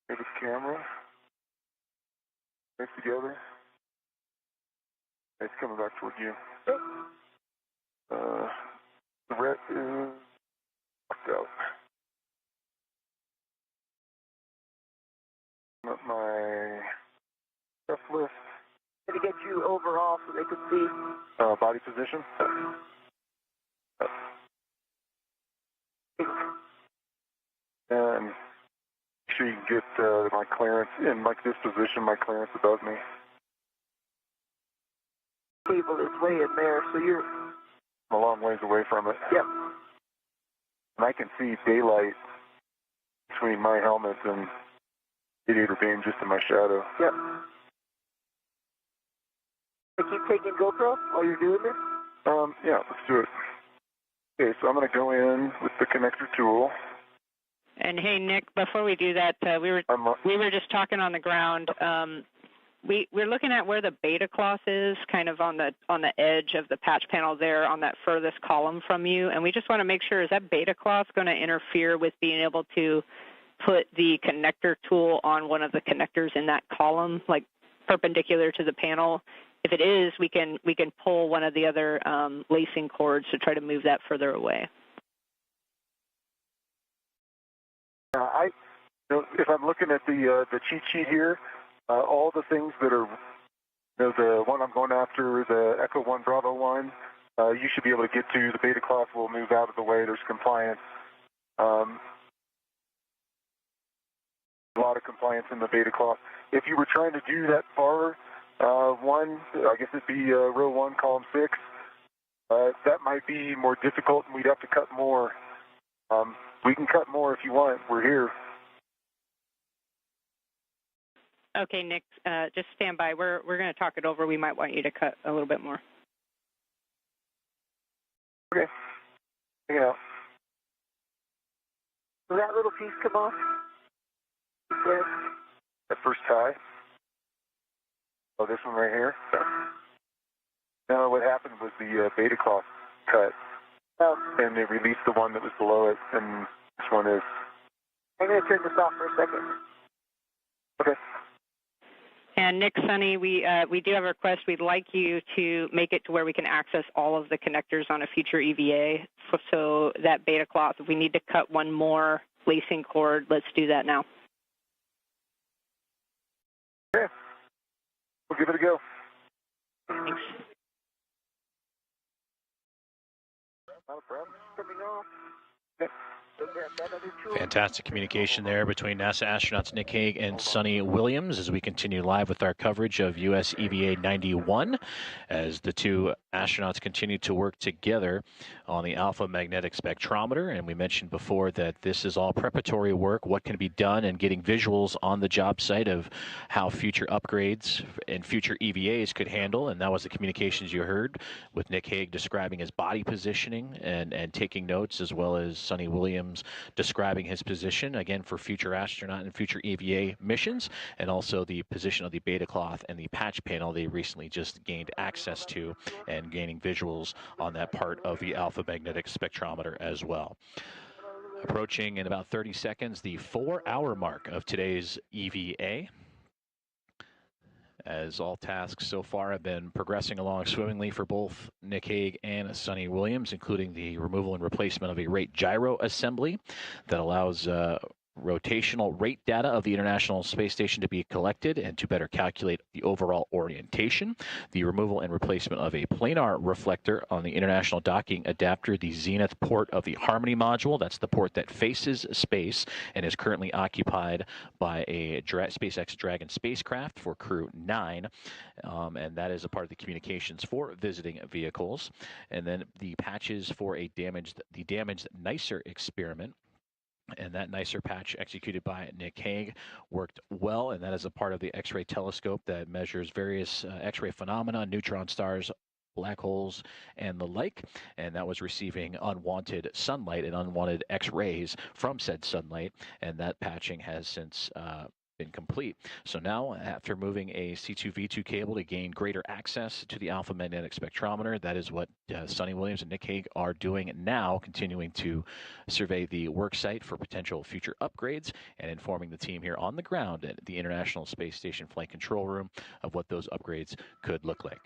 Here's the camera. Nice together. It's coming back toward you. The red is locked out. Up my stuff list. To get you overall so they could see. Body position. And make sure you can get my clearance in like this position, my clearance above me. Cable is way in there, so you're I'm a long ways away from it. Yep. And I can see daylight between my helmet and radiator beam just in my shadow. Yep. I keep taking GoPro while you're doing this? Yeah, let's do it. Okay, so I'm going to go in with the connector tool. And hey, Nick, before we do that, we were just talking on the ground. We're looking at where the beta cloth is, kind of on the edge of the patch panel there, on that furthest column from you. And we just want to make sure, is that beta cloth going to interfere with being able to put the connector tool on one of the connectors in that column, like perpendicular to the panel? If it is, we can pull one of the other lacing cords to try to move that further away. If I'm looking at the cheat sheet here, all the things that are, the one I'm going after, the Echo 1 Bravo 1, you should be able to get to. The beta cloth will move out of the way. There's compliance. A lot of compliance in the beta cloth. If you were trying to do that far one, I guess it'd be row 1, column 6. That might be more difficult, and we'd have to cut more. We can cut more if you want. We're here. Okay, Nick, just stand by. We're going to talk it over. We might want you to cut a little bit more. Okay. Hang it out. Will that little piece come off? Yes. That first tie. Oh, this one right here? No, what happened was the beta cloth cut. Oh. And they released the one that was below it, and this one is. I'm going to turn this off for a second. Okay. And Nick, Sonny, we do have a request. We'd like you to make it to where we can access all of the connectors on a future EVA. So that beta cloth, if we need to cut one more lacing cord, let's do that now. Okay. We'll give it a go. Thanks. Not a problem. Coming off. Okay. Fantastic communication there between NASA astronauts Nick Hague and Sonny Williams as we continue live with our coverage of US EVA 91 as the two astronauts continue to work together on the alpha magnetic spectrometer. And we mentioned before that this is all preparatory work, what can be done, and getting visuals on the job site of how future upgrades and future EVAs could handle. And that was the communications you heard with Nick Hague describing his body positioning and taking notes, as well as Sonny Williams describing his position, again, for future astronaut and future EVA missions, and also the position of the beta cloth and the patch panel they recently just gained access to, and gaining visuals on that part of the alpha magnetic spectrometer as well. Approaching in about 30 seconds the 4-hour mark of today's EVA, as all tasks so far have been progressing along swimmingly for both Nick Hague and Sonny Williams, including the removal and replacement of a rate gyro assembly that allows rotational rate data of the International Space Station to be collected and to better calculate the overall orientation, the removal and replacement of a planar reflector on the International Docking Adapter, the Zenith port of the Harmony module. That's the port that faces space and is currently occupied by a SpaceX Dragon spacecraft for Crew 9, and that is a part of the communications for visiting vehicles. And then the patches for the damaged NICER experiment. And that NICER patch executed by Nick Hague worked well, and that is a part of the X-ray telescope that measures various X-ray phenomena, neutron stars, black holes, and the like. And that was receiving unwanted sunlight and unwanted X-rays from said sunlight, and that patching has since been complete. So now, after moving a C2V2 cable to gain greater access to the alpha magnetic spectrometer, that is what Sonny Williams and Nick Hague are doing now, continuing to survey the work site for potential future upgrades and informing the team here on the ground at the International Space Station Flight Control Room of what those upgrades could look like.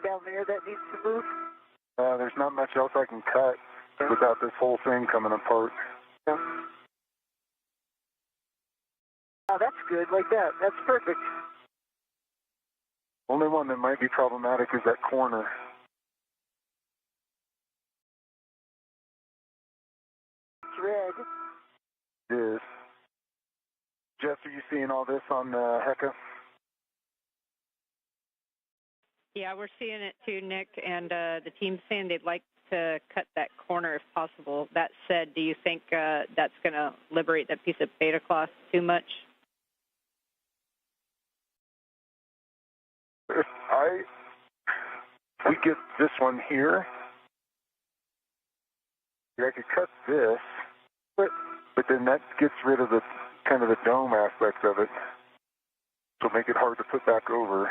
Down there that needs to move? There's not much else I can cut without this whole thing coming apart. Yeah. Oh, that's good, like that. That's perfect. Only one that might be problematic is that corner. It's red. It is. Jess, are you seeing all this on HECA? Yeah, we're seeing it too, Nick, and the team's saying they'd like to cut that corner if possible. That said, do you think that's going to liberate that piece of beta cloth too much? If we get this one here, I could cut this, but then that gets rid of the kind of the dome aspect of it, so make it hard to put back over.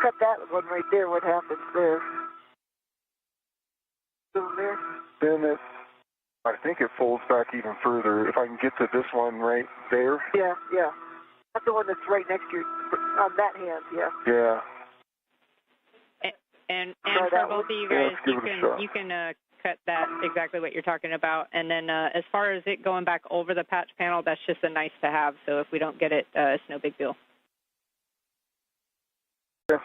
Cut that one right there. What happens there? Still there? Then I think it folds back even further. If I can get to this one right there. Yeah, yeah. That's the one that's right next to you, on that hand, yeah. Yeah. And for both of you guys, you can cut that exactly what you're talking about. And then as far as it going back over the patch panel, that's just a nice to have. So if we don't get it, it's no big deal. Yeah.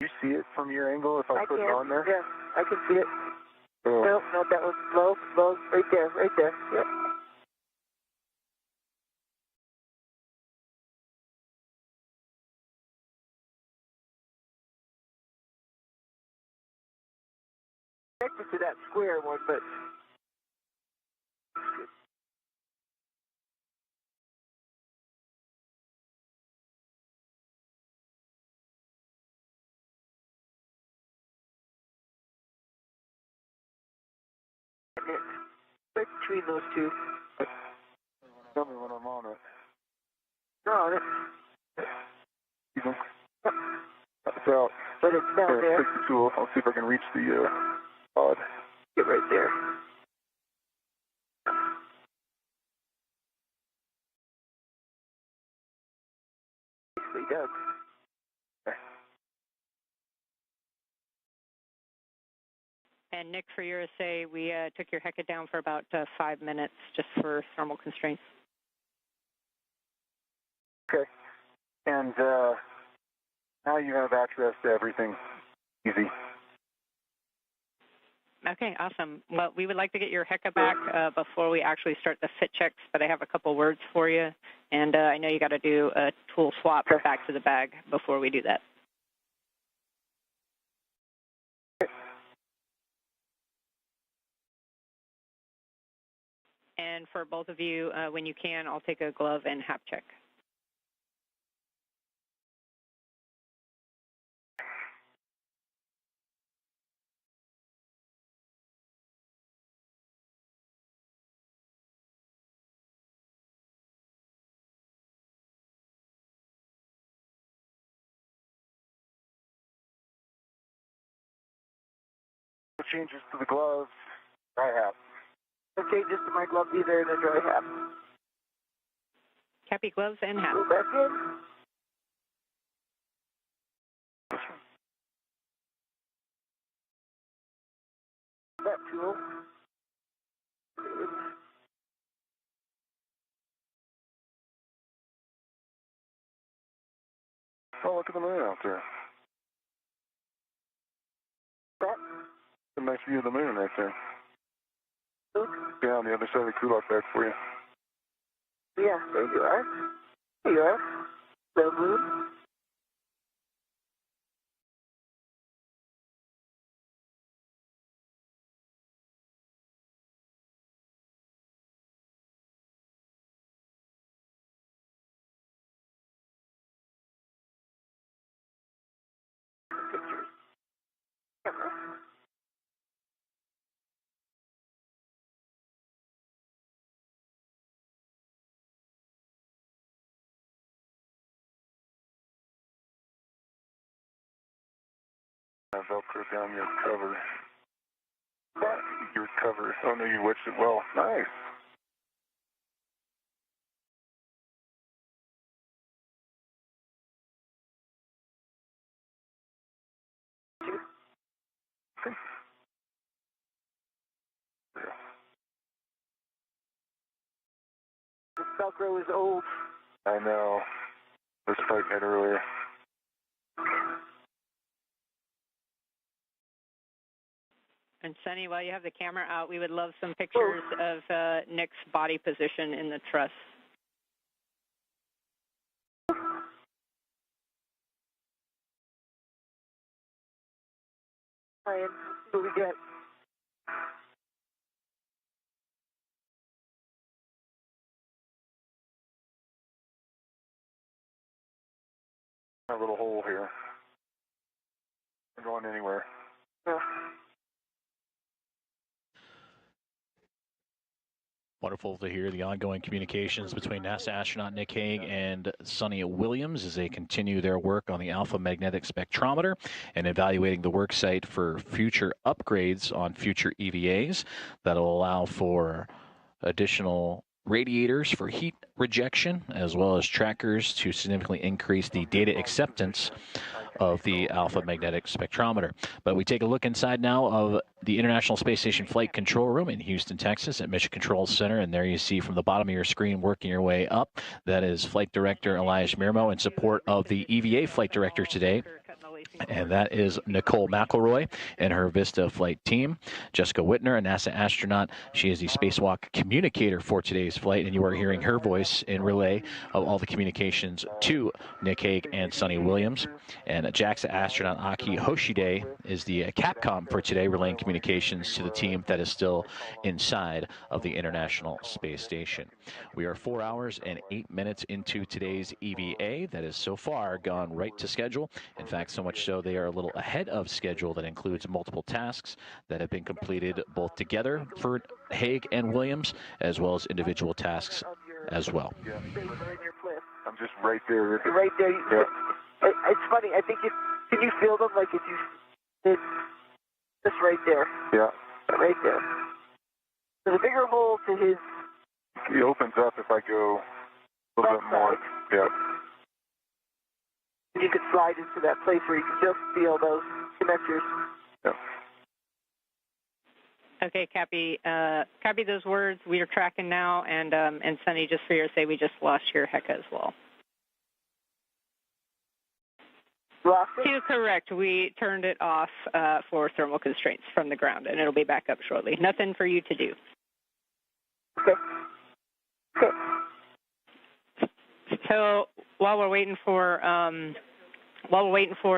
You see it from your angle if I put it on there? Yeah, I can see it. Oh. No, that was low, right there, yep. Connected to that square one, but right between those two. Tell me when I'm on it. You're on it. Even. It's out. But it's down there. Take the tool. I'll see if I can reach the pod. Get right there. Nicely done. Okay. And Nick, for your essay, we took your HECA down for about 5 minutes just for thermal constraints. Okay. And now you have access to everything. Easy. Okay, awesome. Well, we would like to get your HECA back before we actually start the fit checks, but I have a couple words for you. And I know you got to do a tool swap back to the bag before we do that. And for both of you, when you can, I'll take a glove and hap check. Changes to the gloves. I have. No changes to my gloves either in a dry hat. Happy gloves and hat. Go back in. That tool. Oh, look at the moon out there. That. A nice view of the moon right there. Look. Yeah, on the other side of the kulak back for you. Yeah, there you are. There you are. The moon. Pictures. Camera. Velcro down your cover. Your cover. Oh no, you wedged it well. Nice. This Velcro is old. I know. I was fighting it earlier. And Sunny, while you have the camera out, we would love some pictures of Nick's body position in the truss. Ryan, what we get? A little hole here. Not going anywhere. Yeah. Wonderful to hear the ongoing communications between NASA astronaut Nick Hague and Sonny Williams as they continue their work on the alpha magnetic spectrometer and evaluating the work site for future upgrades on future EVAs that will allow for additional radiators for heat rejection, as well as trackers to significantly increase the data acceptance of the alpha magnetic spectrometer. But we take a look inside now of the International Space Station Flight Control Room in Houston, Texas at Mission Control Center. And there you see from the bottom of your screen, working your way up, that is Flight Director Elias Mirmo in support of the EVA Flight Director today. And that is Nicole McElroy and her Vista flight team. Jessica Whitner, a NASA astronaut. She is the spacewalk communicator for today's flight, and you are hearing her voice in relay of all the communications to Nick Hague and Sonny Williams. And JAXA astronaut Aki Hoshide is the Capcom for today, relaying communications to the team that is still inside of the International Space Station. We are 4 hours and 8 minutes into today's EVA. That has so far gone right to schedule. In fact, so much so they are a little ahead of schedule. That includes multiple tasks that have been completed both together for Hague and Williams, as well as individual tasks as well. I'm just right there. You're right there. Yeah. It's funny. I think can you feel them like if it's just right there? Yeah. Right there. There's a bigger hole to his. He opens up if I go a little bit more. Yeah. You could slide into that place where you can just feel those connectors. Yeah. Okay, copy those words. We are tracking now, and Sunny, just for your sake, we just lost your HECA as well. Lost it? To correct, we turned it off for thermal constraints from the ground, and it'll be back up shortly. Nothing for you to do. Okay. Okay. So while we're waiting for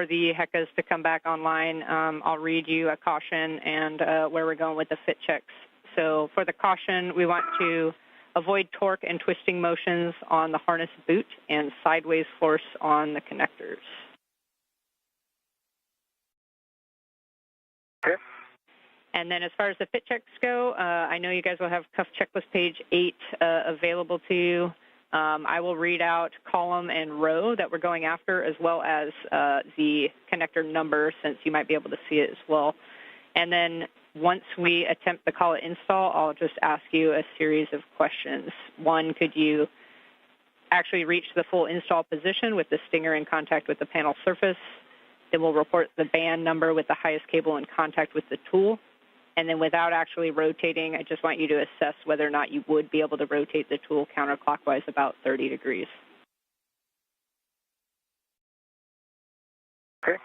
the HECAs to come back online, I'll read you a caution and where we're going with the fit checks. So for the caution, we want to avoid torque and twisting motions on the harness boot and sideways force on the connectors. Okay. And then as far as the fit checks go, I know you guys will have cuff checklist page 8 available to you. I will read out column and row that we're going after, as well as the connector number, since you might be able to see it as well. And then once we attempt the call it install, I'll just ask you a series of questions. One, could you actually reach the full install position with the stinger in contact with the panel surface? Then we'll report the band number with the highest cable in contact with the tool. And then without actually rotating, I just want you to assess whether or not you would be able to rotate the tool counterclockwise about 30 degrees. Okay.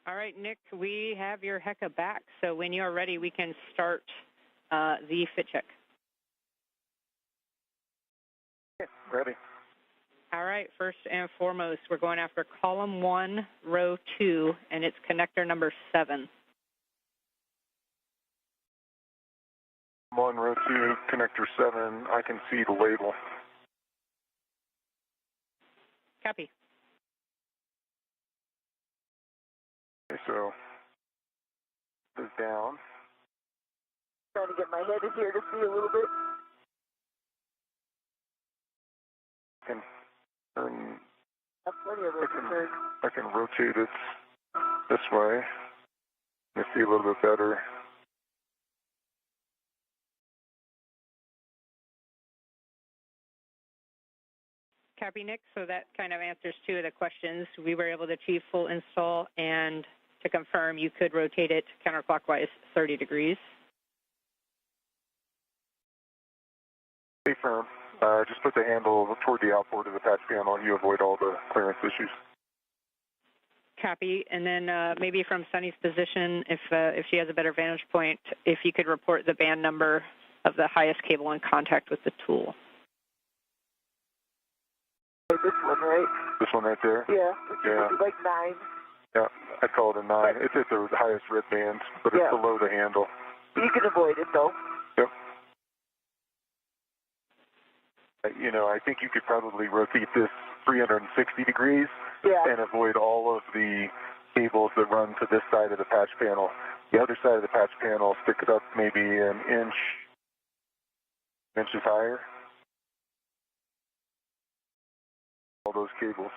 All right, Nick, we have your HECA back. So when you're ready, we can start the fit check. Ready. All right, first and foremost, we're going after column 1, row 2, and it's connector number 7. 1, row 2, connector 7. I can see the label. Copy. Okay, so this is down. Trying to get my head in here to see a little bit. Can turn. Have plenty of room to turn. I can rotate it this way. You see a little bit better. Copy, Nick. So that kind of answers 2 of the questions. We were able to achieve full install, and to confirm, you could rotate it counterclockwise 30 degrees. Stay firm. Just put the handle toward the outboard of the patch panel and you avoid all the clearance issues. Copy. And then maybe from Sunny's position, if she has a better vantage point, if you could report the band number of the highest cable in contact with the tool. This one, right? This one right there? Yeah. Yeah. It's like 9. Yeah, I call it a 9. It's at the highest red band, but it's below the handle. You can avoid it, though. Yep. You know, I think you could probably rotate this 360 degrees and avoid all of the cables that run to this side of the patch panel. The other side of the patch panel, stick it up maybe an inches higher. All those cables.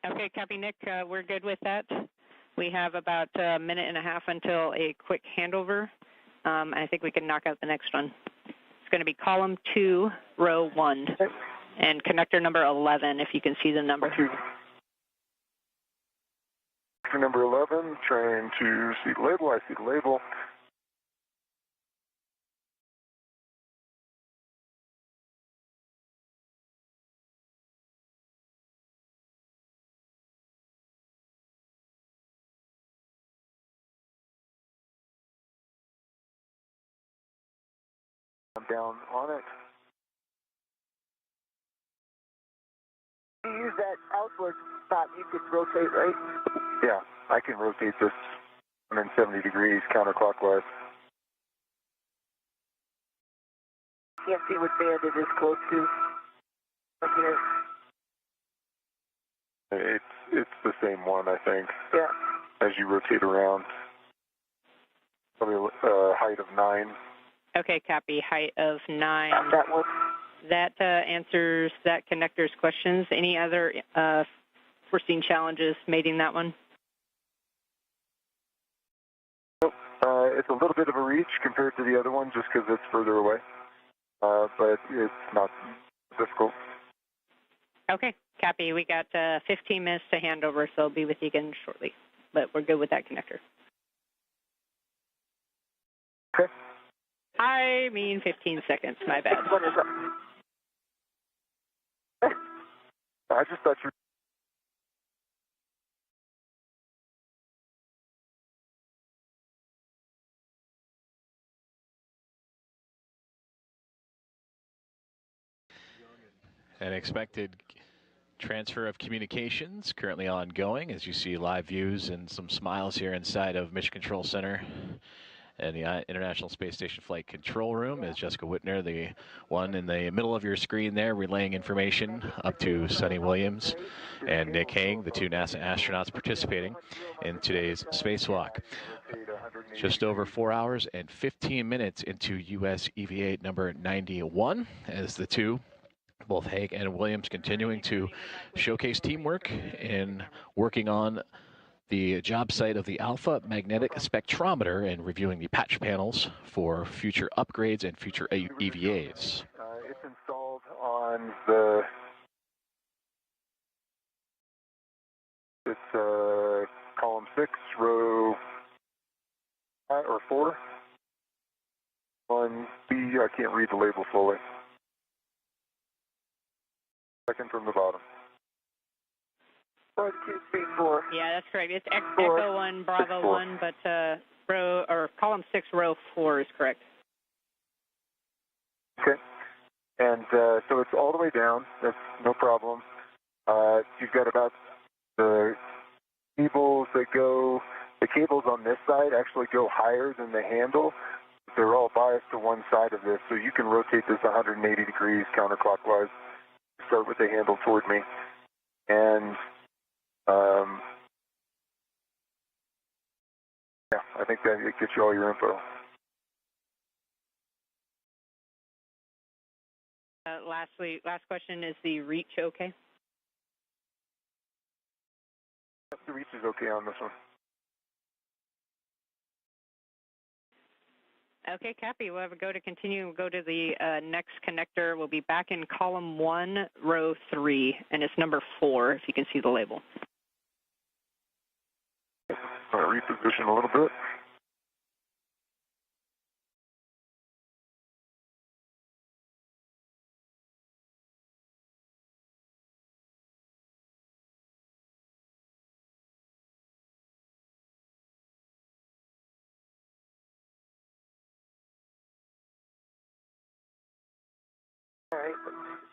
Okay, copy, Nick. We're good with that. We have about a minute and a half until a quick handover. I think we can knock out the next one. It's going to be column 2, row 1, and connector number 11, if you can see the number. Connector number 11, trying to see the label. I see the label. I'm down on it. You use that outward spot, you could rotate, right? Yeah, I can rotate this 170 degrees counterclockwise. Can't see what band it is close to. Okay. It's the same one, I think. Yeah. As you rotate around. Probably a height of 9. Okay, copy. Height of 9. That one. That answers that connector's questions. Any other foreseen challenges mating that one? Nope. It's a little bit of a reach compared to the other one just because it's further away. But it's not difficult. Okay, copy. We got 15 minutes to hand over, so I'll be with you again shortly. But we're good with that connector. Okay. I mean 15 seconds, my bad. What is it? I just thought you An expected transfer of communications currently ongoing, as you see live views and some smiles here inside of Mission Control Center and the International Space Station Flight Control Room. As Jessica Whitner, the one in the middle of your screen there, relaying information up to Sonny Williams and Nick Hague, the 2 NASA astronauts participating in today's spacewalk. Just over 4 hours and 15 minutes into US EVA number 91, as the 2, both Hague and Williams, continuing to showcase teamwork in working on the job site of the Alpha Magnetic Spectrometer and reviewing the patch panels for future upgrades and future EVAs. It's installed on the, it's column 6, row 5 or 4. 1B, I can't read the label fully. Second from the bottom. 1, 2, 3, 4. Yeah, that's correct. It's Echo 1, Bravo 1, but row or column 6, row 4 is correct. Okay. And so it's all the way down. That's no problem. You've got about the cables that go. The cables on this side actually go higher than the handle. They're all biased to one side of this, so you can rotate this 180 degrees counterclockwise. Start with the handle toward me, and yeah, I think that gets you all your info. Last question, is the reach okay? The reach is okay on this one. Okay, copy. We'll have a go to continue. We'll go to the next connector. We'll be back in column 1, row 3, and it's number 4, if you can see the label. Reposition a little bit. All right.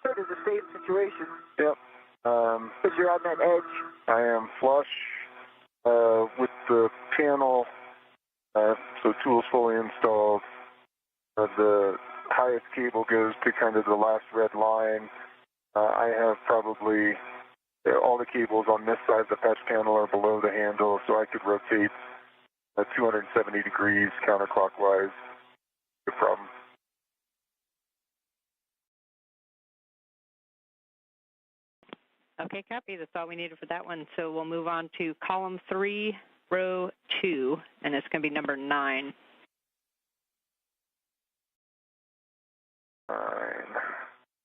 Sort of the same situation. Yep. Because you're on that edge. I am flush with the panel, so tools fully installed. The highest cable goes to kind of the last red line. I have probably all the cables on this side of the patch panel are below the handle, so I could rotate 270 degrees counterclockwise. No problem. Okay, copy. That's all we needed for that one. So we'll move on to column 3, row 2, and it's going to be number 9. 9.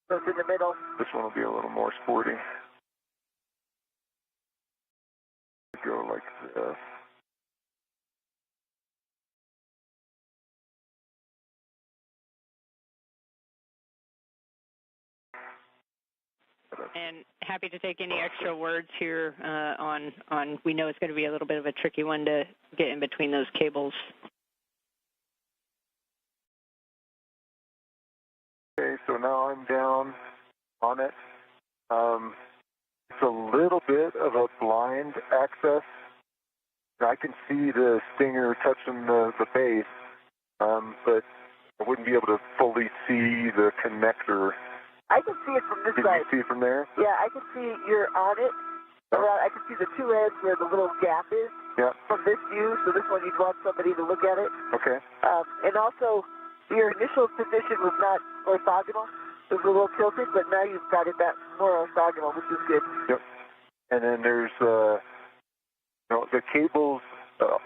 So it's in the middle. This one will be a little more sporty. Go like this. And happy to take any extra words here on, we know it's going to be a little bit of a tricky one to get in between those cables. Okay, so now I'm down on it. It's a little bit of a blind access. I can see the stinger touching the base, but I wouldn't be able to fully see the connector. I can see it from this side. Can you see it from there? Yeah, I can see you're on it. Around, I can see the two ends where the little gap is. Yeah. From this view, so this one you'd want somebody to look at it. Okay. And also, your initial position was not orthogonal. It was a little tilted, but now you've got it that more orthogonal, which is good. Yep. And then there's the cables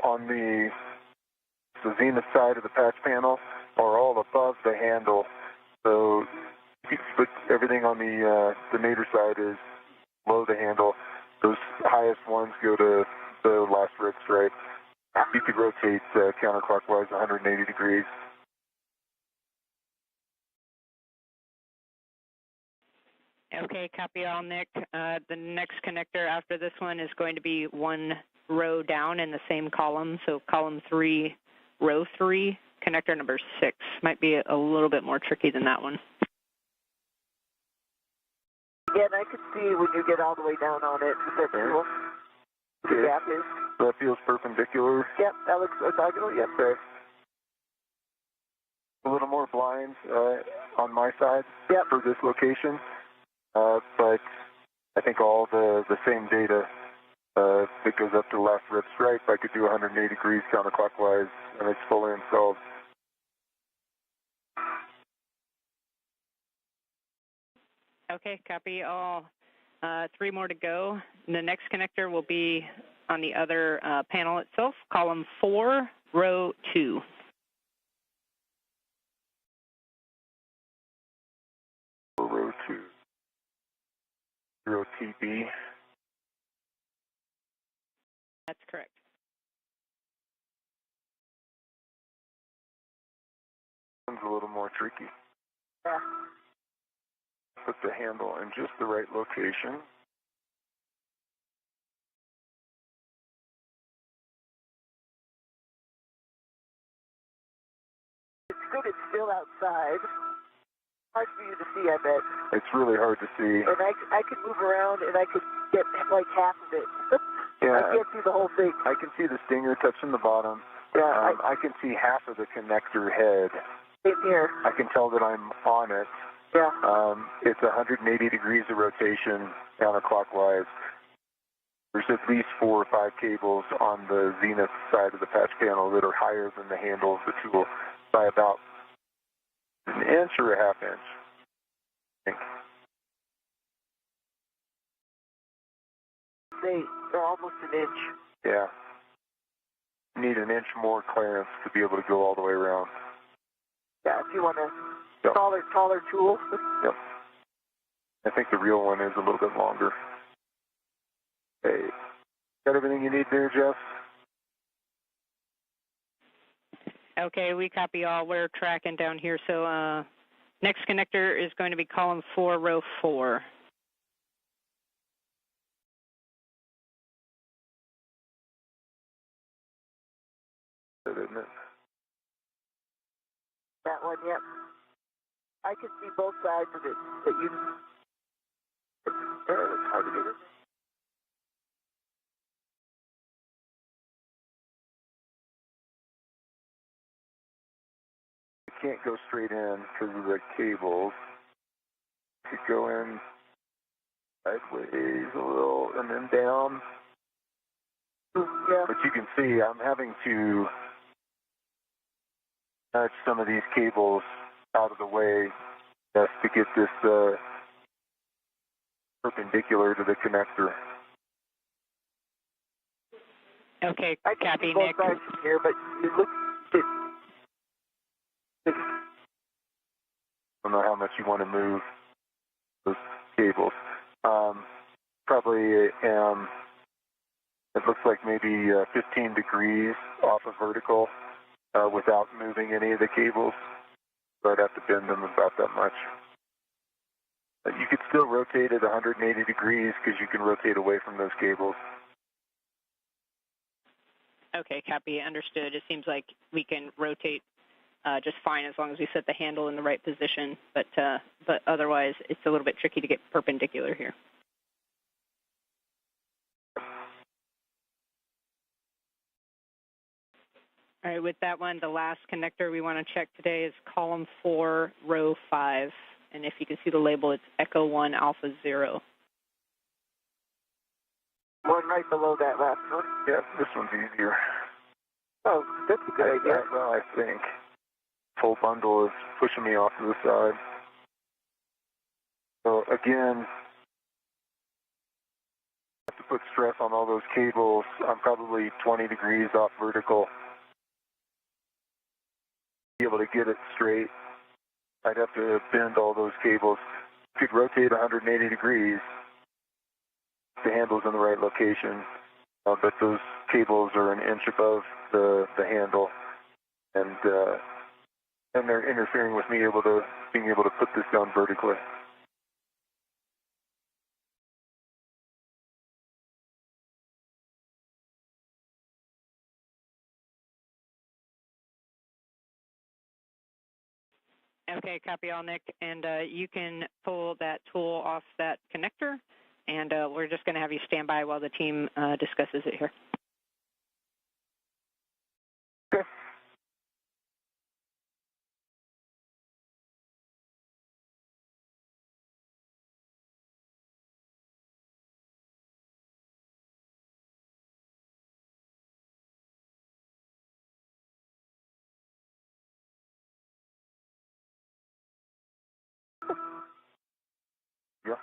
on the zenith side of the patch panel are all above the handle. So but everything on the nadir side is below the handle. Those highest ones go to the last red stripe. You could rotate counterclockwise 180 degrees. Okay, copy all, Nick. The next connector after this one is going to be 1 row down in the same column. So column 3, row 3, connector number 6. Might be a little bit more tricky than that one. Yeah, and I can see when you get all the way down on it, the cool. The gap is. That feels perpendicular. Yep, that looks orthogonal. Yep. Okay. A little more blind on my side for this location, but I think all the same data that goes up to the last red stripe, I could do 180 degrees counterclockwise, and it's fully installed. Okay, copy all. 3 more to go. The next connector will be on the other panel itself, column 4, row 2. Row 2. Row TB. That's correct. One's a little more tricky. Yeah. put the handle in just the right location. It's good it's still outside. Hard for you to see, I bet. It's really hard to see. And I could move around and I could get like half of it. Yeah, I can't see the whole thing. I can see the stinger touching the bottom. Yeah, I can see half of the connector head. Same here. I can tell that I'm on it. Yeah. It's 180 degrees of rotation counterclockwise. There's at least 4 or 5 cables on the zenith side of the patch panel that are higher than the handle of the tool by about an inch or a half inch, I think. They're almost an inch. Yeah. You need an inch more clearance to be able to go all the way around. Yeah, if you want a Yep. taller tool. Yep. I think the real one is a little bit longer. Hey, got everything you need there, Jeff? Okay, we copy all. We're tracking down here. So next connector is going to be column 4, row 4. Isn't it? That one, yep. I can see both sides of it. That you. It's hard to get it. You can't go straight in because of the cables. You could go in sideways a little and then down. Yeah. But you can see I'm having to nudge some of these cables out of the way just to get this perpendicular to the connector. Okay, I can copy, see both Nick. sides from here, but it looks. I don't know how much you want to move those cables. Probably it looks like maybe 15 degrees off of vertical without moving any of the cables. So I'd have to bend them about that much. You could still rotate at 180 degrees because you can rotate away from those cables. Okay, copy, understood. It seems like we can rotate just fine as long as we set the handle in the right position, but otherwise it's a little bit tricky to get perpendicular here. All right, with that one, the last connector we want to check today is column 4, row 5. And if you can see the label, it's Echo 1 Alpha 0. One right below that last one. Yeah, this one's easier. Oh, that's a good idea. Well, I think. Full bundle is pushing me off to the side. So again, I have to put stress on all those cables. I'm probably 20 degrees off vertical. Be able to get it straight, I'd have to bend all those cables. Could rotate 180 degrees. The handle's in the right location, but those cables are an inch above the handle, and they're interfering with me being able to put this down vertically. Okay, copy all, Nick. And you can pull that tool off that connector, and we're just going to have you stand by while the team discusses it here. Okay. Yeah.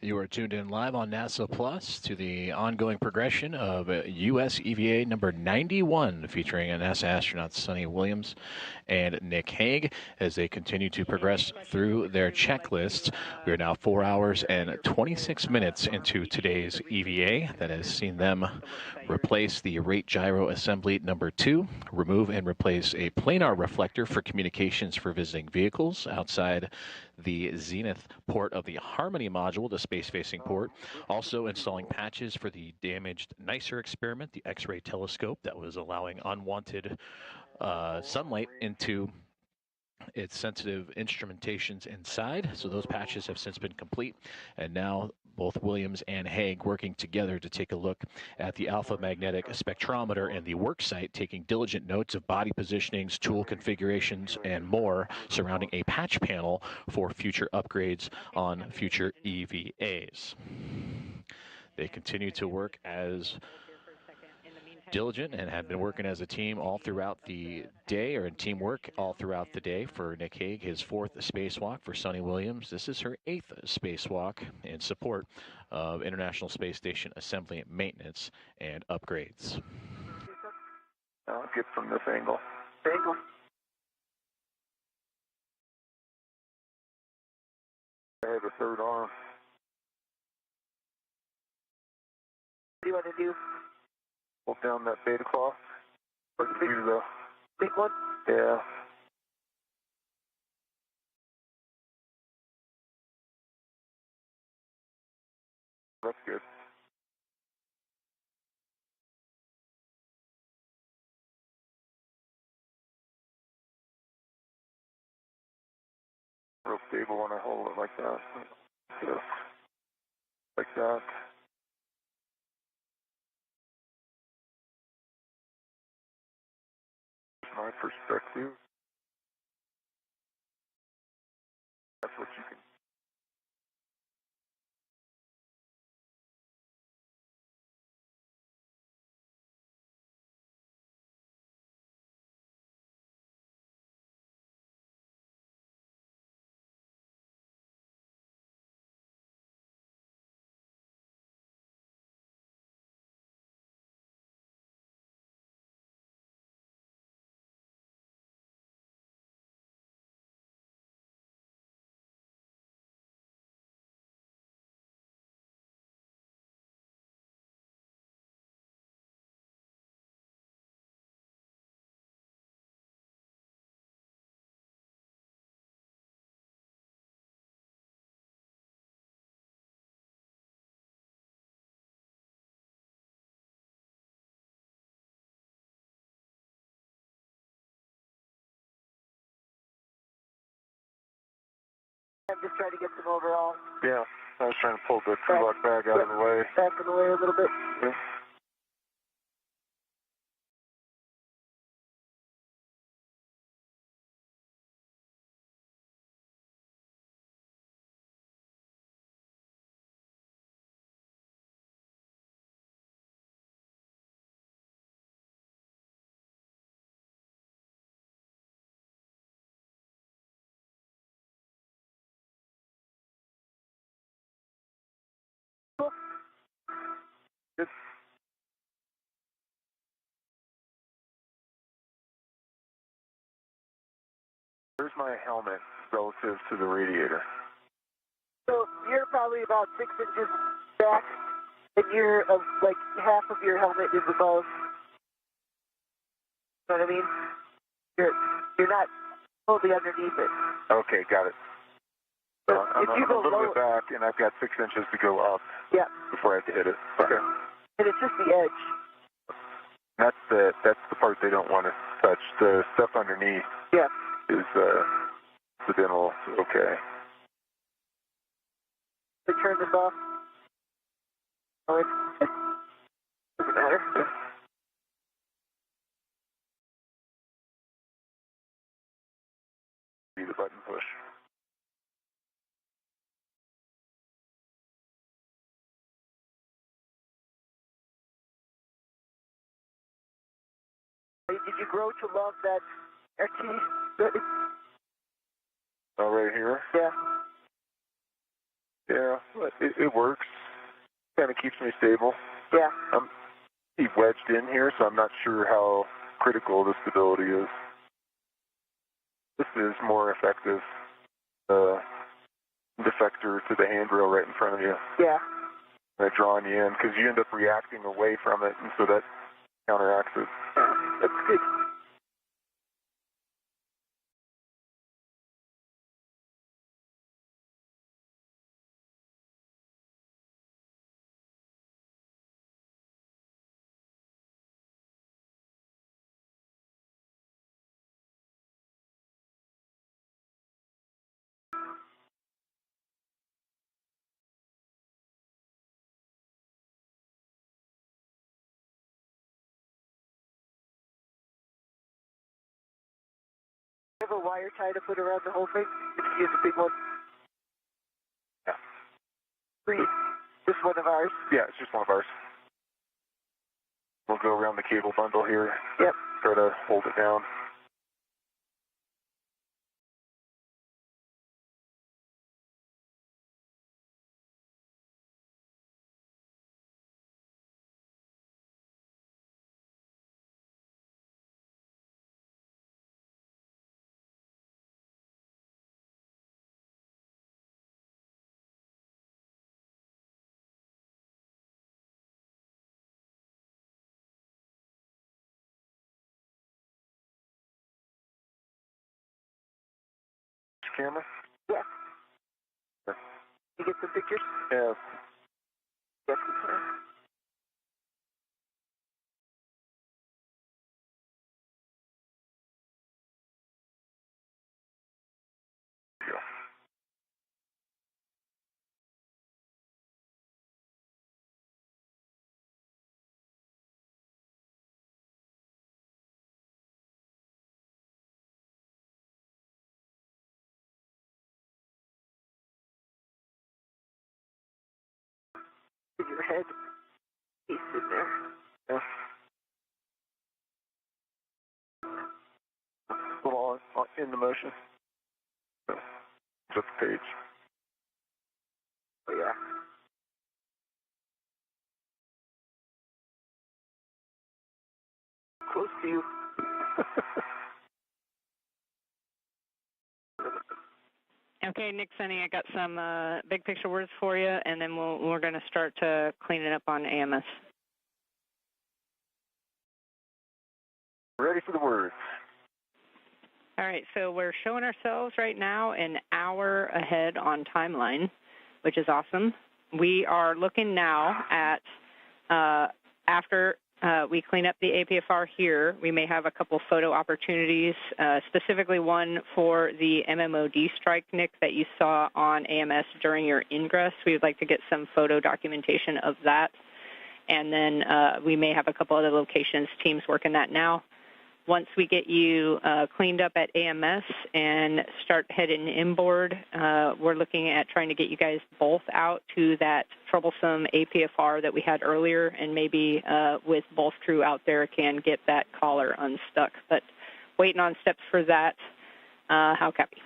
You are tuned in live on NASA Plus to the ongoing progression of U.S. EVA number 91, featuring NASA astronauts Sonny Williams and Nick Hague as they continue to progress through their checklists. We are now 4 hours and 26 minutes into today's EVA that has seen them replace the rate gyro assembly number 2, remove and replace a planar reflector for communications for visiting vehicles outside the zenith port of the Harmony module, the space-facing port. Also installing patches for the damaged NICER experiment, the X-ray telescope that was allowing unwanted sunlight into its sensitive instrumentations inside. So those patches have since been complete, and now both Williams and Hague working together to take a look at the alpha magnetic spectrometer and the work site, taking diligent notes of body positionings, tool configurations, and more surrounding a patch panel for future upgrades on future EVAs. They continue to work as diligent and have been working as a team all throughout the day, or in teamwork all throughout the day. For Nick Hague, his 4th spacewalk. For Sonny Williams, this is her 8th spacewalk in support of International Space Station assembly, maintenance, and upgrades. I'll get from this angle. Angle. I have a third arm. What do you want to do? Hold down that beta cloth. Let's do the Big one? Yeah. That's good. Real stable when I hold it like that. Yeah. Like that. My perspective. That's what you can. I'm just trying to get some overall. Yeah, I was trying to pull the true lock bag out of the way. Back in the way a little bit. Yeah. Good. Where's my helmet relative to the radiator? So you're probably about 6 inches back, and you're like half of your helmet is above. You know what I mean? You're not totally underneath it. Okay, got it. So I'm if you a go little lower, bit back, and I've got 6 inches to go up. Yeah. Before I have to hit it. Okay. And it's just the edge. That's the part they don't want to touch. The stuff underneath. Yeah. Is incidental. Okay. To turn this off. Oh, it doesn't matter. See the button push. Did you grow to love that RT? Oh, right here? Yeah. Yeah, it works. Kind of keeps me stable. Yeah. I'm wedged in here, so I'm not sure how critical the stability is. This is more effective. Defector to the handrail right in front of you. Yeah. They're drawing you in because you end up reacting away from it, and so that counteracts it. Yeah, that's good. Have a wire tie to put around the whole thing? If you use a big one. Yeah. Free. Just one of ours? Yeah, it's just one of ours. We'll go around the cable bundle here. Yep. Try to hold it down. Camera? Yeah. Yeah. You get some pictures? Yeah. Yes. Your head piece in there. Yeah. A little in the motion. So, just the page. Oh, yeah. Close to you. Okay, Nick, Sunny, I got some big picture words for you, and then we're going to start to clean it up on AMS. Ready for the words. All right, so we're showing ourselves right now an hour ahead on timeline, which is awesome. We are looking now at after we clean up the APFR here, we may have a couple photo opportunities, specifically one for the MMOD strike, Nick, that you saw on AMS during your ingress. We would like to get some photo documentation of that. And then we may have a couple other locations, teams working that now. Once we get you cleaned up at AMS and start heading inboard, we're looking at trying to get you guys both out to that troublesome APFR that we had earlier, and maybe with both crew out there can get that collar unstuck. But waiting on steps for that. How copy?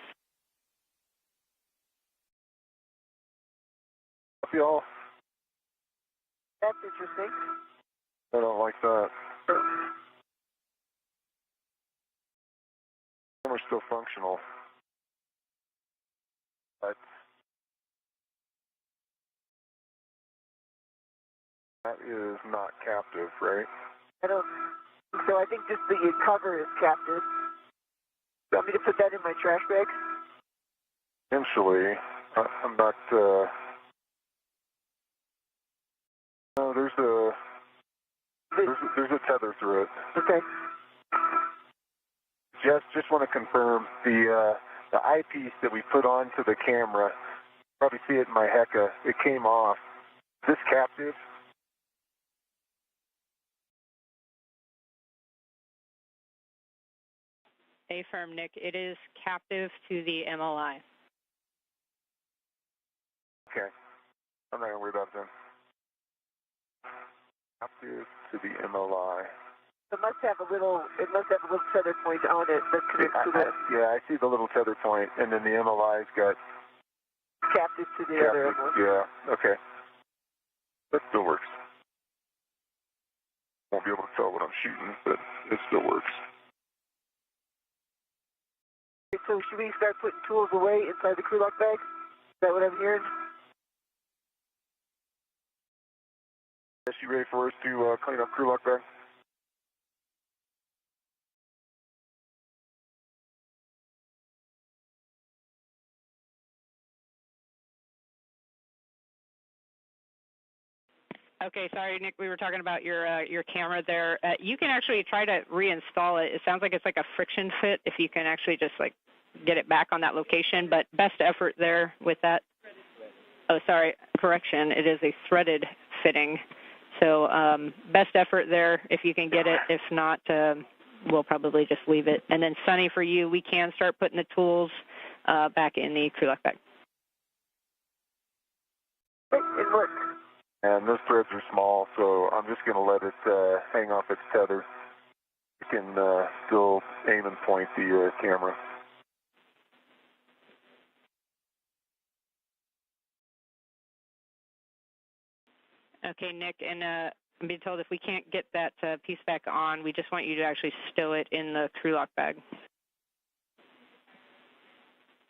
Copy all. That's interesting. I don't like that. We're still functional, but that is not captive, right? I don't think so. I think just the cover is captive. You want me to put that in my trash bag? Potentially. I'm not, no, there's a tether through it. Okay. Just want to confirm the eyepiece that we put onto the camera, probably see it in my HECA, it came off. Is this captive? Affirm, Nick. It is captive to the MLI. Okay. I'm not going to worry about it then. Captive to the MLI. It must have a little tether point on it that connects to the... Yeah, I see the little tether point, and then the MLI's got captive to the other airborne. Yeah, okay. That still works. Won't be able to tell what I'm shooting, but it still works. Okay, so should we start putting tools away inside the crew lock bag? Is that what I'm hearing? Is she ready for us to clean up crew lock bag? Okay, sorry, Nick, we were talking about your camera there. You can actually try to reinstall it. It sounds like it's like a friction fit if you can actually just like get it back on that location, but best effort there with that. Oh, sorry, correction, it is a threaded fitting. So best effort there if you can get it. If not, we'll probably just leave it. And then Sunny, for you, we can start putting the tools back in the crew lock bag. It worked. And those threads are small, so I'm just going to let it hang off its tether. You can still aim and point the camera. Okay, Nick, and I'm being told if we can't get that piece back on, we just want you to actually stow it in the crew lock bag.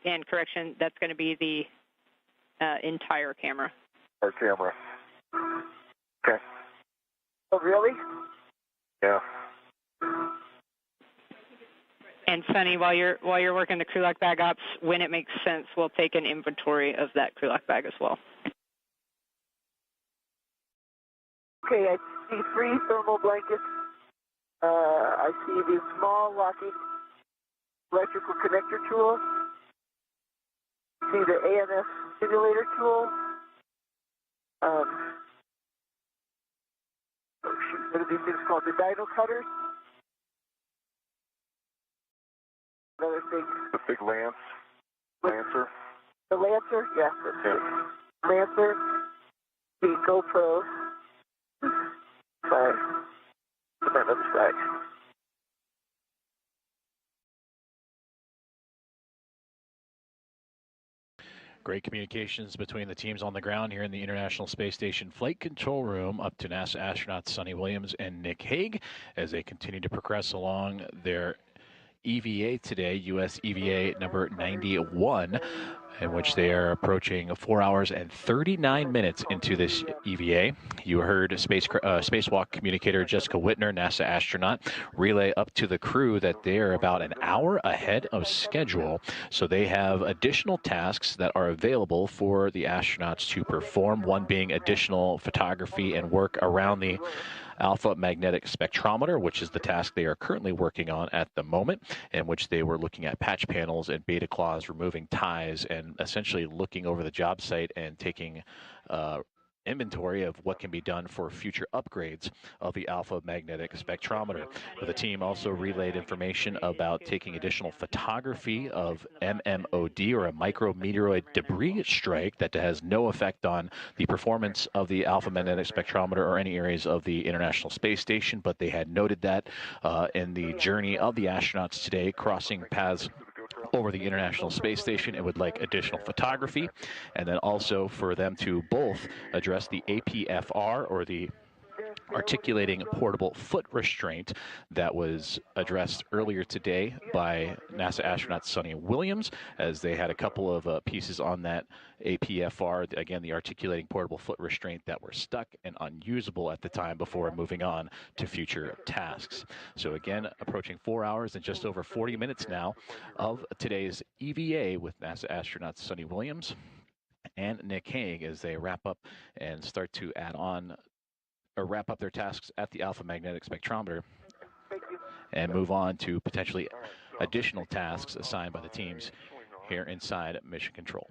And correction, that's going to be the entire camera. Our camera. Okay. Oh, really? Yeah. And Sunny, while you're working the crew lock bag ops, when it makes sense, we'll take an inventory of that crew lock bag as well. Okay, I see 3 thermal blankets. I see the small locking electrical connector tool. See the AMS simulator tool. Oh shoot, what are these things called? The dino cutters. Another thing. The big Lancer. The Lancer? Yeah, that's it. Lancer. The GoPro. Fine. Put that on the side. Great communications between the teams on the ground here in the International Space Station Flight Control Room up to NASA astronauts Sunny Williams and Nick Hague as they continue to progress along their EVA today, U.S. EVA number 91, in which they are approaching 4 hours and 39 minutes into this EVA. You heard spacewalk communicator Jessica Whitner, NASA astronaut, relay up to the crew that they are about an hour ahead of schedule. So they have additional tasks that are available for the astronauts to perform, one being additional photography and work around the alpha magnetic spectrometer, which is the task they are currently working on at the moment, in which they were looking at patch panels and beta claws, removing ties, and essentially looking over the job site and taking inventory of what can be done for future upgrades of the alpha magnetic spectrometer. But the team also relayed information about taking additional photography of MMOD, or a micrometeoroid debris strike, that has no effect on the performance of the alpha magnetic spectrometer or any areas of the International Space Station, but they had noted that in the journey of the astronauts today, crossing paths over the International Space Station, it would like additional photography, and then also for them to both address the APFR, or the articulating portable foot restraint, that was addressed earlier today by NASA astronaut Sunny Williams, as they had a couple of pieces on that APFR, again, the articulating portable foot restraint, that were stuck and unusable at the time before moving on to future tasks. So again, approaching 4 hours and just over 40 minutes now of today's EVA with NASA astronauts Sunny Williams and Nick Hague, as they wrap up and start to add on or wrap up their tasks at the alpha magnetic spectrometer and move on to potentially additional tasks assigned by the teams here inside Mission Control.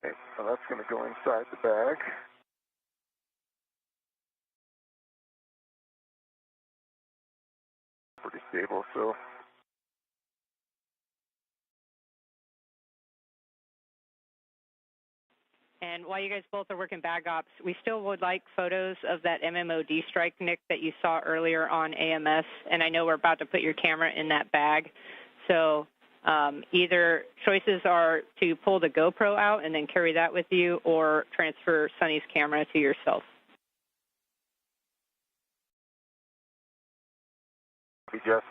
Okay, so that's going to go inside the bag. Pretty stable, so. And while you guys both are working bag ops, we still would like photos of that MMOD strike, Nick, that you saw earlier on AMS. And I know we're about to put your camera in that bag. So either choices are to pull the GoPro out and then carry that with you, or transfer Sonny's camera to yourself. Jeff,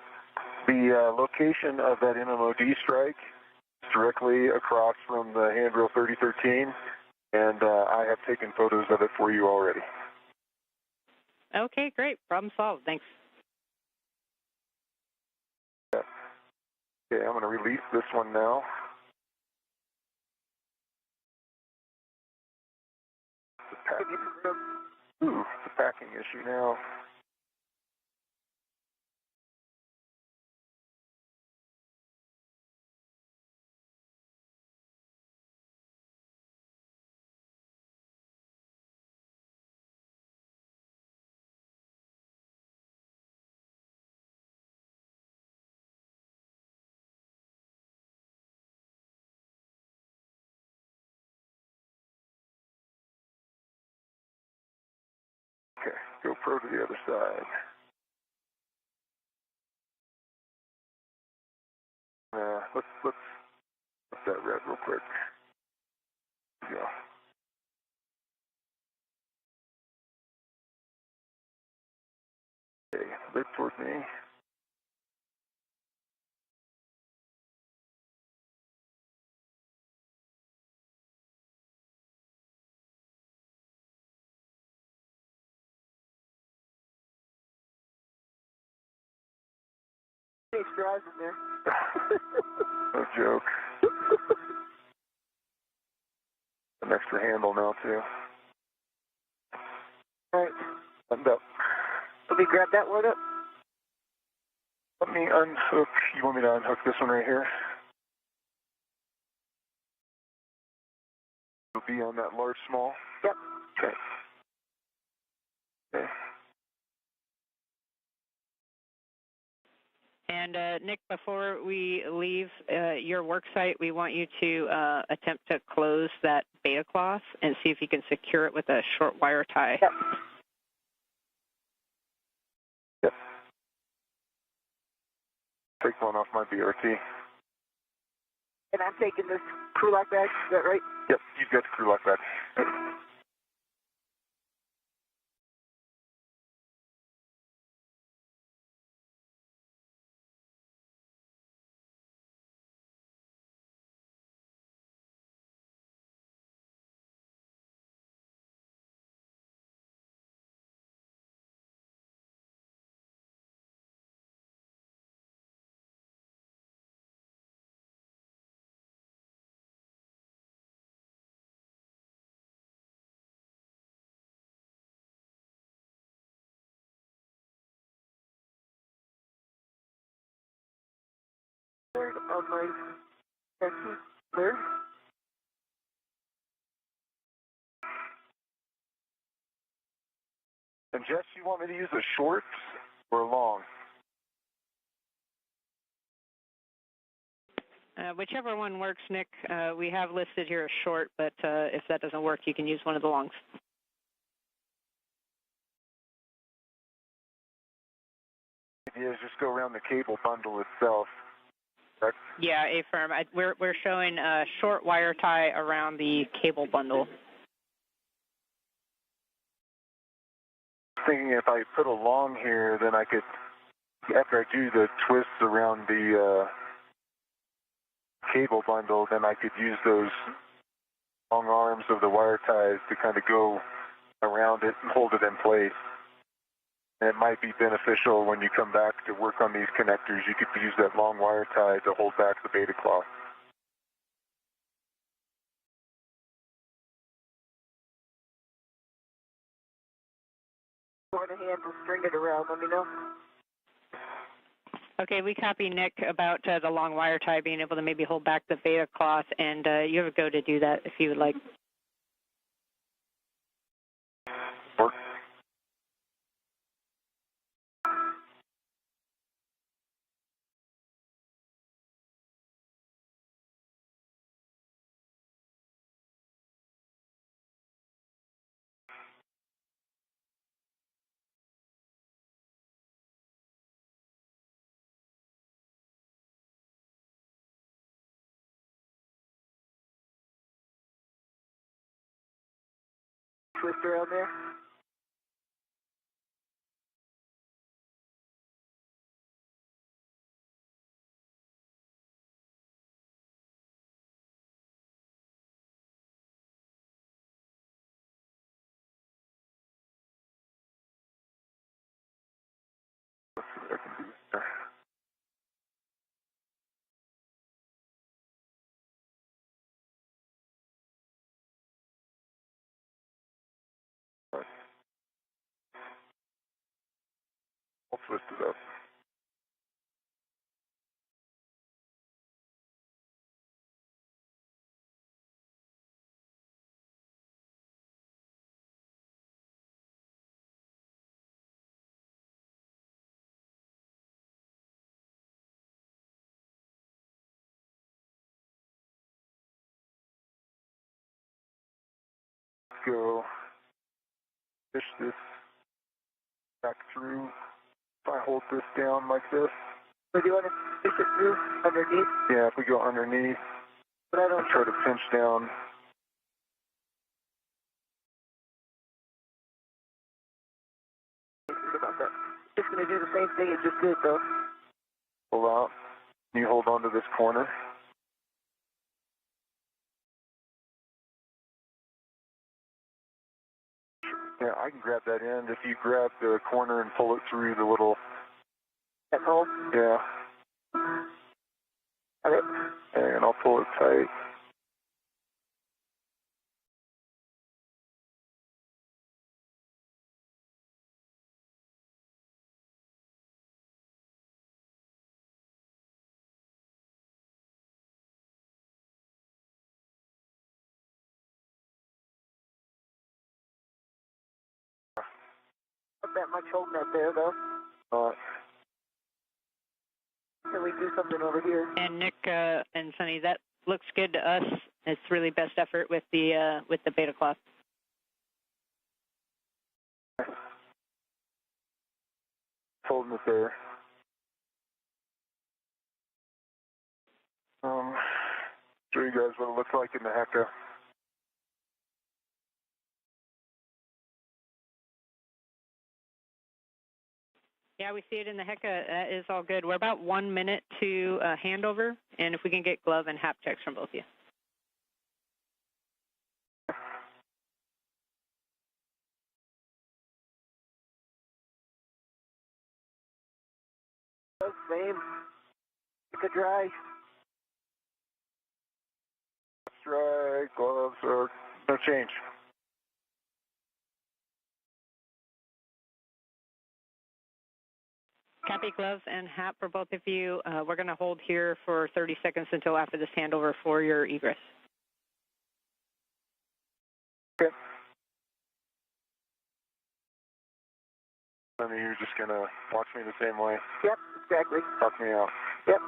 the location of that MMOD strike is directly across from the handrail 3013, and I have taken photos of it for you already. Okay, great. Problem solved. Thanks. Yeah. Okay, I'm going to release this one now. It's a packing issue now. Okay, GoPro to the other side. Let's that red real quick. There we go. Okay, look towards me. Hey, straws in there. No joke. An extra handle now, too. All right. Buttoned up. Let me grab that one up. Let me unhook. You want me to unhook this one right here? It'll be on that large small? Yep. Okay. Okay. And Nick, before we leave your work site, we want you to attempt to close that beta cloth and see if you can secure it with a short wire tie. Yep. Yep. Take one off my BRT. And I'm taking this crew lock bag, is that right? Yep, you've got the crew lock back. On my taxi there. And Jess, you want me to use a short or a long? Whichever one works, Nick. We have listed here a short, but if that doesn't work, you can use one of the longs. Yeah, just go around the cable bundle itself. Correct? Yeah, A-firm. We're showing a short wire tie around the cable bundle. Thinking if I put a long here, then I could, after I do the twists around the cable bundle, then I could use those long arms of the wire ties to kind of go around it and hold it in place. And it might be beneficial when you come back to work on these connectors. You could use that long wire tie to hold back the beta cloth. Go ahead and string it around, let me know. Okay, we copy Nick about the long wire tie being able to maybe hold back the beta cloth, and you have a go to do that if you would like. twist around there. I'll twist it up. Go fish this back through. If I hold this down like this. So do you want to fish it through underneath? Yeah, if we go underneath, But I don't try to pinch down. about that. Just going to do the same thing it just did, though. Pull out. You hold on to this corner. Yeah, I can grab that end. If you grab the corner and pull it through the little... That hole? Yeah. All right. And I'll pull it tight. Not that much holding that there, though. Can we do something over here? And Nick and Sonny, that looks good to us. It's really best effort with the beta cloth. Holding it there. Show you guys what it looks like in the HECA. Yeah, we see it in the HECA. That is all good. We're about 1 minute to handover, and if we can get glove and hap checks from both of you. Same. Take a dry. Dry, gloves, or no change. Copy, gloves and hat for both of you. We're going to hold here for 30 seconds until after this handover for your egress. Okay. I mean, you're just going to watch me the same way. Yep, exactly. Talk me out. Yep.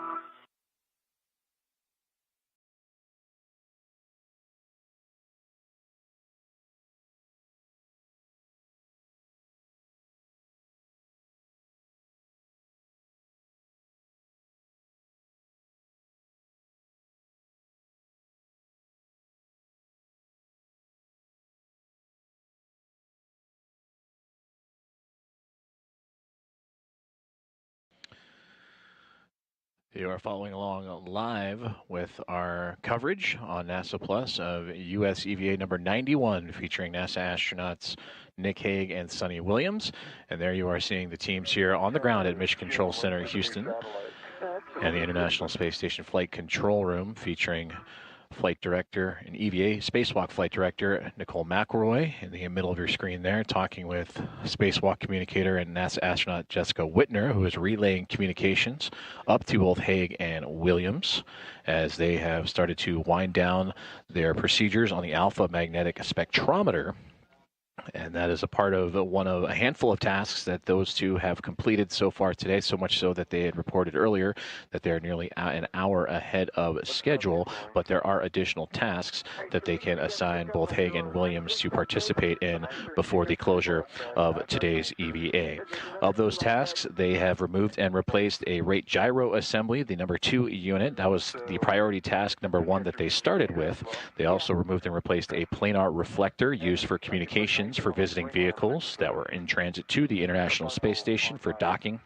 You are following along live with our coverage on NASA Plus of US EVA number 91, featuring NASA astronauts Nick Hague and Sonny Williams. And there you are seeing the teams here on the ground at Mission Control Center, Houston, and the International Space Station Flight Control Room, featuring Flight Director and EVA Spacewalk Flight Director Nicole McElroy in the middle of your screen there, talking with Spacewalk Communicator and NASA astronaut Jessica Whitner, who is relaying communications up to both Hague and Williams as they have started to wind down their procedures on the alpha magnetic spectrometer. And that is a part of one of a handful of tasks that those two have completed so far today, so much so that they had reported earlier that they're nearly an hour ahead of schedule, but there are additional tasks that they can assign both Hague and Williams to participate in before the closure of today's EVA. Of those tasks, they have removed and replaced a rate gyro assembly, the number 2 unit. That was the priority task number 1 that they started with. They also removed and replaced a planar reflector used for communication communications for visiting vehicles that were in transit to the International Space Station for docking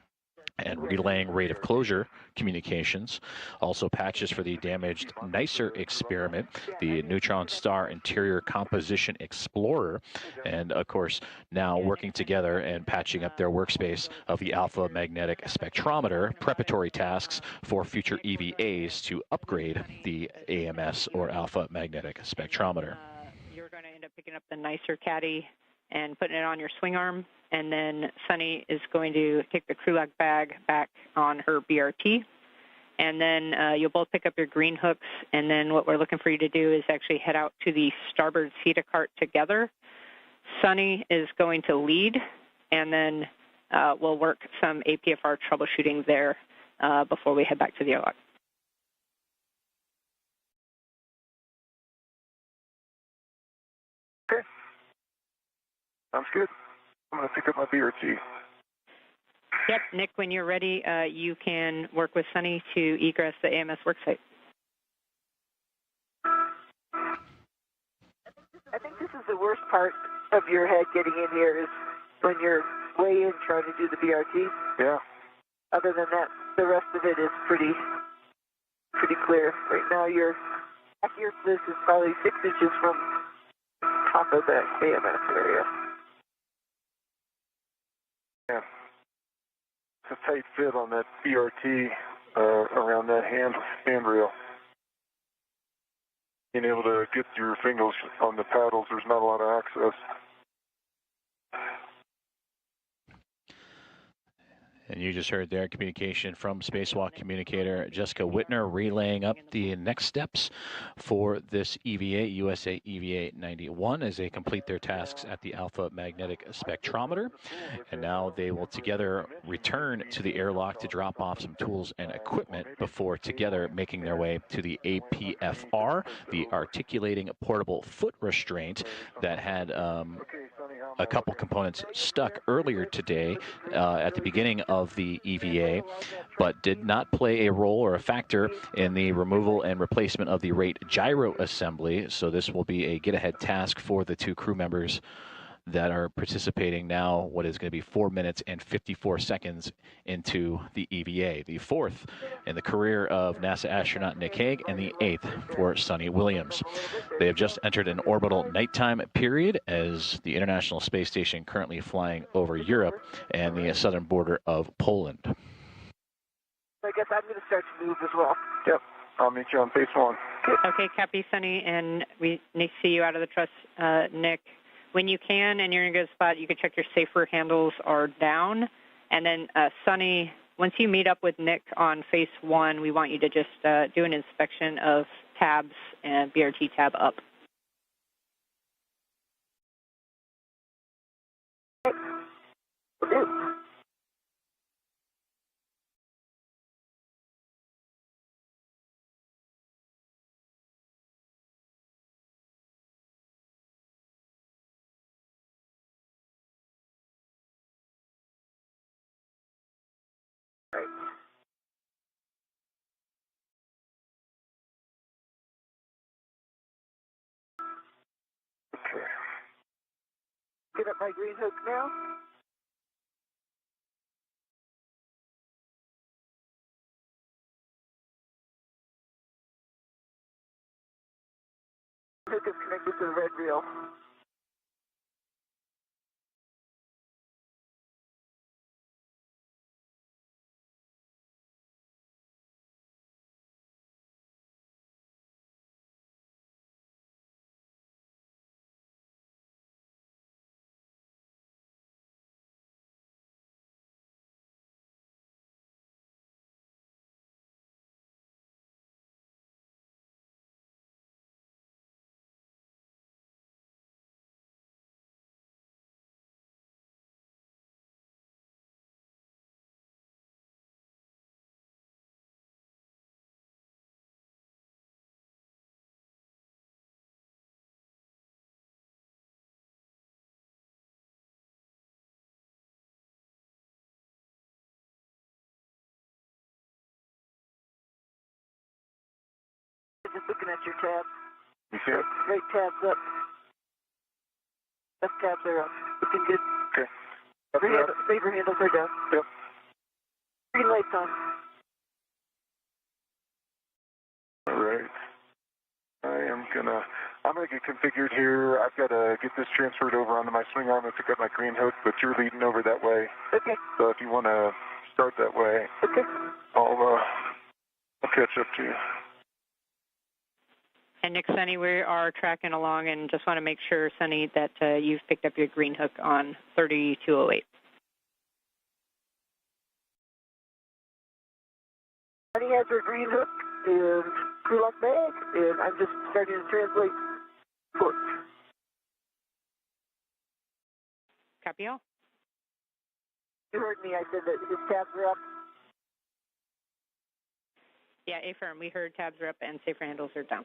and relaying rate of closure communications. Also patches for the damaged NICER experiment, the Neutron Star Interior Composition Explorer, and of course now working together and patching up their workspace of the Alpha Magnetic Spectrometer, preparatory tasks for future EVAs to upgrade the AMS or Alpha Magnetic Spectrometer. You're going to end up picking up the NICER caddy and putting it on your swing arm, and then Sunny is going to take the crew lock bag back on her BRT, and then you'll both pick up your green hooks, and then what we're looking for you to do is actually head out to the starboard CETA cart together. Sunny is going to lead, and then we'll work some APFR troubleshooting there before we head back to the airlock. Okay. Sounds good. I'm going to pick up my BRT. Yep, Nick, when you're ready, you can work with Sunny to egress the AMS worksite. I think this is the worst part of your head getting in here is when you're way in trying to do the BRT. Yeah. Other than that, the rest of it is pretty clear. Right now, your bliss is probably 6 inches from top of that AMS area. Yeah. It's a tight fit on that BRT around that handrail. Being able to get your fingers on the paddles, there's not a lot of access. And you just heard their communication from Spacewalk communicator Jessica Whitner relaying up the next steps for this EVA, USA EVA 91, as they complete their tasks at the Alpha Magnetic Spectrometer. And now they will together return to the airlock to drop off some tools and equipment before together making their way to the APFR, the Articulating Portable Foot Restraint that had a couple components stuck earlier today at the beginning of the EVA, but did not play a role or a factor in the removal and replacement of the rate gyro assembly. So this will be a get-ahead task for the two crew members that are participating now, what is going to be 4 minutes and 54 seconds into the EVA, the fourth in the career of NASA astronaut Nick Hague and the 8th for Sunny Williams. They have just entered an orbital nighttime period as the International Space Station currently flying over Europe and the southern border of Poland. I guess I'm going to start to move as well. Yep. I'll meet you on phase 1. Okay, copy, Sunny, and we need to see you out of the truss, Nick. When you can and you're in a good spot, you can check your safer handles are down. And then, Sunny, once you meet up with Nick on phase 1, we want you to just do an inspection of tabs and BRT tab up. Okay. Get up my green hook now. Hook is connected to the red reel. Just looking at your tab. You see it? Right tabs up. Left tabs are up. Looking good. Okay. Saber handles are down. Yep. Green lights on. All right. I'm gonna get configured here. I've got to get this transferred over onto my swing arm and pick up my green hook, but you're leading over that way. Okay. So if you want to start that way, okay, I'll catch up to you. And Nick, Sunny, we are tracking along, and just want to make sure, Sunny, that you've picked up your green hook on 3208. Sunny has her green hook and crew lock bag, and I'm just starting to translate torque. Copy all. You heard me. I said that his tabs are up. Yeah, affirm. We heard tabs are up and safer handles are down.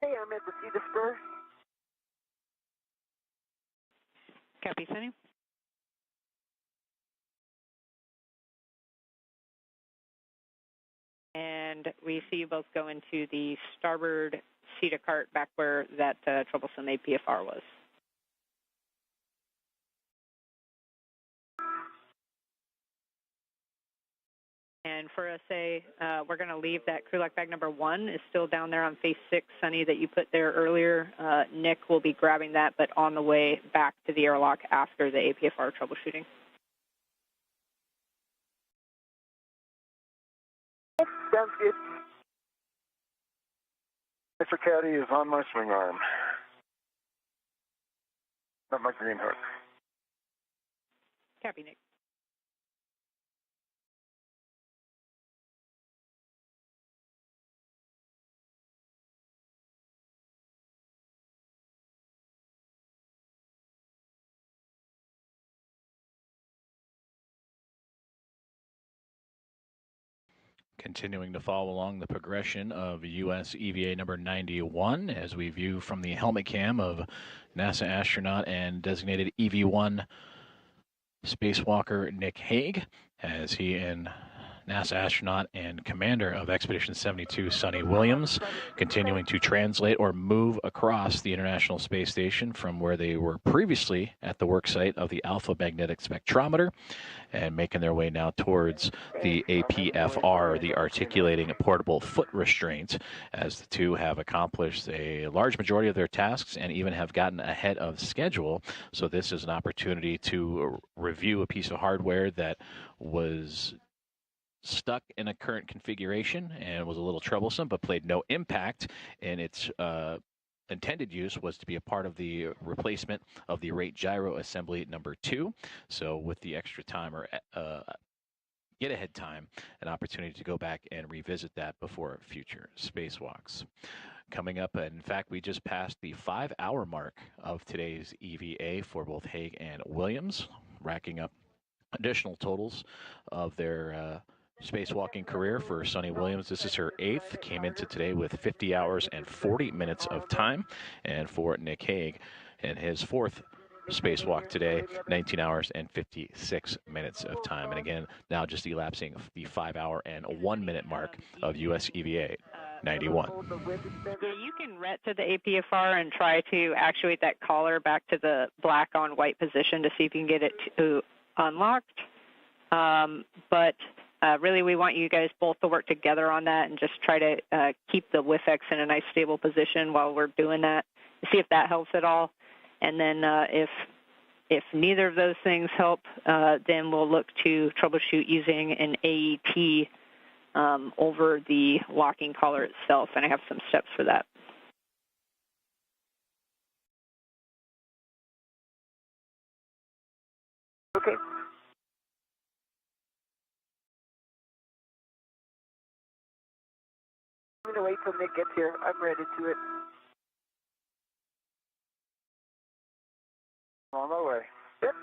Hey, I'm at the sea the spur. Copy, Sunny. And we see you both go into the starboard CETA cart back where that troublesome APFR was. And for SA, we're going to leave that crew lock bag number 1 is still down there on face 6, Sunny, that you put there earlier. Nick will be grabbing that, but on the way back to the airlock after the APFR troubleshooting. Sounds good. Mr. Caddy is on my swing arm. Not my green hook. Copy, Nick. Continuing to follow along the progression of U.S. EVA number 91 as we view from the helmet cam of NASA astronaut and designated EV-1 spacewalker Nick Hague as he and NASA astronaut and commander of Expedition 72, Sonny Williams, continuing to translate or move across the International Space Station from where they were previously at the worksite of the Alpha Magnetic Spectrometer and making their way now towards the APFR, the Articulating Portable Foot Restraint, as the two have accomplished a large majority of their tasks and even have gotten ahead of schedule. So this is an opportunity to review a piece of hardware that was stuck in a current configuration and was a little troublesome, but played no impact in its intended use was to be a part of the replacement of the rate gyro assembly number 2. So with the extra time or get ahead time, an opportunity to go back and revisit that before future spacewalks. Coming up, in fact, we just passed the 5-hour mark of today's EVA for both Hague and Williams, racking up additional totals of their spacewalking career. For Sonny Williams, this is her 8th, came into today with 50 hours and 40 minutes of time. And for Nick Hague, in his 4th spacewalk today, 19 hours and 56 minutes of time. And again, now just elapsing the 5 hour and 1 minute mark of US EVA 91. Yeah, you can ret to the APFR and try to actuate that collar back to the black on white position to see if you can get it to unlocked. But really, we want you guys both to work together on that and just try to keep the WIFX in a nice stable position while we're doing that, see if that helps at all. And then if neither of those things help, then we'll look to troubleshoot using an AET over the locking collar itself, and I have some steps for that. Okay. I'm going to wait till Nick gets here. I'm ready to it. On my way. Yep.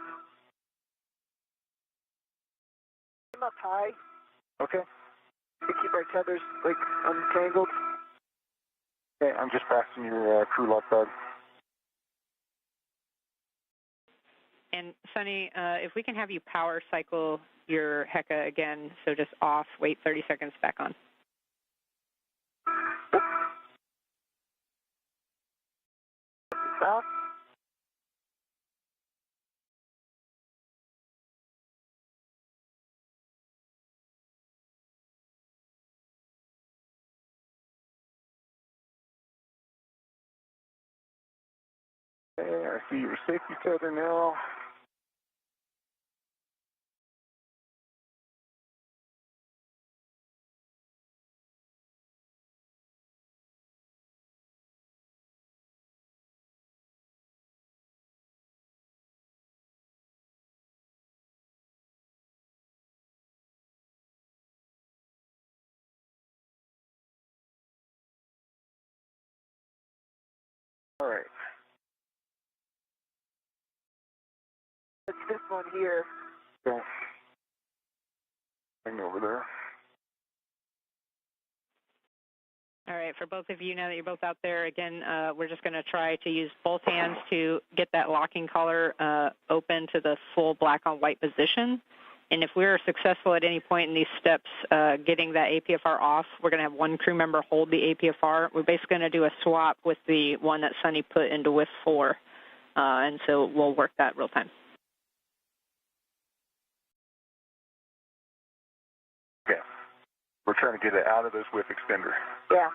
I'm up high. Okay. To keep our tethers, like, untangled. Okay, I'm just passing your crew lock pad. And Sonny, if we can have you power cycle your HECA again, so just off, wait 30 seconds, back on. Off. Okay, I see your safety tether now. All right. It's this one here. Okay. Hang over there. All right, for both of you, now that you're both out there, again, we're just going to try to use both hands to get that locking collar open to the full black on white position. And if we're successful at any point in these steps getting that APFR off, we're going to have one crew member hold the APFR. We're basically going to do a swap with the one that Sonny put into WIF 4. And so we'll work that real time. Okay. We're trying to get it out of this whip extender. Yeah.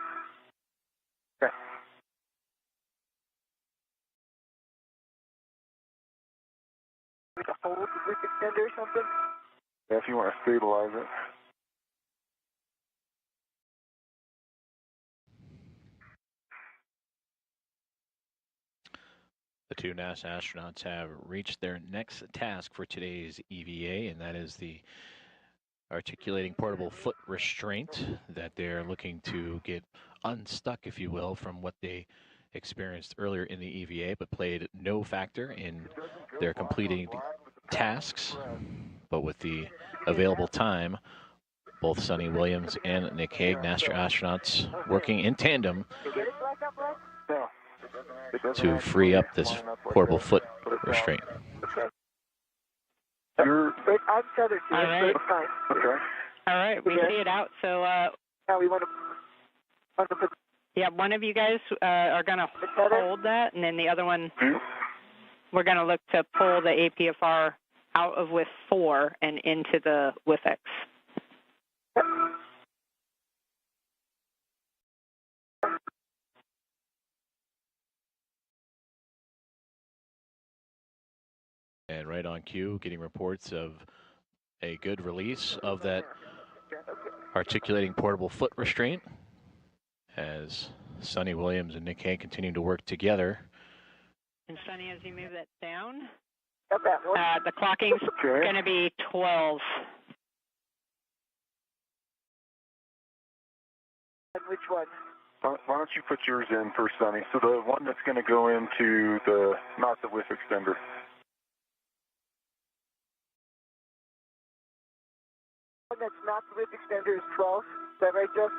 Okay. Like a hold with extender or something? Yeah, if you want to stabilize it. The two NASA astronauts have reached their next task for today's EVA, and that is the articulating portable foot restraint that they're looking to get unstuck, if you will, from what they experienced earlier in the EVA, but played no factor in their completing tasks. But with the available time, both Sonny Williams and Nick Hague, NASA astronauts, working in tandem to free up this portable foot restraint. I'm tethered to it, right. so it's fine. Okay. All right, we see it out. So, Now we want to put... yeah, one of you guys are going to hold that, and then the other one, we're going to look to pull the APFR out of WIF 4 and into the WIFX. And right on cue, getting reports of a good release of that articulating portable foot restraint as Sonny Williams and Nick Hague continue to work together. And Sonny, as you move that down, Got that one. the clocking's going to be 12. And which one? Why don't you put yours in first, Sonny? So the one that's going to go into the, not the whiff extender. One that's not the whip extender is 12. Is that right, Jeff?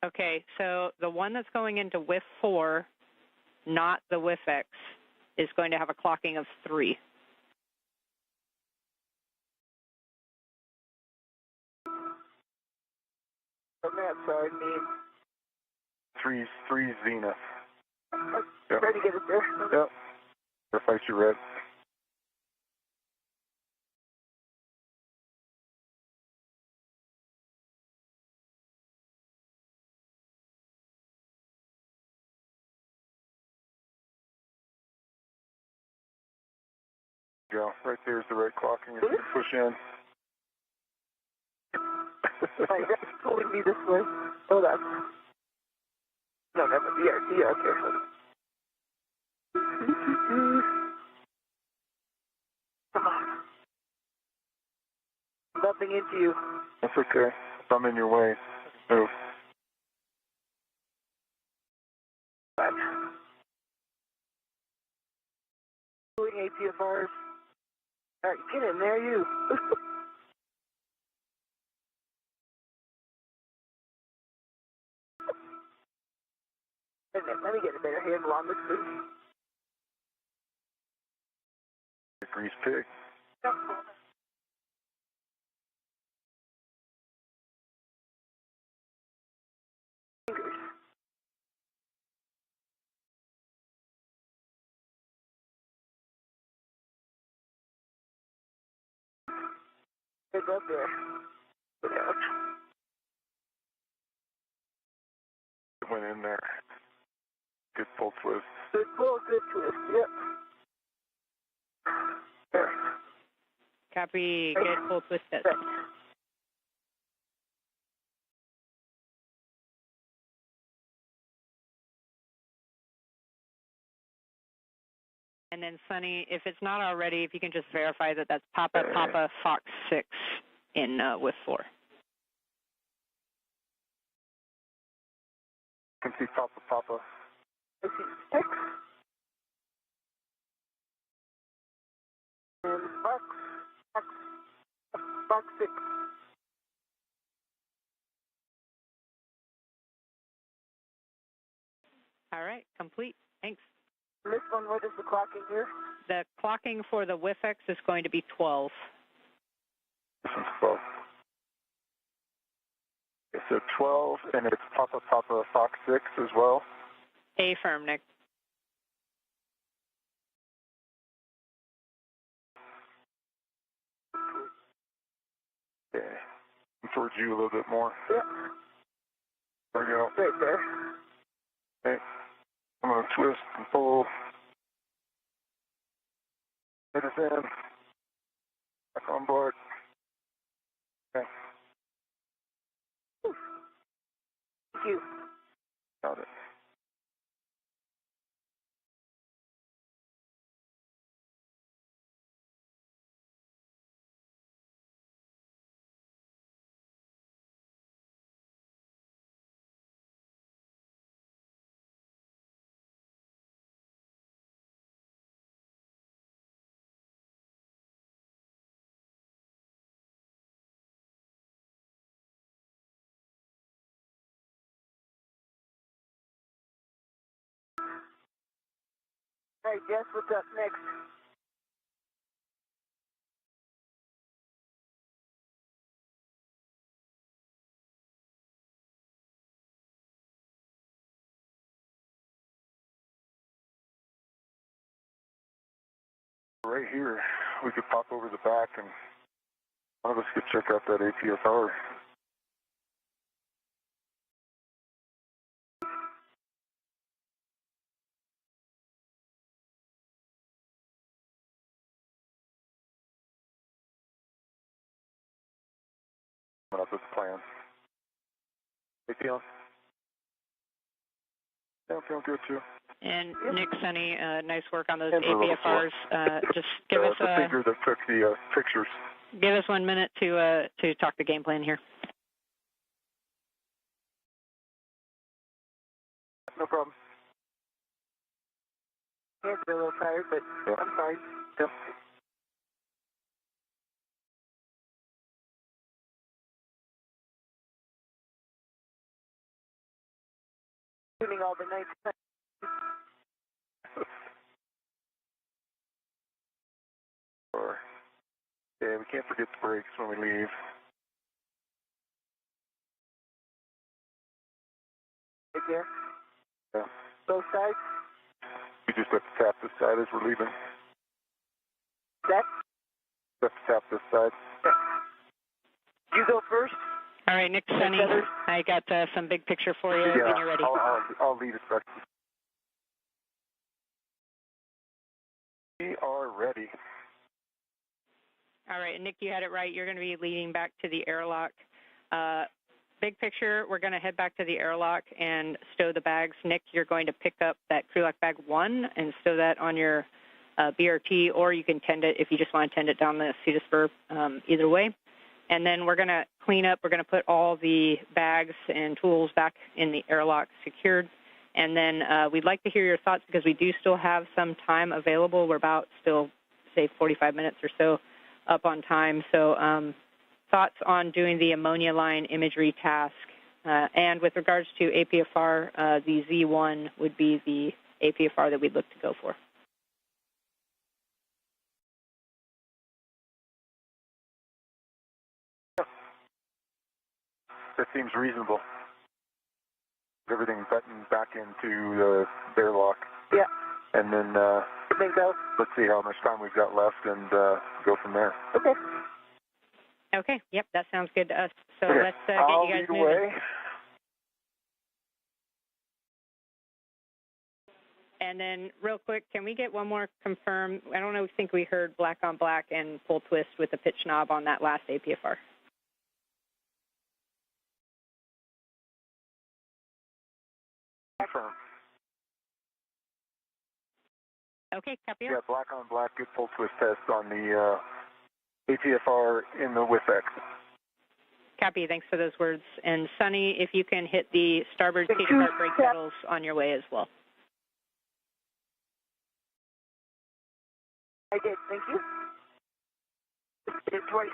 Okay, so the one that's going into WIF 4, not the WIFX, is going to have a clocking of 3. On that side, mean 3 Zenith. Yep. Try to get it there. Yep. Verify you red. Go. Right there's the red clocking. You can push in. Right, that's pulling me this way. Oh, that's... No, that's a BRT out there. Come on. Bumping into you. That's okay. If I'm in your way, move. Back. Doing APFRs. All right, get in there, you. Wait a minute, let me get a better handle on this thing. Grease pig. Yep. Fingers. It's up there. Put out. It went in there. Good full twist. Good pull, good twist. Yep. There. Copy, good full twist test. There. And then, Sonny, if it's not already, if you can just verify that that's Papa Papa Fox 6 in with 4. Can see Papa Papa. I see 6. And Fox 6. All right, complete. Thanks. This one, what is the clocking here? The clocking for the WIFX is going to be 12. This one's 12. It's a 12, and it's Papa Papa Fox 6 as well. A firm, Nick. Okay. I'm towards you a little bit more. Yep. There we go. Right there. Okay. I'm going to twist and pull. Hit us in. Back on board. Okay. Thank you. Got it. All right, Jess, what's up next? Right here, we could pop over the back and one of us could check out that APFR. Coming up with a plan. Hey, feeling? Yeah, I'm feeling good too. And Nick, Sonny, nice work on those And APFRs. Just give us the finger that took the pictures. Give us 1 minute to talk the game plan here. No problem. Hands are a little tired, but Yeah. I'm fine. Yep. Tuning all the nights. Okay, we can't forget the brakes when we leave. Right there? Yeah. Both sides? We just have to tap this side as we're leaving. That? Just have to tap this side. Okay. You go first. All right, Nick, Sunny, I got some big picture for you when you're ready. I'll lead us back. We are ready. All right, Nick, you had it right. You're going to be leading back to the airlock. Big picture, we're going to head back to the airlock and stow the bags. Nick, you're going to pick up that crew lock bag 1 and stow that on your BRT, or you can tend it if you just want to tend it down the Cedar Spur, either way. And then we're going to clean up. We're going to put all the bags and tools back in the airlock secured. And then we'd like to hear your thoughts because we do still have some time available. We're about still, say, 45 minutes or so up on time. So thoughts on doing the ammonia line imagery task. And with regards to APFR, the Z1 would be the APFR that we'd look to go for. That seems reasonable. Everything buttoned back into the airlock. Yeah. And then let's see how much time we've got left and go from there. Okay. Okay. Yep, that sounds good to us. So okay. Let's get you guys moving. Away. And then real quick, can we get one more confirm? I don't know, think we heard black on black and pull twist with the pitch knob on that last APFR. Confirm. Okay, copy. Yeah, black on black, good pull twist test on the APFR in the WIFX. Copy, thanks for those words. And Sunny, if you can hit the starboard cage guard brake pedals on your way as well. I did, thank you. Did twice.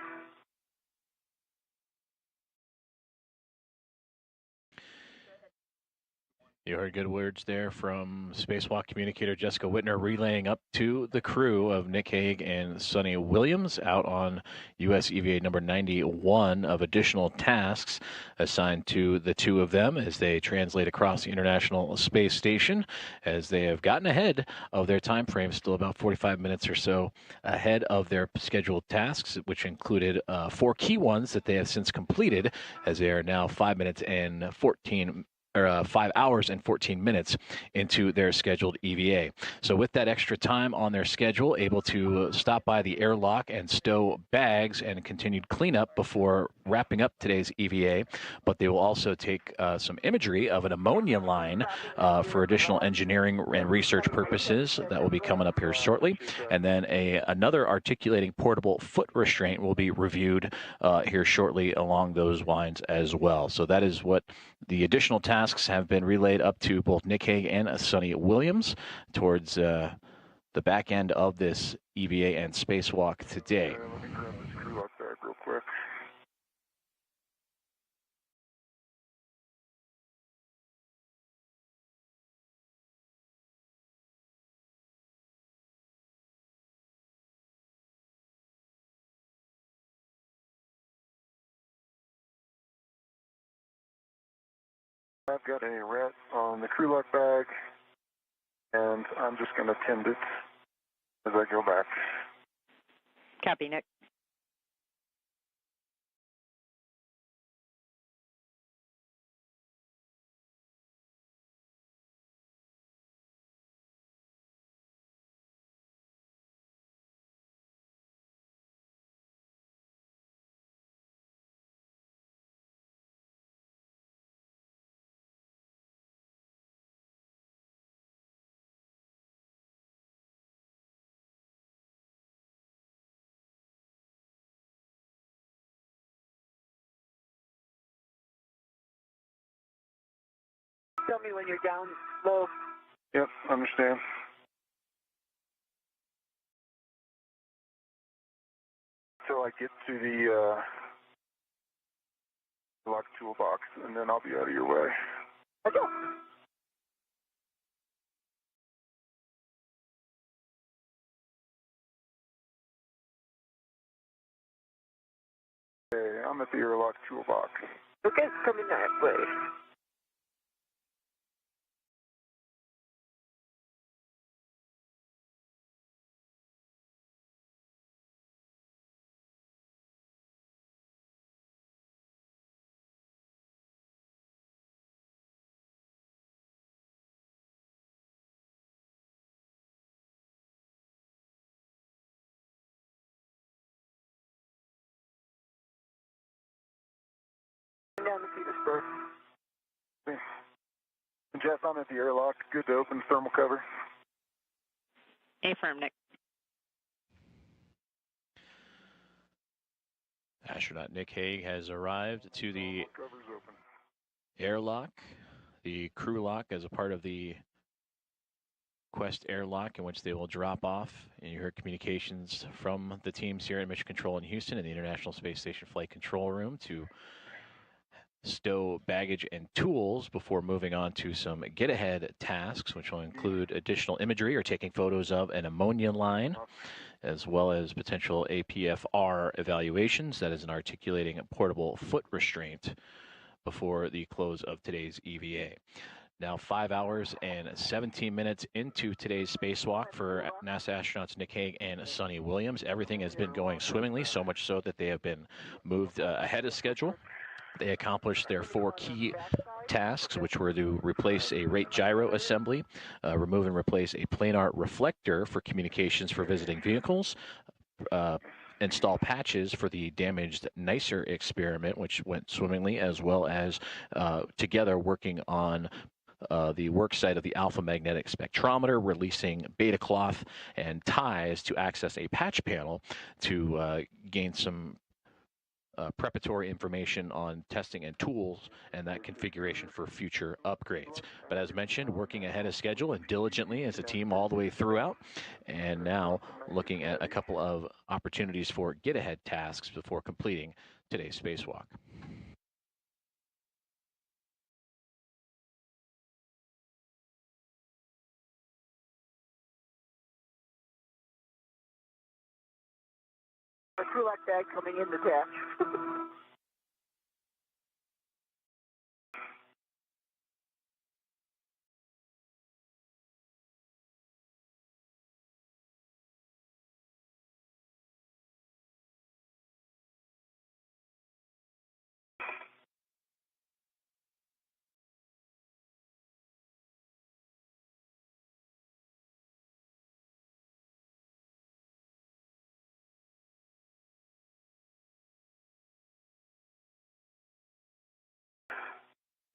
You heard good words there from Spacewalk communicator Jessica Whitner relaying up to the crew of Nick Hague and Sonny Williams out on US EVA number 91 of additional tasks assigned to the two of them as they translate across the International Space Station, as they have gotten ahead of their time frame, still about 45 minutes or so ahead of their scheduled tasks, which included 4 key ones that they have since completed, as they are now 5 hours and 14 minutes into their scheduled EVA. So with that extra time on their schedule, able to stop by the airlock and stow bags and continued cleanup before wrapping up today's EVA. But they will also take some imagery of an ammonia line for additional engineering and research purposes. That will be coming up here shortly. And then another articulating portable foot restraint will be reviewed here shortly along those lines as well. So that is what the additional tasks have been relayed up to both Nick Hague and Sonny Williams towards the back end of this EVA and spacewalk today. Let me grab this crew lock bag real quick. I've got a rat on the crew lock bag, and I'm just going to tend it as I go back. Copy, Nick. Tell me when you're down low. Yep, understand. Until I get to the lock toolbox, and then I'll be out of your way. Okay. I'm at the airlock toolbox. Okay, coming that way. Down to Petersburg. Jeff, I'm at the airlock. Good to open thermal cover. Affirm, Nick. Astronaut Nick Hague has arrived to the airlock, the crew lock, as a part of the Quest airlock, in which they will drop off. And you heard communications from the teams here at Mission Control in Houston in the International Space Station Flight Control Room to stow baggage and tools before moving on to some get-ahead tasks, which will include additional imagery or taking photos of an ammonia line, as well as potential APFR evaluations, that is an articulating portable foot restraint, before the close of today's EVA. Now 5 hours and 17 minutes into today's spacewalk for NASA astronauts Nick Hague and Suni Williams. Everything has been going swimmingly, so much so that they have been moved ahead of schedule. They accomplished their 4 key tasks, which were to replace a rate gyro assembly, remove and replace a planar reflector for communications for visiting vehicles, install patches for the damaged NICER experiment, which went swimmingly, as well as together working on the work site of the alpha magnetic spectrometer, releasing beta cloth and ties to access a patch panel to gain some preparatory information on testing and tools and that configuration for future upgrades. But as mentioned, working ahead of schedule and diligently as a team all the way throughout, and now looking at a couple of opportunities for get-ahead tasks before completing today's spacewalk. A crew lock bag coming in detached.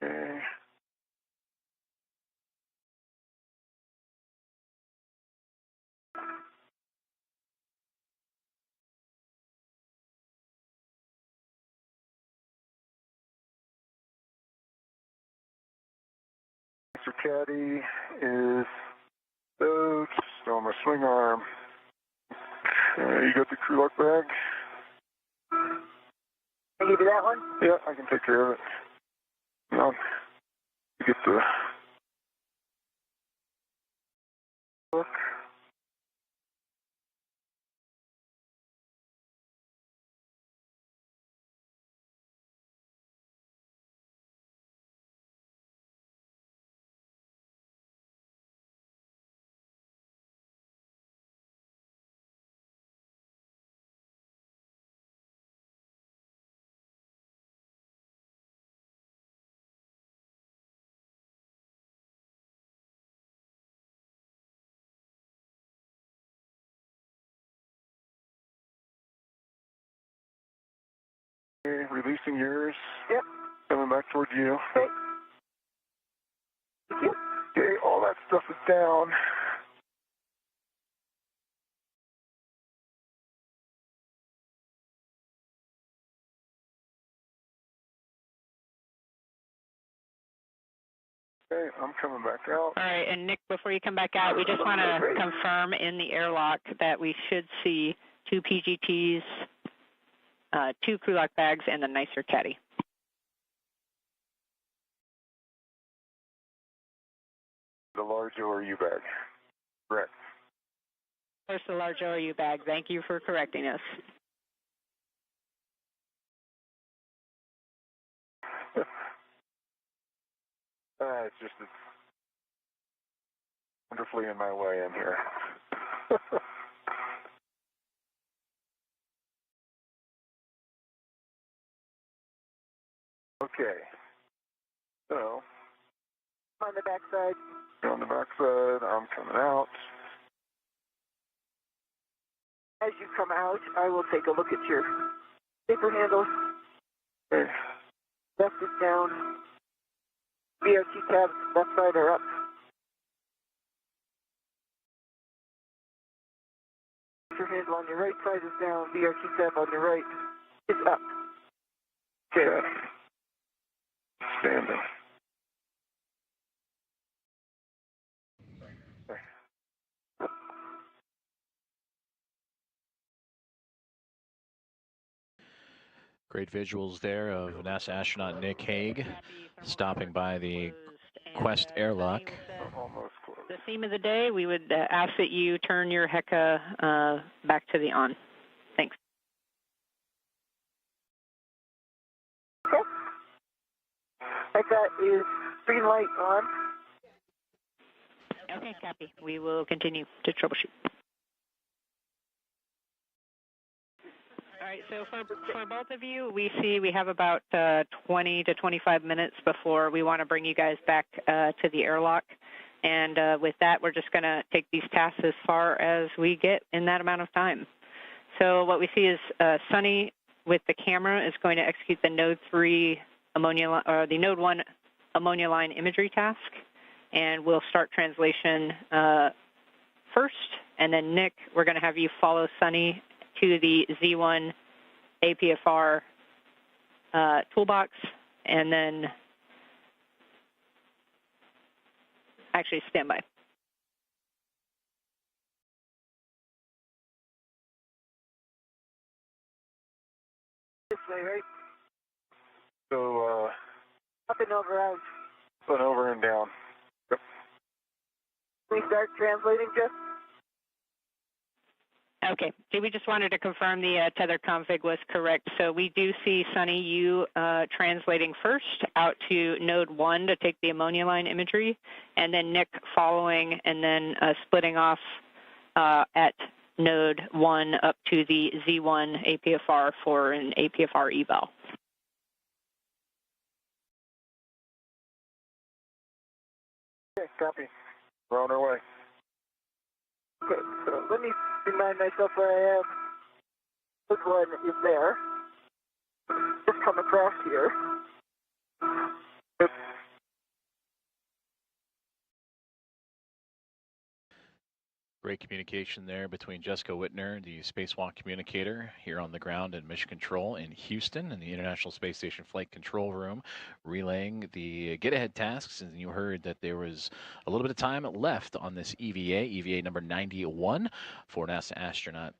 Okay. Mr. Caddy is stowed, so my swing arm. You got the crew lock bag? Can you do that one? Yeah, I can take care of it. Now, get the book. Okay, releasing yours. Yep. Coming back towards you. Okay. Thank you. Okay, all that stuff is down. Okay, I'm coming back out. All right, and Nick, before you come back out, we just want to confirm in the airlock that we should see 2 PGTs, 2 crew lock bags, and the NICER caddy. The large ORU bag. Correct. First, the large ORU bag. Thank you for correcting us. It's just it's wonderfully in my way in here. Okay. So. On the backside. On the backside, I'm coming out. As you come out, I will take a look at your paper handle. Okay. Left is down. BRT tabs, left side are up. Your handle on your right side is down. BRT tab on your right is up. Okay. Standing. Great visuals there of NASA astronaut Nick Hague stopping by the Quest airlock. The theme of the day, we would ask that you turn your HECA back to the on. Thanks. Okay. HECA is green light on. Okay, copy. We will continue to troubleshoot. All right, so for both of you, we see we have about 20 to 25 minutes before we want to bring you guys back to the airlock. And with that, we're just going to take these tasks as far as we get in that amount of time. So what we see is Sunny with the camera is going to execute the Node 3 ammonia, or the Node 1 ammonia line imagery task. And we'll start translation first. And then Nick, we're going to have you follow Sunny to the Z1 APFR toolbox, and then actually stand by. This way, right? So, up and over, out. Up and over and down. Yep. We start translating, Jeff? Okay. We just wanted to confirm the tether config was correct. So we do see, Sunny, you translating first out to Node 1 to take the ammonia line imagery, and then Nick following and then splitting off at Node 1 up to the Z1 APFR for an APFR eval. Okay, copy. We're on our way. Okay, so let me remind myself where I am. This one is there. Just come across here. Yep. Great communication there between Jessica Whitner, the spacewalk communicator here on the ground in Mission Control in Houston in the International Space Station Flight Control Room, relaying the get-ahead tasks. And you heard that there was a little bit of time left on this EVA number 91 for NASA astronauts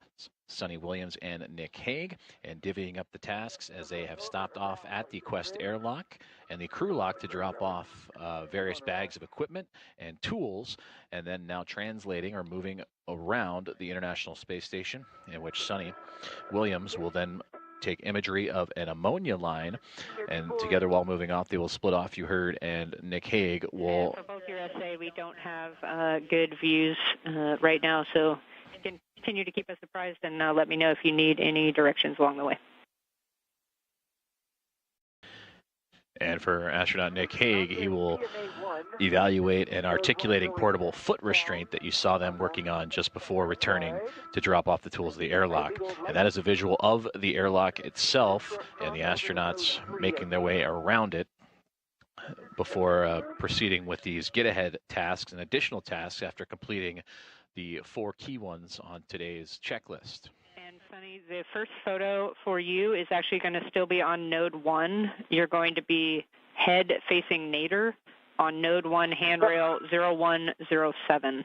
Sunny Williams and Nick Hague, and divvying up the tasks as they have stopped off at the Quest airlock and the crew lock to drop off various bags of equipment and tools, and then now translating or moving around the International Space Station, in which Sunny Williams will then take imagery of an ammonia line, and together while moving off, they will split off, you heard, and Nick Hague will... And for both your SA, we don't have good views right now, so you can continue to keep us apprised and let me know if you need any directions along the way. And for astronaut Nick Hague, he will evaluate an articulating portable foot restraint that you saw them working on just before returning to drop off the tools of the airlock. And that is a visual of the airlock itself and the astronauts making their way around it before proceeding with these get-ahead tasks and additional tasks after completing the 4 key ones on today's checklist. And Sunny, the first photo for you is actually going to still be on Node 1. You're going to be head facing nadir on Node 1 handrail 0107.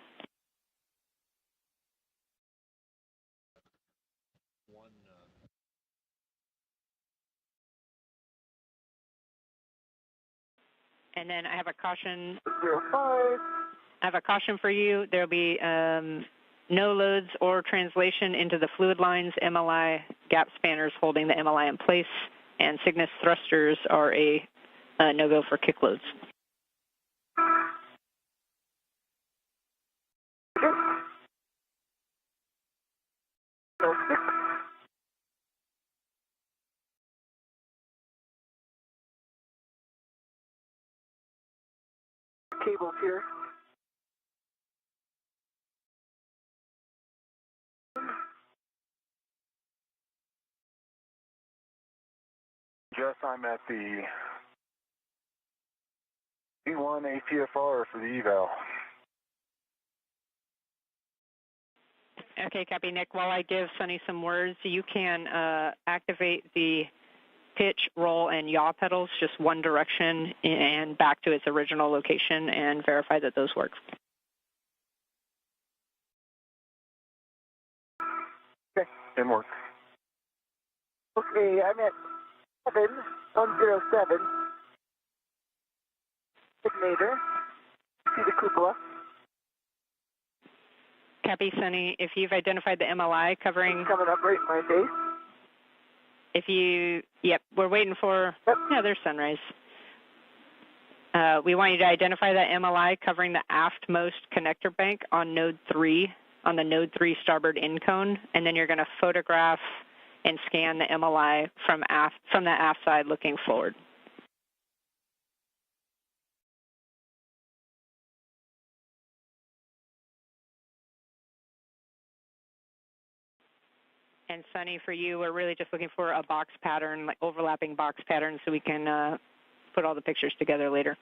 And then I have a caution. 05. I have a caution for you. There'll be no loads or translation into the fluid lines, MLI gap spanners holding the MLI in place, and Cygnus thrusters are a no-go for kick loads. cables here. Jess, I'm at the B1 APFR for the eval. Okay, copy, Nick. While I give Sunny some words, you can activate the pitch, roll, and yaw pedals just one direction and back to its original location and verify that those work. Okay, and work. Okay, I'm at 7107. Signator. See the cupola. Copy, Sunny. If you've identified the MLI covering... It's coming up right in my face. If you... Yep, we're waiting for... Yep. Yeah, there's sunrise. We want you to identify that MLI covering the aftmost connector bank on node 3, on the node 3 starboard end cone, and then you're going to photograph and scan the MLI from the aft side looking forward. And Sunny, for you, we're really just looking for a box pattern, like overlapping box patterns, so we can put all the pictures together later.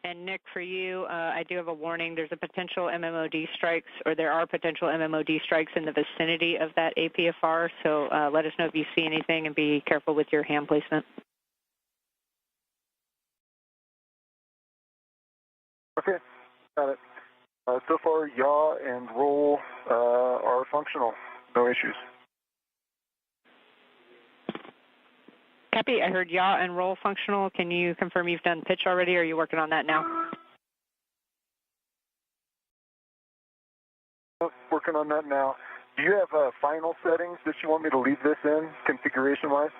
And Nick, for you, I do have a warning. There's a potential MMOD strikes, or there are potential MMOD strikes in the vicinity of that APFR. So let us know if you see anything, and be careful with your hand placement. Okay, got it. So far, yaw and roll are functional. No issues. Copy. I heard yaw and roll functional. Can you confirm you've done pitch already, or are you working on that now? Working on that now. Do you have final settings that you want me to leave this in, configuration-wise?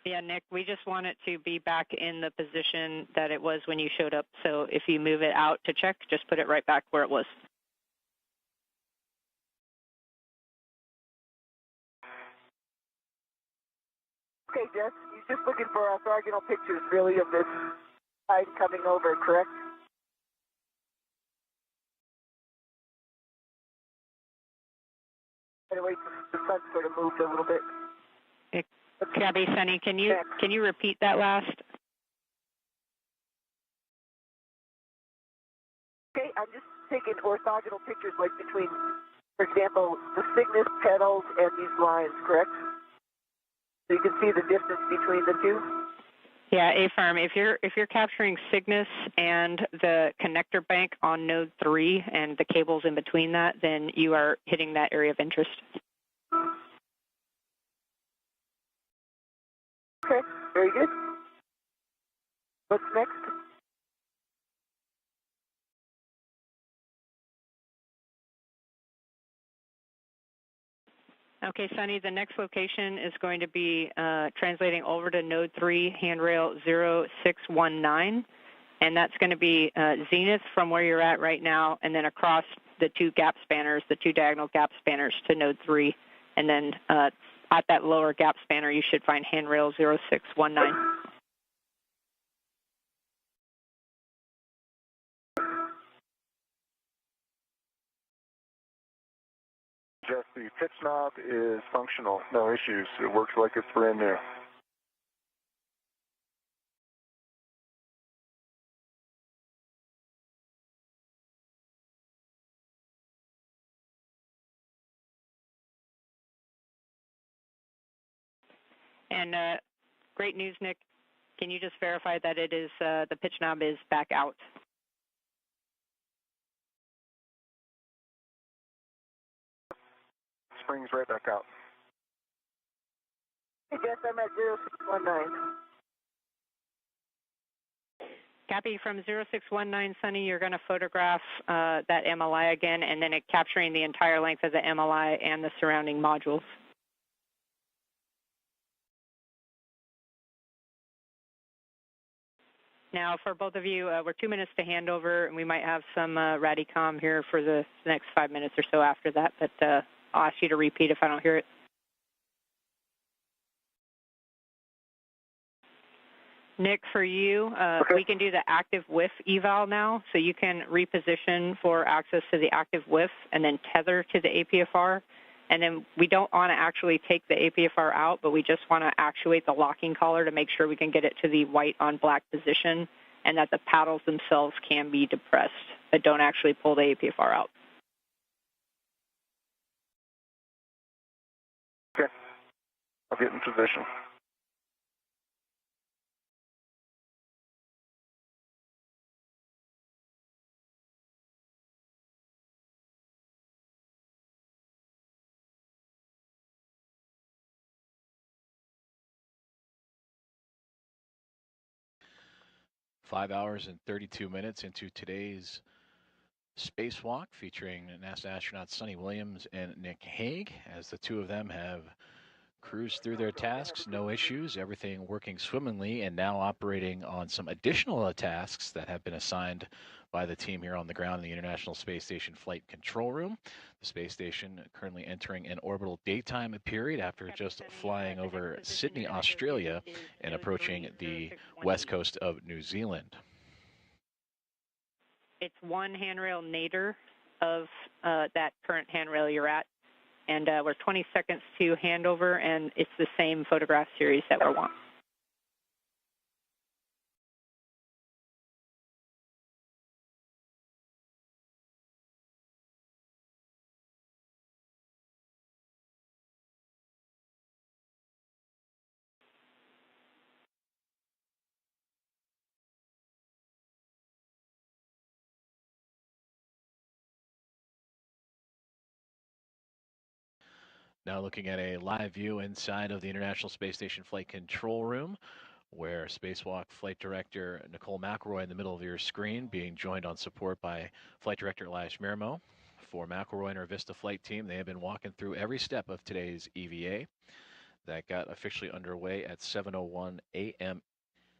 Yeah, Nick, we just want it to be back in the position that it was when you showed up. So if you move it out to check, just put it right back where it was. Okay, Jess, you're just looking for orthogonal pictures, really, of this side coming over, correct? Anyway, the sun sort of moved a little bit. Copy, Sunny. Can you repeat that last? Okay, I'm just taking orthogonal pictures, like between, for example, the Cygnus petals and these lines, correct? So you can see the distance between the two? Yeah, A-firm. If you're capturing Cygnus and the connector bank on node 3 and the cables in between that, then you are hitting that area of interest. Okay, very good. What's next? Okay, Sunny, the next location is going to be translating over to node 3, handrail 0619, and that's going to be zenith from where you're at right now, and then across the two gap spanners, the two diagonal gap spanners to node 3, and then at that lower gap spanner, you should find handrail 0619. Just the pitch knob is functional, no issues. It works like it's brand new. And great news, Nick. Can you just verify that it is the pitch knob is back out? Springs right back out. Yes, I'm at 0619. Copy from 0619, Sunny. You're going to photograph that MLI again, and then capturing the entire length of the MLI and the surrounding modules. Now, for both of you, we're 2 minutes to handover, and we might have some Radicom here for the next 5 minutes or so after that, but I'll ask you to repeat if I don't hear it. Nick, for you, we can do the active WIF eval now, so you can reposition for access to the active WIF and then tether to the APFR. And then we don't want to actually take the APFR out, but we just want to actuate the locking collar to make sure we can get it to the white on black position and that the paddles themselves can be depressed, but don't actually pull the APFR out. Okay. I'll get in position. Five hours and 32 minutes into today's spacewalk featuring NASA astronauts Sonny Williams and Nick Hague, as the two of them have cruised through their tasks, no issues, everything working swimmingly, and now operating on some additional tasks that have been assigned by the team here on the ground in the International Space Station Flight Control Room. The space station currently entering an orbital daytime period after just flying over Sydney, Australia, and approaching the west coast of New Zealand. It's one handrail nadir of that current handrail you're at, and we're 20 seconds to handover, and it's the same photograph series that we're wanting. Now looking at a live view inside of the International Space Station Flight Control Room, where Spacewalk Flight Director Nicole McElroy in the middle of your screen, being joined on support by Flight Director Elias Mirmo. For McElroy and her Vista flight team, they have been walking through every step of today's EVA that got officially underway at 7:01 a.m.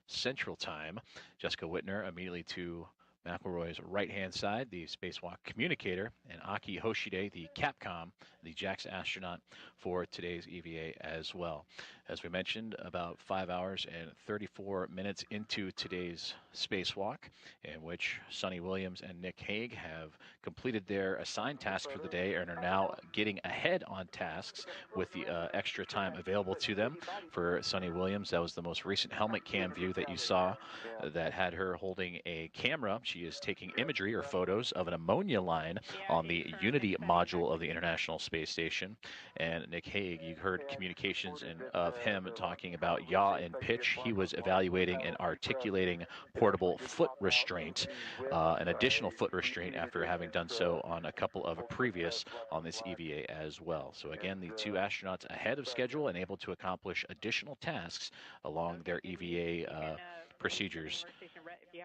Central Time. Jessica Whitner immediately to McElroy's right-hand side, the spacewalk communicator, and Aki Hoshide, the Capcom, the JAXA astronaut for today's EVA as well. As we mentioned, about 5 hours and 34 minutes into today's spacewalk, in which Sonny Williams and Nick Hague have completed their assigned tasks for the day and are now getting ahead on tasks with the extra time available to them. For Sonny Williams, that was the most recent helmet cam view that you saw that had her holding a camera. She is taking imagery or photos of an ammonia line on the Unity module of the International Space Station. And Nick Hague, you heard communications of him talking about yaw and pitch. He was evaluating and articulating portable foot restraint, an additional foot restraint after having done so on a couple of previous on this EVA as well. So again, the two astronauts ahead of schedule and able to accomplish additional tasks along their EVA procedures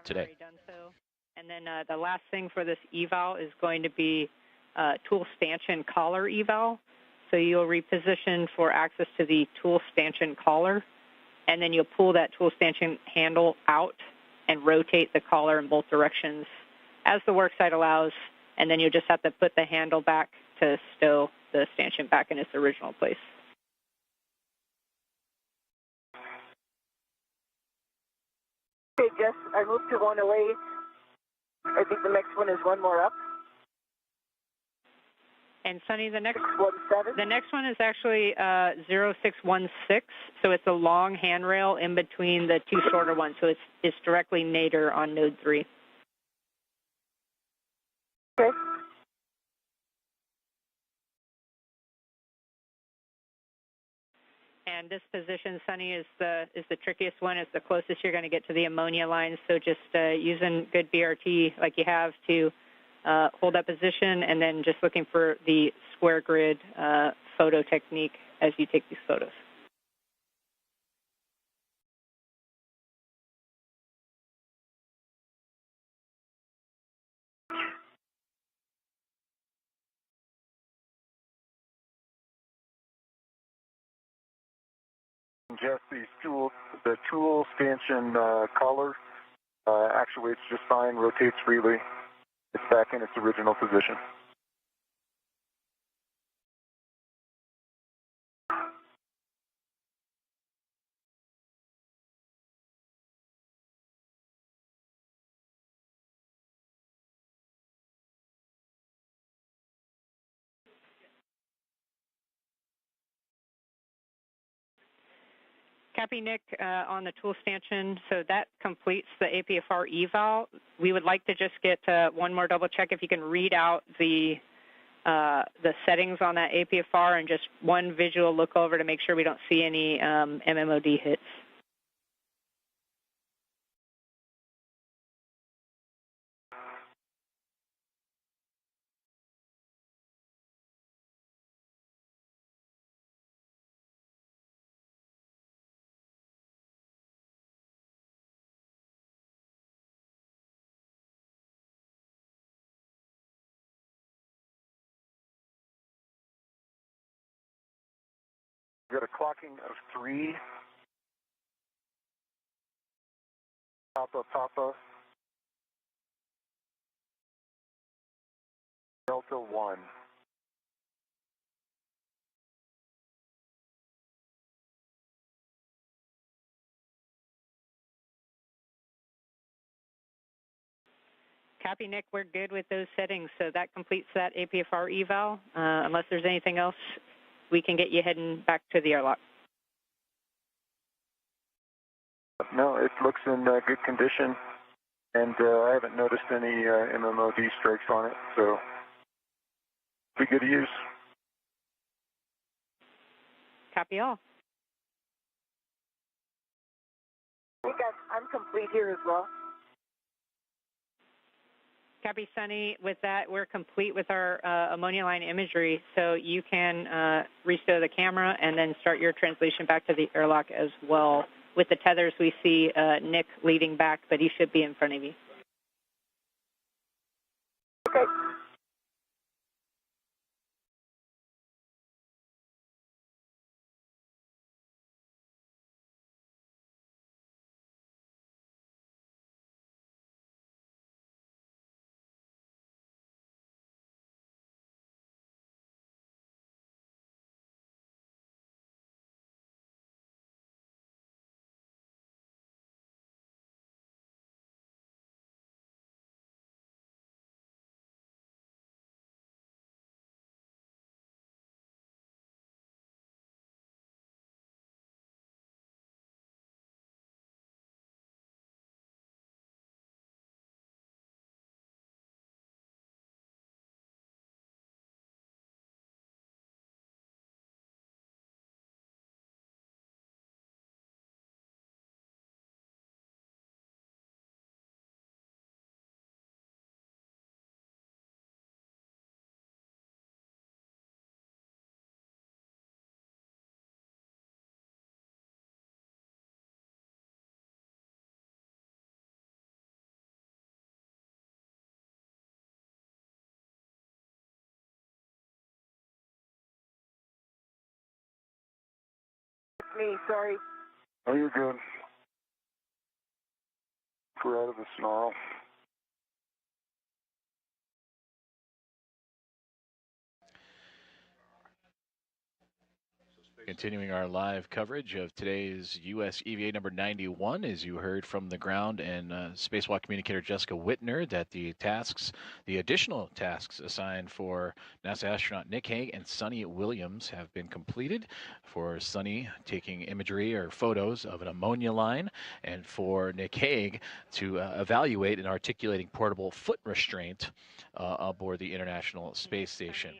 today. And then the last thing for this eval is going to be tool stanchion collar eval. So you'll reposition for access to the tool stanchion collar, and then you'll pull that tool stanchion handle out and rotate the collar in both directions as the worksite allows, and then you'll just have to put the handle back to stow the stanchion back in its original place. Okay, Jess, I moved to one away. I think the next one is one more up. And Sonny, the next 617? The next one is actually 0616, so it's a long handrail in between the two shorter ones, so it's directly nadir on node 3. Okay. And this position, Sonny, is the trickiest one. It's the closest you're going to get to the ammonia line, so just using good BRT like you have to hold that position, and then just looking for the square grid photo technique as you take these photos. Jess, the tool stanchion collar actuates just fine, rotates freely. It's back in its original position. Copy, Nick, on the tool stanchion. So that completes the APFR eval. We would like to just get one more double check if you can read out the settings on that APFR and just one visual look over to make sure we don't see any MMOD hits. We've got a clocking of 3. Papa. Delta 1. Copy, Nick. We're good with those settings. So that completes that APFR eval. Unless there's anything else, we can get you heading back to the airlock. No, it looks in good condition, and I haven't noticed any MMOD strikes on it, so be good to use. Copy all. I think I'm complete here as well. Copy, Sunny. With that, we're complete with our ammonia line imagery, so you can restow the camera and then start your translation back to the airlock as well. With the tethers, we see Nick leading back, but he should be in front of you. Okay. Me, sorry. Oh, you're good. We're out of the snarl. Continuing our live coverage of today's U.S. EVA number 91, as you heard from the ground and spacewalk communicator Jessica Whitner, that the additional tasks assigned for NASA astronaut Nick Hague and Sunny Williams have been completed. For Sunny, taking imagery or photos of an ammonia line, and for Nick Hague to evaluate an articulating portable foot restraint aboard the International Space Station.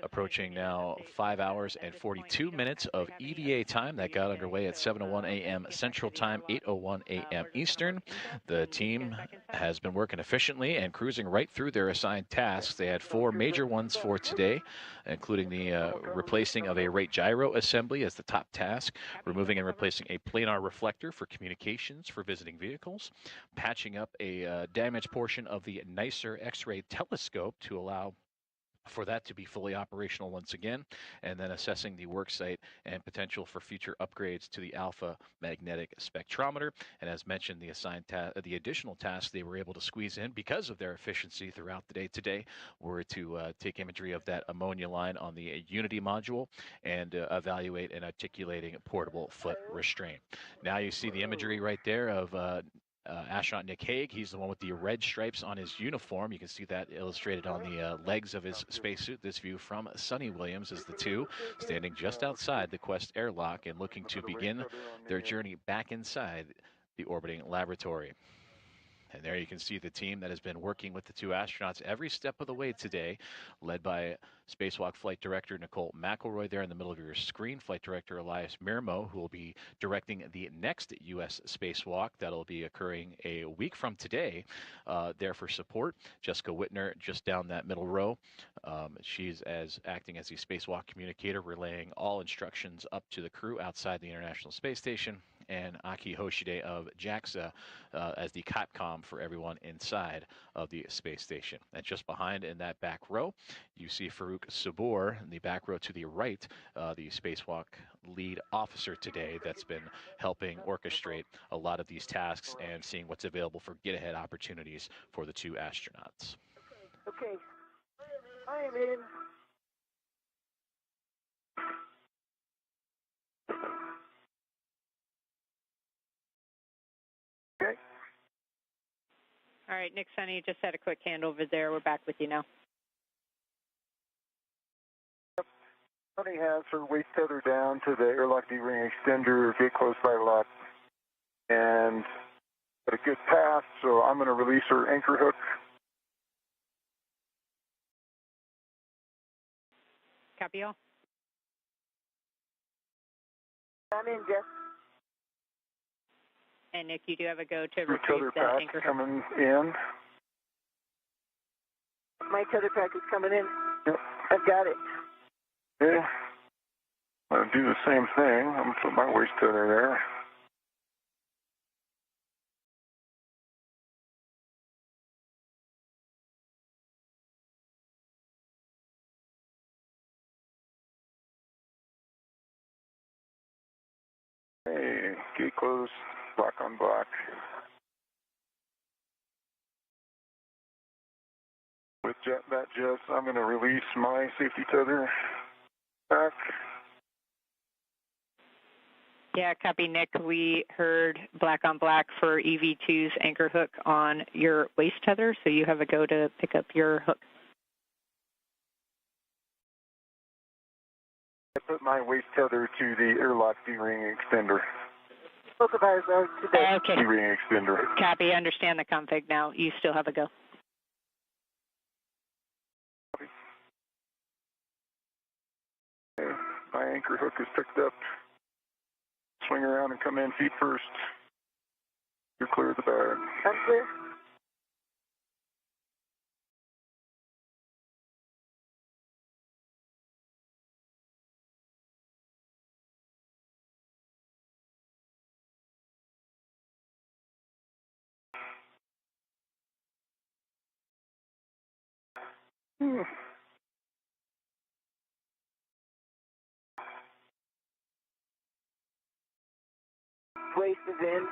Approaching now 5 hours and 42 minutes of EVA time. That got underway at 7:01 a.m. Central Time, 8:01 a.m. Eastern. The team has been working efficiently and cruising right through their assigned tasks. They had 4 major ones for today, including the replacing of a rate gyro assembly as the top task, removing and replacing a planar reflector for communications for visiting vehicles, patching up a damaged portion of the NICER X-ray telescope to allow for that to be fully operational once again, and then assessing the work site and potential for future upgrades to the alpha magnetic spectrometer. And as mentioned, the assigned the additional tasks they were able to squeeze in because of their efficiency throughout the day today were to take imagery of that ammonia line on the Unity module and evaluate and articulating portable foot restraint. Now you see the imagery right there of astronaut Nick Hague. He's the one with the red stripes on his uniform. You can see that illustrated on the legs of his spacesuit. This view from Sonny Williams is the two standing just outside the Quest airlock and looking to begin their journey back inside the orbiting laboratory. And there you can see the team that has been working with the two astronauts every step of the way today, led by Spacewalk Flight Director Nicole McElroy there in the middle of your screen, Flight Director Elias Mirmo, who will be directing the next U.S. spacewalk that'll be occurring a week from today, there for support. Jessica Whitner just down that middle row. She's acting as the spacewalk communicator, relaying all instructions up to the crew outside the International Space Station, and Aki Hoshide of JAXA as the COTCOM for everyone inside of the space station. And just behind in that back row, you see Farouk Sabor in the back row to the right, the spacewalk lead officer today that's been helping orchestrate a lot of these tasks and seeing what's available for get-ahead opportunities for the two astronauts. Okay, I am in. Okay. All right, Nick, Sonny, just had a quick handover there. We're back with you now. Sonny has her waist tether down to the airlock D-ring extender, get close by lock, and got a good pass, so I'm going to release her anchor hook. Copy all. I'm in, Jeff. And Nick, you do have a go to Your retrieve tether that pack anchor hook. coming in. My tether pack is coming in. Yep. I've got it. Okay. I'm going to do the same thing. I'm going to put my waist tether there. Hey, gate close, block on block. With that Jess, I'm going to release my safety tether back. Yeah, copy, Nick. We heard black on black for EV2's anchor hook on your waist tether, so you have a go to pick up your hook. I put my waist tether to the airlock D-ring extender. Both of ours are today. Okay. D-ring extender. Copy. Understand the config now. You still have a go. Okay. My anchor hook is picked up. Swing around and come in feet first. You're clear of the bag. I'm clear. Waist is in.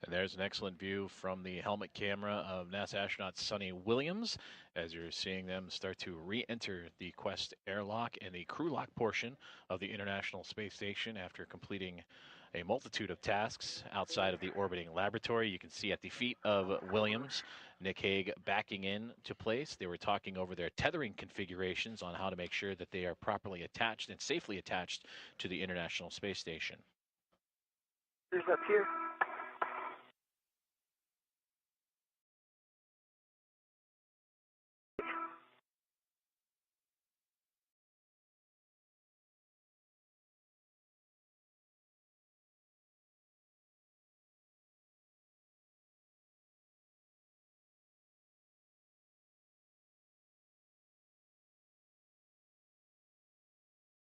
And there's an excellent view from the helmet camera of NASA astronaut Sonny Williams as you're seeing them start to re-enter the Quest airlock and the crew lock portion of the International Space Station after completing a multitude of tasks outside of the orbiting laboratory. You can see at the feet of Williams, Nick Hague backing in to place. They were talking over their tethering configurations on how to make sure that they are properly attached and safely attached to the International Space Station. There's up here.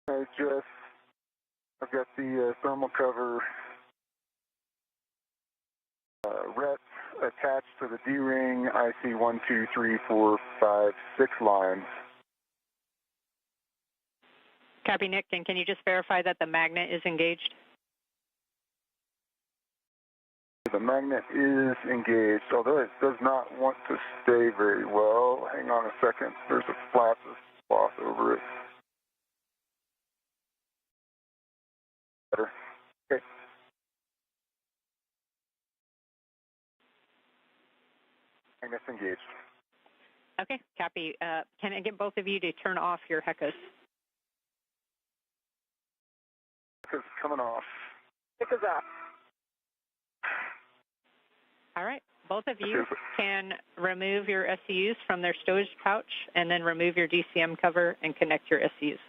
I just I've got the thermal cover RET attached to the D-ring. I see 1, 2, 3, 4, 5, 6 lines. Copy, Nick. And can you just verify that the magnet is engaged? The magnet is engaged, although it does not want to stay very well. Hang on a second. There's a flap of cloth over it. Better. Okay. Magnet's engaged. Okay, copy. Can I get both of you to turn off your HECAs? HECA's coming off. HECA's off. All right. Both of you can remove your SCUs from their stowage pouch and then remove your DCM cover and connect your SCUs.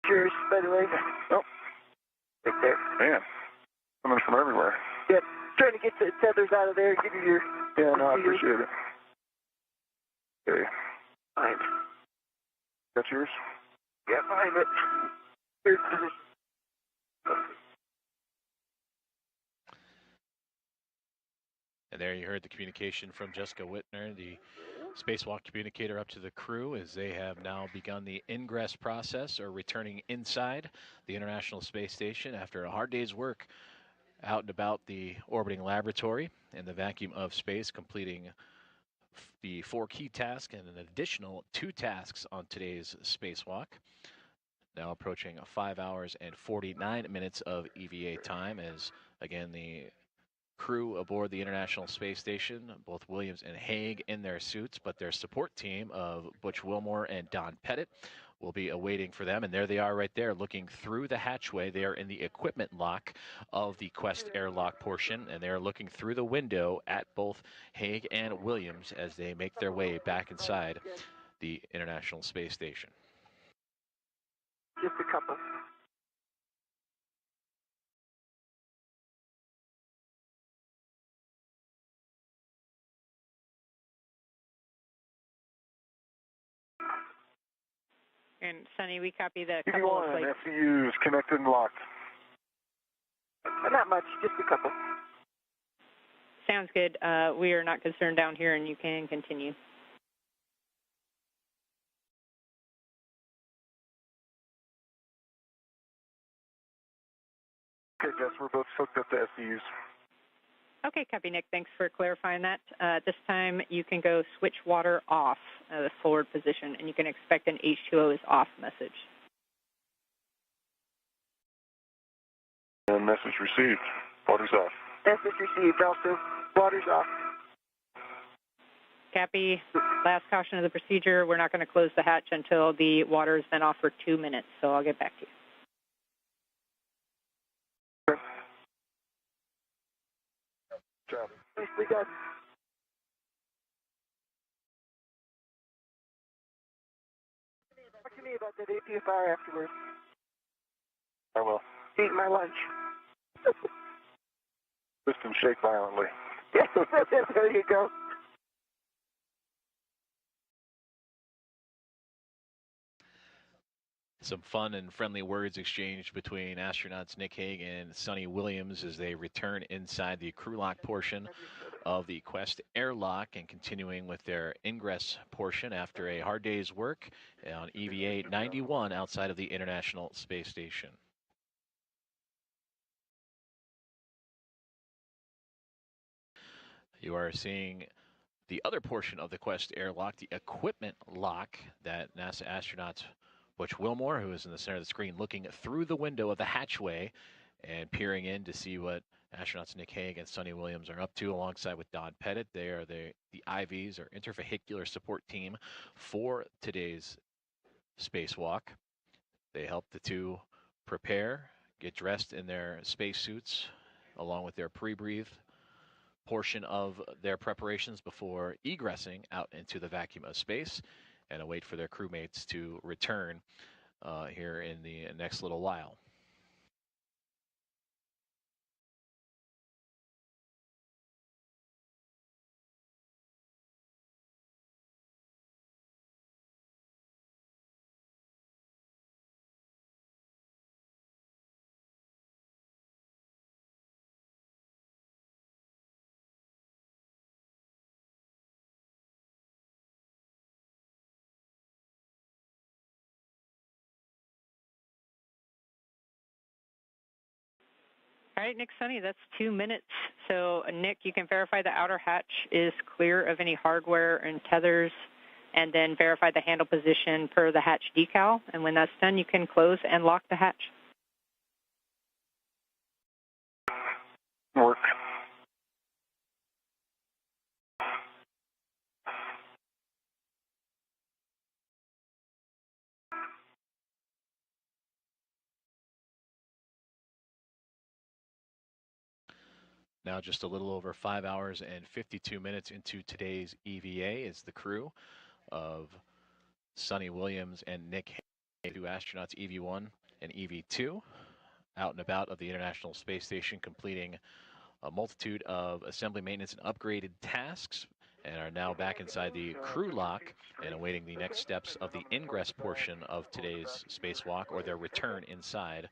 Cheers, by the way. Oh. Right there. Man. Coming from everywhere. Yep. Trying to get the tethers out of there, give you your... Yeah, no, I appreciate it. Okay. Fine. That's yours? Yeah, fine, but... Here's position. And there you heard the communication from Jessica Whitner, the spacewalk communicator, up to the crew as they have now begun the ingress process, or returning inside the International Space Station after a hard day's work out and about the orbiting laboratory in the vacuum of space, completing the 4 key tasks and an additional 2 tasks on today's spacewalk. Now approaching 5 hours and 49 minutes of EVA time as, again, the crew aboard the International Space Station, both Williams and Hague in their suits, but their support team of Butch Wilmore and Don Pettit will be awaiting for them. And there they are right there looking through the hatchway. They are in the equipment lock of the Quest airlock portion, and they are looking through the window at both Hague and Williams as they make their way back inside the International Space Station. Just a couple. And Sonny, we copy the couple of TV1, plates. SCUs connected and locked. Not much, just a couple. Sounds good. We are not concerned down here, and you can continue. Okay, Jess, we're both hooked up to SCUs. Okay, copy, Nick. Thanks for clarifying that. At this time, you can go switch water off the forward position, and you can expect an H2O is off message. And message received. Water's off. Message received also. Water's off. Copy. Last caution of the procedure, we're not going to close the hatch until the water has been off for 2 minutes, so I'll get back to you. Job. Nicely done. Talk to me about that APFR afterwards. I will. Eat my lunch. Piston shake violently. There you go. Some fun and friendly words exchanged between astronauts Nick Hague and Sonny Williams as they return inside the crew lock portion of the Quest airlock and continuing with their ingress portion after a hard day's work on EVA 91 outside of the International Space Station. You are seeing the other portion of the Quest airlock, the equipment lock that NASA astronauts Butch Wilmore, who is in the center of the screen, looking through the window of the hatchway and peering in to see what astronauts Nick Hague and Sonny Williams are up to, alongside with Don Pettit. They are the IVs, or intervehicular support team, for today's spacewalk. They help the two prepare, get dressed in their spacesuits, along with their pre-breathe portion of their preparations before egressing out into the vacuum of space, and await for their crewmates to return here in the next little while. All right, Nick, Sunny, that's 2 minutes. So, Nick, you can verify the outer hatch is clear of any hardware and tethers, and then verify the handle position per the hatch decal. And when that's done, you can close and lock the hatch. Work. Now just a little over 5 hours and 52 minutes into today's EVA is the crew of Sonny Williams and Nick Hague, two astronauts EV1 and EV2, out and about of the International Space Station, completing a multitude of assembly, maintenance, and upgraded tasks, and are now back inside the crew lock and awaiting the next steps of the ingress portion of today's spacewalk, or their return inside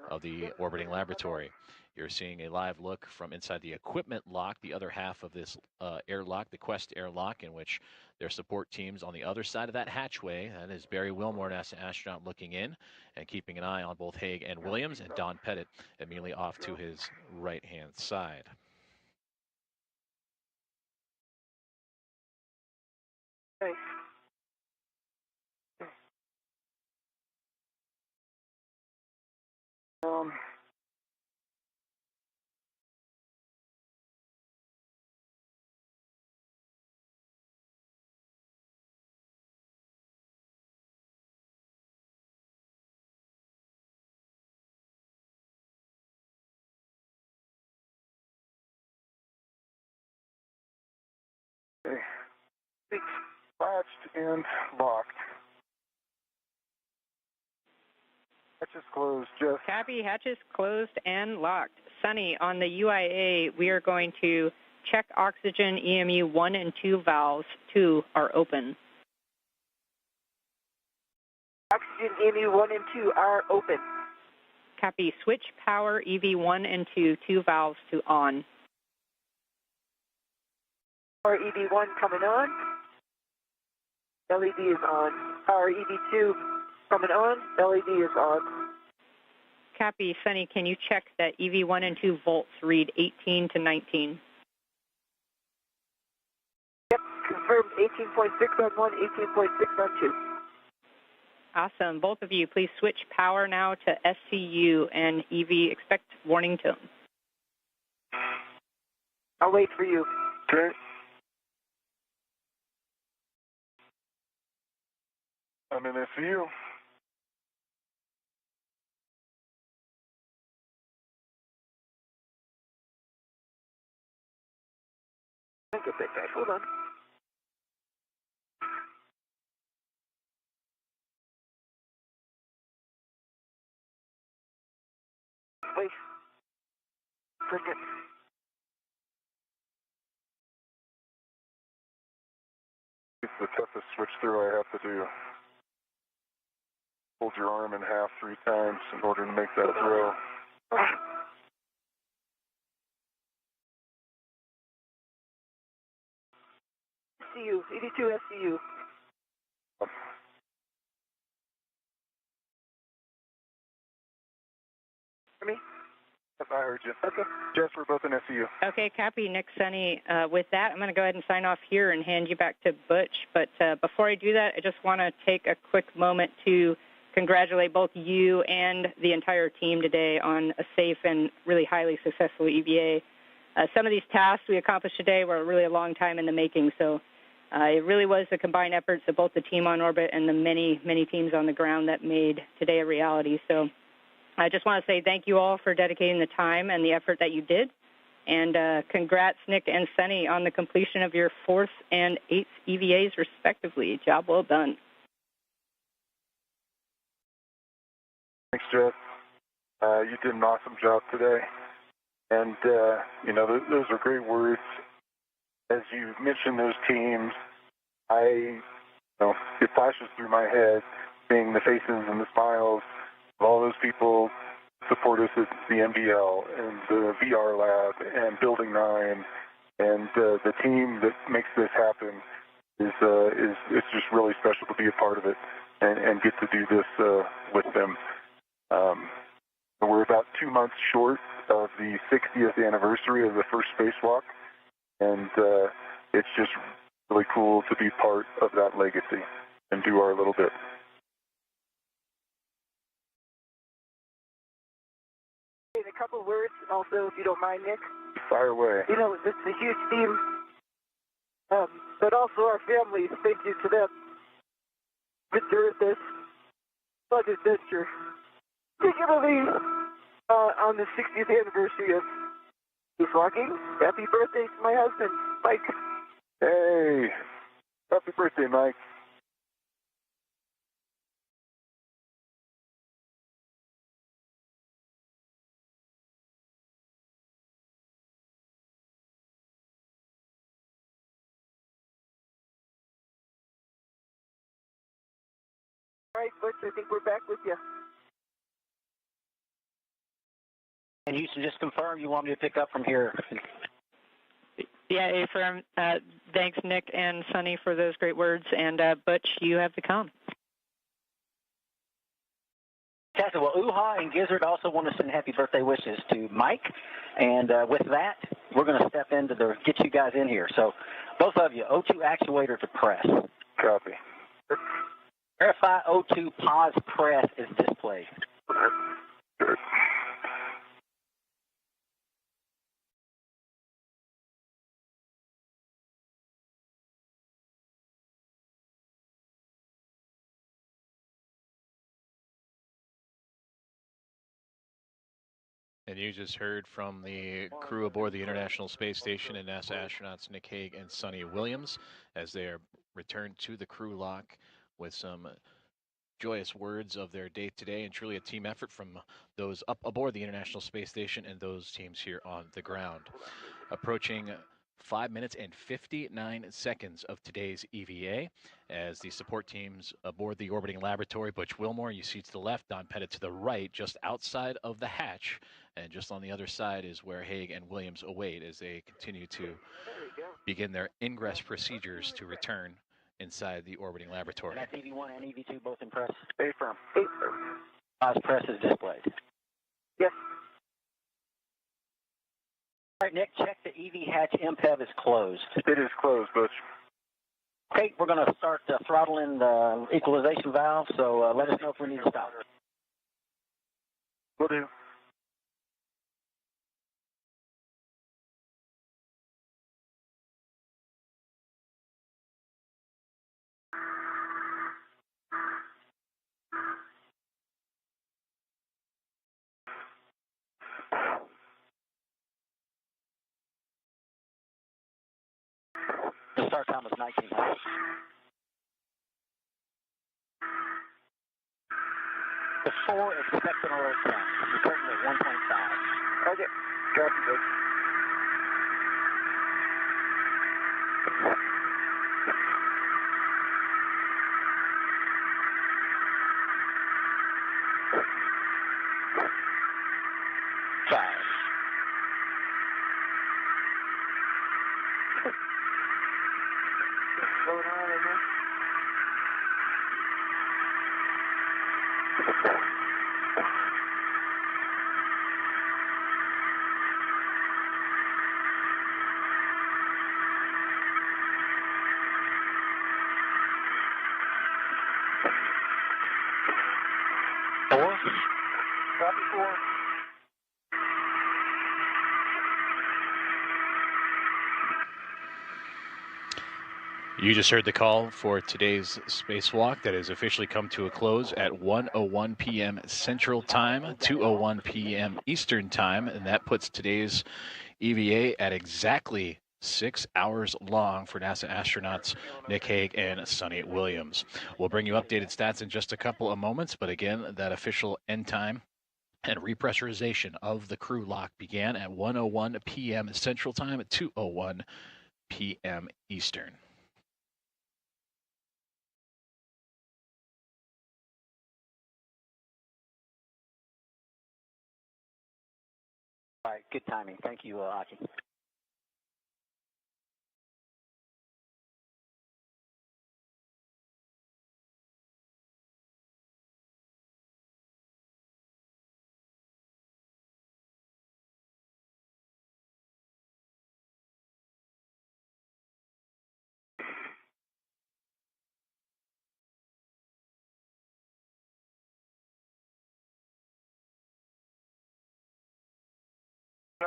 of the orbiting laboratory. You're seeing a live look from inside the equipment lock, the other half of this airlock, the Quest airlock, in which their support teams on the other side of that hatchway. That is Barry Wilmore, NASA astronaut, looking in and keeping an eye on both Hague and Williams, and Don Pettit immediately off to his right-hand side. Thanks. Okay. Latched and locked. Hatches closed, Jeff. Copy, hatches closed and locked. Sunny, on the UIA, we are going to check oxygen EMU 1 and 2 valves. 2 are open. Oxygen EMU 1 and 2 are open. Copy, switch power EV1 and 2, 2 valves to on. Power EV1 coming on. LED is on. Power EV2 coming on. LED is on. Copy, Sunny, can you check that EV1 and 2 volts read 18 to 19? Yep, confirmed 18.6 on 1, 18.6 on 2. Awesome. Both of you, please switch power now to SCU and EV. Expect warning tone. I'll wait for you. Okay. I'm in SCU. Get that back. Hold on. Wait. Second. It's the toughest switch through I have to do. Hold your arm in half 3 times in order to make that throw. SCU, 82 SCU. Hear me? Yes, I heard you. Okay. Jess, we're both in SCU. Okay, copy, Nick, Sunny. With that, I'm going to go ahead and sign off here and hand you back to Butch. But before I do that, I just want to take a quick moment to congratulate both you and the entire team today on a safe and really highly successful EVA. Some of these tasks we accomplished today were really a long time in the making, so it really was the combined efforts of both the team on orbit and the many, many teams on the ground that made today a reality. So I just want to say thank you all for dedicating the time and the effort that you did. And congrats, Nick and Sunny, on the completion of your 4th and 8th EVAs, respectively. Job well done. Thanks, Jeff. You did an awesome job today. And, you know, those are great words. As you mentioned those teams, it flashes through my head seeing the faces and the smiles of all those people support us at the MDL and the VR lab and Building 9, and the team that makes this happen is it's just really special to be a part of it and get to do this with them. We're about 2 months short of the 60th anniversary of the first spacewalk, and it's just really cool to be part of that legacy and do our little bit. A couple of words also, if you don't mind, Nick. Fire away. You know, this is a huge team, but also our families. Thank you to them. During this fun adventure, particularly on the 60th anniversary of spacewalking. Happy birthday to my husband, Mike. Hey, happy birthday, Mike. All right, Butch, I think we're back with you. And Houston, just confirm you want me to pick up from here. Yeah, affirm. Thanks, Nick and Sonny, for those great words. And Butch, you have the comm. Fantastic. Well, UHA and Gizzard also want to send happy birthday wishes to Mike. And with that, we're going to step into get you guys in here. So both of you, O2 actuator to press. Copy. Verify O2 pause press is displayed. Good. And you just heard from the crew aboard the International Space Station and NASA astronauts Nick Hague and Sonny Williams as they are returned to the crew lock with some joyous words of their day today, and truly a team effort from those up aboard the International Space Station and those teams here on the ground. Approaching 5 minutes and 59 seconds of today's EVA as the support teams aboard the orbiting laboratory. Butch Wilmore, you see to the left, Don Pettit to the right, just outside of the hatch, and just on the other side is where Hague and Williams await as they continue to begin their ingress procedures to return inside the orbiting laboratory. And that's EV1 and EV2 both in press? Affirm. Pause press is displayed. Yes. All right, Nick, check the EV hatch MPEV is closed. It is closed, Butch. Okay, we're going to start throttling the equalization valve, so let us know if we need to stop. Will do. The start time was 1900. The 4 expected alert time. You're currently at 1.5. Okay. Copy, Butch. Copy 4. You just heard the call for today's spacewalk that has officially come to a close at 1:01 p.m. Central Time, 2:01 p.m. Eastern Time, and that puts today's EVA at exactly 6 hours long for NASA astronauts Nick Hague and Sonny Williams. We'll bring you updated stats in just a couple of moments, but again, that official end time and repressurization of the crew lock began at 1:01 p.m. Central Time at 2:01 p.m. Eastern. All right, good timing. Thank you, Aki.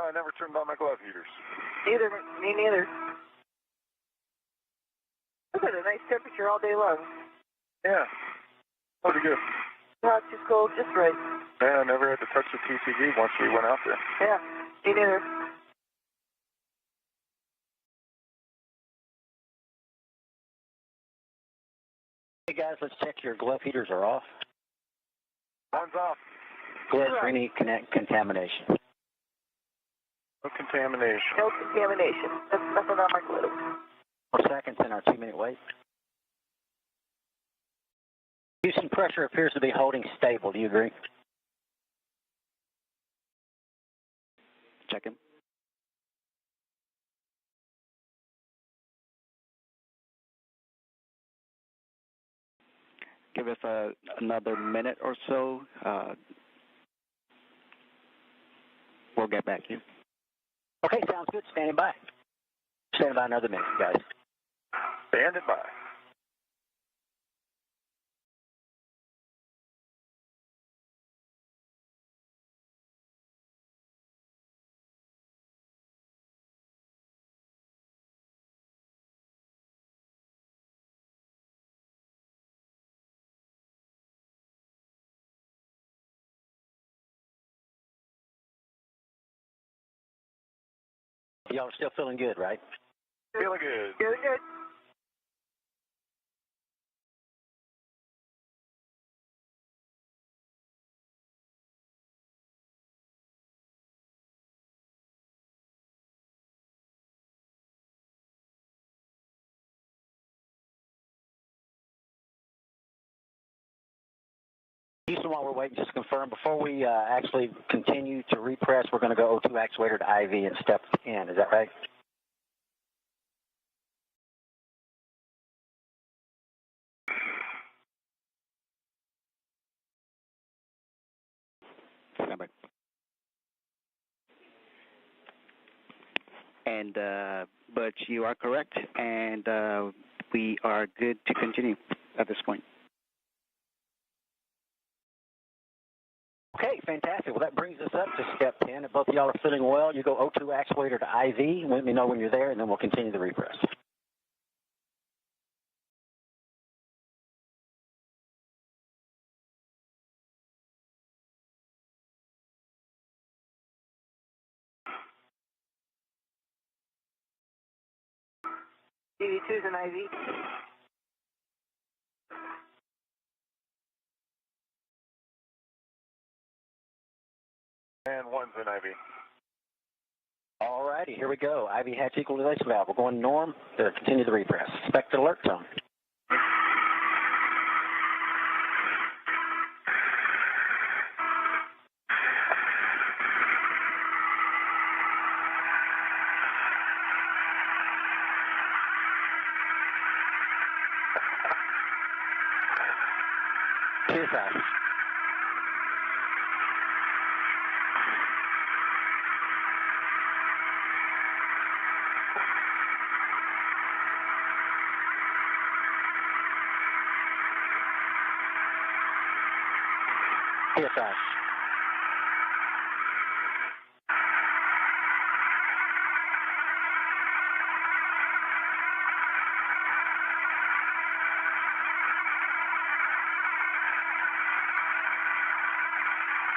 I never turned on my glove heaters. Neither, me neither. Look at a nice temperature all day long. Yeah, pretty good. Not too cold, just right. Yeah, I never had to touch the TCD once we went out there. Yeah, me neither. Hey guys, let's check your glove heaters are off. One's off. Good for any contamination. No contamination. No contamination. That's nothing on my glove. 4 seconds in our 2-minute wait. Houston, pressure appears to be holding stable. Do you agree? Check him. Give us another minute or so. We'll get back to you. Okay, sounds good. Standing by. Standing by another minute, guys. Standing by. Y'all are still feeling good, right? Feeling good. Feeling good. Houston, while we're waiting, just to confirm, before we actually continue to repress, we're going to go O2 actuator to IV and step in. Is that right? Stand by. And, but you are correct, and we are good to continue at this point. Okay, fantastic. Well, that brings us up to step 10. If both of y'all are feeling well, you go O2 actuator to IV. Let me know when you're there, and then we'll continue the repress. DD2's an IV. And one's an IV. All righty, here we go. IV hatch equalization valve. We're going norm to continue the repress. Expected alert tone. PSI. PSI.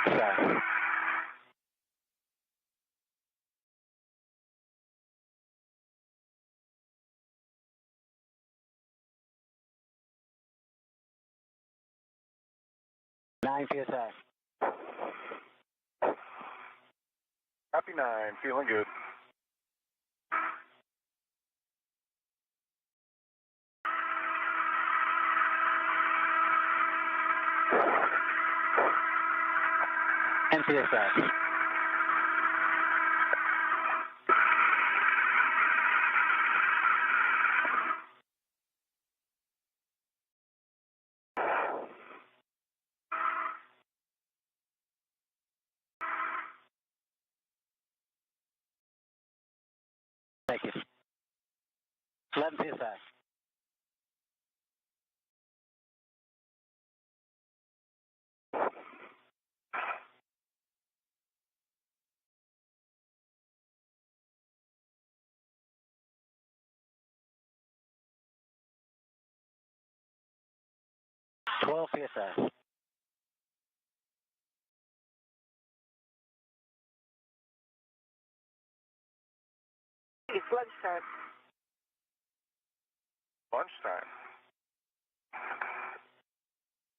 PSI. 9 PSI. Copy 9, feeling good. And PSI. Thank you. 11 PSI. 12 PSI. It's lunchtime. Lunchtime.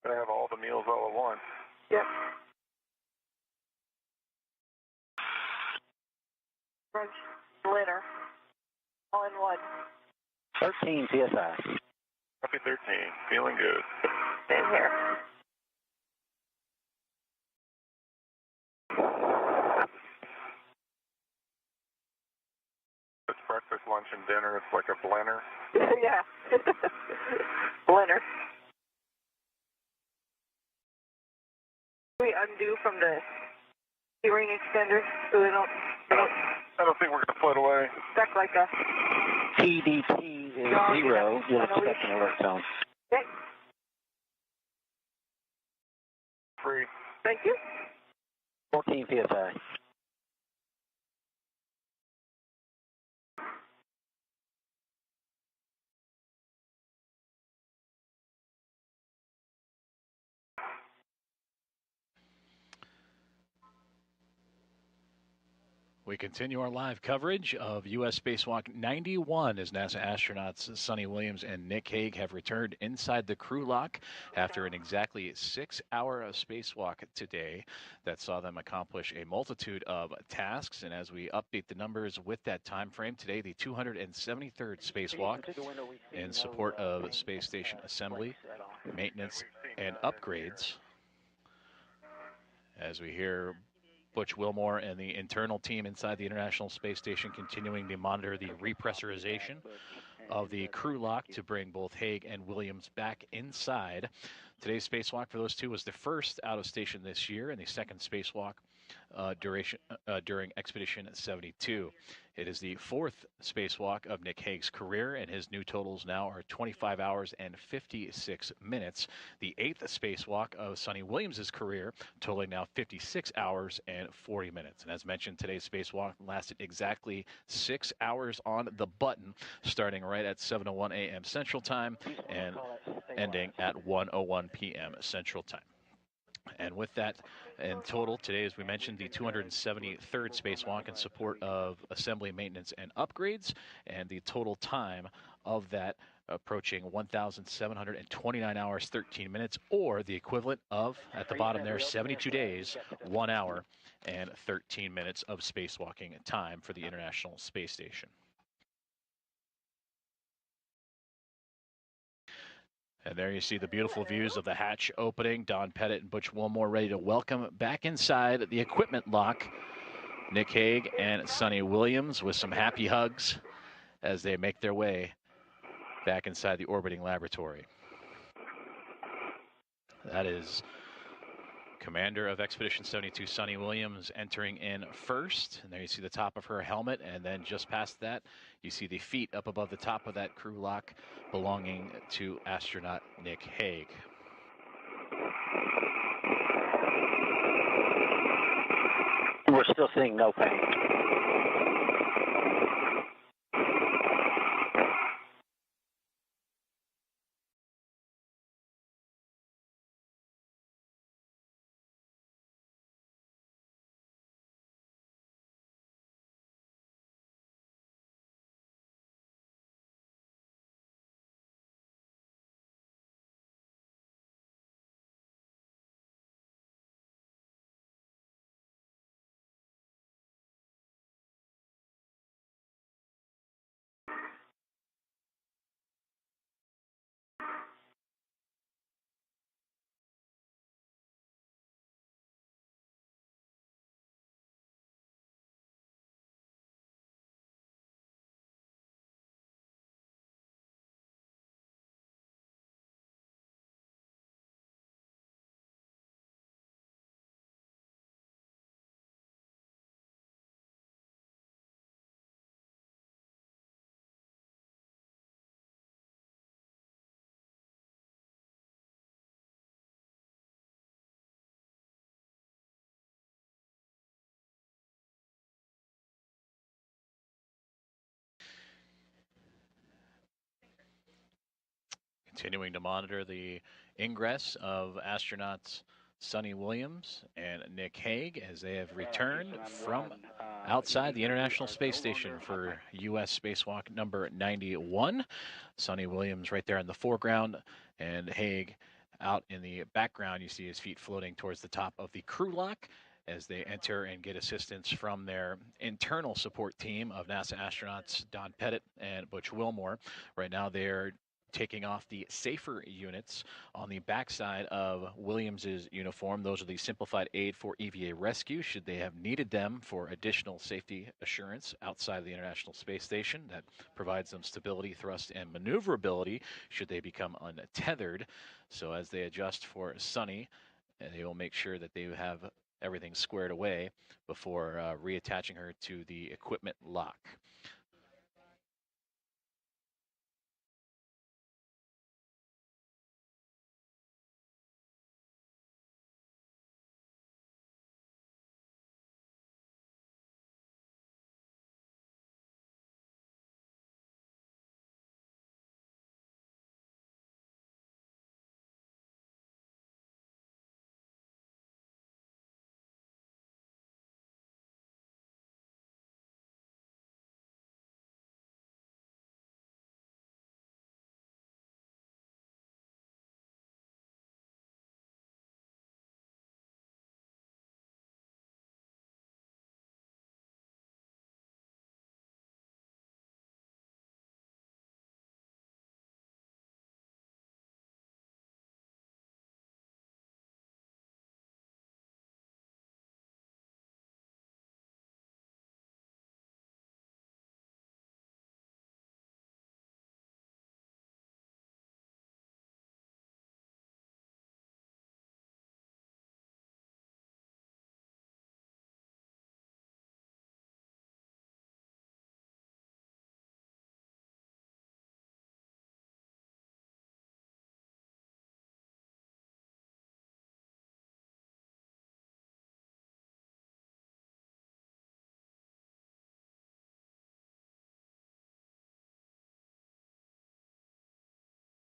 Gonna have all the meals all at once. Yep. Brunch, dinner, all in one. 13 PSI. Happy 13. Feeling good. Same here. It's breakfast, lunch, and dinner. It's like a blender. Yeah. Blender. We undo from the ring extender so they don't I don't think we're going to float away. stuck like a... TDT is 0. You'll expect an alert zone. Okay. Free. Thank you. 14 PSI. We continue our live coverage of U.S. Spacewalk 91 as NASA astronauts Sonny Williams and Nick Hague have returned inside the crew lock after an exactly 6-hour spacewalk today that saw them accomplish a multitude of tasks. And as we update the numbers with that time frame, today the 273rd spacewalk in support of space station assembly, maintenance, and upgrades. As we hear Butch Wilmore and the internal team inside the International Space Station continuing to monitor the repressurization of the crew lock to bring both Hague and Williams back inside. Today's spacewalk for those two was the first out of station this year and the second spacewalk during Expedition 72. It is the fourth spacewalk of Nick Hague's career, and his new totals now are 25 hours and 56 minutes. The eighth spacewalk of Sonny Williams' career, totaling now 56 hours and 40 minutes. And as mentioned, today's spacewalk lasted exactly 6 hours on the button, starting right at 7:01 a.m. Central Time and ending at 1:01 p.m. Central Time. And with that, in total, today, as we mentioned, the 273rd spacewalk in support of assembly, maintenance, and upgrades, and the total time of that approaching 1,729 hours, 13 minutes, or the equivalent of, at the bottom there, 72 days, 1 hour, and 13 minutes of spacewalking time for the International Space Station. And there you see the beautiful views of the hatch opening. Don Pettit and Butch Wilmore ready to welcome back inside the equipment lock Nick Hague and Sonny Williams with some happy hugs as they make their way back inside the orbiting laboratory. That is Commander of Expedition 72, Sonny Williams, entering in first. And there you see the top of her helmet, and then just past that, you see the feet up above the top of that crew lock belonging to astronaut Nick Hague. We're still seeing no pain. Continuing to monitor the ingress of astronauts Sonny Williams and Nick Hague as they have returned from outside the International Space Station for U.S. spacewalk number 91. Sonny Williams right there in the foreground, and Hague out in the background. You see his feet floating towards the top of the crew lock as they enter and get assistance from their internal support team of NASA astronauts Don Pettit and Butch Wilmore. Right now they're taking off the safer units on the backside of Williams's uniform. Those are the simplified aid for EVA rescue should they have needed them for additional safety assurance outside of the International Space Station. That provides them stability, thrust, and maneuverability should they become untethered. So as they adjust for Sonny, they will make sure that they have everything squared away before reattaching her to the equipment lock.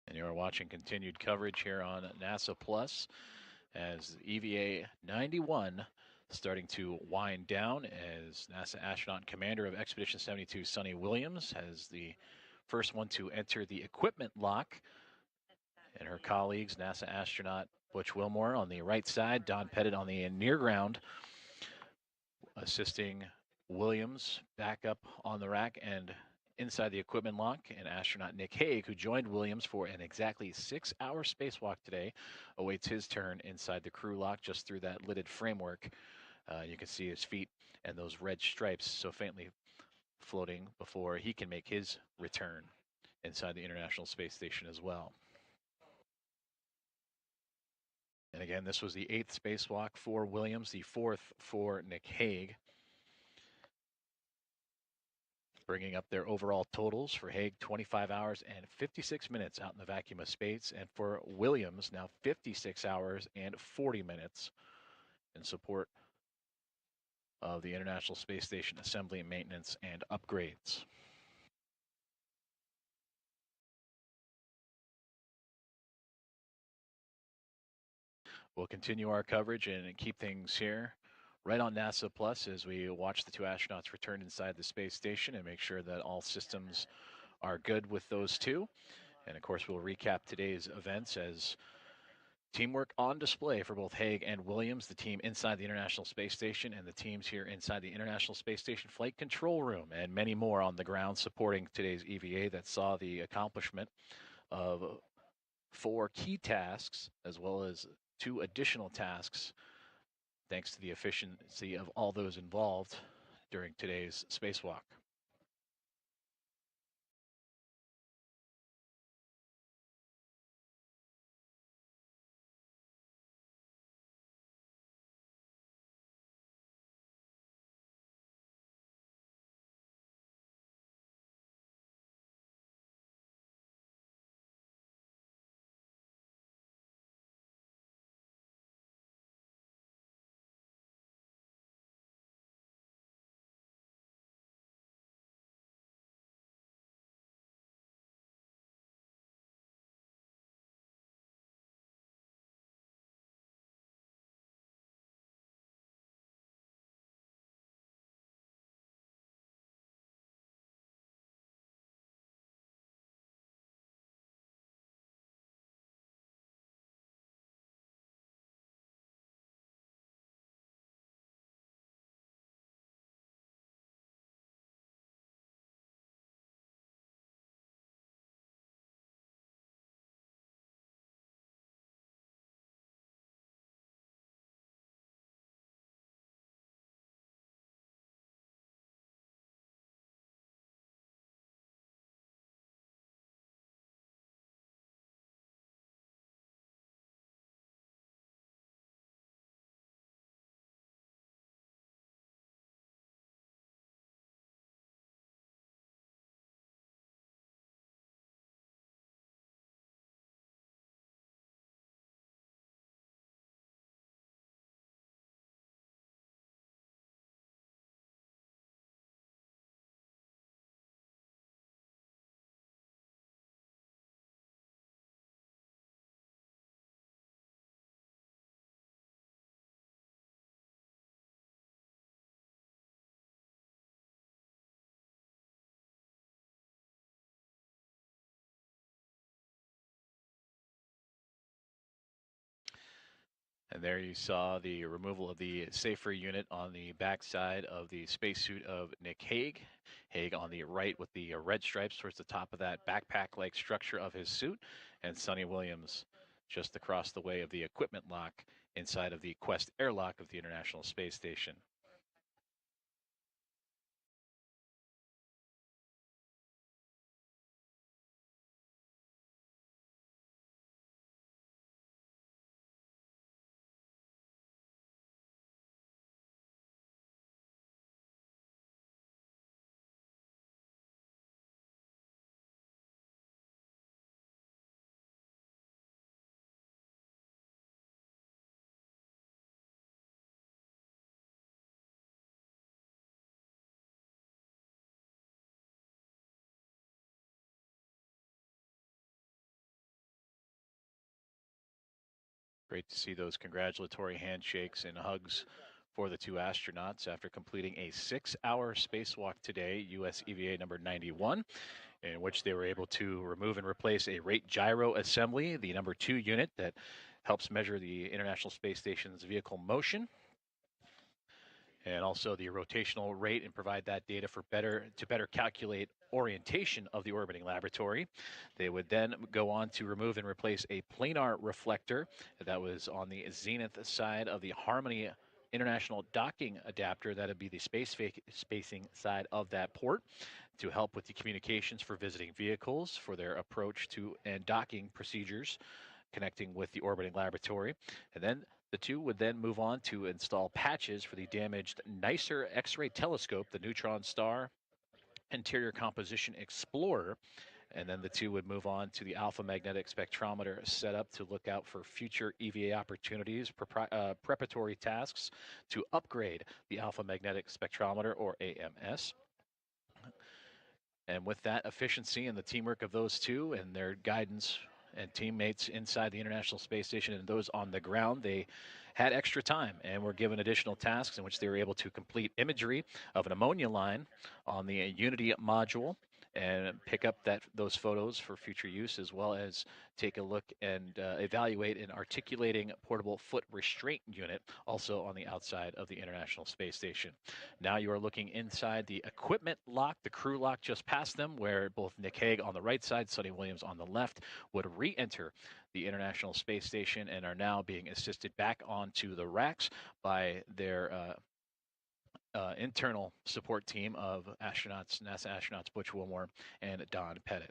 And you are watching continued coverage here on NASA Plus as EVA 91 starting to wind down as NASA astronaut and commander of Expedition 72, Sonny Williams, has the first one to enter the equipment lock. And her colleagues, NASA astronaut Butch Wilmore on the right side, Don Pettit on the near ground, assisting Williams back up on the rack and inside the equipment lock, and astronaut Nick Hague, who joined Williams for an exactly 6-hour spacewalk today, awaits his turn inside the crew lock just through that lidded framework. You can see his feet and those red stripes so faintly floating before he can make his return inside the International Space Station as well. And again, this was the 8th spacewalk for Williams, the 4th for Nick Hague, bringing up their overall totals for Hague, 25 hours and 56 minutes out in the vacuum of space, and for Williams, now 56 hours and 40 minutes in support of the International Space Station assembly, maintenance, and upgrades. We'll continue our coverage and keep things here right on NASA Plus as we watch the 2 astronauts return inside the space station and make sure that all systems are good with those 2. And of course, we'll recap today's events as teamwork on display for both Hague and Williams, the team inside the International Space Station and the teams here inside the International Space Station Flight Control Room, and many more on the ground supporting today's EVA that saw the accomplishment of 4 key tasks as well as 2 additional tasks thanks to the efficiency of all those involved during today's spacewalk. And there you saw the removal of the safer unit on the backside of the spacesuit of Nick Hague. Hague on the right with the red stripes towards the top of that backpack-like structure of his suit, and Sonny Williams just across the way of the equipment lock inside of the Quest airlock of the International Space Station. Great to see those congratulatory handshakes and hugs for the two astronauts after completing a 6-hour spacewalk today, US EVA number 91, in which they were able to remove and replace a rate gyro assembly, the number 2 unit that helps measure the International Space Station's vehicle motion, and also the rotational rate, and provide that data for better calculate orientation of the orbiting laboratory. They would then go on to remove and replace a planar reflector that was on the zenith side of the Harmony International docking adapter. That would be the spacing side of that port, to help with the communications for visiting vehicles for their approach to and docking procedures connecting with the orbiting laboratory. And then the two would then move on to install patches for the damaged NICER X-ray telescope, the Neutron Star Interior Composition Explorer. And then the two would move on to the alpha magnetic spectrometer setup to look out for future EVA opportunities, preparatory tasks to upgrade the alpha magnetic spectrometer, or AMS. And with that efficiency and the teamwork of those two and their guidance and teammates inside the International Space Station and those on the ground, they had extra time and were given additional tasks in which they were able to complete imagery of an ammonia line on the Unity module and pick up those photos for future use, as well as take a look and evaluate an articulating portable foot restraint unit also on the outside of the International Space Station. Now you are looking inside the equipment lock, the crew lock just past them, where both Nick Hague on the right side, Sonny Williams on the left, would re-enter the International Space Station and are now being assisted back onto the racks by their internal support team of astronauts, NASA astronauts Butch Wilmore and Don Pettit.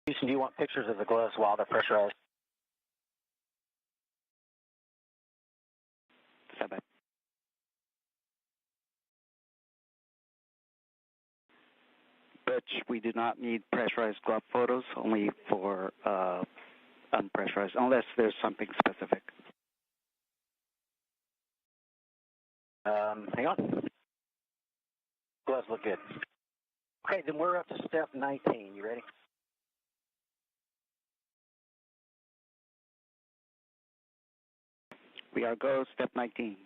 Houston, do you want pictures of the gloves while they're pressurized? Stand by. Butch, we do not need pressurized glove photos, only for unpressurized, unless there's something specific. Hang on. Gloves look good. Okay, then we're up to step 19. You ready? We are go, step 19.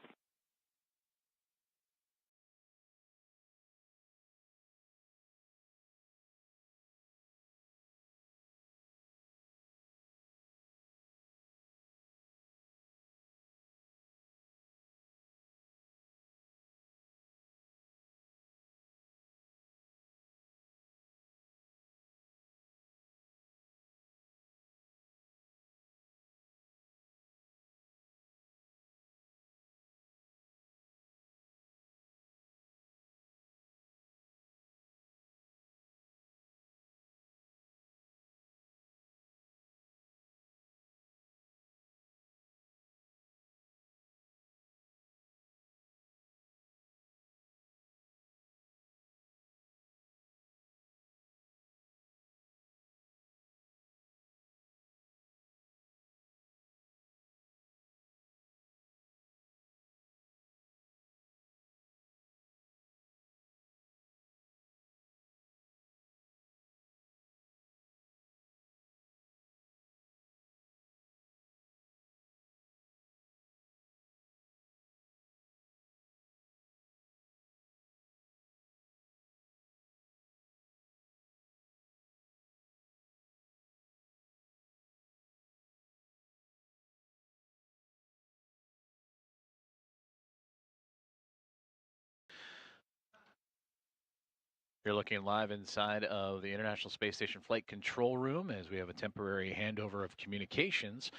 You're looking live inside of the International Space Station Flight Control Room as we have a temporary handover of communications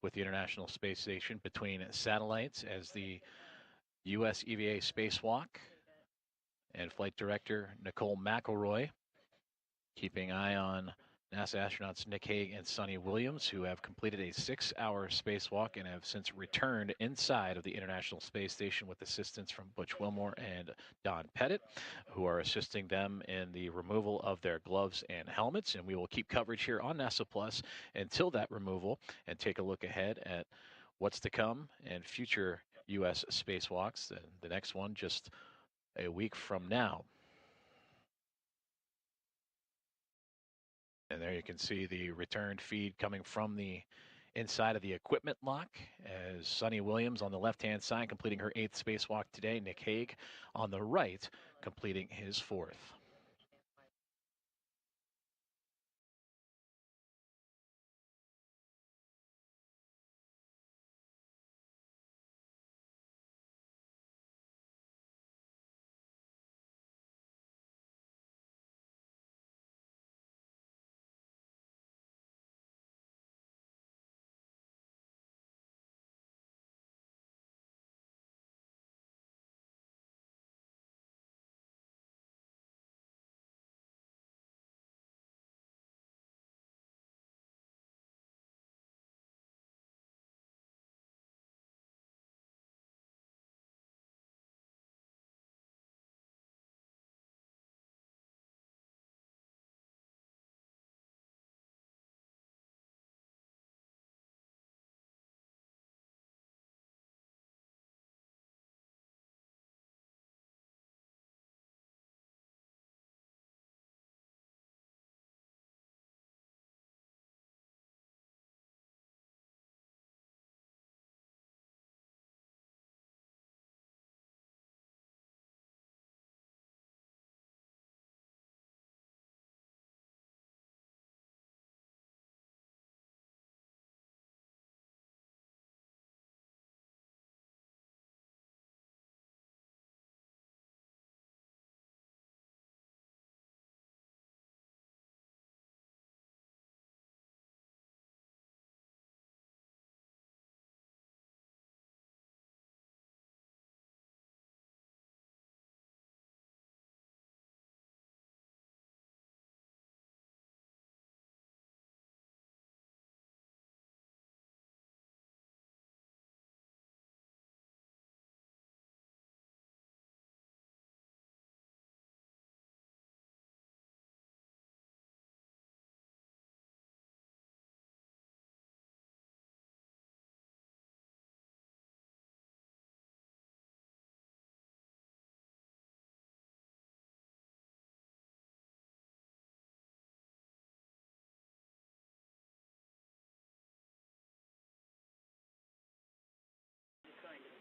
with the International Space Station between satellites as the U.S. EVA spacewalk and Flight Director Nicole McElroy keeping eye on NASA astronauts Nick Hague and Sonny Williams, who have completed a 6-hour spacewalk and have since returned inside of the International Space Station with assistance from Butch Wilmore and Don Pettit, who are assisting them in the removal of their gloves and helmets. And we will keep coverage here on NASA Plus until that removal and take a look ahead at what's to come and future U.S. spacewalks. The next one just a week from now. And there you can see the returned feed coming from the inside of the equipment lock as Sonny Williams on the left-hand side completing her 8th spacewalk today. Nick Hague on the right completing his 4th.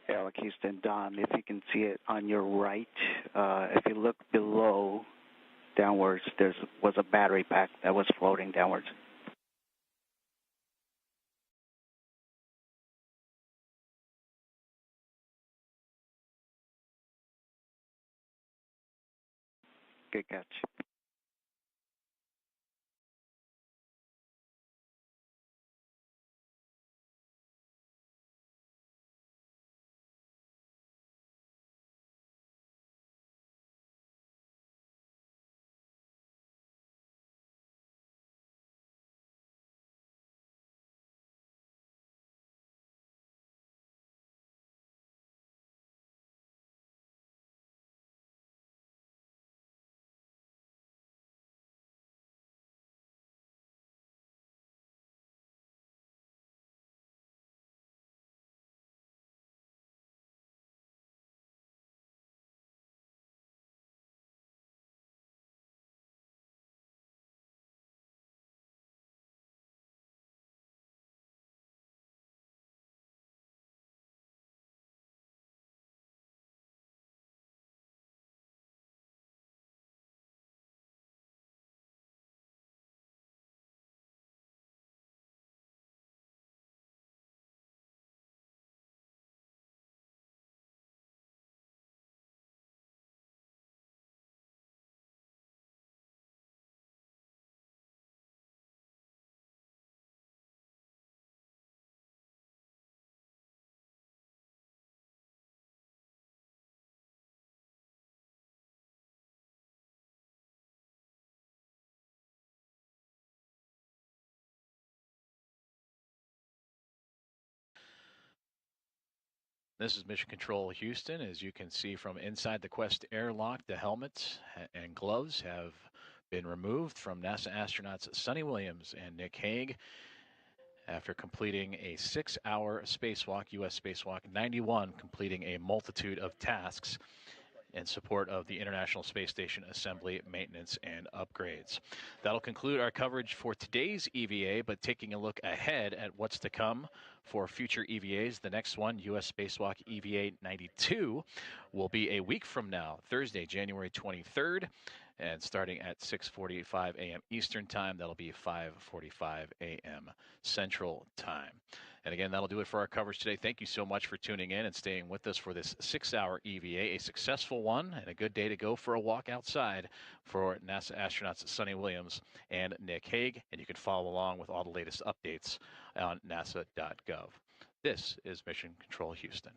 Alec Houston, Don, if you can see it on your right, if you look below, downwards, there was a battery pack that was floating downwards. Good catch. This is Mission Control Houston. As you can see from inside the Quest airlock, the helmets and gloves have been removed from NASA astronauts Sonny Williams and Nick Hague after completing a 6-hour spacewalk, U.S. Spacewalk 91, completing a multitude of tasks in support of the International Space Station assembly, maintenance, and upgrades. That'll conclude our coverage for today's EVA, but taking a look ahead at what's to come for future EVAs. The next one, U.S. Spacewalk EVA 92, will be a week from now, Thursday, January 23rd, and starting at 6:45 a.m. Eastern Time. That'll be 5:45 a.m. Central Time. And again, that'll do it for our coverage today. Thank you so much for tuning in and staying with us for this 6-hour EVA, a successful one and a good day to go for a walk outside for NASA astronauts Sonny Williams and Nick Hague. And you can follow along with all the latest updates on nasa.gov. This is Mission Control Houston.